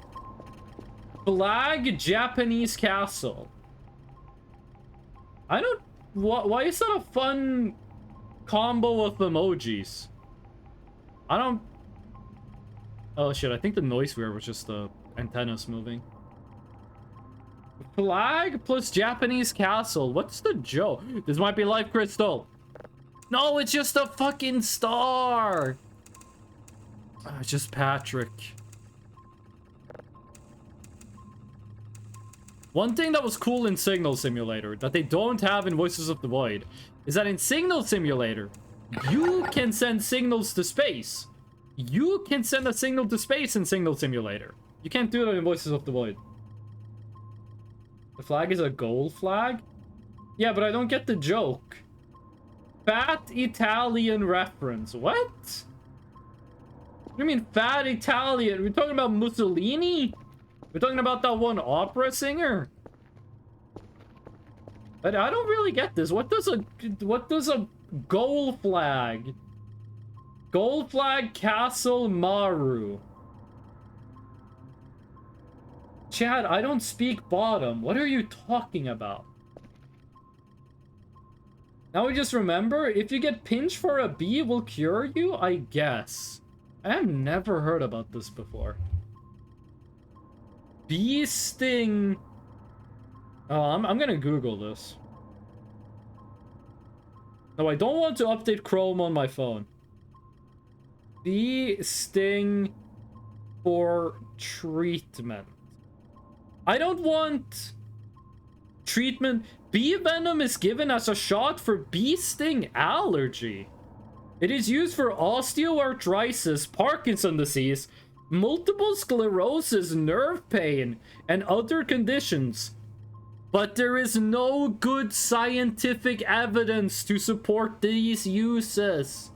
Flag Japanese castle. I don't... Why is that a fun combo of emojis? I don't... Oh shit, I think the noise weird was just the antennas moving. Flag plus Japanese castle. What's the joke? This might be life crystal. No, it's just a fucking star. Oh, it's just Patrick. One thing that was cool in Signal Simulator that they don't have in Voices of the Void is that in Signal Simulator, you can send signals to space. You can send a signal to space in Signal Simulator. You can't do that in Voices of the Void. The flag is a gold flag? Yeah, but I don't get the joke. Fat Italian reference. What? What do you mean fat Italian? We're talking about Mussolini? We're talking about that one opera singer? But I don't really get this. What does a gold flag? Gold flag Castle Maru. Chad, I don't speak bottom. What are you talking about? Now we just remember, if you get pinched for a bee, it will cure you? I guess. I have never heard about this before. Bee sting. Oh, I'm gonna Google this. No, I don't want to update Chrome on my phone. Bee sting for treatment. I don't want treatment. Bee venom is given as a shot for bee sting allergy. It is used for osteoarthritis, Parkinson's disease, multiple sclerosis, nerve pain, and other conditions. But there is no good scientific evidence to support these uses.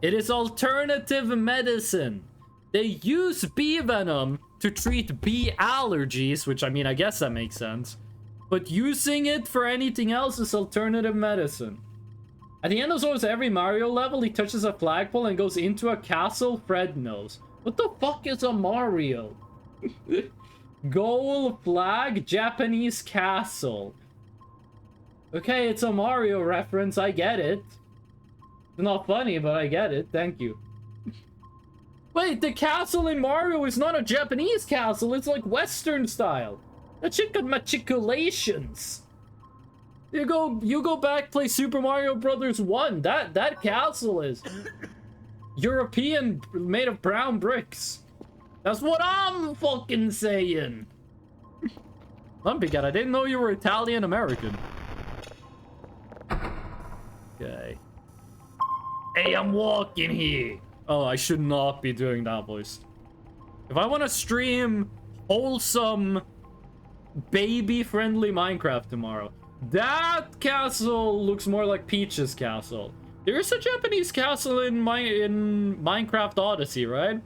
It is alternative medicine. They use bee venom to treat bee allergies, which, I mean, I guess that makes sense. but using it for anything else is alternative medicine. At the end of almost every Mario level, he touches a flagpole and goes into a castle Fred knows. What the fuck is a Mario? Goal, flag, Japanese castle. Okay, it's a Mario reference, I get it. It's not funny, but I get it, thank you. Wait, the castle in Mario is not a Japanese castle, it's like Western style. That shit got matriculations. You go back, play Super Mario Brothers 1. That castle is European, made of brown bricks. That's what I'm fucking saying. Lumpycat, I didn't know you were Italian American. Okay. Hey, I'm walking here. Oh, I should not be doing that voice. If I want to stream wholesome, baby-friendly Minecraft tomorrow, that castle looks more like Peach's castle. There's a Japanese castle in Minecraft Odyssey, right?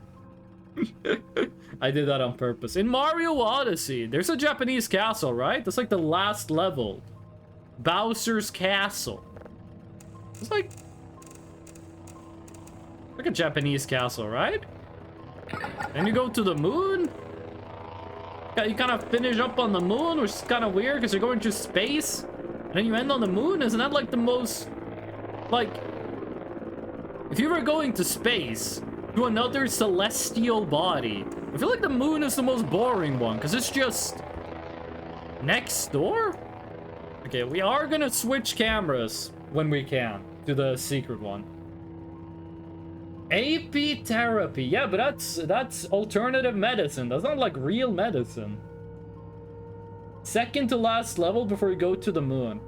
I did that on purpose. In Mario Odyssey, there's a Japanese castle, right? That's like the last level. Bowser's Castle. It's like a Japanese castle, right? And you go to the moon? You kind of finish up on the moon, which is kind of weird because you're going through space. And then you end on the moon? Isn't that like the most... Like... If you were going to space, to another celestial body, I feel like the moon is the most boring one because it's just... next door? Okay, we are gonna switch cameras when we can to the secret one. AP therapy. Yeah, but that's alternative medicine. That's not like real medicine. Second to last level before you go to the moon.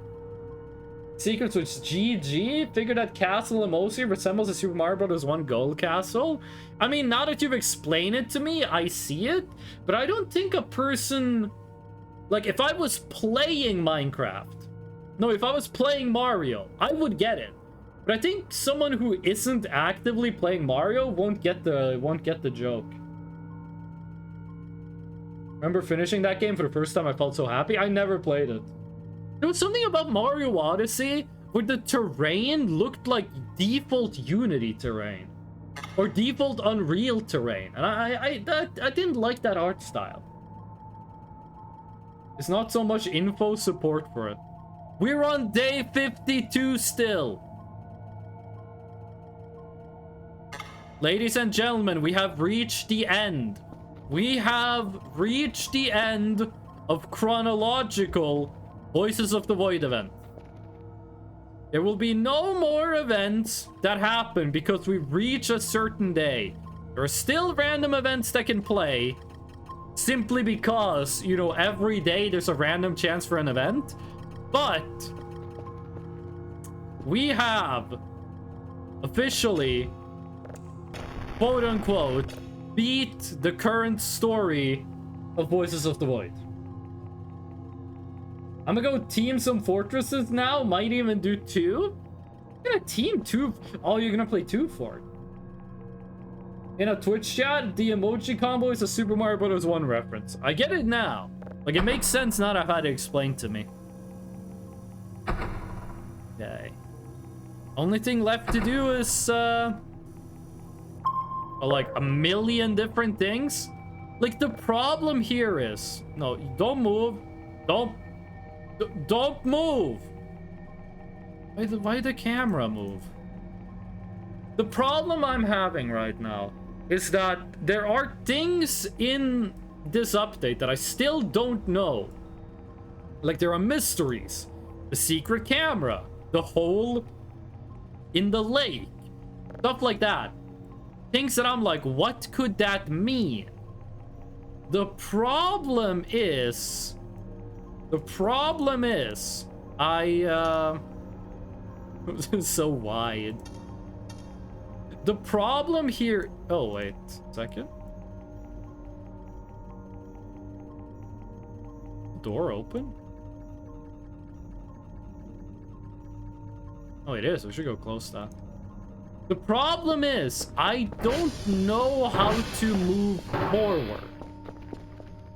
Secret switch GG. Figure that castle in Mosi resembles a Super Mario Bros. 1 gold castle. I mean, now that you've explained it to me, I see it. But I don't think a person... Like, if I was playing Minecraft... No, if I was playing Mario, I would get it. But I think someone who isn't actively playing Mario won't get the joke. Remember finishing that game for the first time? I felt so happy. I never played it. There was something about Mario Odyssey where the terrain looked like default Unity terrain or default Unreal terrain, and I didn't like that art style. It's not so much info support for it. We're on day 52 still. Ladies and gentlemen, we have reached the end. We have reached the end of chronological Voices of the Void event. There will be no more events that happen because we reach a certain day. There are still random events that can play simply because, you know, every day there's a random chance for an event. But we have officially, quote unquote, beat the current story of Voices of the Void. I'm gonna go team some fortresses now. Might even do 2. I'm gonna team 2. Oh, you're gonna play 2 for it. In a Twitch chat, the emoji combo is a Super Mario Bros. 1 reference. I get it now. Like, it makes sense now that I've had it explained to me. Okay. Only thing left to do is, like, a million different things. Like, the problem here is... No, don't move. Don't move! Why the camera move? The problem I'm having right now is that there are things in this update that I still don't know. Like, there are mysteries. The secret camera. The hole in the lake. Stuff like that. Things that I'm like, what could that mean? The problem is... This is so wide. The problem here... Oh, wait. Second. Door open? Oh, it is. We should go close that. The problem is, I don't know how to move forward.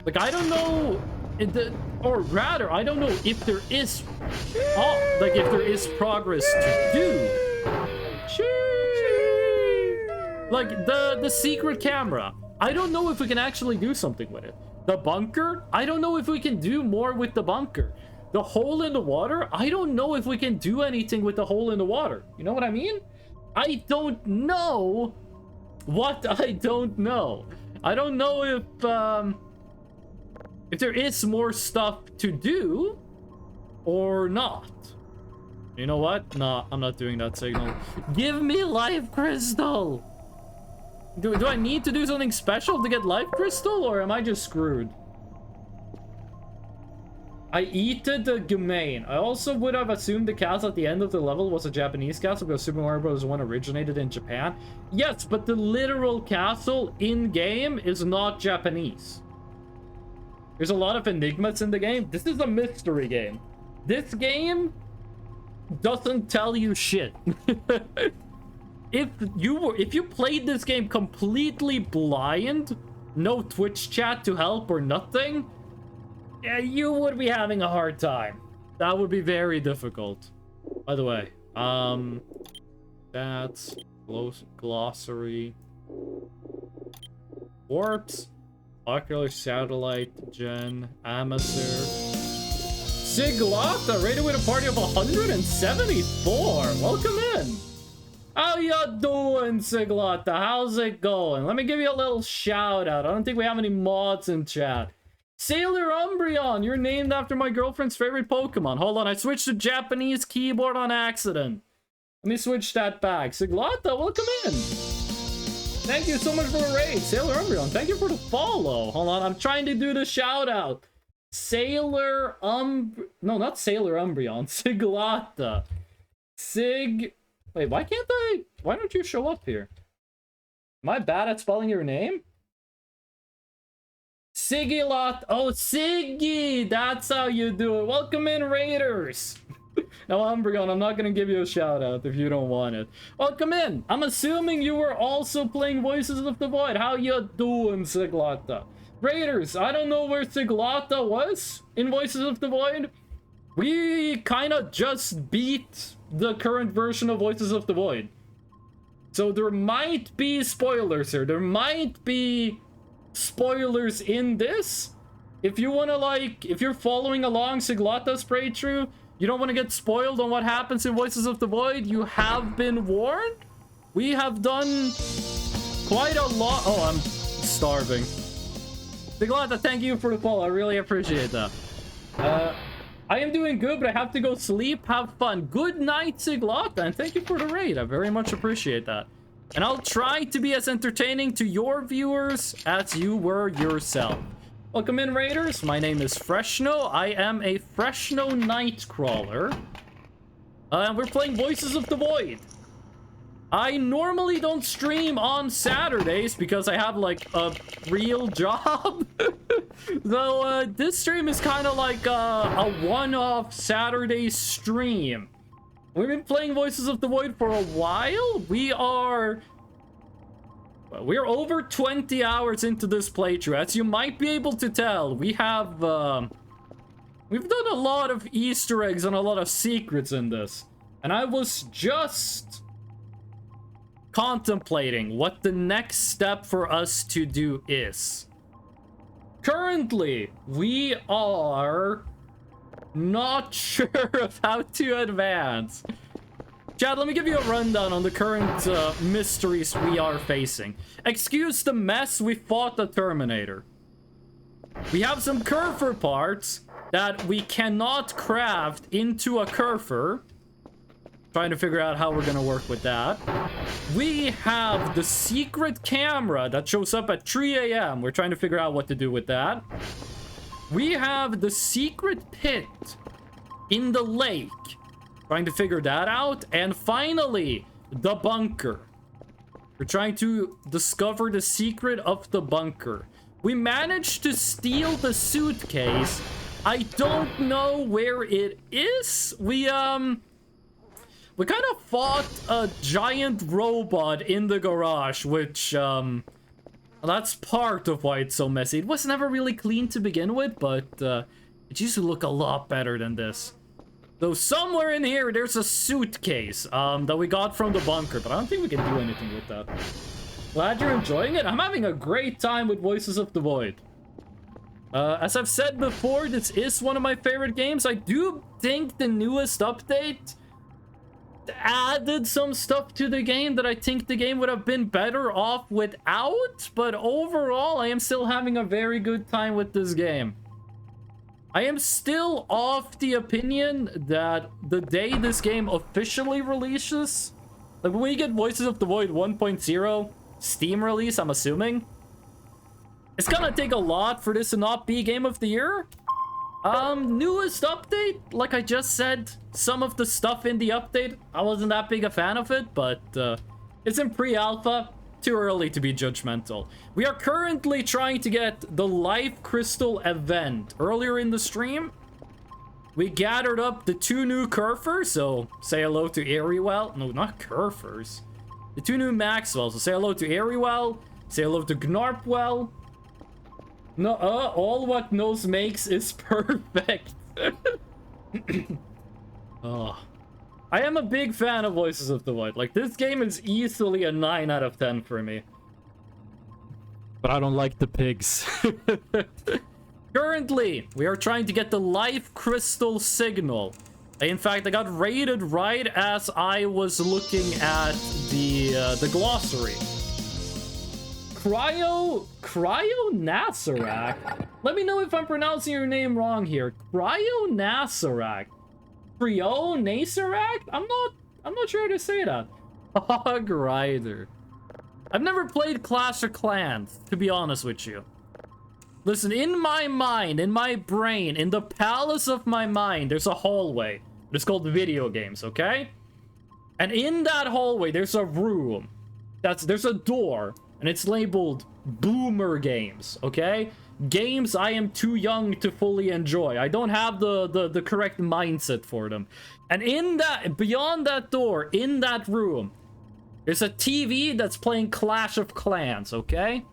Like, I don't know or rather, I don't know if there is, like if there is progress to do. Like the secret camera. I don't know if we can actually do something with it. The bunker? I don't know if we can do more with the bunker. The hole in the water? I don't know if we can do anything with the hole in the water. You know what I mean? I don't know what I don't know. I don't know if there is more stuff to do or not. You know what? No, I'm not doing that signal. Give me life crystal. Do I need to do something special to get life crystal, or am I just screwed? I eated the Gumain. I also would have assumed the castle at the end of the level was a Japanese castle because Super Mario Bros. 1 originated in Japan. Yes, but the literal castle in-game is not Japanese. There's a lot of enigmas in the game. This is a mystery game. This game doesn't tell you shit. If you played this game completely blind, no Twitch chat to help or nothing, yeah, you would be having a hard time. That would be very difficult. By the way, that's glossary. Warps, ocular satellite, gen, amateur. Siglata rated with a party of 174. Welcome in. How ya doing, Siglata? How's it going? Let me give you a little shout out. I don't think we have any mods in chat. Sailor Umbreon, you're named after my girlfriend's favorite Pokemon. Hold on, I switched to Japanese keyboard on accident. Let me switch that back. Siglata, welcome in. Thank you so much for the raid. Sailor Umbreon, thank you for the follow. Hold on, I'm trying to do the shout out. No, not Sailor Umbreon. Siglata. Wait, why don't you show up here? Am I bad at spelling your name? Sigilot. Oh, Siggy! That's how you do it. Welcome in, Raiders! Now, Umbreon, I'm not gonna give you a shout out if you don't want it. Welcome in! I'm assuming you were also playing Voices of the Void. How you doing, Siglata? Raiders, I don't know where Siglata was in Voices of the Void. We kind of just beat the current version of Voices of the Void. So there might be spoilers here. There might be spoilers in this. If you want to, like, if you're following along Siglata's playthrough, you don't want to get spoiled on what happens in Voices of the Void, you have been warned. We have done quite a lot. Oh, I'm starving. Siglata, thank you for the follow. I really appreciate that. I am doing good, but I have to go sleep. Have fun. Good night, Siglata, and thank you for the raid. I very much appreciate that. And I'll try to be as entertaining to your viewers as you were yourself. Welcome in, Raiders. My name is Freshno. I am a Freshno Nightcrawler. And we're playing Voices of the Void. I normally don't stream on Saturdays because I have, like, a real job. So, this stream is kind of like a one-off Saturday stream. We've been playing Voices of the Void for a while. We're over 20 hours into this playthrough. As you might be able to tell, we have, we've done a lot of Easter eggs and a lot of secrets in this. And I was just contemplating what the next step for us to do is. Currently, we are not sure of how to advance. Chad, let me give you a rundown on the current mysteries we are facing. Excuse the mess, we fought the Terminator. We have some Kerfer parts that we cannot craft into a Kerfer. Trying to figure out how we're gonna work with that. We have the secret camera that shows up at 3 a.m. We're trying to figure out what to do with that. We have the secret pit in the lake. Trying to figure that out. And finally, the bunker. We're trying to discover the secret of the bunker. We managed to steal the suitcase. I don't know where it is. We kind of fought a giant robot in the garage, which, That's part of why it's so messy. It was never really clean to begin with, but it used to look a lot better than this. Though somewhere in here, there's a suitcase that we got from the bunker, but I don't think we can do anything with that. Glad you're enjoying it. I'm having a great time with Voices of the Void. As I've said before, this is one of my favorite games. I do think the newest update added some stuff to the game that I think the game would have been better off without, but overall I am still having a very good time with this game. I am still of the opinion that the day this game officially releases, like when we get Voices of the Void 1.0 Steam release, I'm assuming it's gonna take a lot for this to not be Game of the Year. Newest update, like I just said, some of the stuff in the update, I wasn't that big a fan of it, but it's in pre-alpha, too early to be judgmental. We are currently trying to get the Life Crystal event. Earlier in the stream, we gathered up the 2 new Curfers, so say hello to Ariwell. No, not Curfers. The 2 new Maxwell, so say hello to Ariwell, say hello to Gnarpwell. No, all what Nose makes is perfect. Oh. I am a big fan of Voices of the Void. Like, this game is easily a 9 out of 10 for me. But I don't like the pigs. Currently, we are trying to get the Life Crystal Signal. In fact, I got raided right as I was looking at the glossary. Cryo Nasarak. Let me know if I'm pronouncing your name wrong here. Cryo Nasarak. Cryo Nasarak? I'm not sure how to say that. Hog Rider. I've never played Clash of Clans, to be honest with you. Listen, in my mind, in my brain, in the palace of my mind, there's a hallway. It's called video games, okay? And in that hallway, there's a room. There's a door. And it's labeled Boomer Games, okay? Games I am too young to fully enjoy. I don't have the correct mindset for them. And in that, beyond that door, in that room, there's a TV that's playing Clash of Clans, okay?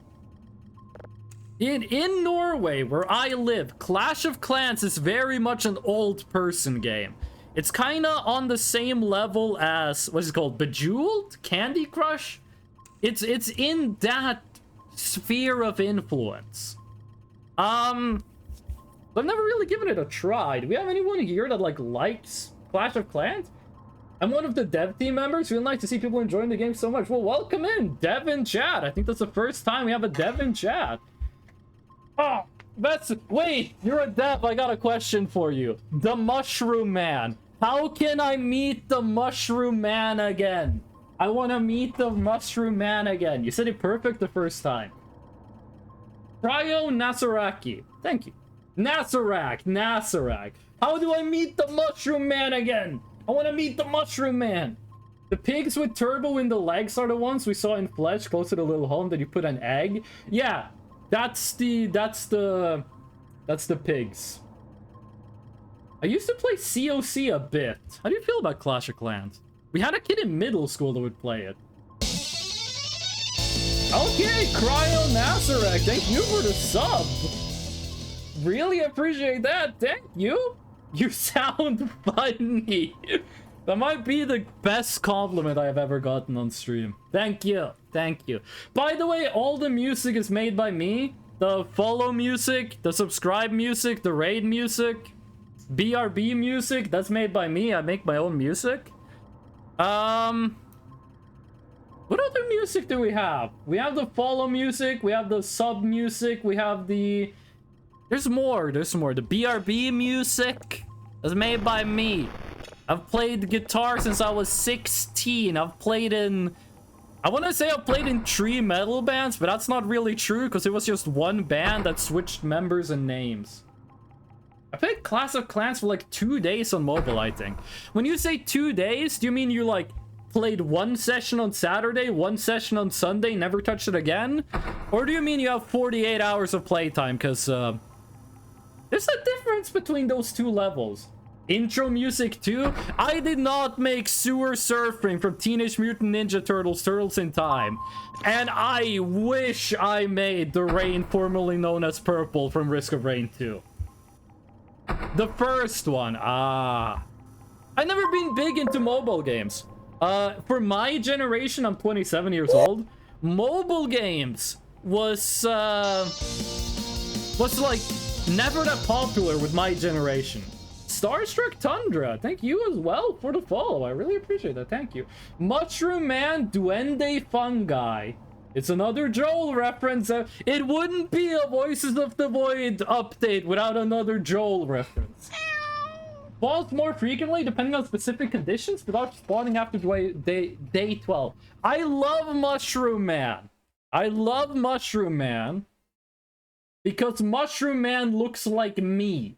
In Norway, where I live, Clash of Clans is very much an old person game. It's kind of on the same level as, what's it called, Bejeweled? Candy Crush? It's in that sphere of influence. I've never really given it a try. Do we have anyone here that likes Clash of Clans? I'm one of the dev team members. Really nice to see people enjoying the game so much. Well, welcome in, dev in chat. I think that's the first time we have a dev in chat. Oh, wait, you're a dev. I got a question for you. The Mushroom Man. How can I meet the Mushroom Man again? I want to meet the Mushroom Man again. You said it perfect the first time. Cryo Nasaraki. Thank you. Nasarak. How do I meet the Mushroom Man again? I want to meet the Mushroom Man. The pigs with turbo in the legs are the ones we saw in flesh close to the little home that you put an egg. Yeah, that's the pigs. I used to play COC a bit. How do you feel about Clash of Clans? We had a kid in middle school that would play it. Okay, Cryo Nasarek, thank you for the sub. Really appreciate that, thank you. You sound funny. That might be the best compliment I have ever gotten on stream. Thank you, thank you. By the way, all the music is made by me. The follow music, the subscribe music, the raid music, BRB music, that's made by me. I make my own music. What other music do we have? We have the follow music, we have the sub music, we have the... There's more. The BRB music is made by me. I've played guitar since I was 16. I've played in... I want to say I've played in 3 metal bands, but that's not really true because it was just one band that switched members and names. I played Clash of Clans for 2 days on mobile, I think. When you say 2 days, do you mean you played 1 session on Saturday, 1 session on Sunday, never touched it again? Or do you mean you have 48 hours of playtime? Because there's a difference between those 2 levels. Intro music too? I did not make Sewer Surfing from Teenage Mutant Ninja Turtles, Turtles in Time. And I wish I made The Rain, formerly known as Purple, from Risk of Rain 2. The first one, I've never been big into mobile games. For my generation, I'm 27 years old. Mobile games was like never that popular with my generation. Starstruck Tundra, thank you as well for the follow. I really appreciate that. Thank you. Mushroom Man Duende Fungi. It's another Joel reference. It wouldn't be a Voices of the Void update without another Joel reference. Spawns more frequently depending on specific conditions without spawning after day 12. I love Mushroom Man. I love Mushroom Man. Because Mushroom Man looks like me.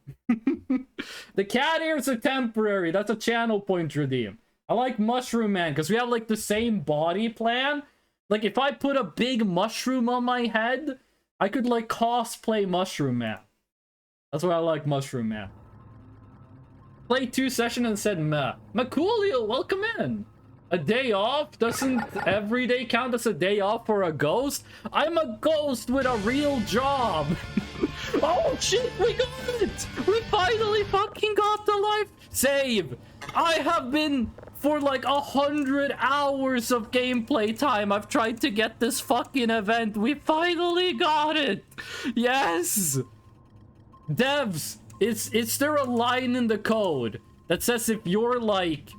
The cat ears are temporary. That's a channel point redeem. I like Mushroom Man because we have like the same body plan. Like if I put a big mushroom on my head, I could like cosplay Mushroom Man. That's why I like Mushroom Man. Played 2 sessions and said meh. Macoolio, welcome in. A day off? Doesn't every day count as a day off for a ghost? I'm a ghost with a real job. Oh shit, we got it! We finally fucking got the life save. I have been for like 100 hours of gameplay time. I've tried to get this fucking event. We finally got it. Yes. Devs, is there a line in the code that says if you're like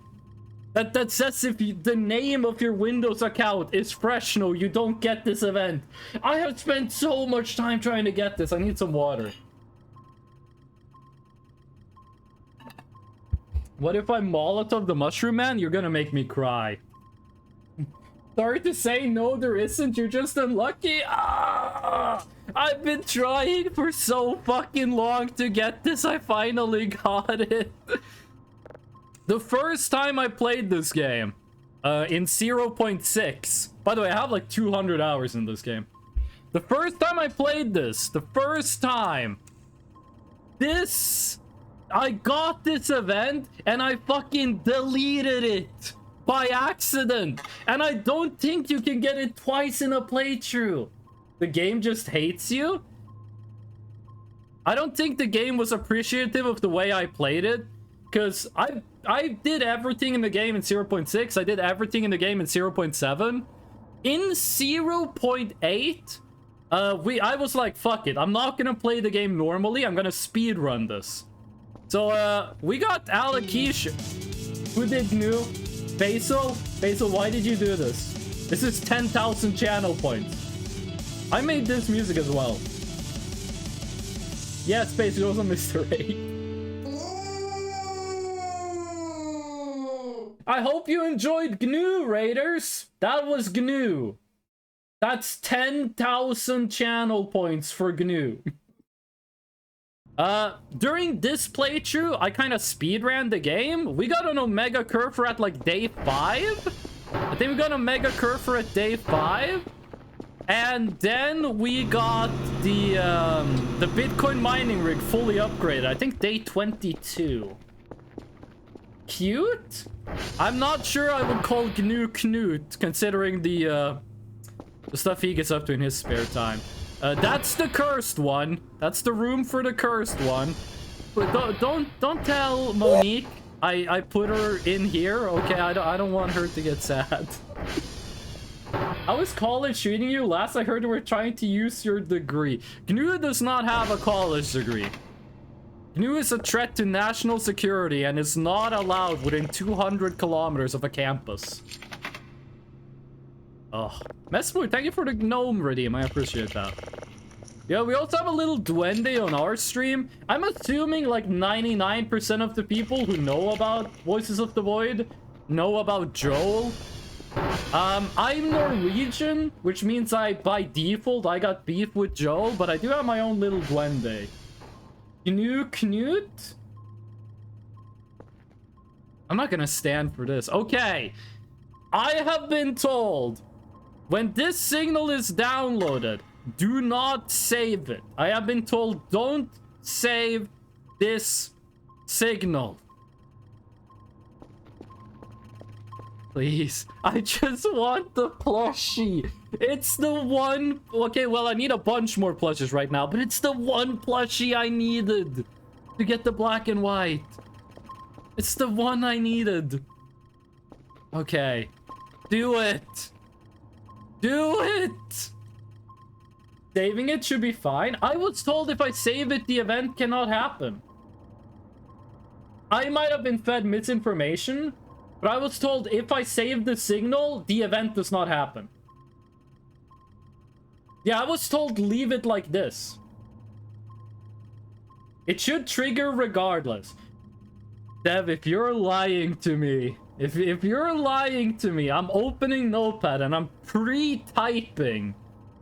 that says if the name of your Windows account is Freshno, you don't get this event? I have spent so much time trying to get this. I need some water. What if I Molotov the Mushroom Man? You're gonna make me cry. Sorry to say, no, there isn't. You're just unlucky. I've been trying for so fucking long to get this. I finally got it. The first time I played this game, in 0.6. By the way, I have like 200 hours in this game. The first time I played this, I got this event and I fucking deleted it by accident. And I don't think you can get it twice in a playthrough. The game just hates you. I don't think the game was appreciative of the way I played it. Because I did everything in the game in 0.6. I did everything in the game in 0.7. In 0.8, I was like, fuck it. I'm not gonna play the game normally. I'm gonna speed run this. So, we got Alokesh. Who did new? Basil? Basil, why did you do this? This is 10,000 channel points. I made this music as well. Yes, Basil, it was a Mr. 8. I hope you enjoyed GNU, Raiders. That was GNU. That's 10,000 channel points for GNU. During this playthrough, I kind of speedran the game. We got an Omega Curfer at like day 5. I think we got an Omega Curfer at day 5. And then we got the Bitcoin mining rig fully upgraded. I think day 22. Cute? I'm not sure I would call GNU Knut, considering the stuff he gets up to in his spare time. That's the cursed one. That's the room for the cursed one. But don't tell Monique I put her in here. Okay, I don't want her to get sad. How is college treating you? Last I heard, you were trying to use your degree. GNU does not have a college degree. GNU is a threat to national security and is not allowed within 200 kilometers of a campus. Oh, Messboy, thank you for the gnome redeem. I appreciate that. Yeah, we also have a little duende on our stream. I'm assuming like 99% of the people who know about Voices of the Void know about Joel. I'm Norwegian, which means by default I got beef with Joel, but I do have my own little duende. GNU Knut? I'm not gonna stand for this. Okay. I have been told when this signal is downloaded, do not save it. I have been told don't save this signal. Please. I just want the plushie. It's the one... Okay, well, I need a bunch more plushes right now, but it's the one plushie I needed to get the black and white. It's the one I needed. Okay. Do it. Do it. Saving it should be fine. I was told if I save it, the event cannot happen. I might have been fed misinformation, but I was told if I save the signal, the event does not happen. Yeah, I was told leave it like this. It should trigger regardless. Dev, if you're lying to me, if you're lying to me, I'm opening Notepad and I'm pre-typing.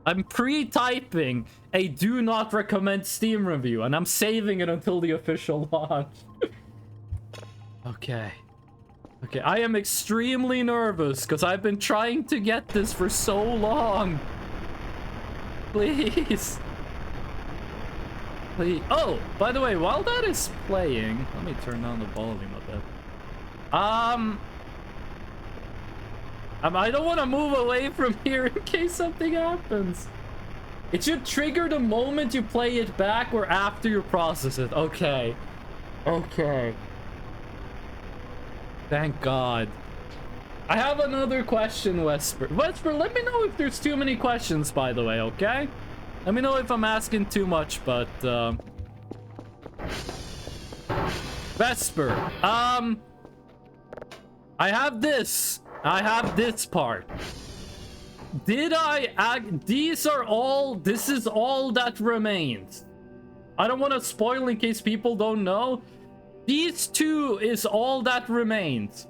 I'm pre-typing a do not recommend Steam review, and I'm saving it until the official launch. Okay. Okay, I am extremely nervous because I've been trying to get this for so long. Please. Please. Oh, by the way, while that is playing, let me turn down the volume a bit. I don't want to move away from here in case something happens. It should trigger the moment you play it back or after you process it. Okay. Okay. Thank God. I have another question, Wesper. Wesper, let me know if there's too many questions, by the way, okay? Let me know if I'm asking too much, but, Vesper, I have this. I have this part. Did I act? This is all that remains. I don't want to spoil in case people don't know. These two is all that remains.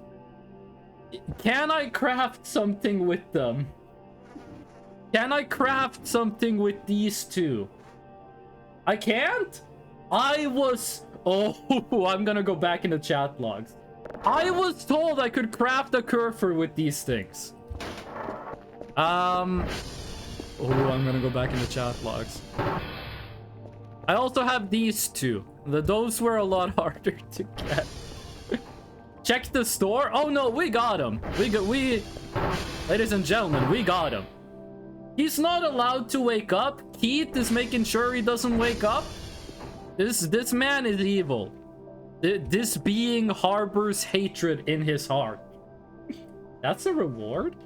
Can I craft something with them? Can I craft something with these two? I can't? Oh, I'm gonna go back in the chat logs. I was told I could craft a curfer with these things. Oh, I'm gonna go back in the chat logs. I also have these two. Those were a lot harder to get. Check the store. Oh no, we got him. Ladies and gentlemen, we got him. He's not allowed to wake up. Keith is making sure he doesn't wake up. This man is evil. This being harbors hatred in his heart. That's a reward?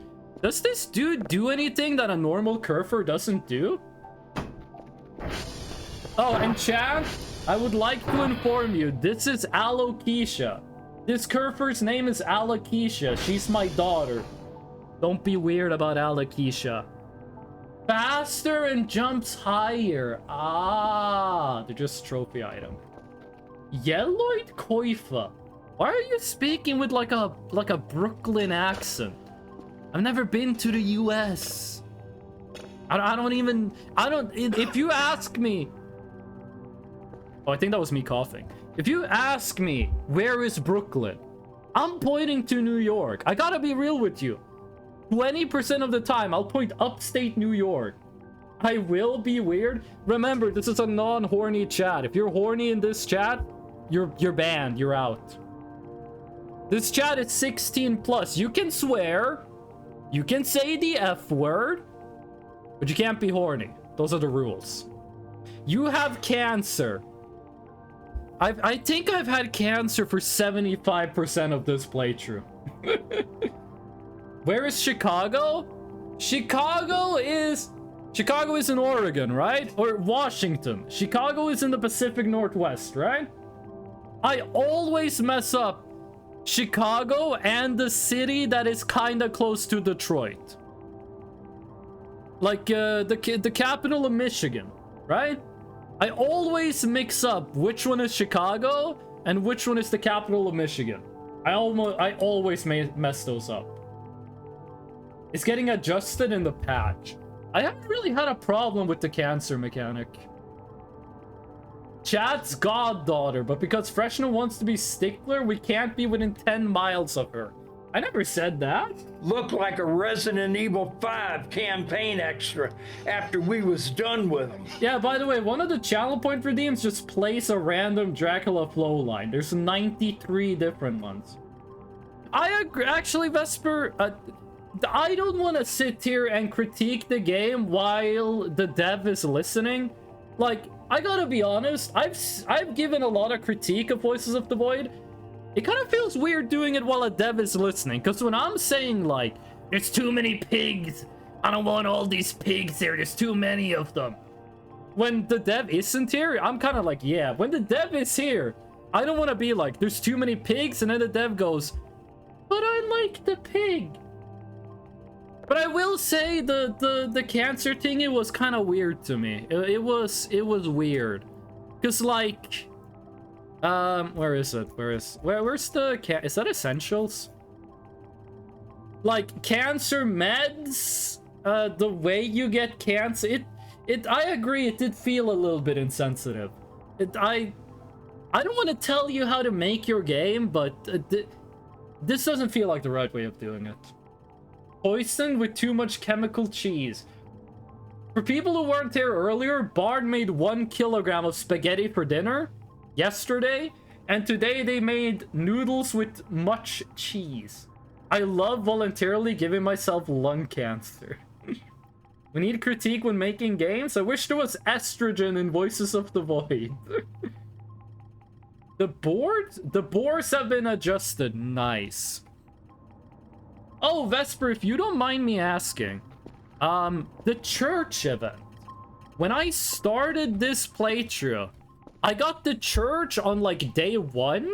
Does this dude do anything that a normal curfer doesn't do? Oh, and chat, I would like to inform you, this is Alokeisha. This curfer's name is Alokeisha. She's my daughter. Don't be weird about Alokeisha. Faster and jumps higher. Ah, they're just trophy item. Yelloid Koifa. Why are you speaking with like a Brooklyn accent? I've never been to the US. If you ask me. Oh, I think that was me coughing. If you ask me, where is Brooklyn? I'm pointing to New York. I gotta be real with you. 20% of the time, I'll point upstate New York. I will be weird. Remember, this is a non-horny chat. If you're horny in this chat, you're banned. You're out. This chat is 16 plus. You can swear. You can say the F word. But you can't be horny. Those are the rules. You have cancer. I think I've had cancer for 75% of this playthrough. Where is Chicago? Chicago is in Oregon, right? Or Washington. Chicago is in the Pacific Northwest, right? I always mess up Chicago and the city that is kind of close to Detroit. Like the capital of Michigan, right? I always mix up which one is Chicago and which one is the capital of Michigan. I always mess those up. It's getting adjusted in the patch. I haven't really had a problem with the cancer mechanic. Chat's goddaughter, but because Freshna wants to be stickler, we can't be within 10 miles of her. I never said that. Looked like a Resident Evil 5 campaign extra after we was done with them. Yeah, by the way, one of the channel point redeems just place a random Dracula flow line. There's 93 different ones. I agree. Actually, Vesper, I don't want to sit here and critique the game while the dev is listening. Like, I gotta be honest, I've given a lot of critique of Voices of the Void. It kind of feels weird doing it while a dev is listening, because when I'm saying, like, there's too many pigs, I don't want all these pigs here, there's too many of them. When the dev isn't here, I'm kind of like, yeah, when the dev is here, I don't want to be like, there's too many pigs, and then the dev goes, but I like the pig. But I will say the cancer thing, it was kind of weird to me. It was weird. Cause like, where is it? Where's the is that essentials? Like cancer meds, the way you get cancer, I agree, it did feel a little bit insensitive. I don't want to tell you how to make your game, but this doesn't feel like the right way of doing it. Poisoned with too much chemical cheese. For people who weren't here earlier, Bard made 1 kilogram of spaghetti for dinner yesterday, and today they made noodles with much cheese. I love voluntarily giving myself lung cancer. We need critique when making games. I wish there was estrogen in Voices of the Void. The boards have been adjusted. Nice. Oh, Vesper, if you don't mind me asking, the church event. When I started this playthrough, I got the church on like day 1,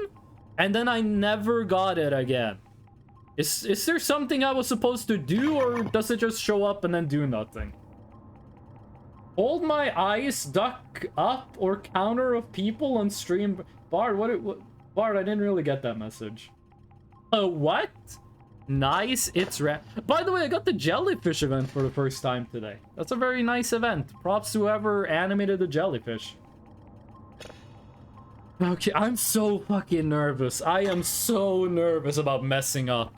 and then I never got it again. Is there something I was supposed to do, or does it just show up and then do nothing? Hold my eyes, duck up, or counter of people on stream. Bard, Bard, I didn't really get that message. What? Nice, it's By the way, I got the jellyfish event for the first time today. That's a very nice event. Props to whoever animated the jellyfish. Okay, I'm so fucking nervous. I am so nervous about messing up.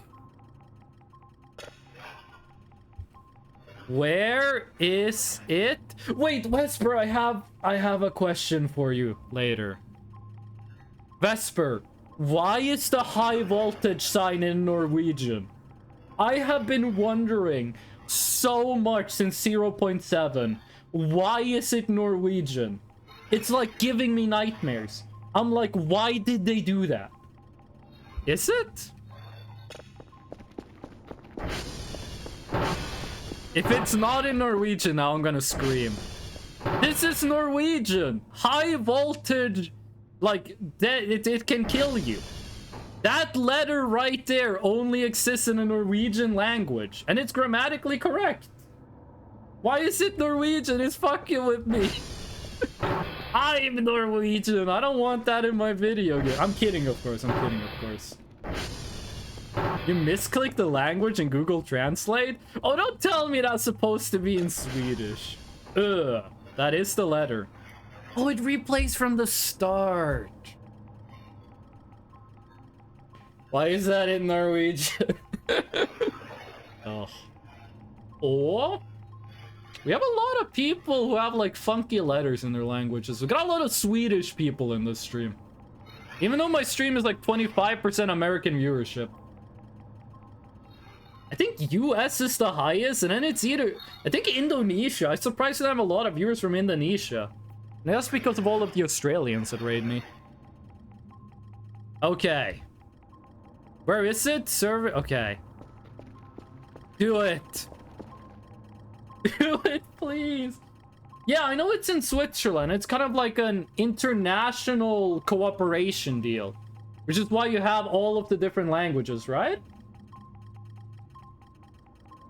Where is it? Wait, Vesper, I have a question for you later. Vesper, why is the high voltage sign in Norwegian? I have been wondering so much since 0.7. Why is it Norwegian? It's like giving me nightmares. I'm like, why did they do that? Is it? If it's not in Norwegian now, I'm gonna scream. This is Norwegian. High voltage. Like, it can kill you. That letter right there only exists in the Norwegian language. And it's grammatically correct. Why is it Norwegian? It's fucking with me. I'm Norwegian. I don't want that in my video game. I'm kidding, of course. I'm kidding, of course. You misclicked the language in Google Translate? Oh, don't tell me that's supposed to be in Swedish. Ugh. That is the letter. Oh, it replays from the start. Why is that in Norwegian? Oh. Oh? We have a lot of people who have like funky letters in their languages. We got a lot of Swedish people in this stream. Even though my stream is like 25% American viewership. I think US is the highest, and then it's either... I think Indonesia. I'm surprised that I have a lot of viewers from Indonesia. And that's because of all of the Australians that raid me. Okay. Where is it? Server... Okay. Do it. Do it, please. Yeah, I know it's in Switzerland. It's kind of like an international cooperation deal. Which is why you have all of the different languages, right?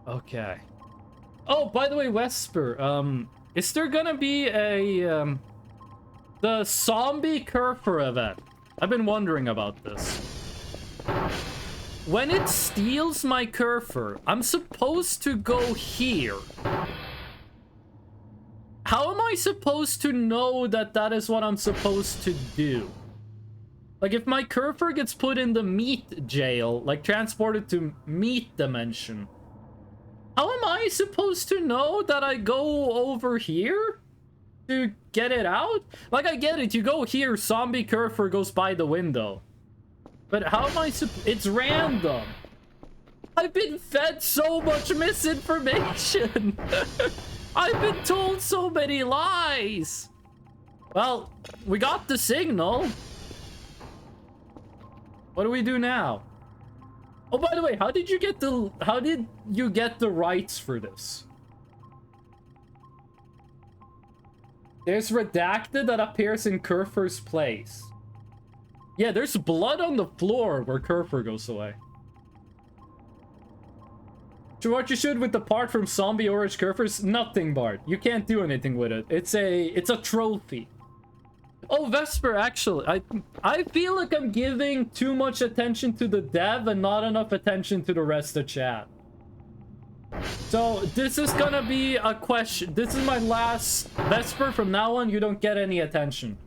Okay. Oh, by the way, Vesper, is there gonna be a, the zombie Kerfer event? I've been wondering about this. When it steals my Kerfer, I'm supposed to go here. How am I supposed to know that that is what I'm supposed to do? Like, if my Kerfer gets put in the meat jail, like transported to meat dimension, how am I supposed to know that I go over here to get it out? Like, I get it. You go here, zombie Kerfer goes by the window. But how am I it's random. I've been fed so much misinformation. I've been told so many lies. Well, we got the signal. What do we do now? Oh, by the way, how did you get the rights for this? There's redacted that appears in Kerfer's place. Yeah, there's blood on the floor where Kerfer goes away. So what you should with the part from Zombie Orange Kerfer's? Nothing, Bart. You can't do anything with it. It's a trophy. Oh, Vesper, actually, I feel like I'm giving too much attention to the dev and not enough attention to the rest of chat. So this is gonna be a question. This is my last Vesper. From now on, you don't get any attention.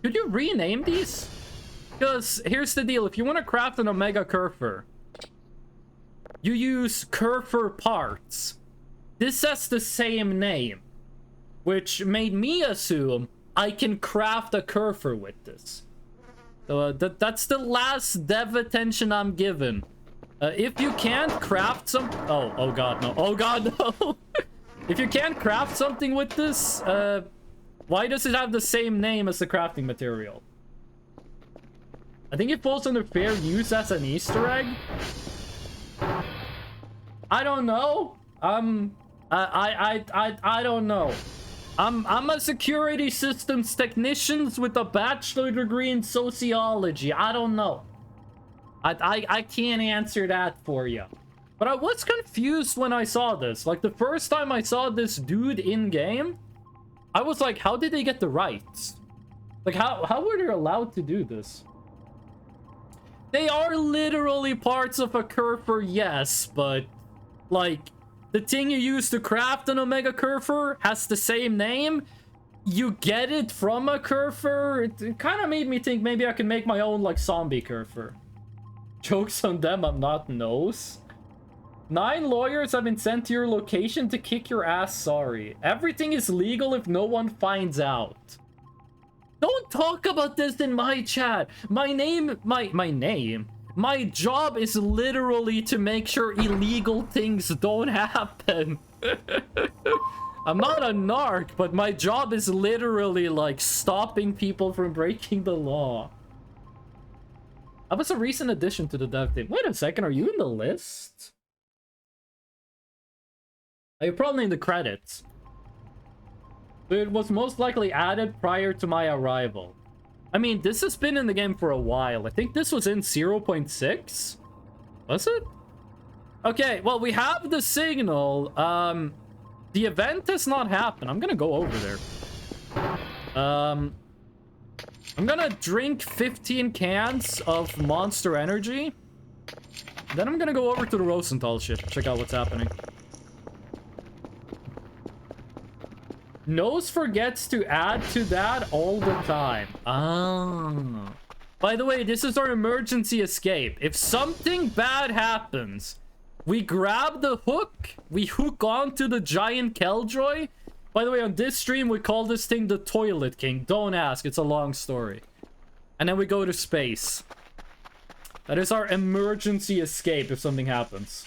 Could you rename these? Because here's the deal. If you want to craft an Omega Kerfer, you use Kerfer parts. This has the same name, which made me assume I can craft a Kerfer with this. So that's the last dev attention I'm given. If you can't craft some... Oh god, no. Oh god, no. If you can't craft something with this, why does it have the same name as the crafting material? I think it falls under fair use as an Easter egg. I don't know. I don't know. I'm a security systems technician with a bachelor degree in sociology. I don't know. I can't answer that for you. But I was confused when I saw this. Like, the first time I saw this dude in-game, I was like, how did they get the rights? Like, how were they allowed to do this? They are literally parts of a Kerfer, yes, but... like, the thing you use to craft an Omega Kerfer has the same name. You get it from a Kerfer. It kind of made me think maybe I can make my own, like, zombie Kerfer. Jokes on them, I'm not nose. 9 lawyers have been sent to your location to kick your ass, sorry. Everything is legal if no one finds out. Don't talk about this in my chat. My job is literally to make sure illegal things don't happen. I'm not a narc, but my job is literally like stopping people from breaking the law. That was a recent addition to the dev team. Wait a second, are you in the list? You're probably in the credits. But it was most likely added prior to my arrival. I mean, this has been in the game for a while. I think this was in 0.6? Was it? Okay, well, we have the signal. The event has not happened. I'm gonna go over there. I'm gonna drink 15 cans of Monster Energy. Then I'm gonna go over to the Rosenthal ship. Check out what's happening. Nose forgets to add to that all the time. Oh. By the way, this is our emergency escape. If something bad happens, we grab the hook, we hook onto the giant Killjoy. By the way, on this stream, we call this thing the Toilet King. Don't ask, it's a long story. And then we go to space. That is our emergency escape if something happens.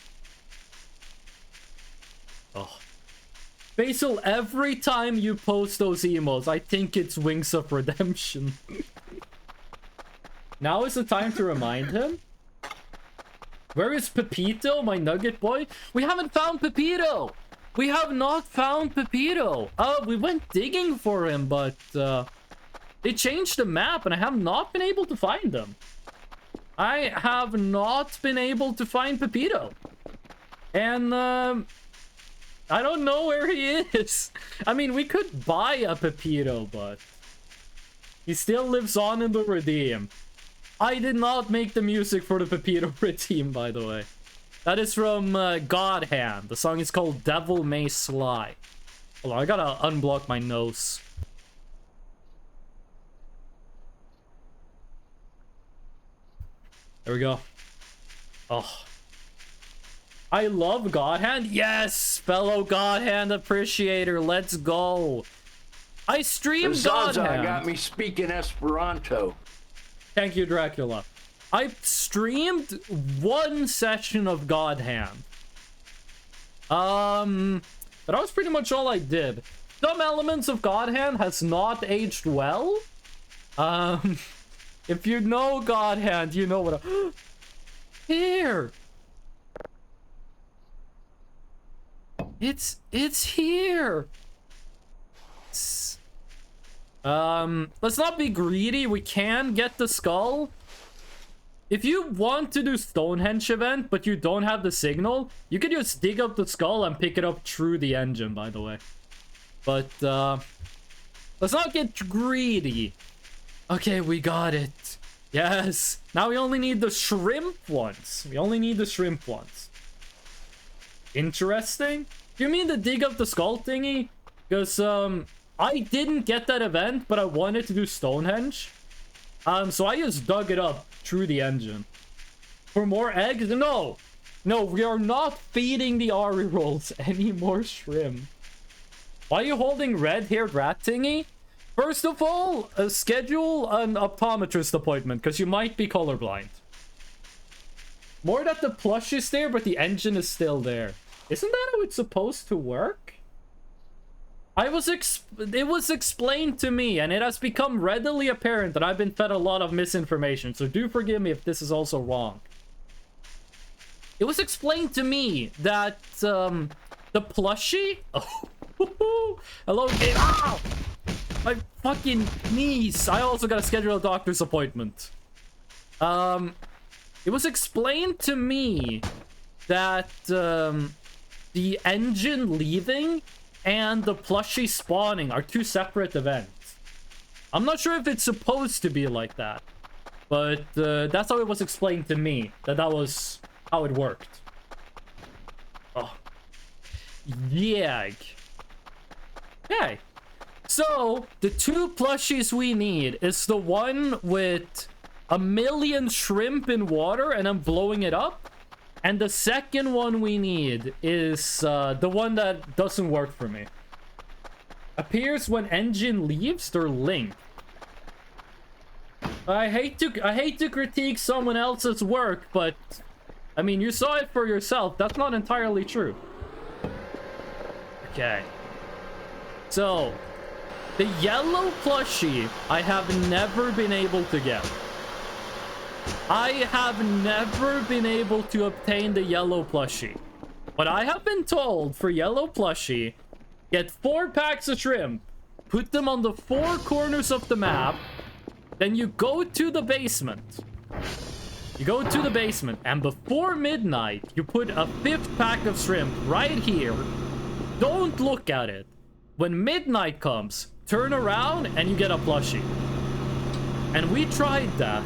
Oh. Basil, every time you post those emotes, I think it's Wings of Redemption. Now is the time to remind him. Where is Pepito, my nugget boy? We haven't found Pepito! We have not found Pepito! We went digging for him, but they changed the map and I have not been able to find them. I have not been able to find Pepito. And I don't know where he is. I mean, we could buy a Pepito, but he still lives on in the Redeem. I did not make the music for the Pepito Redeem, by the way. That is from God Hand. The song is called Devil May Sly. Hold on, I gotta unblock my nose. There we go. Oh. I love God Hand. Yes, fellow God Hand appreciator. Let's go. I streamed God Hand. got me speaking Esperanto. Thank you, Dracula. I streamed one session of God Hand. But that was pretty much all I did. Some elements of God Hand has not aged well. If you know God Hand, you know what here. It's here. Let's not be greedy. We can get the skull. If you want to do Stonehenge event, but you don't have the signal, you can just dig up the skull and pick it up through the engine, by the way. But, let's not get greedy. Okay, we got it. Yes. Now we only need the shrimp ones. We only need the shrimp ones. Interesting. Do you mean to dig up the skull thingy? Because, I didn't get that event, but I wanted to do Stonehenge. So I just dug it up through the engine. For more eggs? No! No, we are not feeding the Ari rolls any more shrimp. Why are you holding red-haired rat thingy? First of all, schedule an optometrist appointment, because you might be colorblind. More that the plush is there, but the engine is still there. Isn't that how it's supposed to work? It was explained to me, and it has become readily apparent that I've been fed a lot of misinformation, so do forgive me if this is also wrong. It was explained to me that, the plushie... Oh, hello, game. Ow! My fucking knees. I also gotta schedule a doctor's appointment. It was explained to me that, the engine leaving and the plushie spawning are two separate events. I'm not sure if it's supposed to be like that, but that's how it was explained to me, that was how it worked. Oh. Yeah. Okay. So, the two plushies we need is the one with 1,000,000 shrimp in water and I'm blowing it up. And the second one we need is the one that doesn't work for me. Appears when engine leaves, they're linked. I hate to critique someone else's work, but I mean, you saw it for yourself. That's not entirely true. Okay. So, the yellow plushie I have never been able to get. I have never been able to obtain the yellow plushie. But I have been told for yellow plushie, get 4 packs of shrimp, put them on the 4 corners of the map, then you go to the basement. You go to the basement, and before midnight, you put a 5th pack of shrimp right here. Don't look at it. When midnight comes, turn around and you get a plushie. And we tried that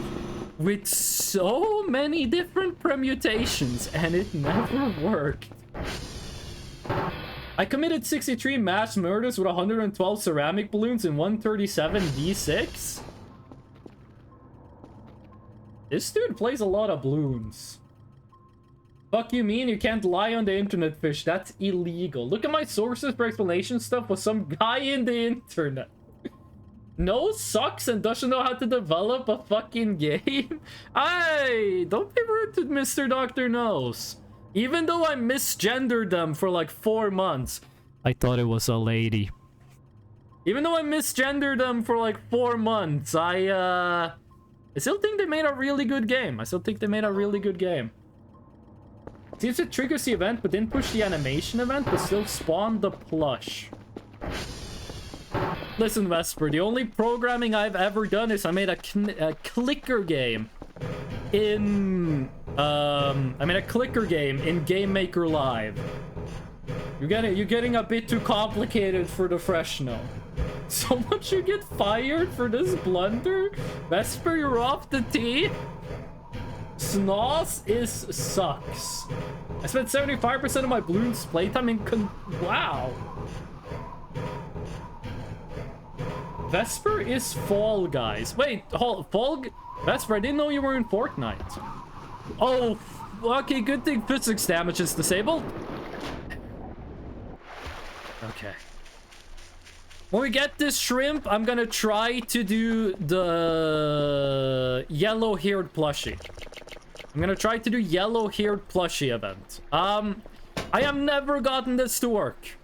with so many different permutations, and it never worked. I committed 63 mass murders with 112 ceramic balloons and 137 D6. This dude plays a lot of balloons. Fuck you mean? You can't lie on the internet, fish. That's illegal. Look at my sources for explanation stuff with some guy in the internet. No sucks and doesn't know how to develop a fucking game. Hey, don't be rude to Mr. Dr. Knows. Even though I misgendered them for like 4 months. I thought it was a lady. Even though I misgendered them for like 4 months, I still think they made a really good game. Seems it triggers the event, but didn't push the animation event, but still spawned the plush. Listen, Vesper, the only programming I've ever done is I made a clicker game in Game Maker Live. You're getting a bit too complicated for the fresh no. So much you get fired for this blunder? Vesper, you're off the tee? Snoss sucks. I spent 75% of my balloons playtime in wow. Vesper is Fall Guys. Wait, Vesper, I didn't know you were in Fortnite. Oh, okay, good thing physics damage is disabled. Okay. When we get this shrimp, I'm gonna try to do the yellow-haired plushie. I'm gonna try to do yellow-haired plushie event. I have never gotten this to work.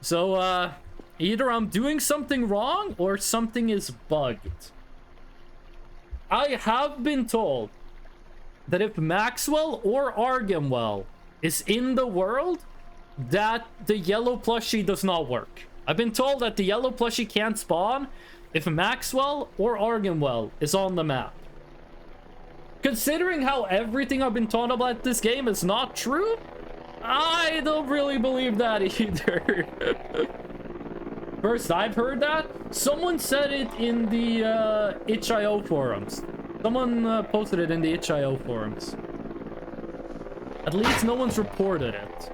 So, either I'm doing something wrong or something is bugged. I have been told that if Maxwell or Argamwell is in the world, that the yellow plushie does not work. I've been told that the yellow plushie can't spawn if Maxwell or Argamwell is on the map. Considering how everything I've been taught about this game is not true, I don't really believe that either. First I've heard that. Someone said it in the itch.io forums. Someone posted it in the itch.io forums. At least no one's reported it.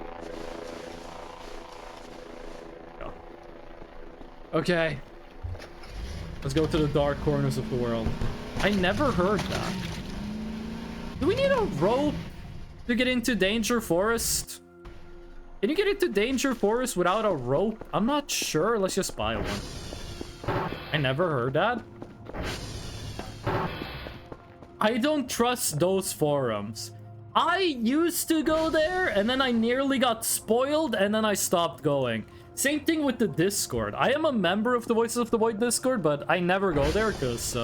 Okay. Let's go to the dark corners of the world. I never heard that. Do we need a rope to get into Danger Forest? Can you get into Danger Forest without a rope? I'm not sure. Let's just buy one. I never heard that. I don't trust those forums. I used to go there, and then I nearly got spoiled, and then I stopped going. Same thing with the Discord. I am a member of the Voices of the Void Discord, but I never go there because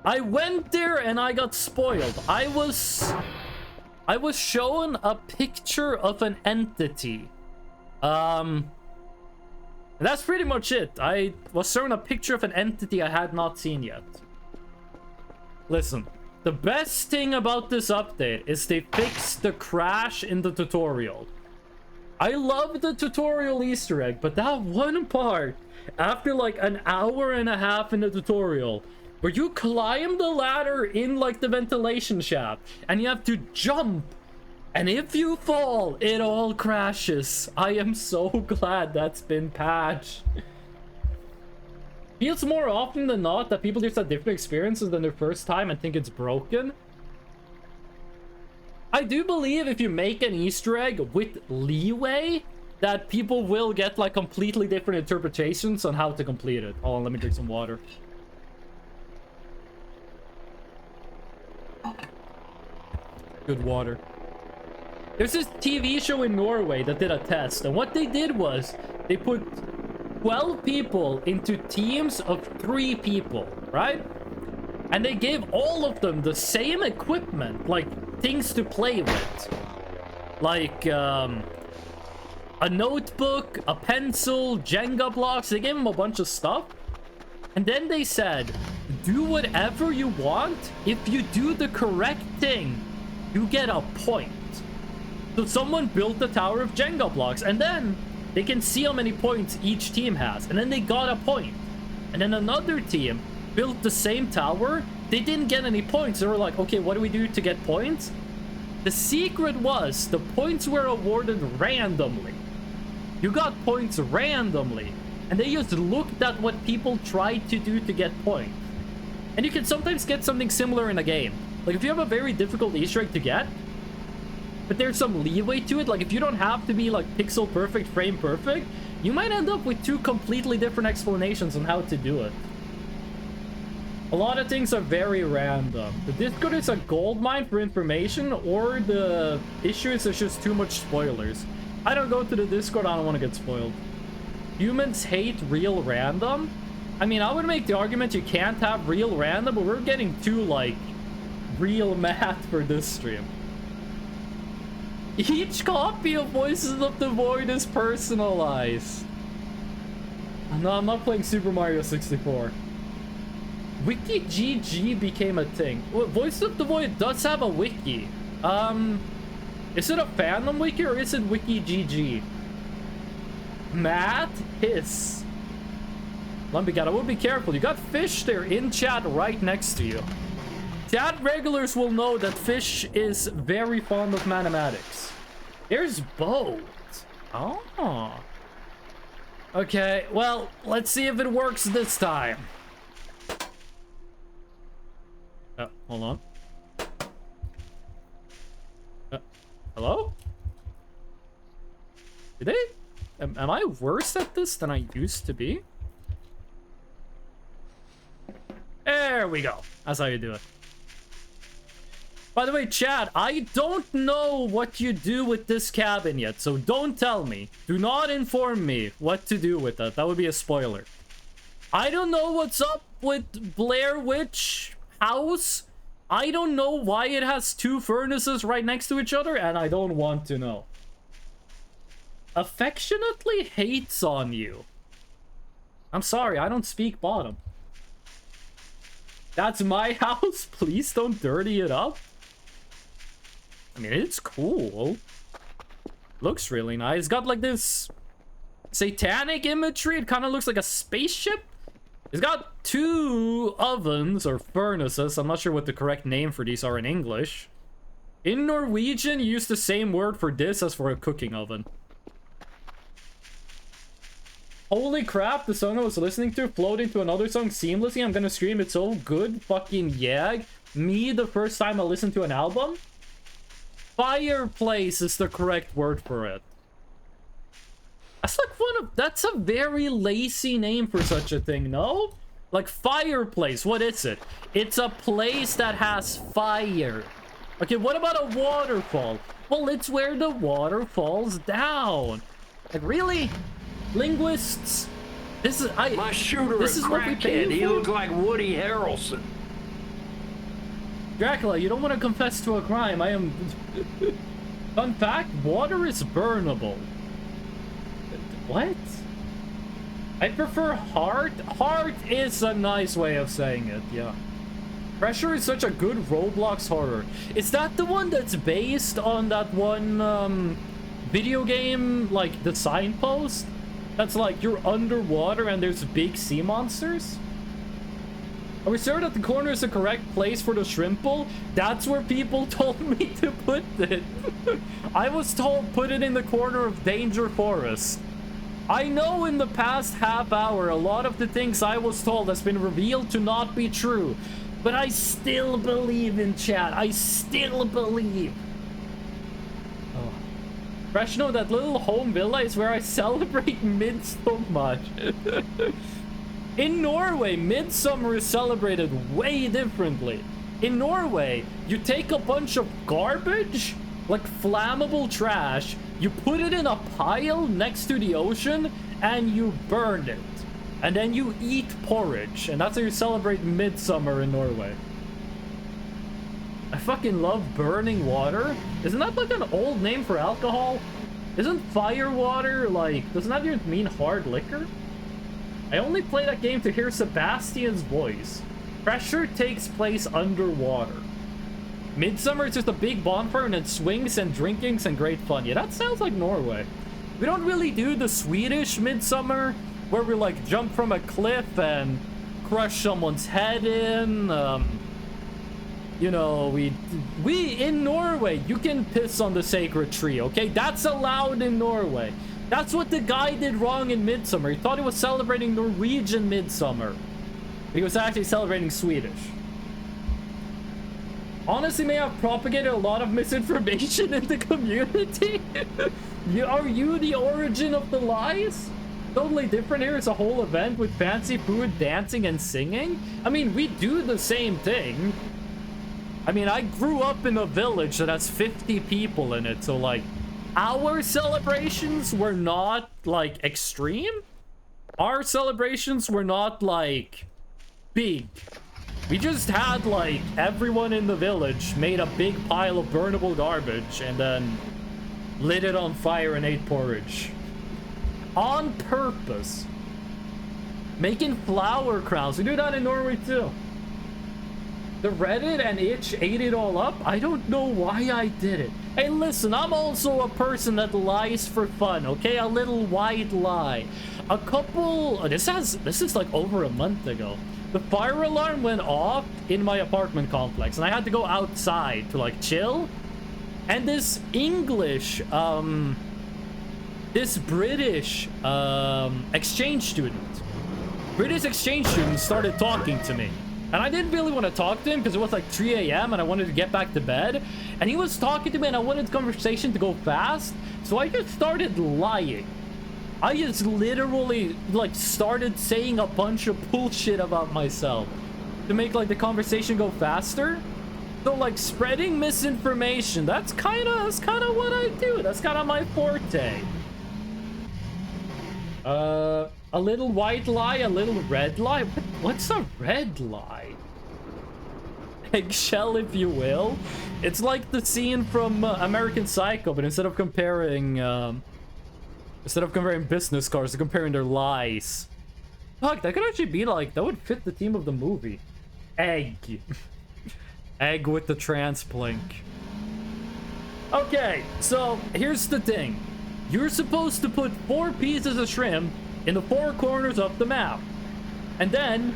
I went there and I got spoiled. I was shown a picture of an entity. That's pretty much it. I was shown a picture of an entity I had not seen yet. Listen, the best thing about this update is they fixed the crash in the tutorial. I love the tutorial Easter egg, but that one part, after like an hour and a half in the tutorial, where you climb the ladder in like the ventilation shaft, and you have to jump, and if you fall, it all crashes. I am so glad that's been patched. Feels more often than not that people just have different experiences than their first time and think it's broken. I do believe if you make an Easter egg with leeway, that people will get like completely different interpretations on how to complete it. Hold on, let me drink some water. Good water. There's this TV show in Norway that did a test, and what they did was they put 12 people into teams of 3 people, right? And they gave all of them the same equipment, like things to play with. Like, a notebook, a pencil, Jenga blocks. They gave them a bunch of stuff. And then they said, do whatever you want. If you do the correct thing, you get a point. So someone built the tower of Jenga blocks, and then they can see how many points each team has. And then they got a point. And then another team built the same tower. They didn't get any points. They were like, okay, what do we do to get points? The secret was the points were awarded randomly. You got points randomly. And they just looked at what people tried to do to get points. And you can sometimes get something similar in a game. Like if you have a very difficult Easter egg to get, but there's some leeway to it, like if you don't have to be like pixel perfect, frame perfect, you might end up with 2 completely different explanations on how to do it. A lot of things are very random. The Discord is a goldmine for information, or the issue is there's just too much spoilers. I don't go to the Discord, I don't want to get spoiled. Humans hate real random. I mean, I would make the argument you can't have real random, but we're getting too, like, real math for this stream. Each copy of Voices of the Void is personalized. No, I'm not playing Super Mario 64. Wiki GG became a thing. Well, Voices of the Void does have a wiki. Is it a fandom wiki or is it Wiki GG? Matt Hiss. Lumpy, I would be careful. You got Fish there in chat right next to you. Chat regulars will know that Fish is very fond of mathematics. There's both. Oh. Okay, well, let's see if it works this time. Oh, hold on. Hello? Did they? Am I worse at this than I used to be? There we go. That's how you do it. By the way, chat, I don't know what you do with this cabin yet, so don't tell me. Do not inform me what to do with that. That would be a spoiler. I don't know what's up with Blair Witch House. I don't know why it has 2 furnaces right next to each other, and I don't want to know. Affectionately hates on you. I'm sorry, I don't speak bottom. That's my house. Please don't dirty it up. I mean, it's cool. Looks really nice. It's got like this satanic imagery. It kind of looks like a spaceship. It's got 2 ovens or furnaces. I'm not sure what the correct name for these are in English. In Norwegian, you use the same word for this as for a cooking oven. Holy crap, the song I was listening to flowed into another song seamlessly. I'm gonna scream, it's so good. Fucking yeah. Me, the first time I listened to an album? Fireplace is the correct word for it. That's like that's a very lazy name for such a thing, no? Like fireplace, what is it? It's a place that has fire. Okay, what about a waterfall? Well, it's where the water falls down. Like, really? Linguists? This is My shooter this a is what we pay crackhead. He you for? looked like Woody Harrelson. Dracula, you don't want to confess to a crime. I am... Fun fact, water is burnable. What? I prefer heart. Heart is a nice way of saying it, yeah. Pressure is such a good Roblox horror. Is that the one that's based on that one video game, like the Signpost? That's like you're underwater and there's big sea monsters? Are we sure that the corner is the correct place for the shrimple? That's where people told me to put it. I was told put it in the corner of Danger Forest. I know in the past half hour, a lot of the things I was told has been revealed to not be true. But I still believe in chat. I still believe. Oh. Fresh, no, that little home villa is where I celebrate Midsummer. In Norway, Midsummer is celebrated way differently. In Norway, you take a bunch of garbage, like flammable trash, you put it in a pile next to the ocean, and you burn it. And then you eat porridge, and that's how you celebrate Midsummer in Norway. I fucking love burning water. Isn't that like an old name for alcohol? Isn't fire water, like, doesn't that even mean hard liquor? I only play that game to hear Sebastian's voice. Pressure takes place underwater. Midsummer is just a big bonfire and then swings and drinkings and great fun. Yeah, that sounds like Norway. We don't really do the Swedish Midsummer, where we like jump from a cliff and crush someone's head in. You know, we in Norway, you can piss on the sacred tree, okay? That's allowed in Norway. That's what the guy did wrong in Midsummer. He thought he was celebrating Norwegian Midsummer, but he was actually celebrating Swedish. Honestly, may have propagated a lot of misinformation in the community. Are you the origin of the lies? Totally different here. It's a whole event with fancy food, dancing, and singing. I mean, we do the same thing. I mean, I grew up in a village that has 50 people in it, so like, our celebrations were not like extreme. Our celebrations were not like big. We just had like everyone in the village made a big pile of burnable garbage and then lit it on fire and ate porridge. On purpose. Making flower crowns. We do that in Norway too. The Reddit and Itch ate it all up. I don't know why I did it. Hey, listen, I'm also a person that lies for fun, okay? A little white lie. A couple... This is like over a month ago. The fire alarm went off in my apartment complex, and I had to go outside to, like, chill. And this English, this British, exchange student. British exchange student started talking to me. And I didn't really want to talk to him because it was like 3 a.m. and I wanted to get back to bed. And he was talking to me and I wanted the conversation to go fast. So I just started lying. I just literally, like, started saying a bunch of bullshit about myself to make, like, the conversation go faster. So, like, spreading misinformation, that's kind of what I do. That's kind of my forte. A little white lie, a little red lie. What's a red lie? Eggshell, if you will. It's like the scene from American Psycho, but instead of comparing business cards, they're comparing their lies. Fuck, that could actually be like, that would fit the theme of the movie. Egg. Egg with the transplink. Okay, so here's the thing. You're supposed to put 4 pieces of shrimp in the 4 corners of the map. And then,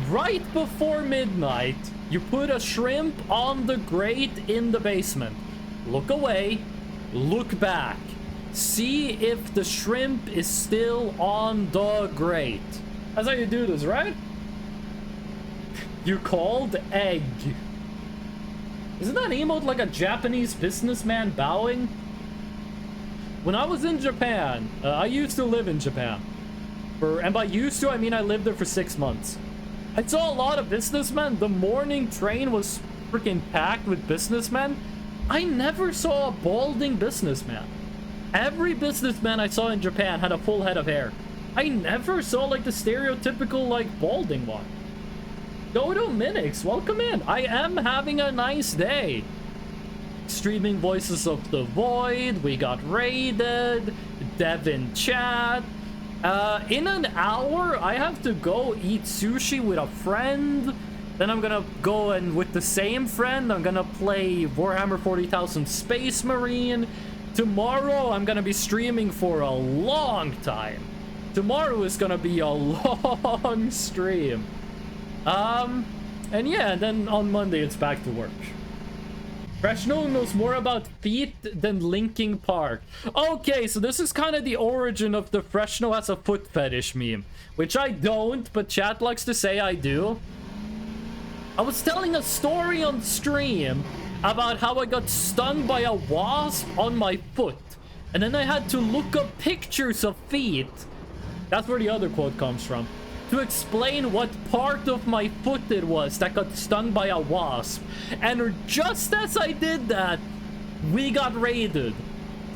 right before midnight, you put a shrimp on the grate in the basement. Look away, look back. See if the shrimp is still on the grate. That's how you do this, right? You called egg. Isn't that emote like a Japanese businessman bowing? When I was in Japan, I used to live in Japan. And by used to, I mean I lived there for 6 months. I saw a lot of businessmen. The morning train was freaking packed with businessmen. I never saw a balding businessman. Every businessman I saw in Japan had a full head of hair. I never saw like the stereotypical like balding one. Dodo Minix, welcome in. I am having a nice day. Streaming Voices of the Void. We got raided. Devin chat. In an hour, I have to go eat sushi with a friend. Then I'm gonna go and with the same friend, I'm gonna play Warhammer 40,000 Space Marine. Tomorrow, I'm gonna be streaming for a long time. Tomorrow is gonna be a long stream. And yeah, then on Monday, it's back to work. Freshno knows more about feet than Linkin Park. Okay, so this is kind of the origin of the Freshno as a foot fetish meme. Which I don't, but chat likes to say I do. I was telling a story on stream about how I got stung by a wasp on my foot. And then I had to look up pictures of feet. That's where the other quote comes from. To explain what part of my foot it was that got stung by a wasp. And just as I did that, we got raided.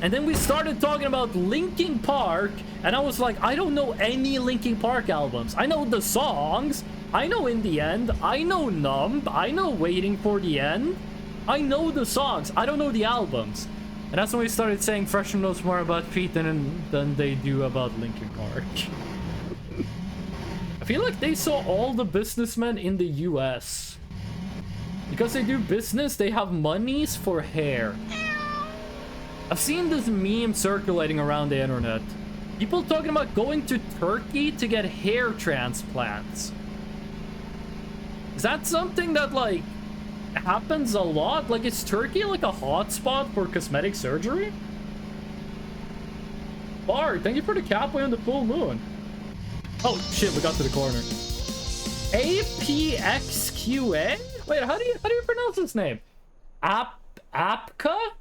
And then we started talking about Linkin Park, and I was like, I don't know any Linkin Park albums. I know the songs. I know In the End. I know Numb. I know Waiting for the End. I know the songs. I don't know the albums. And that's when we started saying Freshman knows more about feet than they do about Linkin Park. I feel like they saw all the businessmen in the US. Because they do business, they have monies for hair. I've seen this meme circulating around the internet. People talking about going to Turkey to get hair transplants. Is that something that, like, happens a lot? Like, is Turkey, like, a hotspot for cosmetic surgery? Bard, thank you for the catboy on the full moon. Oh, shit, we got to the corner. APXQA? Wait, how do you pronounce this name? Apka?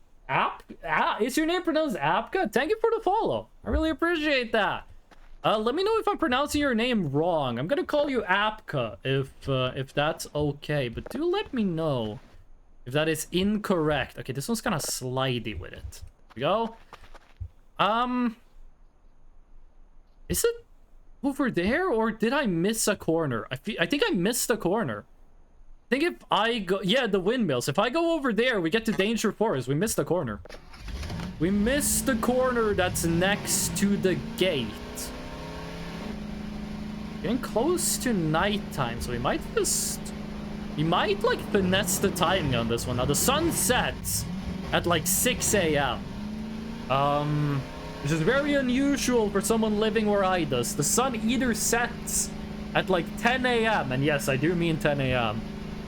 Is your name pronounced Apka? Thank you for the follow. I really appreciate that. Let me know if I'm pronouncing your name wrong. I'm gonna call you Apka if that's okay. But do let me know if that is incorrect. Okay, this one's kind of slidey with it. Here we go. Is it over there, or did I miss a corner? I think I missed a corner. I think if I go... Yeah, the windmills. If I go over there, we get to Danger Forest. We missed the corner. We missed the corner that's next to the gate. Getting close to nighttime, so we might just... We might, like, finesse the timing on this one. Now, the sun sets at, like, 6 a.m. Which is very unusual for someone living where I does. The sun either sets at like 10 a.m. and yes, I do mean 10 a.m.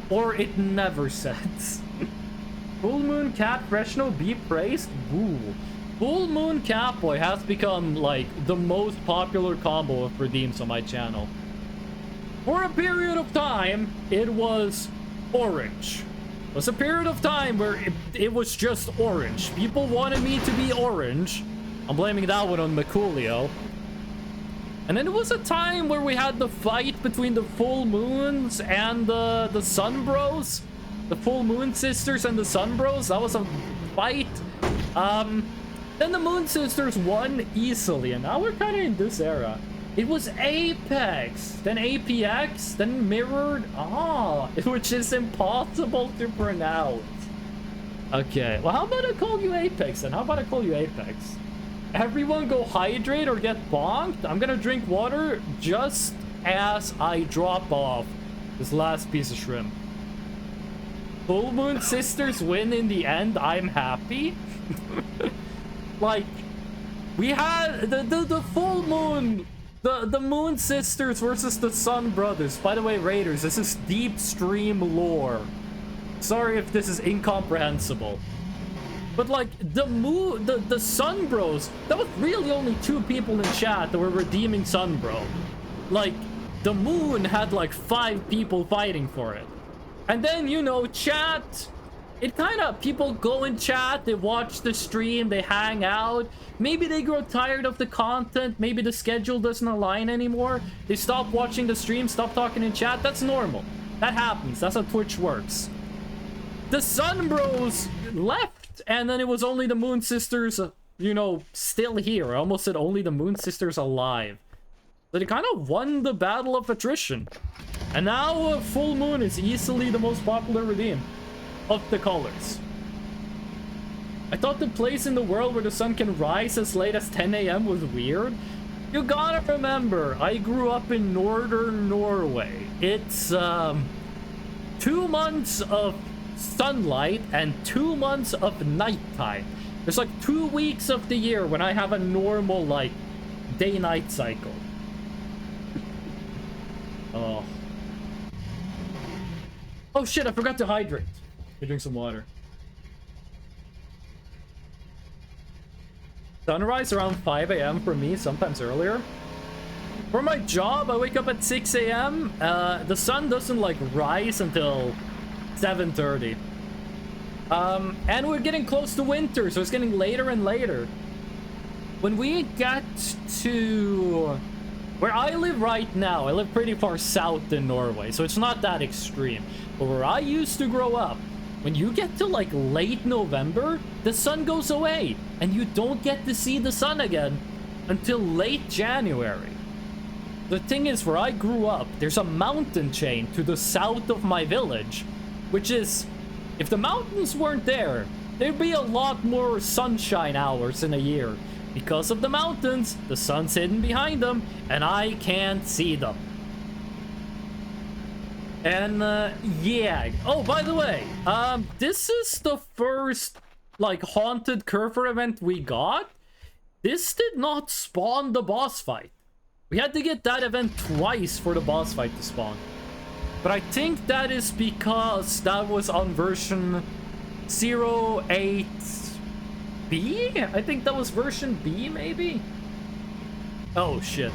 or it never sets. Full Moon Cat Freshno be praised. Woo. Full Moon Catboy has become like the most popular combo of redeems on my channel. For a period of time, it was orange. It was a period of time where it was just orange. People wanted me to be orange. I'm blaming that one on Merculio. And then there was a time where we had the fight between the full moons and the sun bros. The full moon sisters and the sun bros. That was a fight. Then the moon sisters won easily, and now we're kind of in this era. It was Apex, then APX, then Mirrored, which is impossible to pronounce. Okay, well, how about I call you Apex then? How about I call you Apex? Everyone go hydrate or get bonked. I'm gonna drink water just as I drop off this last piece of shrimp. Full Moon Sisters win in the end. I'm happy. Like, we had the full moon, the Moon Sisters versus the Sun Brothers. By the way, Raiders, this is deep stream lore. Sorry if this is incomprehensible. But like the Sun Bros, that was really only 2 people in chat that were redeeming Sun Bro. Like, the moon had like 5 people fighting for it. And then, you know, chat, it kind of, people go in chat, they watch the stream, they hang out. Maybe they grow tired of the content, maybe the schedule doesn't align anymore. They stop watching the stream, stop talking in chat. That's normal. That happens. That's how Twitch works. The Sun Bros left, and then it was only the Moon Sisters, you know, still here. I almost said only the Moon Sisters alive. So they kind of won the battle of attrition. And now Full Moon is easily the most popular redeem of the colors. I thought the place in the world where the sun can rise as late as 10 a.m. was weird. You gotta remember, I grew up in northern Norway. It's 2 months of sunlight and 2 months of nighttime. There's like 2 weeks of the year when I have a normal, like, day-night cycle. Oh shit, I forgot to hydrate. Let me drink some water. Sunrise around 5 a.m. for me, sometimes earlier. For my job, I wake up at 6 a.m. The sun doesn't like rise until 7:30. And we're getting close to winter, so it's getting later and later. When we get to where I live right now, I live pretty far south in Norway, so it's not that extreme. But where I used to grow up, when you get to like late November, the sun goes away and you don't get to see the sun again until late January. The thing is, where I grew up, there's a mountain chain to the south of my village, which is, if the mountains weren't there, there'd be a lot more sunshine hours in a year. Because of the mountains, the sun's hidden behind them, and I can't see them. And, yeah. Oh, by the way, this is the first, like, haunted Kerfer event we got. This did not spawn the boss fight. We had to get that event twice for the boss fight to spawn. But I think that is because that was on version 08... B? I think that was version B, maybe? Oh, shit.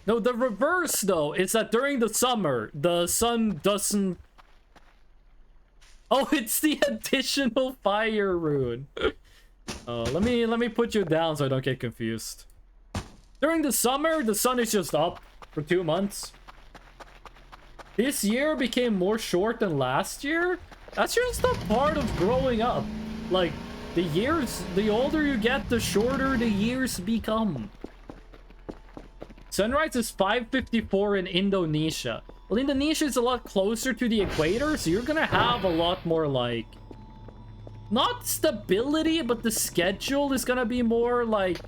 No, the reverse, though, is that during the summer, the sun doesn't... Oh, it's the additional fire rune. Let me put you down so I don't get confused. During the summer, the sun is just up for 2 months. This year became more short than last year? That's just a part of growing up. Like... the older you get, the shorter the years become. Sunrise is 5:54 in Indonesia. Well, Indonesia is a lot closer to the equator, so you're gonna have a lot more, like... not stability, but the schedule is gonna be more, like...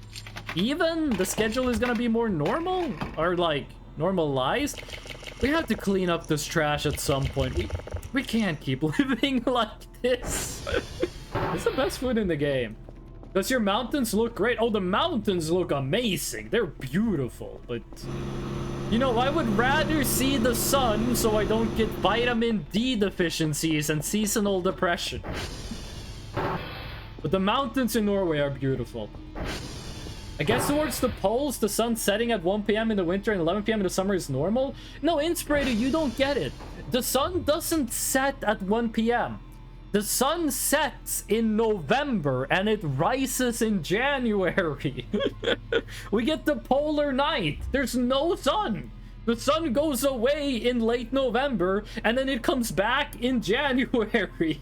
even? The schedule is gonna be more normal? Or, like, normalized? We have to clean up this trash at some point. We can't keep living like this. It's the best food in the game. Does your mountains look great? Oh, the mountains look amazing. They're beautiful, but... you know, I would rather see the sun so I don't get vitamin D deficiencies and seasonal depression. But the mountains in Norway are beautiful. I guess towards the poles, the sun setting at 1 p.m. in the winter and 11 p.m. in the summer is normal? No, Inspirator, you don't get it. The sun doesn't set at 1 p.m. The sun sets in November and it rises in January. We get the polar night. There's no sun. The sun goes away in late November and then it comes back in January.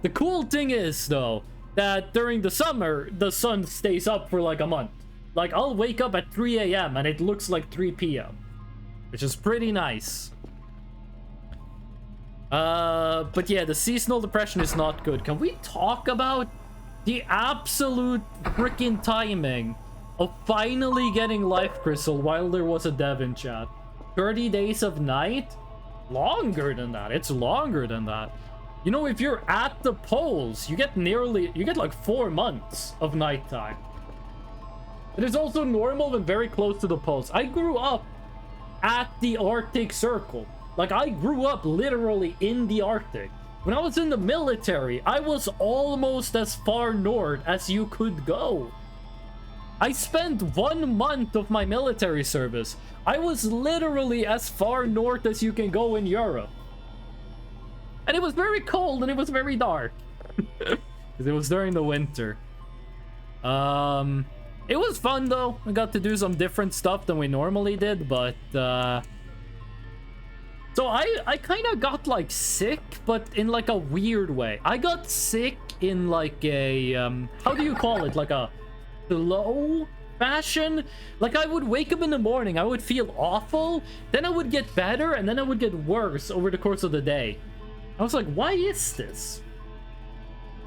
The cool thing is, though, that during the summer, the sun stays up for like a month. Like, I'll wake up at 3 a.m. and it looks like 3 p.m., which is pretty nice. But yeah, the seasonal depression is not good. Can we talk about the absolute freaking timing of finally getting Life Crystal while there was a dev in chat? 30 days of night? Longer than that. It's longer than that. You know, if you're at the poles, you get like 4 months of nighttime. It is also normal when very close to the poles. I grew up at the Arctic Circle. Like, I grew up literally in the Arctic. When I was in the military, I was almost as far north as you could go. I spent 1 month of my military service. I was literally as far north as you can go in Europe. And it was very cold and it was very dark. Because it was during the winter. It was fun though. We got to do some different stuff than we normally did, but so I kind of got like sick, but in like a weird way. I got sick in like a how do you call it? Like a slow fashion. Like, I would wake up in the morning, I would feel awful, then I would get better, and then I would get worse over the course of the day. I was like, why is this?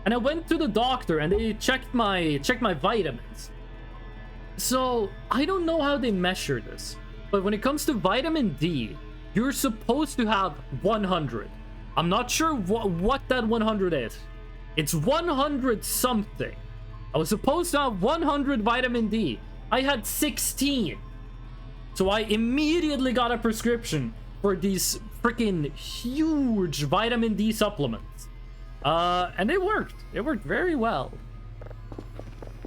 And I went to the doctor and they checked my vitamins. So I don't know how they measure this, but when it comes to vitamin D, you're supposed to have 100. I'm not sure what that 100 is. It's 100 something. I was supposed to have 100 vitamin D. I had 16. So I immediately got a prescription for these freaking huge vitamin D supplements. And it worked. It worked very well.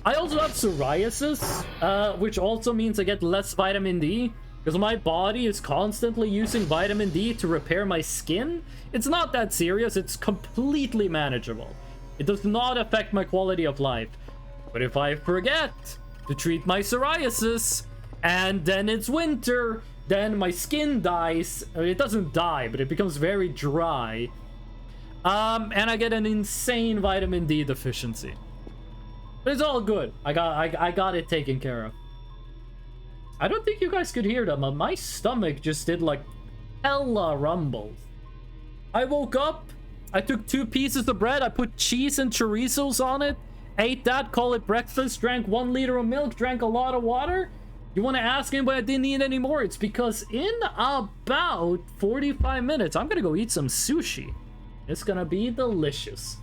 I also have psoriasis, which also means I get less vitamin D, because my body is constantly using vitamin D to repair my skin. It's not that serious. It's completely manageable. It does not affect my quality of life. But if I forget to treat my psoriasis, and then it's winter, then my skin dies. I mean, it doesn't die, but it becomes very dry. And I get an insane vitamin D deficiency. But it's all good. I got it taken care of. I don't think you guys could hear that, but my stomach just did like hella rumbles. I woke up, I took 2 pieces of bread, I put cheese and chorizos on it, ate that, call it breakfast, drank 1 liter of milk, drank a lot of water. You want to ask me why I didn't eat anymore? It's because in about 45 minutes, I'm gonna go eat some sushi. It's gonna be delicious.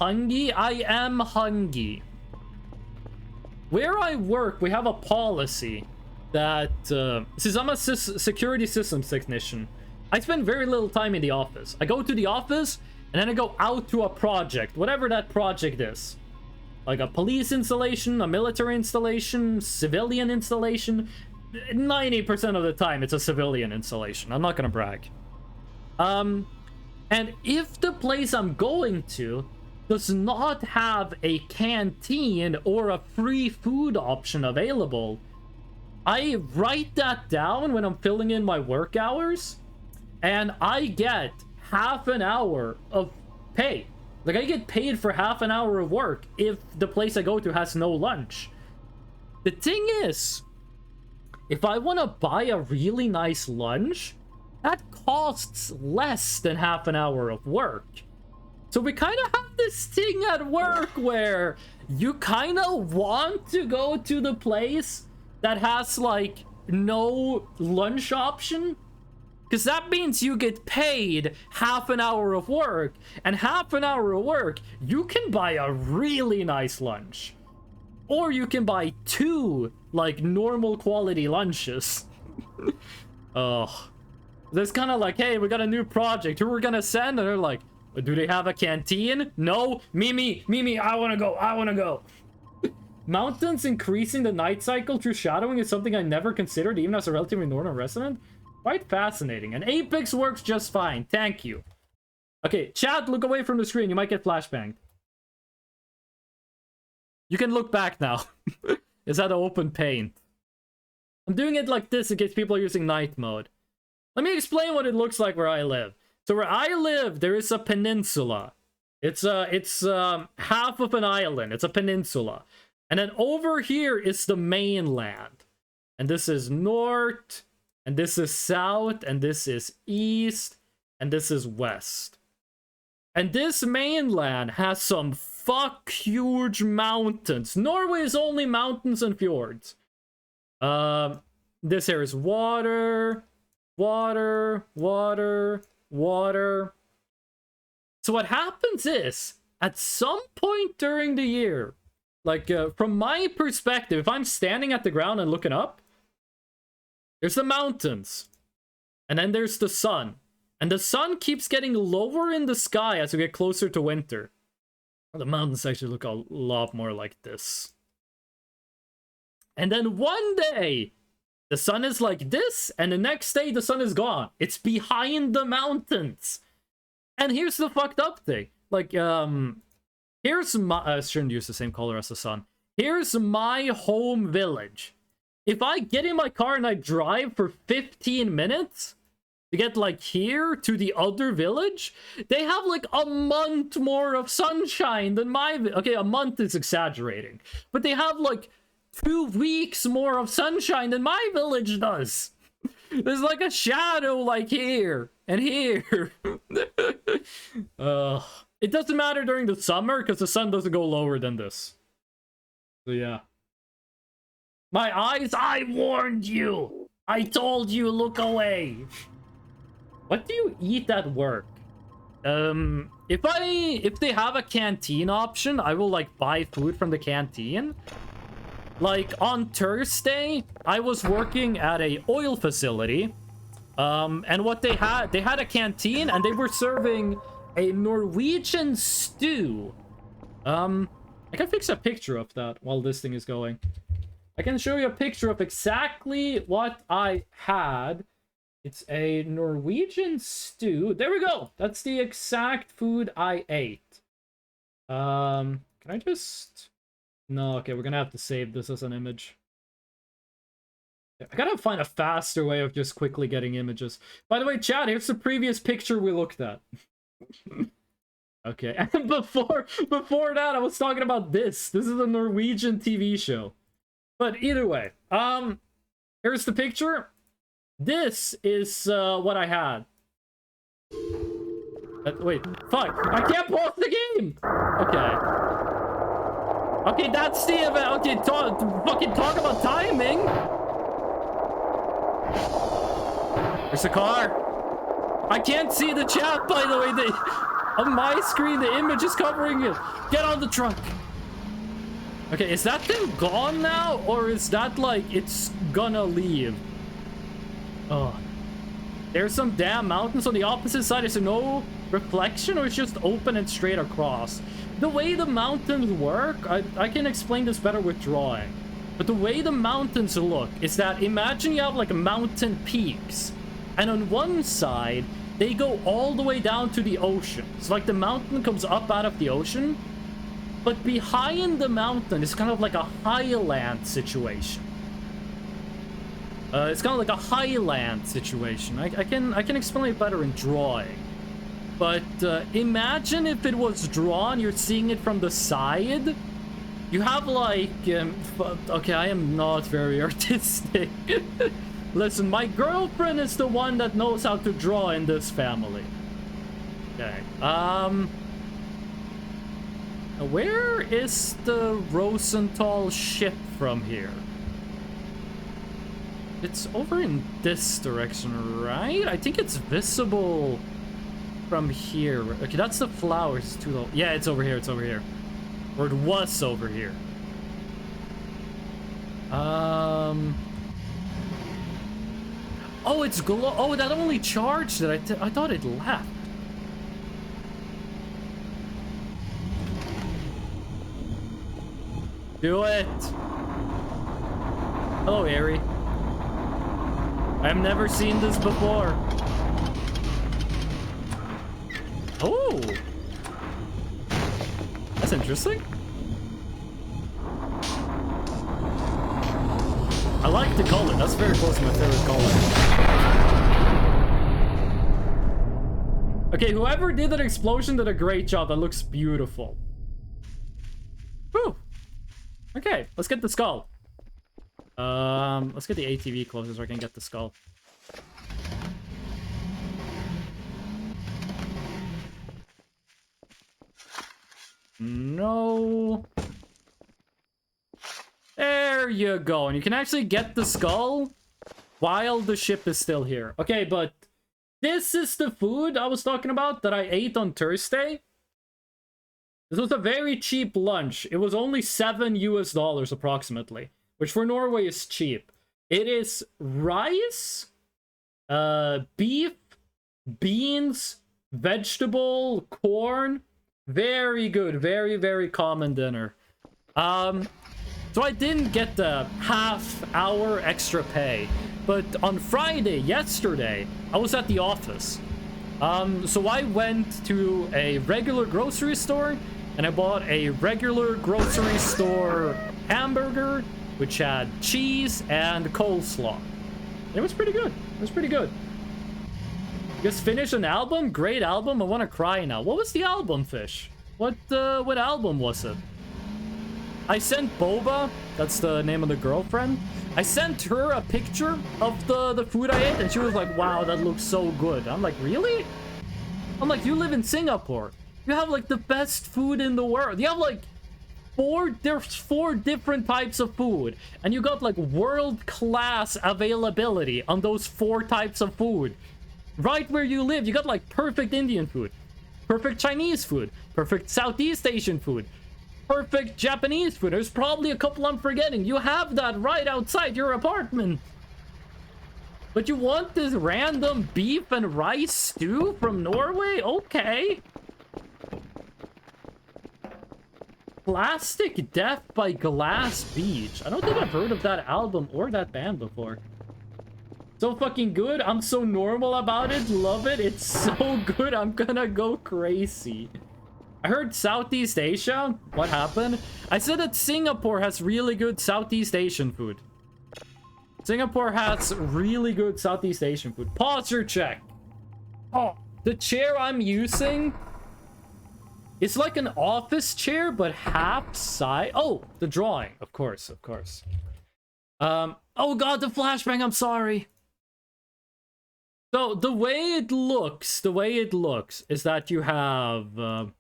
Hungry? I am hungry. Where I work, we have a policy that, since I'm a security systems technician, I spend very little time in the office. I go to the office, and then I go out to a project, whatever that project is. Like a police installation, a military installation, civilian installation. 90% of the time, it's a civilian installation. I'm not gonna brag. And if the place I'm going to does not have a canteen or a free food option available, I write that down when I'm filling in my work hours, and I get half an hour of pay. Like, I get paid for half an hour of work if the place I go to has no lunch. The thing is, if I want to buy a really nice lunch, that costs less than half an hour of work. So we kind of have this thing at work where you kind of want to go to the place that has, like, no lunch option. Because that means you get paid half an hour of work. And half an hour of work, you can buy a really nice lunch. Or you can buy 2, like, normal quality lunches. Oh. There's kind of like, hey, we got a new project. Who we're gonna send? And they're like, do they have a canteen? No? Mimi, I wanna go. Mountains increasing the night cycle through shadowing is something I never considered, even as a relatively northern resident. Quite fascinating. And Apex works just fine. Thank you. Okay, chat, look away from the screen. You might get flashbanged. You can look back now. Is that open paint? I'm doing it like this in case people are using night mode. Let me explain what it looks like where I live. So where I live, there is a peninsula. It's half of an island. It's a peninsula. And then over here is the mainland. And this is north, and this is south, and this is east, and this is west. And this mainland has some huge mountains. Norway is only mountains and fjords. This here is water, water, water, water. So what happens is, at some point during the year, like from my perspective, if I'm standing at the ground and looking up, there's the mountains, and then there's the sun. And the sun keeps getting lower in the sky as we get closer to winter. The mountains actually look a lot more like this. And then one day, the sun is like this, and the next day the sun is gone. It's behind the mountains. And here's the fucked up thing. Like, here's my... I shouldn't use the same color as the sun. Here's my home village. If I get in my car and I drive for 15 minutes to get, like, here to the other village, they have, like, a month more of sunshine than my... Okay, a month is exaggerating. But they have, like, 2 weeks more of sunshine than my village does. There's, like, a shadow, like, here and here. It doesn't matter during the summer because the sun doesn't go lower than this. So, yeah. My eyes, I warned you! I told you, look away! What do you eat at work? If they have a canteen option, I will, like, buy food from the canteen. Like, on Thursday, I was working at a oil facility. And what they had a canteen, and they were serving a Norwegian stew. I can fix a picture of that while this thing is going. I can show you a picture of exactly what I had. It's a Norwegian stew. There we go. That's the exact food I ate. Can I just... No, okay, we're gonna have to save this as an image. I gotta find a faster way of just quickly getting images. By the way, chat, here's the previous picture we looked at. Okay, and before that, I was talking about this. This is a Norwegian TV show. But either way, here's the picture. This is what I had. Wait, fuck! I can't pause the game. Okay. Okay, that's the event. Okay, fucking talk about timing. There's a car. I can't see the chat, by the way. On my screen, the image is covering it. Get on the truck. Okay, is that thing gone now? Or is that like, it's gonna leave? Oh. There's some damn mountains on the opposite side. Is there no reflection or it's just open and straight across? The way the mountains work, I can explain this better with drawing. But the way the mountains look is that imagine you have like mountain peaks. And on one side, they go all the way down to the ocean. So like the mountain comes up out of the ocean. But behind the mountain is kind of like a highland situation. It's kind of like a highland situation. I can explain it better in drawing. But imagine if it was drawn, you're seeing it from the side. You have like... okay, I am not very artistic. Listen, my girlfriend is the one that knows how to draw in this family. Okay, where is the Rosenthal ship from here? It's over in this direction, right? I think it's visible from here. Okay, that's the flowers. Too low. Yeah, it's over here. It's over here. Or it was over here. Oh, it's glow. Oh, that only charged it. I thought it left. Do it. Hello, Aerie. I've never seen this before. Oh! That's interesting. I like the color. That's very close to my favorite color. Okay, whoever did that explosion did a great job. That looks beautiful. Whew. Okay, let's get the skull. Let's get the ATV closer so I can get the skull. No. There you go. And you can actually get the skull while the ship is still here. Okay, but this is the food I was talking about that I ate on Thursday. This was a very cheap lunch. It was only $7 US approximately, which for Norway is cheap. It is rice, beef, beans, vegetable, corn. Very good. Very, very common dinner. So I didn't get the half-hour extra pay. But on Friday, yesterday, I was at the office. So I went to a regular grocery store, and I bought a regular grocery store hamburger, which had cheese and coleslaw. It was pretty good. It was pretty good. Just finished an album? Great album. I want to cry now. What was the album, Fish? What album was it? I sent Boba, that's the name of the girlfriend. I sent her a picture of the food I ate, and she was like, wow, that looks so good. I'm like, really? I'm like, you live in Singapore. You have like the best food in the world. You have like there's 4 different types of food, and you got like world-class availability on those 4 types of food. Right where you live, you got like perfect Indian food, perfect Chinese food, perfect Southeast Asian food, perfect Japanese food. There's probably a couple I'm forgetting. You have that right outside your apartment. But you want this random beef and rice stew from Norway? Okay. Plastic Death by Glass Beach. I don't think I've heard of that album or that band before. So fucking good. I'm so normal about it. Love it. It's so good. I'm gonna go crazy. I heard Southeast Asia. What happened? I said that Singapore has really good Southeast Asian food. Singapore has really good Southeast Asian food. Posture check. Oh, the chair I'm using is like an office chair, but half size. Oh, the drawing. Of course, of course. Oh god, the flashbang. I'm sorry. So the way it looks is that you have the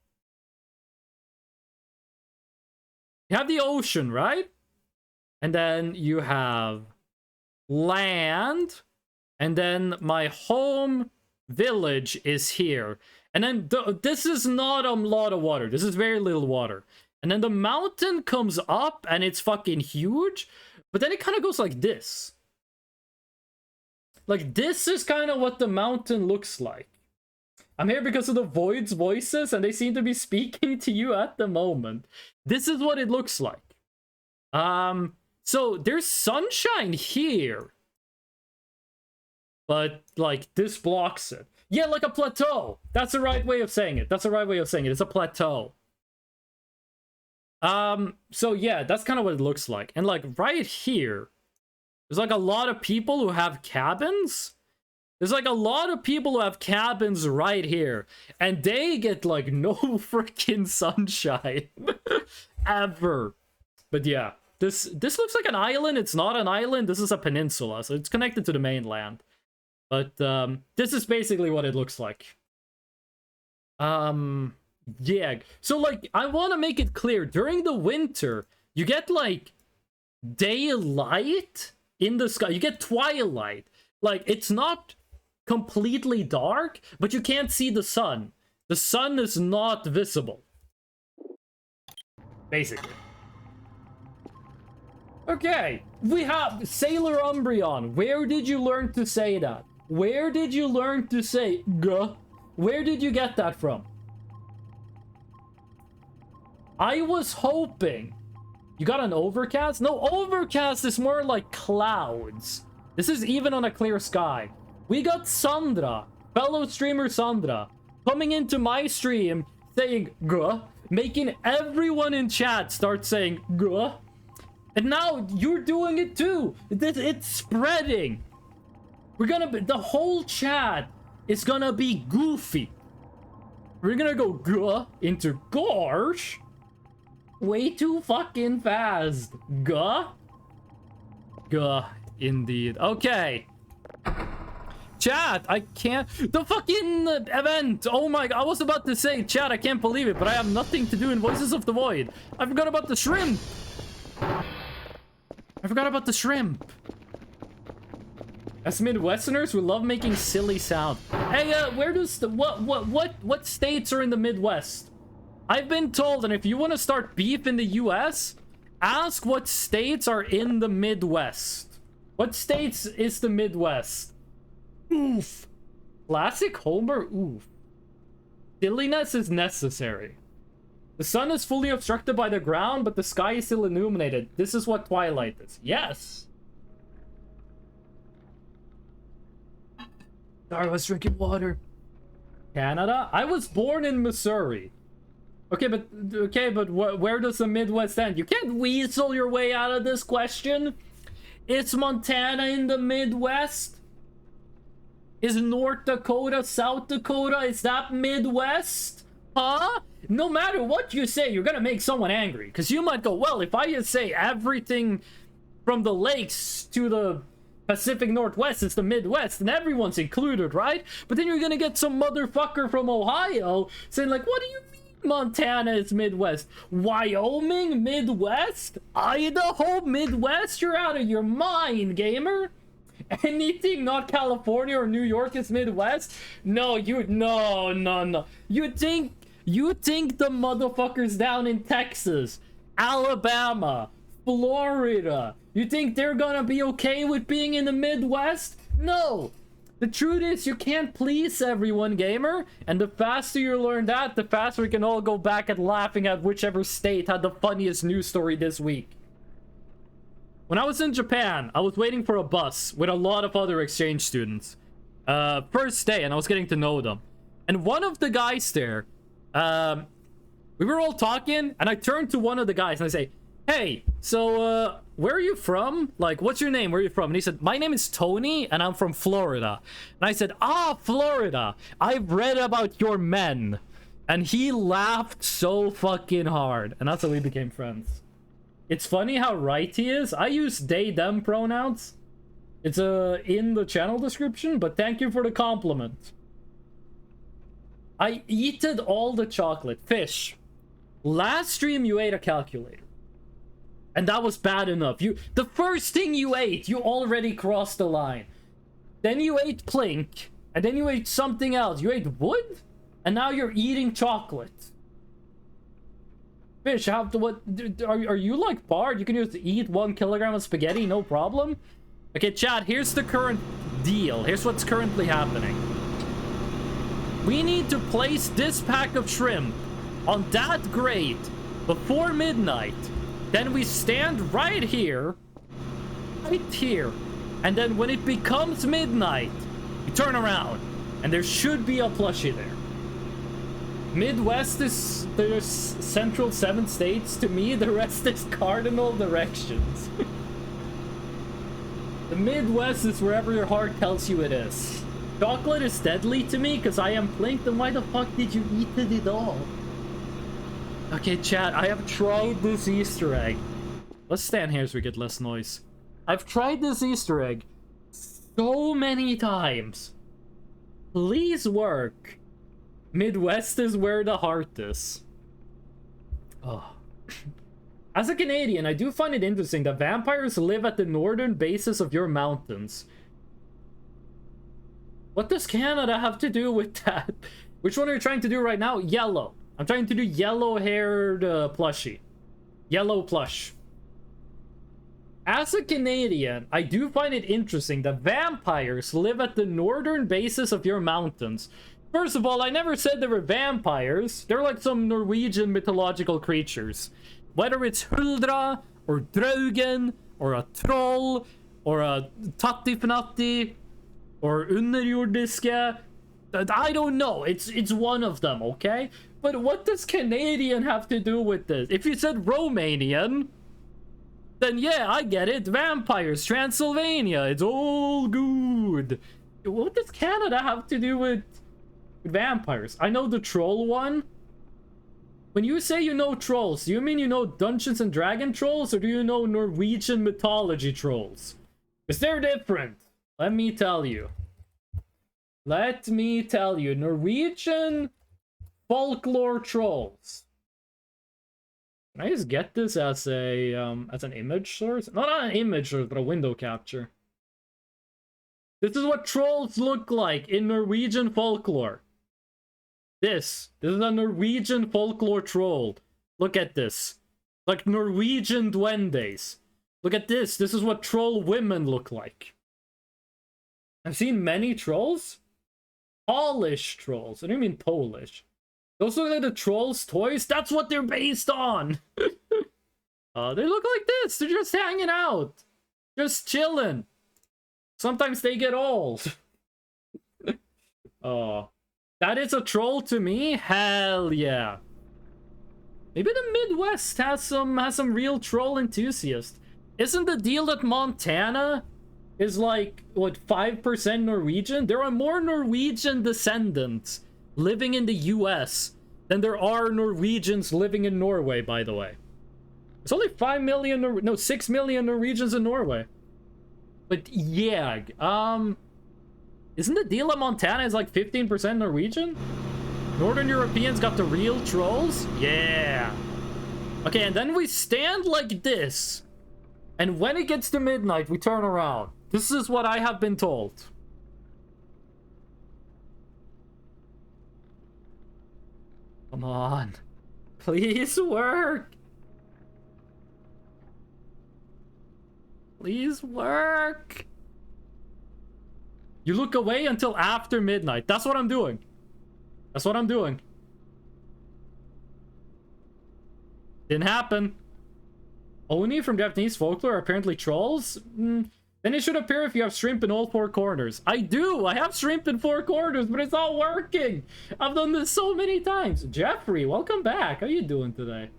ocean, right? And then you have land, and then my home village is here. And then this is not a lot of water. This is very little water. And then the mountain comes up and it's fucking huge. But then it kind of goes like this. Like this is kind of what the mountain looks like. I'm here because of the Void's voices and they seem to be speaking to you at the moment. This is what it looks like. So there's sunshine here. But like this blocks it. Yeah, like a plateau. That's the right way of saying it. That's the right way of saying it. It's a plateau. So yeah, that's kind of what it looks like. And like right here, there's like a lot of people who have cabins. There's like a lot of people who have cabins right here. And they get like no freaking sunshine. Ever. But yeah, this looks like an island. It's not an island. This is a peninsula. So it's connected to the mainland. But this is basically what it looks like. Yeah. So like I want to make it clear, during the winter, you get like daylight in the sky. You get twilight. Like it's not completely dark, but you can't see the sun. The sun is not visible. Basically. Okay, we have Sailor Umbreon. Where did you learn to say that? Where did you learn to say "guh"? Where did you get that from? I was hoping. You got an overcast? No, overcast is more like clouds. This is even on a clear sky. We got Sandra, fellow streamer Sandra. coming into my stream saying "guh," making everyone in chat start saying "guh," and now you're doing it too. It's spreading. We're gonna be, the whole chat is gonna be goofy. We're gonna go "guh" into "gosh" way too fucking fast. "Guh." Guh, indeed. Okay. Chat, I can't. The fucking event. Oh my god. I was about to say, chat, I can't believe it, but I have nothing to do in Voices of the Void. I forgot about the shrimp. I forgot about the shrimp. As Midwesterners, we love making silly sound. Hey, where does the what states are in the Midwest? I've been told, and if you want to start beef in the US, ask what states are in the Midwest. What states is the Midwest? Oof. Classic Homer? Oof. Silliness is necessary. The sun is fully obstructed by the ground, but the sky is still illuminated. This is what twilight is. Yes. Sorry, I was drinking water. Canada? I was born in Missouri. Okay, but where does the Midwest end? You can't weasel your way out of this question. Is Montana in the Midwest? Is North Dakota, South Dakota, is that Midwest? Huh? No matter what you say, you're gonna make someone angry. Because you might go, well, if I just say everything from the lakes to the Pacific Northwest is the Midwest, and everyone's included, right? But then you're gonna get some motherfucker from Ohio saying like, what do you mean Montana is Midwest? Wyoming Midwest? Idaho Midwest? You're out of your mind, gamer. Anything not California or New York is Midwest? No. You think the motherfuckers down in Texas, Alabama, Florida, you think they're gonna be okay with being in the Midwest? No. The truth is, you can't please everyone, gamer. And the faster you learn that, the faster we can all go back and laughing at whichever state had the funniest news story this week. When I was in Japan, I was waiting for a bus with a lot of other exchange students. First day, and I was getting to know them. And one of the guys there, we were all talking, and I turned to one of the guys and I say, hey, so, where are you from? Like, what's your name? Where are you from? And he said, my name is Tony, and I'm from Florida. And I said, Florida. I've read about your men. And he laughed so fucking hard. And that's how we became friends. It's funny how right he is. I use they, them pronouns. It's in the channel description, but thank you for the compliment. I eated all the chocolate. Fish. Last stream you ate a calculator. And that was bad enough. The first thing you ate, you already crossed the line. Then you ate plink, and then you ate something else. You ate wood, and now you're eating chocolate. Fish, are you like Bard? You can just eat 1 kilogram of spaghetti, no problem? Okay, chat, here's the current deal. Here's what's currently happening. We need to place this pack of shrimp on that grate before midnight. Then we stand right here. And then when it becomes midnight, we turn around. And there should be a plushie there. Midwest is there's central 7 states. To me, the rest is cardinal directions. The Midwest is wherever your heart tells you it is. Chocolate is deadly to me because I am plink. Then why the fuck did you eat it all? Okay, chat, I have tried this Easter egg. Let's stand here so we get less noise. I've tried this Easter egg so many times. Please work. Midwest is where the heart is. Oh. As a Canadian, I do find it interesting that vampires live at the northern bases of your mountains. What does Canada have to do with that? Which one are you trying to do right now? Yellow. I'm trying to do yellow-haired plushie. Yellow plush. As a Canadian, I do find it interesting that vampires live at the northern bases of your mountains. First of all, I never said they were vampires. They're like some Norwegian mythological creatures. Whether it's Huldra, or Draugen, or a troll, or a Tattifnatti, or underjordiske. I don't know. It's one of them, okay? But what does Canadian have to do with this? If you said Romanian, then yeah, I get it. Vampires, Transylvania, it's all good. What does Canada have to do with vampires? I know the troll one. When you say you know trolls, do you mean you know Dungeons and Dragon trolls, or do you know Norwegian mythology trolls? Because they're different. Let me tell you. Let me tell you. Norwegian folklore trolls. Can I just get this as a as an image source? Not an image source, but a window capture. This is what trolls look like in Norwegian folklore. This is a Norwegian folklore troll. Look at this. Like Norwegian duendes. Look at this. This is what troll women look like. I've seen many trolls. Polish trolls. I don't mean Polish. Those look like the trolls' toys. That's what they're based on. They look like this. They're just hanging out. Just chilling. Sometimes they get old. Oh. That is a troll to me? Hell yeah. Maybe the Midwest has some real troll enthusiasts. Isn't the deal that Montana is like, what, 5% Norwegian? There are more Norwegian descendants living in the US than there are Norwegians living in Norway, by the way. There's only 6 million Norwegians in Norway. But yeah, isn't the deal that Montana is like 15% Norwegian? Northern Europeans got the real trolls? Yeah. Okay, and then we stand like this. And when it gets to midnight, we turn around. This is what I have been told. Come on. Please work. Please work. You look away until after midnight. That's what I'm doing. That's what I'm doing. Didn't happen. Oni from Japanese folklore are apparently trolls? Then it should appear if you have shrimp in all 4 corners. I do! I have shrimp in 4 corners, but it's not working! I've done this so many times. Jeffrey, welcome back. How you doing today?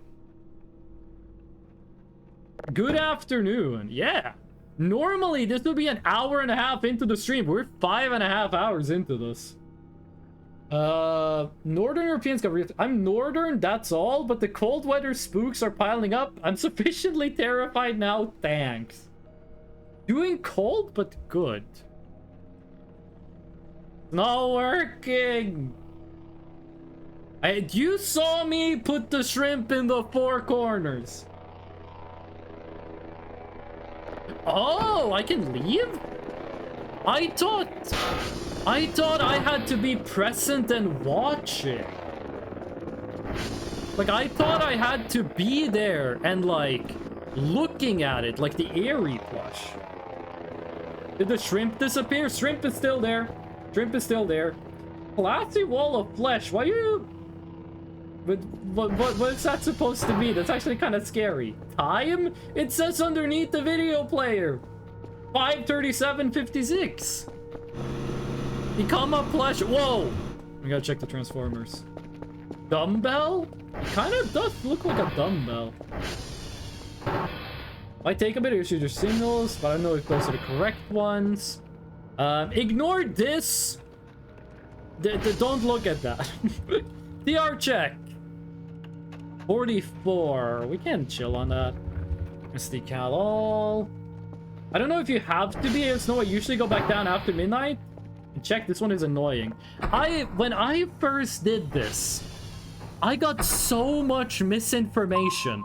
Good afternoon. Yeah. Normally, this would be an hour and a half into the stream. We're 5.5 hours into this. Northern Europeans got real... I'm Northern, that's all, but the cold weather spooks are piling up. I'm sufficiently terrified now, thanks. Doing cold, but good. Not working. You saw me put the shrimp in the 4 corners. Oh, I can leave? I thought I had to be present and watching. Like, I thought I had to be there and, like, looking at it, like the Airy plush. Did the shrimp disappear? Shrimp is still there. Shrimp is still there. Classy wall of flesh. Why you... But what's that supposed to be? That's actually kind of scary. Time? It says underneath the video player. 5:37:56. Become a plush. Whoa! We gotta check the Transformers. Dumbbell? It kind of does look like a dumbbell. Might take a bit of issue with signals, but I don't know if those are the correct ones. Ignore this. Don't look at that. DR check. 44. We can chill on that. SD cal all. I don't know if you have to be in snow. I usually go back down after midnight. And check, this one is annoying. When I first did this, I got so much misinformation.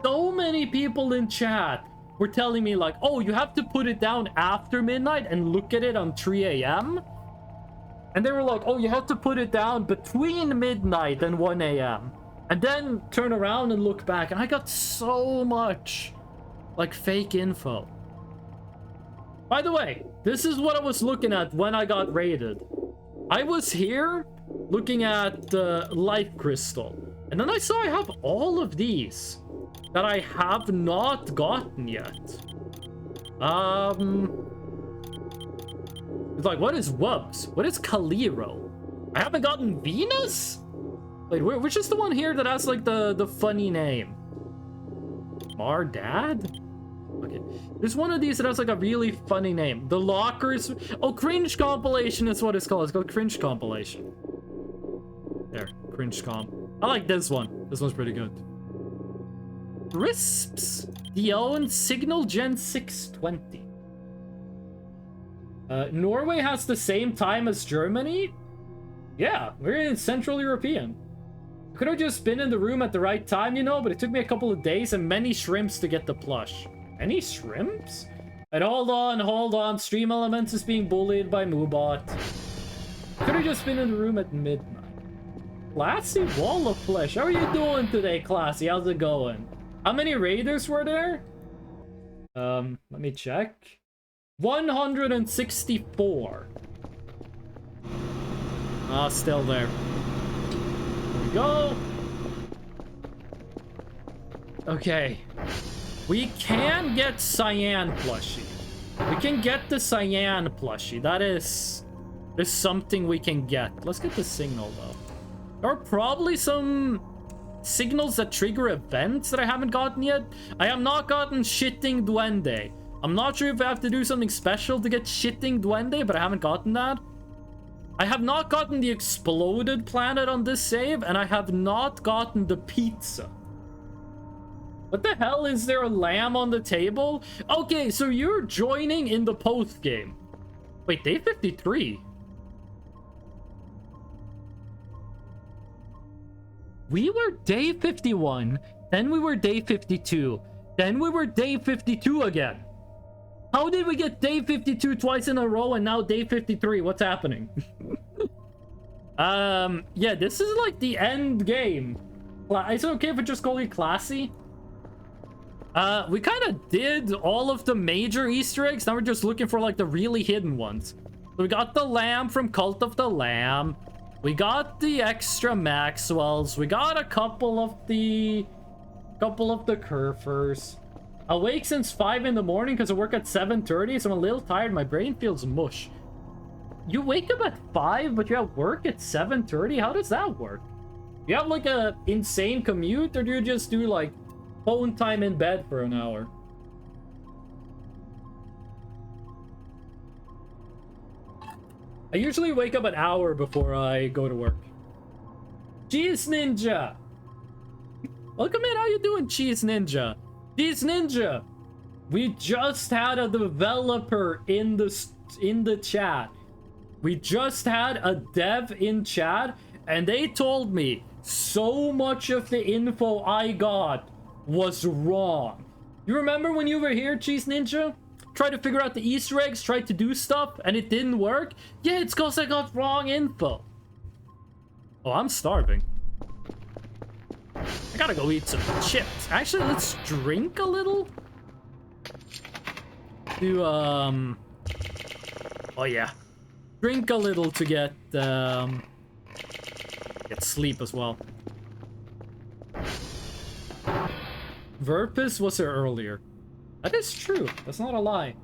So many people in chat were telling me like, oh, you have to put it down after midnight and look at it on 3 a.m. And they were like, oh, you have to put it down between midnight and 1 a.m. And then turn around and look back. And I got so much like fake info. By the way, this is what I was looking at when I got raided. I was here looking at the life crystal. And then I saw I have all of these that I have not gotten yet. It's like, what is Wubs? What is Caliro? I haven't gotten Venus? Wait, which is the one here that has like the funny name? Mar Dad? Okay. There's one of these that has like a really funny name. The Lockers. Oh, Cringe Compilation is what it's called. It's called Cringe Compilation. There, Cringe Comp. I like this one. This one's pretty good. Crisps. DLE Signal Gen 620. Norway has the same time as Germany? Yeah, we're in Central European. I could have just been in the room at the right time, you know, but it took me a couple of days and many shrimps to get the plush. Any shrimps? And hold on. Stream Elements is being bullied by Moobot. Could have just been in the room at midnight. Classy Wall of Flesh. How are you doing today, Classy? How's it going? How many raiders were there? Let me check. 164. Ah, still there. There we go. Okay. We can get Cyan plushie. We can get the Cyan plushie. That is... There's something we can get. Let's get the signal, though. There are probably some signals that trigger events that I haven't gotten yet. I have not gotten Shitting Duende. I'm not sure if I have to do something special to get Shitting Duende, but I haven't gotten that. I have not gotten the Exploded Planet on this save, and I have not gotten the pizza. What the hell? Is there a lamb on the table? Okay, so you're joining in the post-game. Wait, day 53. We were day 51, then we were day 52, then we were day 52 again. How did we get day 52 twice in a row and now day 53? What's happening? Yeah, this is like the end game. Is it okay if I just call it Classy? We kind of did all of the major Easter eggs. Now we're just looking for like the really hidden ones. So we got the lamb from Cult of the Lamb. We got the extra Maxwells. We got a couple of the Kerfers. Awake since 5 in the morning because I work at 7:30, so I'm a little tired. My brain feels mush. You wake up at 5, but you have work at 7:30? How does that work? You have like a insane commute, or do you just do like phone time in bed for an hour? I usually wake up an hour before I go to work. Cheese Ninja! Welcome in, how you doing, Cheese Ninja? Cheese Ninja! We just had a developer in the chat. We just had a dev in chat, and they told me so much of the info I got was wrong. You remember when you were here, Cheese Ninja? Tried to figure out the Easter eggs, tried to do stuff, and it didn't work? Yeah, it's because I got wrong info. Oh, I'm starving. I gotta go eat some chips. Actually, let's drink a little. Oh yeah. Drink a little to get sleep as well. Verpus was here earlier. That is true. That's not a lie.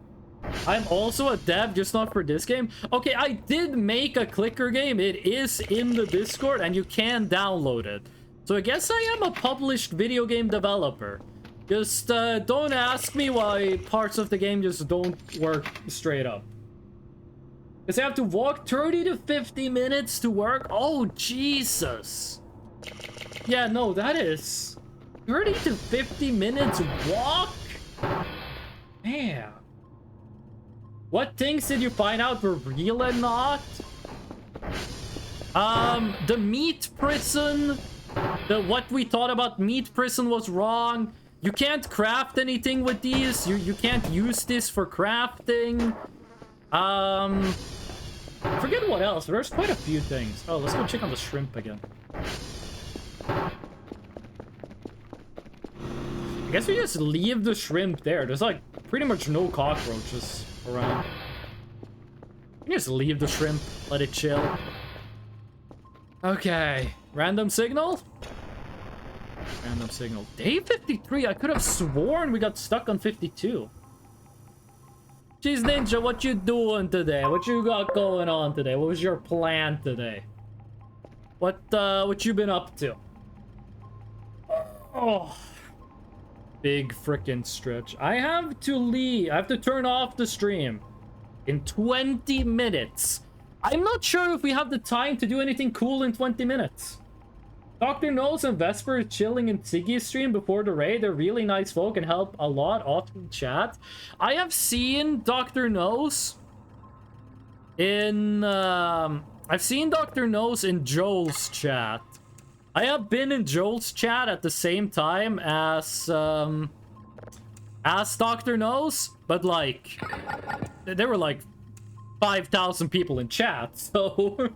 I'm also a dev, just not for this game. Okay, I did make a clicker game. It is in the Discord, and you can download it. So I guess I am a published video game developer. Just don't ask me why parts of the game just don't work straight up. Because I have to walk 30 to 50 minutes to work? Oh, Jesus. Yeah, no, that is 30 to 50 minutes walk? Man. What things did you find out were real and not? The meat prison. What we thought about meat prison was wrong. You can't craft anything with these. You can't use this for crafting. I forget what else. There's quite a few things. Oh, let's go check on the shrimp again. I guess we just leave the shrimp there. There's like pretty much no cockroaches around. We just leave the shrimp, let it chill. Okay, random signal? Random signal. Day 53, I could have sworn we got stuck on 52. Cheese Ninja, what you doing today? What you got going on today? What was your plan today? What you been up to? Oh, big frickin' stretch. I have to leave. I have to turn off the stream in 20 minutes. I'm not sure if we have the time to do anything cool in 20 minutes. Dr. Nose and Vesper chilling in Siggy's stream before the raid. They're really nice folk and help a lot off in chat. I have seen Dr. Nose in I've seen Dr. Nose in Joel's chat. I have been in Joel's chat at the same time as Dr. Nose, but like there were like 5,000 people in chat, so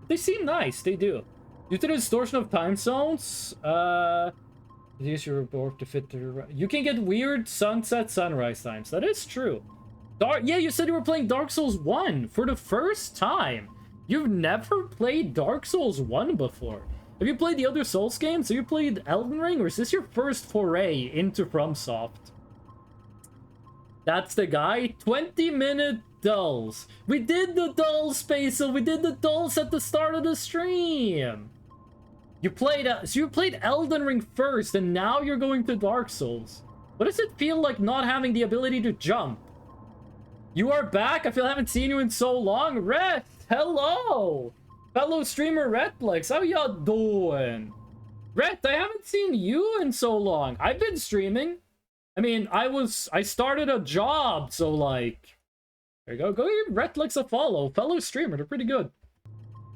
they seem nice, they do. Due to the distortion of time zones, use your report to fit the... You can get weird sunset sunrise times. That is true. Yeah, you said you were playing Dark Souls 1 for the first time. You've never played Dark Souls 1 before. Have you played the other Souls games? Have you played Elden Ring? Or is this your first foray into FromSoft? That's the guy. 20-minute dulls. We did the dulls, Space. We did the dulls at the start of the stream. You played so you played Elden Ring first, and now you're going to Dark Souls. What does it feel like not having the ability to jump? You are back. I feel I haven't seen you in so long. Ret, hello, fellow streamer Retplex. How y'all doing? Ret, I haven't seen you in so long. I've been streaming. I mean, I started a job, so like, there you go. Go give Retplex a follow, fellow streamer. They're pretty good.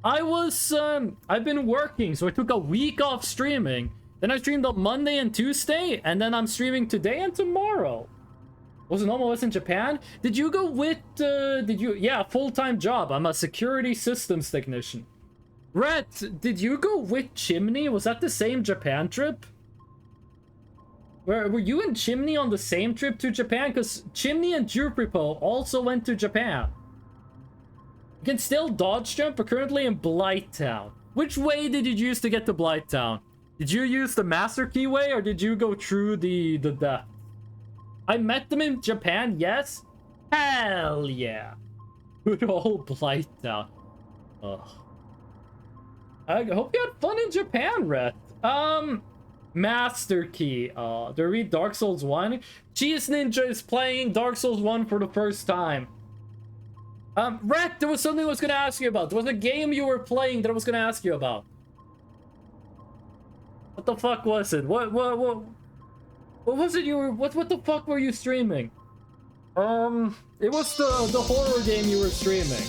I've been working, so I took a week off streaming. Then I streamed on Monday and Tuesday, and then I'm streaming today and tomorrow. Was it normal? Was in Japan? Did you go with, yeah, full-time job. I'm a security systems technician. Rhett, did you go with Chimney? Was that the same Japan trip? Were you and Chimney on the same trip to Japan? Because Chimney and Jupripo also went to Japan. You can still dodge jump, but currently in Blighttown. Which way did you use to get to Blighttown? Did you use the Master Key way, or did you go through the death? I met them in Japan, yes? Hell yeah. Good old Blighttown. Ugh. I hope you had fun in Japan, Rhett. Master Key. Do we read Dark Souls 1? Cheese Ninja is playing Dark Souls 1 for the first time. Rhett, there was something I was gonna ask you about. There was a game you were playing that I was gonna ask you about. What the fuck was it? What was it you were... What the fuck were you streaming? It was the horror game you were streaming.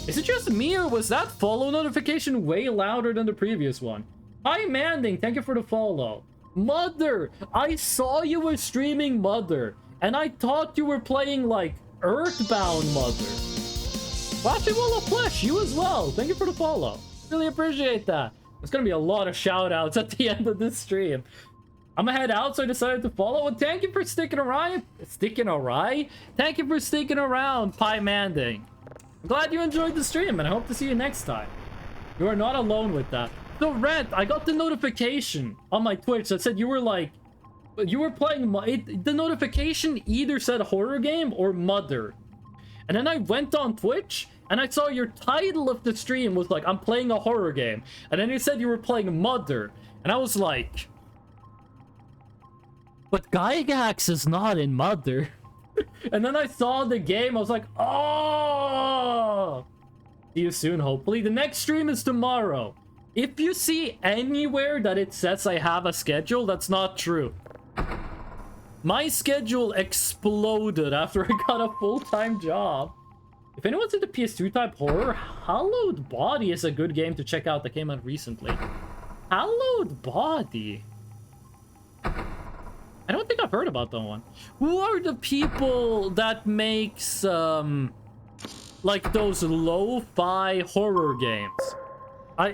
Is it just me, or was that follow notification way louder than the previous one? Hi, Manding, thank you for the follow. Mother, I saw you were streaming Mother, and I thought you were playing, like, Earthbound Mother. Watchable Flesh, you as well. Thank you for the follow. Really appreciate that. There's gonna be a lot of shout-outs at the end of this stream. I'm gonna head out, so I decided to follow. And thank you for sticking around. Thank you for sticking around, Pie Manding. I'm glad you enjoyed the stream, and I hope to see you next time. You are not alone with that. So, Red, I got the notification on my Twitch that said you were like... You were playing... the notification either said horror game or Mother. And then I went on Twitch, and I saw your title of the stream was like, I'm playing a horror game. And then it said you were playing Mother. And I was like... But Gygax is not in Mother. And then I saw the game, I was like, oh! See you soon, hopefully. The next stream is tomorrow. If you see anywhere that it says I have a schedule, that's not true. My schedule exploded after I got a full-time job. If anyone's into PS2 type horror, Hallowed Body is a good game to check out that came out recently. Hallowed Body? I don't think I've heard about that one. Who are the people that makes, like those lo-fi horror games?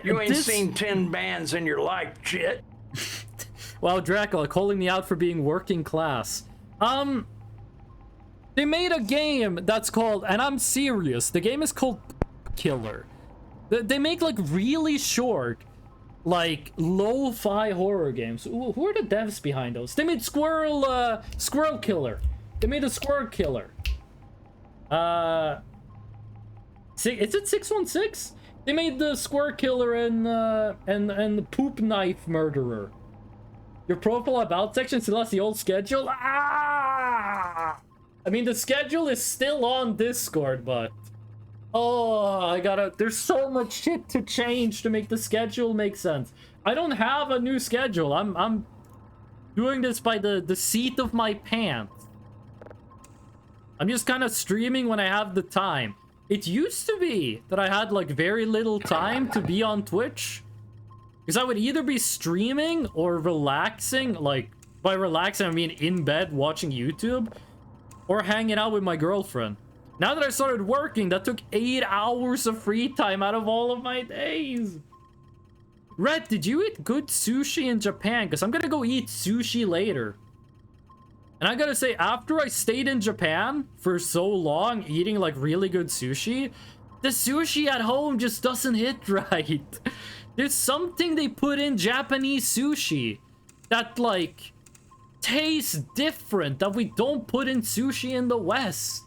You ain't seen 10 bands in your life, shit. Wow, Dracula calling me out for being working class. They made a game that's called, and I'm serious, the game is called Killer. They make like really short, like lo-fi horror games. Who are the devs behind those? They made Squirrel Killer. They made a squirrel killer. Is it 616? They made the square killer and the poop knife murderer. Your profile about section still has the old schedule? Ah! I mean, the schedule is still on Discord, but... Oh, there's so much shit to change to make the schedule make sense. I don't have a new schedule. I'm doing this by the seat of my pants. I'm just kind of streaming when I have the time. It used to be that I had like very little time to be on Twitch. Because I would either be streaming or relaxing. Like, by relaxing, I mean in bed watching YouTube. Or hanging out with my girlfriend. Now that I started working, that took 8 hours of free time out of all of my days. Red, did you eat good sushi in Japan? Because I'm gonna go eat sushi later. And I gotta say, after I stayed in Japan for so long, eating like really good sushi, the sushi at home just doesn't hit right. There's something they put in Japanese sushi that like tastes different that we don't put in sushi in the West.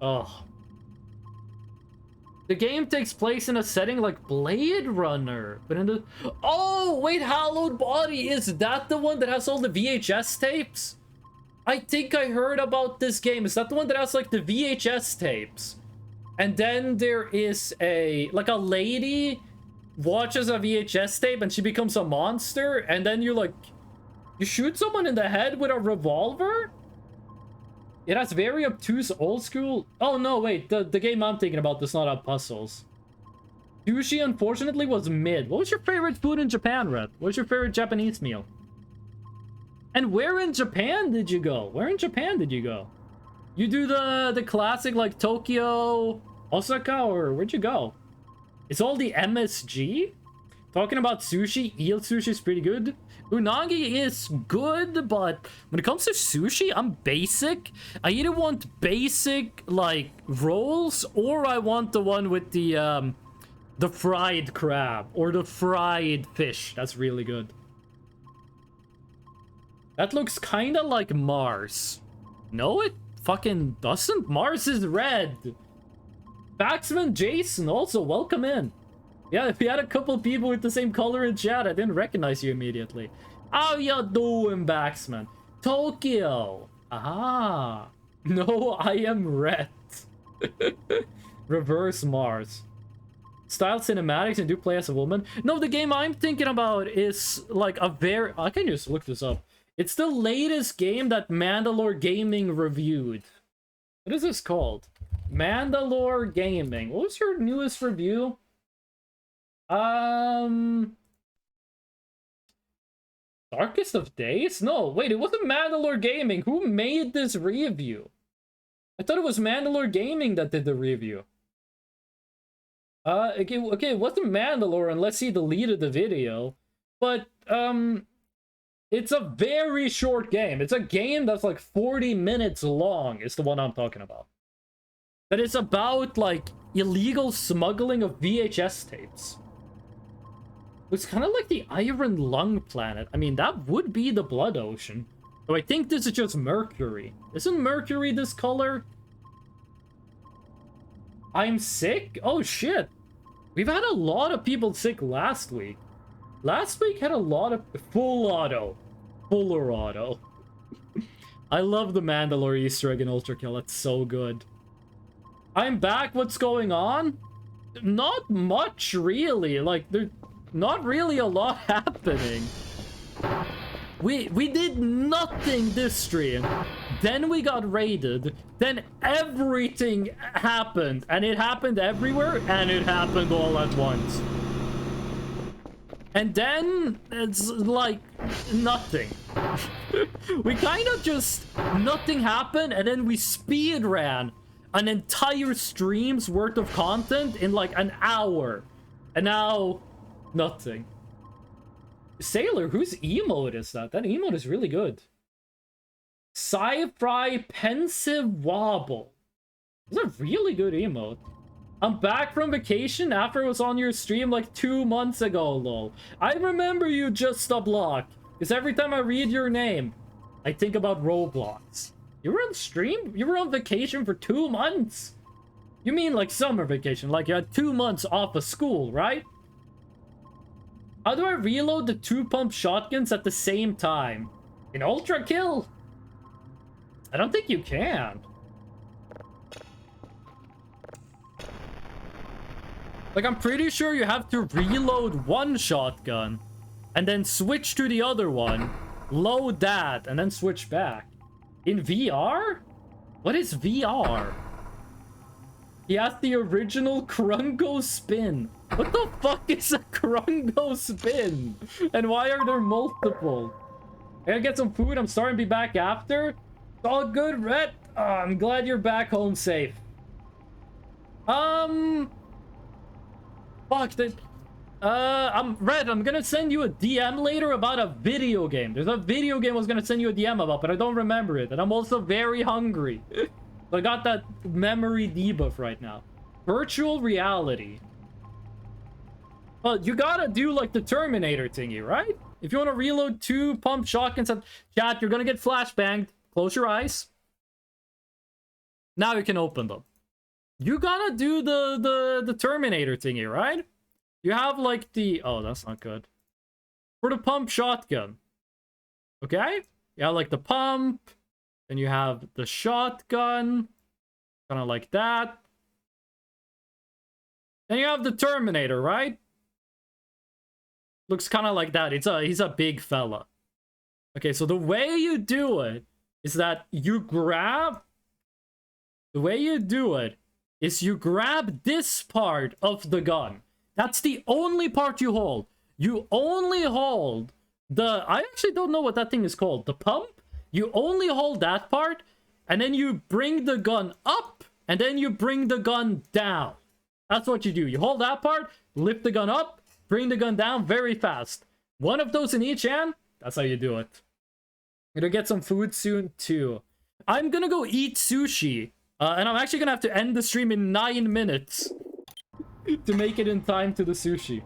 Oh. The game takes place in a setting like Blade Runner, but in the... Oh, wait, Hallowed Body, is that the one that has all the VHS tapes? I think I heard about this game. Is that the one that has like the VHS tapes? And then there is like a lady watches a VHS tape and she becomes a monster, and then you shoot someone in the head with a revolver? It has very obtuse old school... Oh, no, wait. The game I'm thinking about does not have puzzles. Sushi, unfortunately, was mid. What was your favorite food in Japan, Red? What was your favorite Japanese meal? And where in Japan did you go? Where in Japan did you go? You do the classic, like, Tokyo, Osaka, or where'd you go? It's all the MSG? Talking about sushi, eel sushi is pretty good. Unagi is good, but when it comes to sushi, I'm basic. I either want basic, like, rolls, or I want the one with the fried crab, or the fried fish. That's really good. That looks kind of like Mars. No, it fucking doesn't. Mars is red. Baxman Jason, also, welcome in. Yeah, if you had a couple people with the same color in chat, I didn't recognize you immediately. How ya doing, Baxman? Tokyo. Aha. No, I am red. Reverse Mars. Style cinematics and do play as a woman. No, the game I'm thinking about is like a very... I can just look this up. It's the latest game that Mandalore Gaming reviewed. What is this called? Mandalore Gaming. What was your newest review? Darkest of Days? No, wait, it wasn't Mandalore Gaming. Who made this review? I thought it was Mandalore Gaming that did the review. Okay, it wasn't Mandalore unless he deleted the video. But, it's a very short game. It's a game that's like 40 minutes long, is the one I'm talking about. But it's about, like, illegal smuggling of VHS tapes. It's kind of like the Iron Lung planet. I mean, that would be the Blood Ocean. So I think this is just Mercury. Isn't Mercury this color? I'm sick? Oh, shit. We've had a lot of people sick last week. Last week had a lot of... Full auto. Fuller auto. I love the Mandalore Easter egg in Ultra Kill. It's so good. I'm back. What's going on? Not much, really. Like, there's not really a lot happening. We did nothing this stream. Then we got raided. Then everything happened. And it happened everywhere. And it happened all at once. And then it's like nothing. We kind of just... Nothing happened. And then we speed ran an entire stream's worth of content in like an hour. And now... Nothing. Sailor, whose emote is that? That emote is really good. Sci-Fi Pensive Wobble. It's a really good emote. I'm back from vacation after I was on your stream like 2 months ago, lol. I remember you, Just a Block. Because every time I read your name, I think about Roblox. You were on stream? You were on vacation for 2 months? You mean like summer vacation, like you had 2 months off of school, right? How do I reload the 2-pump shotguns at the same time? In Ultra Kill? I don't think you can. Like, I'm pretty sure you have to reload one shotgun and then switch to the other one, load that, and then switch back. In VR? What is VR? He has the original Krungo spin. What the fuck is a Krungo spin? And why are there multiple? I gotta get some food. I'm starting to be back after. It's all good, Rhett. I'm glad you're back home safe. Fuck that. Red, I'm gonna send you a DM later about a video game. There's a video game I was gonna send you a DM about, but I don't remember it. And I'm also very hungry. So I got that memory debuff right now. Virtual reality. Well, you gotta do like the Terminator thingy, right? If you want to reload 2-pump shotguns at chat, you're gonna get flashbanged. Close your eyes. Now you can open them. You gotta do the Terminator thingy, right? You have like the... Oh, that's not good. For the pump shotgun. Okay? You have like the pump. Then you have the shotgun. Kind of like that. Then you have the Terminator, right? Looks kind of like that. He's a big fella. Okay, so the way you do it is that you grab... The way you do it is you grab this part of the gun. That's the only part you hold. You only hold the... I actually don't know what that thing is called. The pump? You only hold that part, and then you bring the gun up, and then you bring the gun down. That's what you do. You hold that part, lift the gun up, bring the gun down very fast. One of those in each hand. That's how you do it. I'm gonna get some food soon, too. I'm gonna go eat sushi. And I'm actually gonna have to end the stream in 9 minutes to make it in time to the sushi.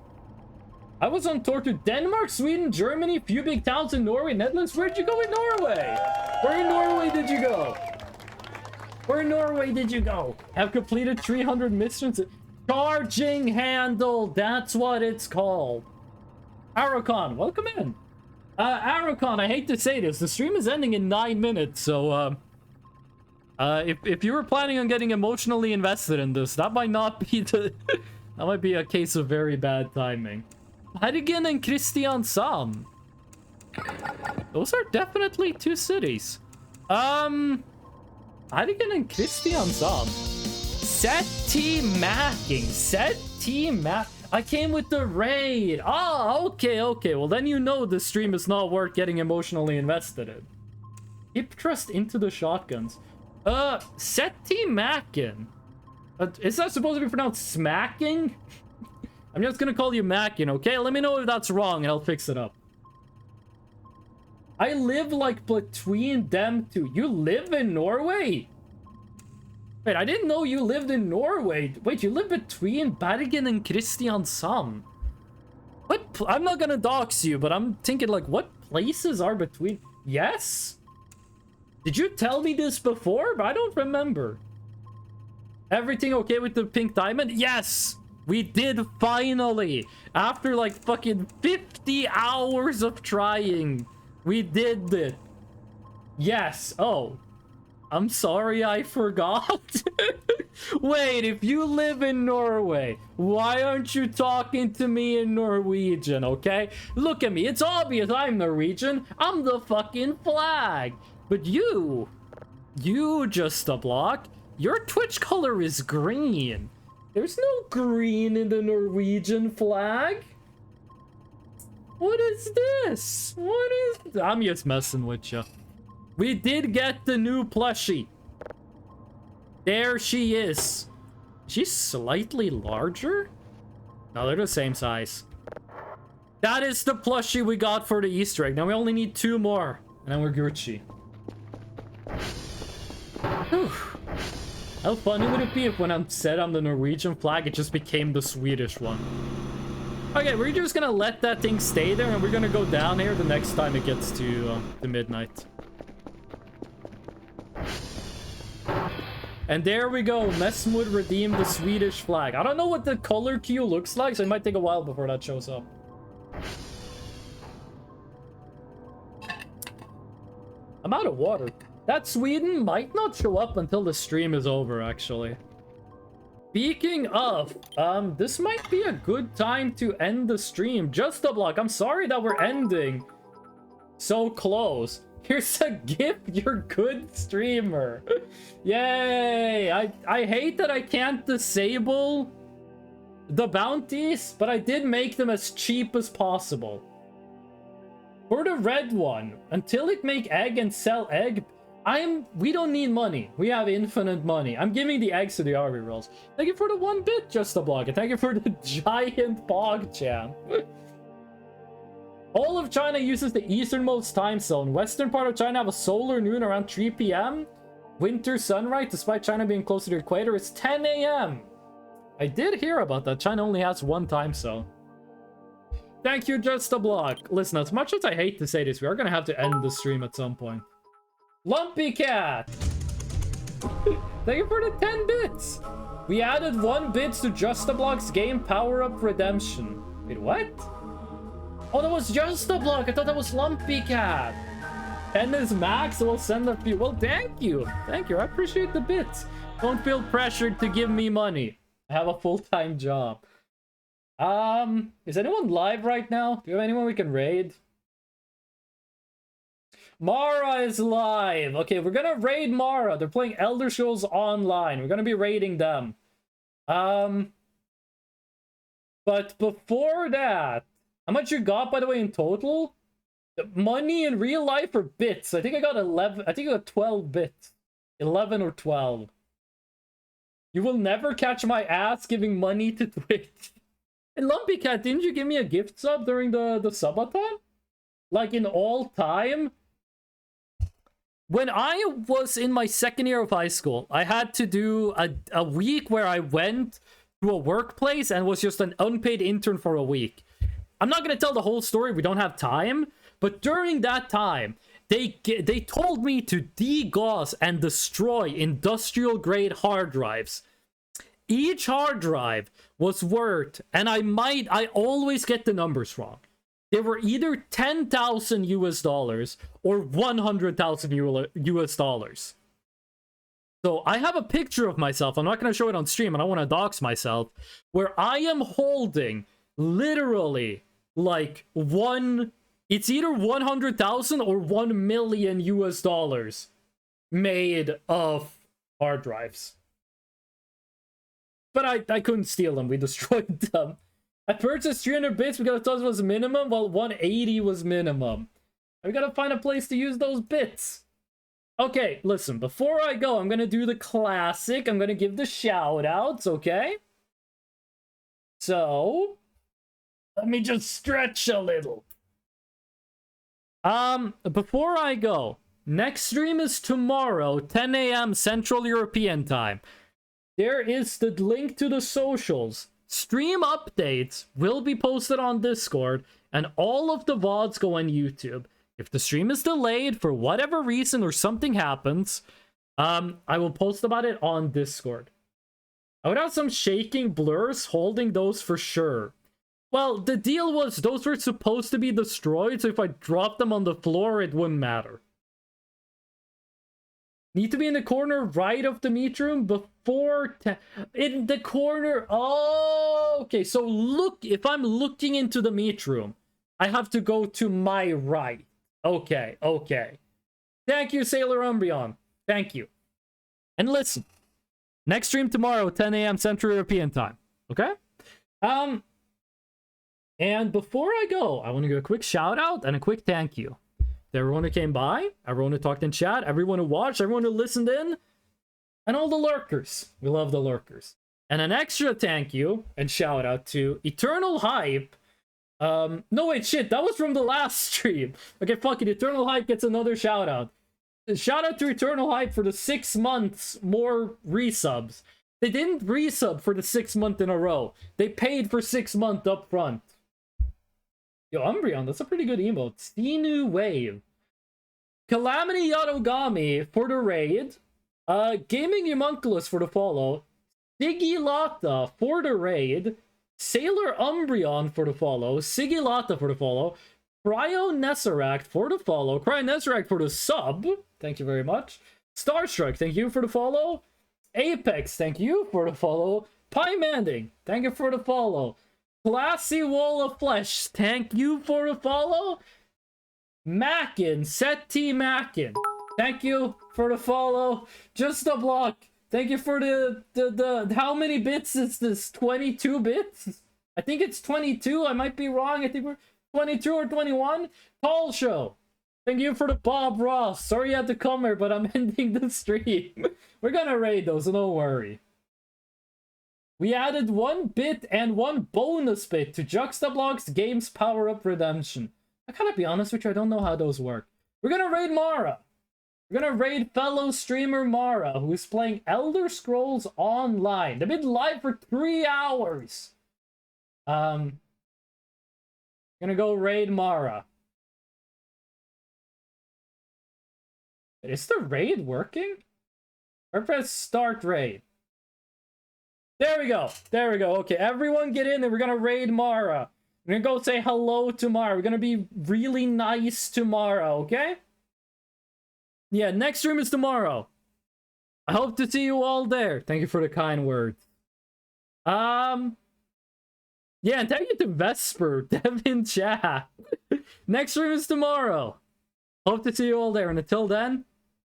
I was on tour to Denmark, Sweden, Germany, few big towns in Norway, Netherlands. Where'd you go in Norway? Where in Norway did you go? Where in Norway did you go? Have completed 300 missions. Charging handle, that's what it's called. Aracon, welcome in. Aracon, I hate to say this, the stream is ending in 9 minutes, so if you were planning on getting emotionally invested in this, that might not be the... that might be a case of very bad timing. Bergen and Kristiansand. Those are definitely 2 cities. Bergen and Kristiansand. I came with the raid. Oh, okay. Well, then you know the stream is not worth getting emotionally invested in. Hip thrust into the shotguns. Seti Mackin. Is that supposed to be pronounced smacking? I'm just gonna call you Mackin, okay? Let me know if that's wrong and I'll fix it up. I live like between them two. You live in Norway? Wait, I didn't know you lived in Norway. Wait, you live between Bergen and Kristiansand. What? I'm not gonna dox you, but I'm thinking like, what places are between? Yes? Did you tell me this before? But I don't remember. Everything okay with the pink diamond? Yes! We did finally! After like fucking 50 hours of trying, we did it. Yes. Oh. I'm sorry I forgot. Wait, if you live in Norway, why aren't you talking to me in Norwegian, okay? Look at me. It's obvious I'm Norwegian. I'm the fucking flag. But you just a block. Your Twitch color is green. There's no green in the Norwegian flag. What is this? What is... I'm just messing with you. We did get the new plushie. There she is. She's slightly larger? No, they're the same size. That is the plushie we got for the Easter egg. Now we only need 2 more. And then we're Gucci. Whew. How funny would it be if when I'm set on the Norwegian flag, it just became the Swedish one? Okay, we're just gonna let that thing stay there, and we're gonna go down here the next time it gets to midnight. And there we go. Messmood redeemed the Swedish flag. I don't know what the color queue looks like, so it might take a while before that shows up. I'm out of water. That Sweden might not show up until the stream is over, actually. Speaking of, this might be a good time to end the stream. Just a block. I'm sorry that we're ending so close. Here's a gift, you're good streamer. Yay! I hate that I can't disable the bounties, but I did make them as cheap as possible. For the red one, until it make egg and sell egg, we don't need money. We have infinite money. I'm giving the eggs to the army rolls. Thank you for the 1 bit, just a block. And thank you for the giant PogChamp. All of China uses the easternmost time zone. Western part of China have a solar noon around 3 p.m. Winter sunrise, despite China being close to the equator, is 10 a.m. I did hear about that. China only has one time zone. Thank you, Just a Block. Listen, as much as I hate to say this, we are going to have to end the stream at some point. Lumpy Cat! Thank you for the 10 bits! We added 1 bit to Just a Block's game Power-Up Redemption. Wait, what? Oh, that was Just a Block. I thought that was Lumpy Cat. 10 is max, so we'll send a few. Well, thank you. Thank you. I appreciate the bits. Don't feel pressured to give me money. I have a full-time job. Is anyone live right now? Do you have anyone we can raid? Mara is live. Okay, we're gonna raid Mara. They're playing Elder Scrolls Online. We're gonna be raiding them. But before that, how much you got, by the way, in total? Money in real life or bits? I think I got 11. I think I got 12 bits. 11 or 12. You will never catch my ass giving money to Twitch. And Lumpy Cat, didn't you give me a gift sub during the subathon? Like in all time? When I was in my second year of high school, I had to do a week where I went to a workplace and was just an unpaid intern for a week. I'm not going to tell the whole story. We don't have time. But during that time, they told me to degauss and destroy industrial-grade hard drives. Each hard drive was worth, and I always get the numbers wrong. They were either 10,000 US dollars or 100,000 US dollars. So I have a picture of myself. I'm not going to show it on stream. I don't want to dox myself. Where I am holding literally like it's either 100,000 or 1 million US dollars made of hard drives. But I couldn't steal them. We destroyed them. I purchased 300 bits because I thought it was minimum, while 180 was minimum. We gotta find a place to use those bits. Okay, listen, before I go, I'm gonna do the classic. I'm gonna give the shout-outs, okay? So, let me just stretch a little. Before I go, next stream is tomorrow, 10 a.m. Central European time. There is the link to the socials. Stream updates will be posted on Discord, and all of the VODs go on YouTube. If the stream is delayed for whatever reason or something happens, I will post about it on Discord. I would have some shaking blurs holding those for sure. Well, the deal was those were supposed to be destroyed, so if I dropped them on the floor, it wouldn't matter. Need to be in the corner right of the meat room before... in the corner... Oh, okay. So look, if I'm looking into the meat room, I have to go to my right. Okay, okay. Thank you, Sailor Umbreon. Thank you. And listen, next stream tomorrow, 10 a.m. Central European time. Okay? And before I go, I want to give a quick shout out and a quick thank you to everyone who came by, everyone who talked in chat, everyone who watched, everyone who listened in, and all the lurkers. We love the lurkers. And an extra thank you and shout out to Eternal Hype. No, wait, shit, that was from the last stream. Okay, fuck it, Eternal Hype gets another shout out. Shout out to Eternal Hype for the 6 months more resubs. They didn't resub for the 6th month in a row. They paid for 6 months up front. Yo, Umbreon, that's a pretty good emote. Sinu Wave. Calamity Yadogami for the raid. Gaming Homunculus for the follow. Sigilata for the raid. Sailor Umbreon for the follow. Sigilata for the follow. Cryo Nesseract for the follow. Cryo Nesseract for the sub. Thank you very much. Starstruck, thank you for the follow. Apex, thank you for the follow. Pie Manding, thank you for the follow. Classy Wall of Flesh, thank you for the follow. Mackin, Set T Mackin, thank you for the follow. Just a block. Thank you for the how many bits is this? 22 bits? I think it's 22. I might be wrong. I think we're 22 or 21. Tall Show. Thank you for the Bob Ross. Sorry you had to come here, but I'm ending the stream. We're gonna raid those, so don't worry. We added 1 bit and 1 bonus bit to Juxtablock's Games Power Up Redemption. I gotta be honest with you, I don't know how those work. We're gonna raid Mara. We're gonna raid fellow streamer Mara, who's playing Elder Scrolls Online. They've been live for 3 hours. Gonna go raid Mara. Is the raid working? Or press start raid. There we go. There we go. Okay, everyone get in and we're gonna raid Mara. We're gonna go say hello to Mara. We're gonna be really nice tomorrow, okay? Yeah, next stream is tomorrow. I hope to see you all there. Thank you for the kind words. Yeah, and thank you to Vesper, Devin chat. Next stream is tomorrow. Hope to see you all there, and until then,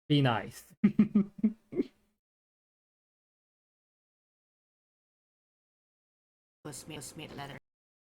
be nice. Was me a letter.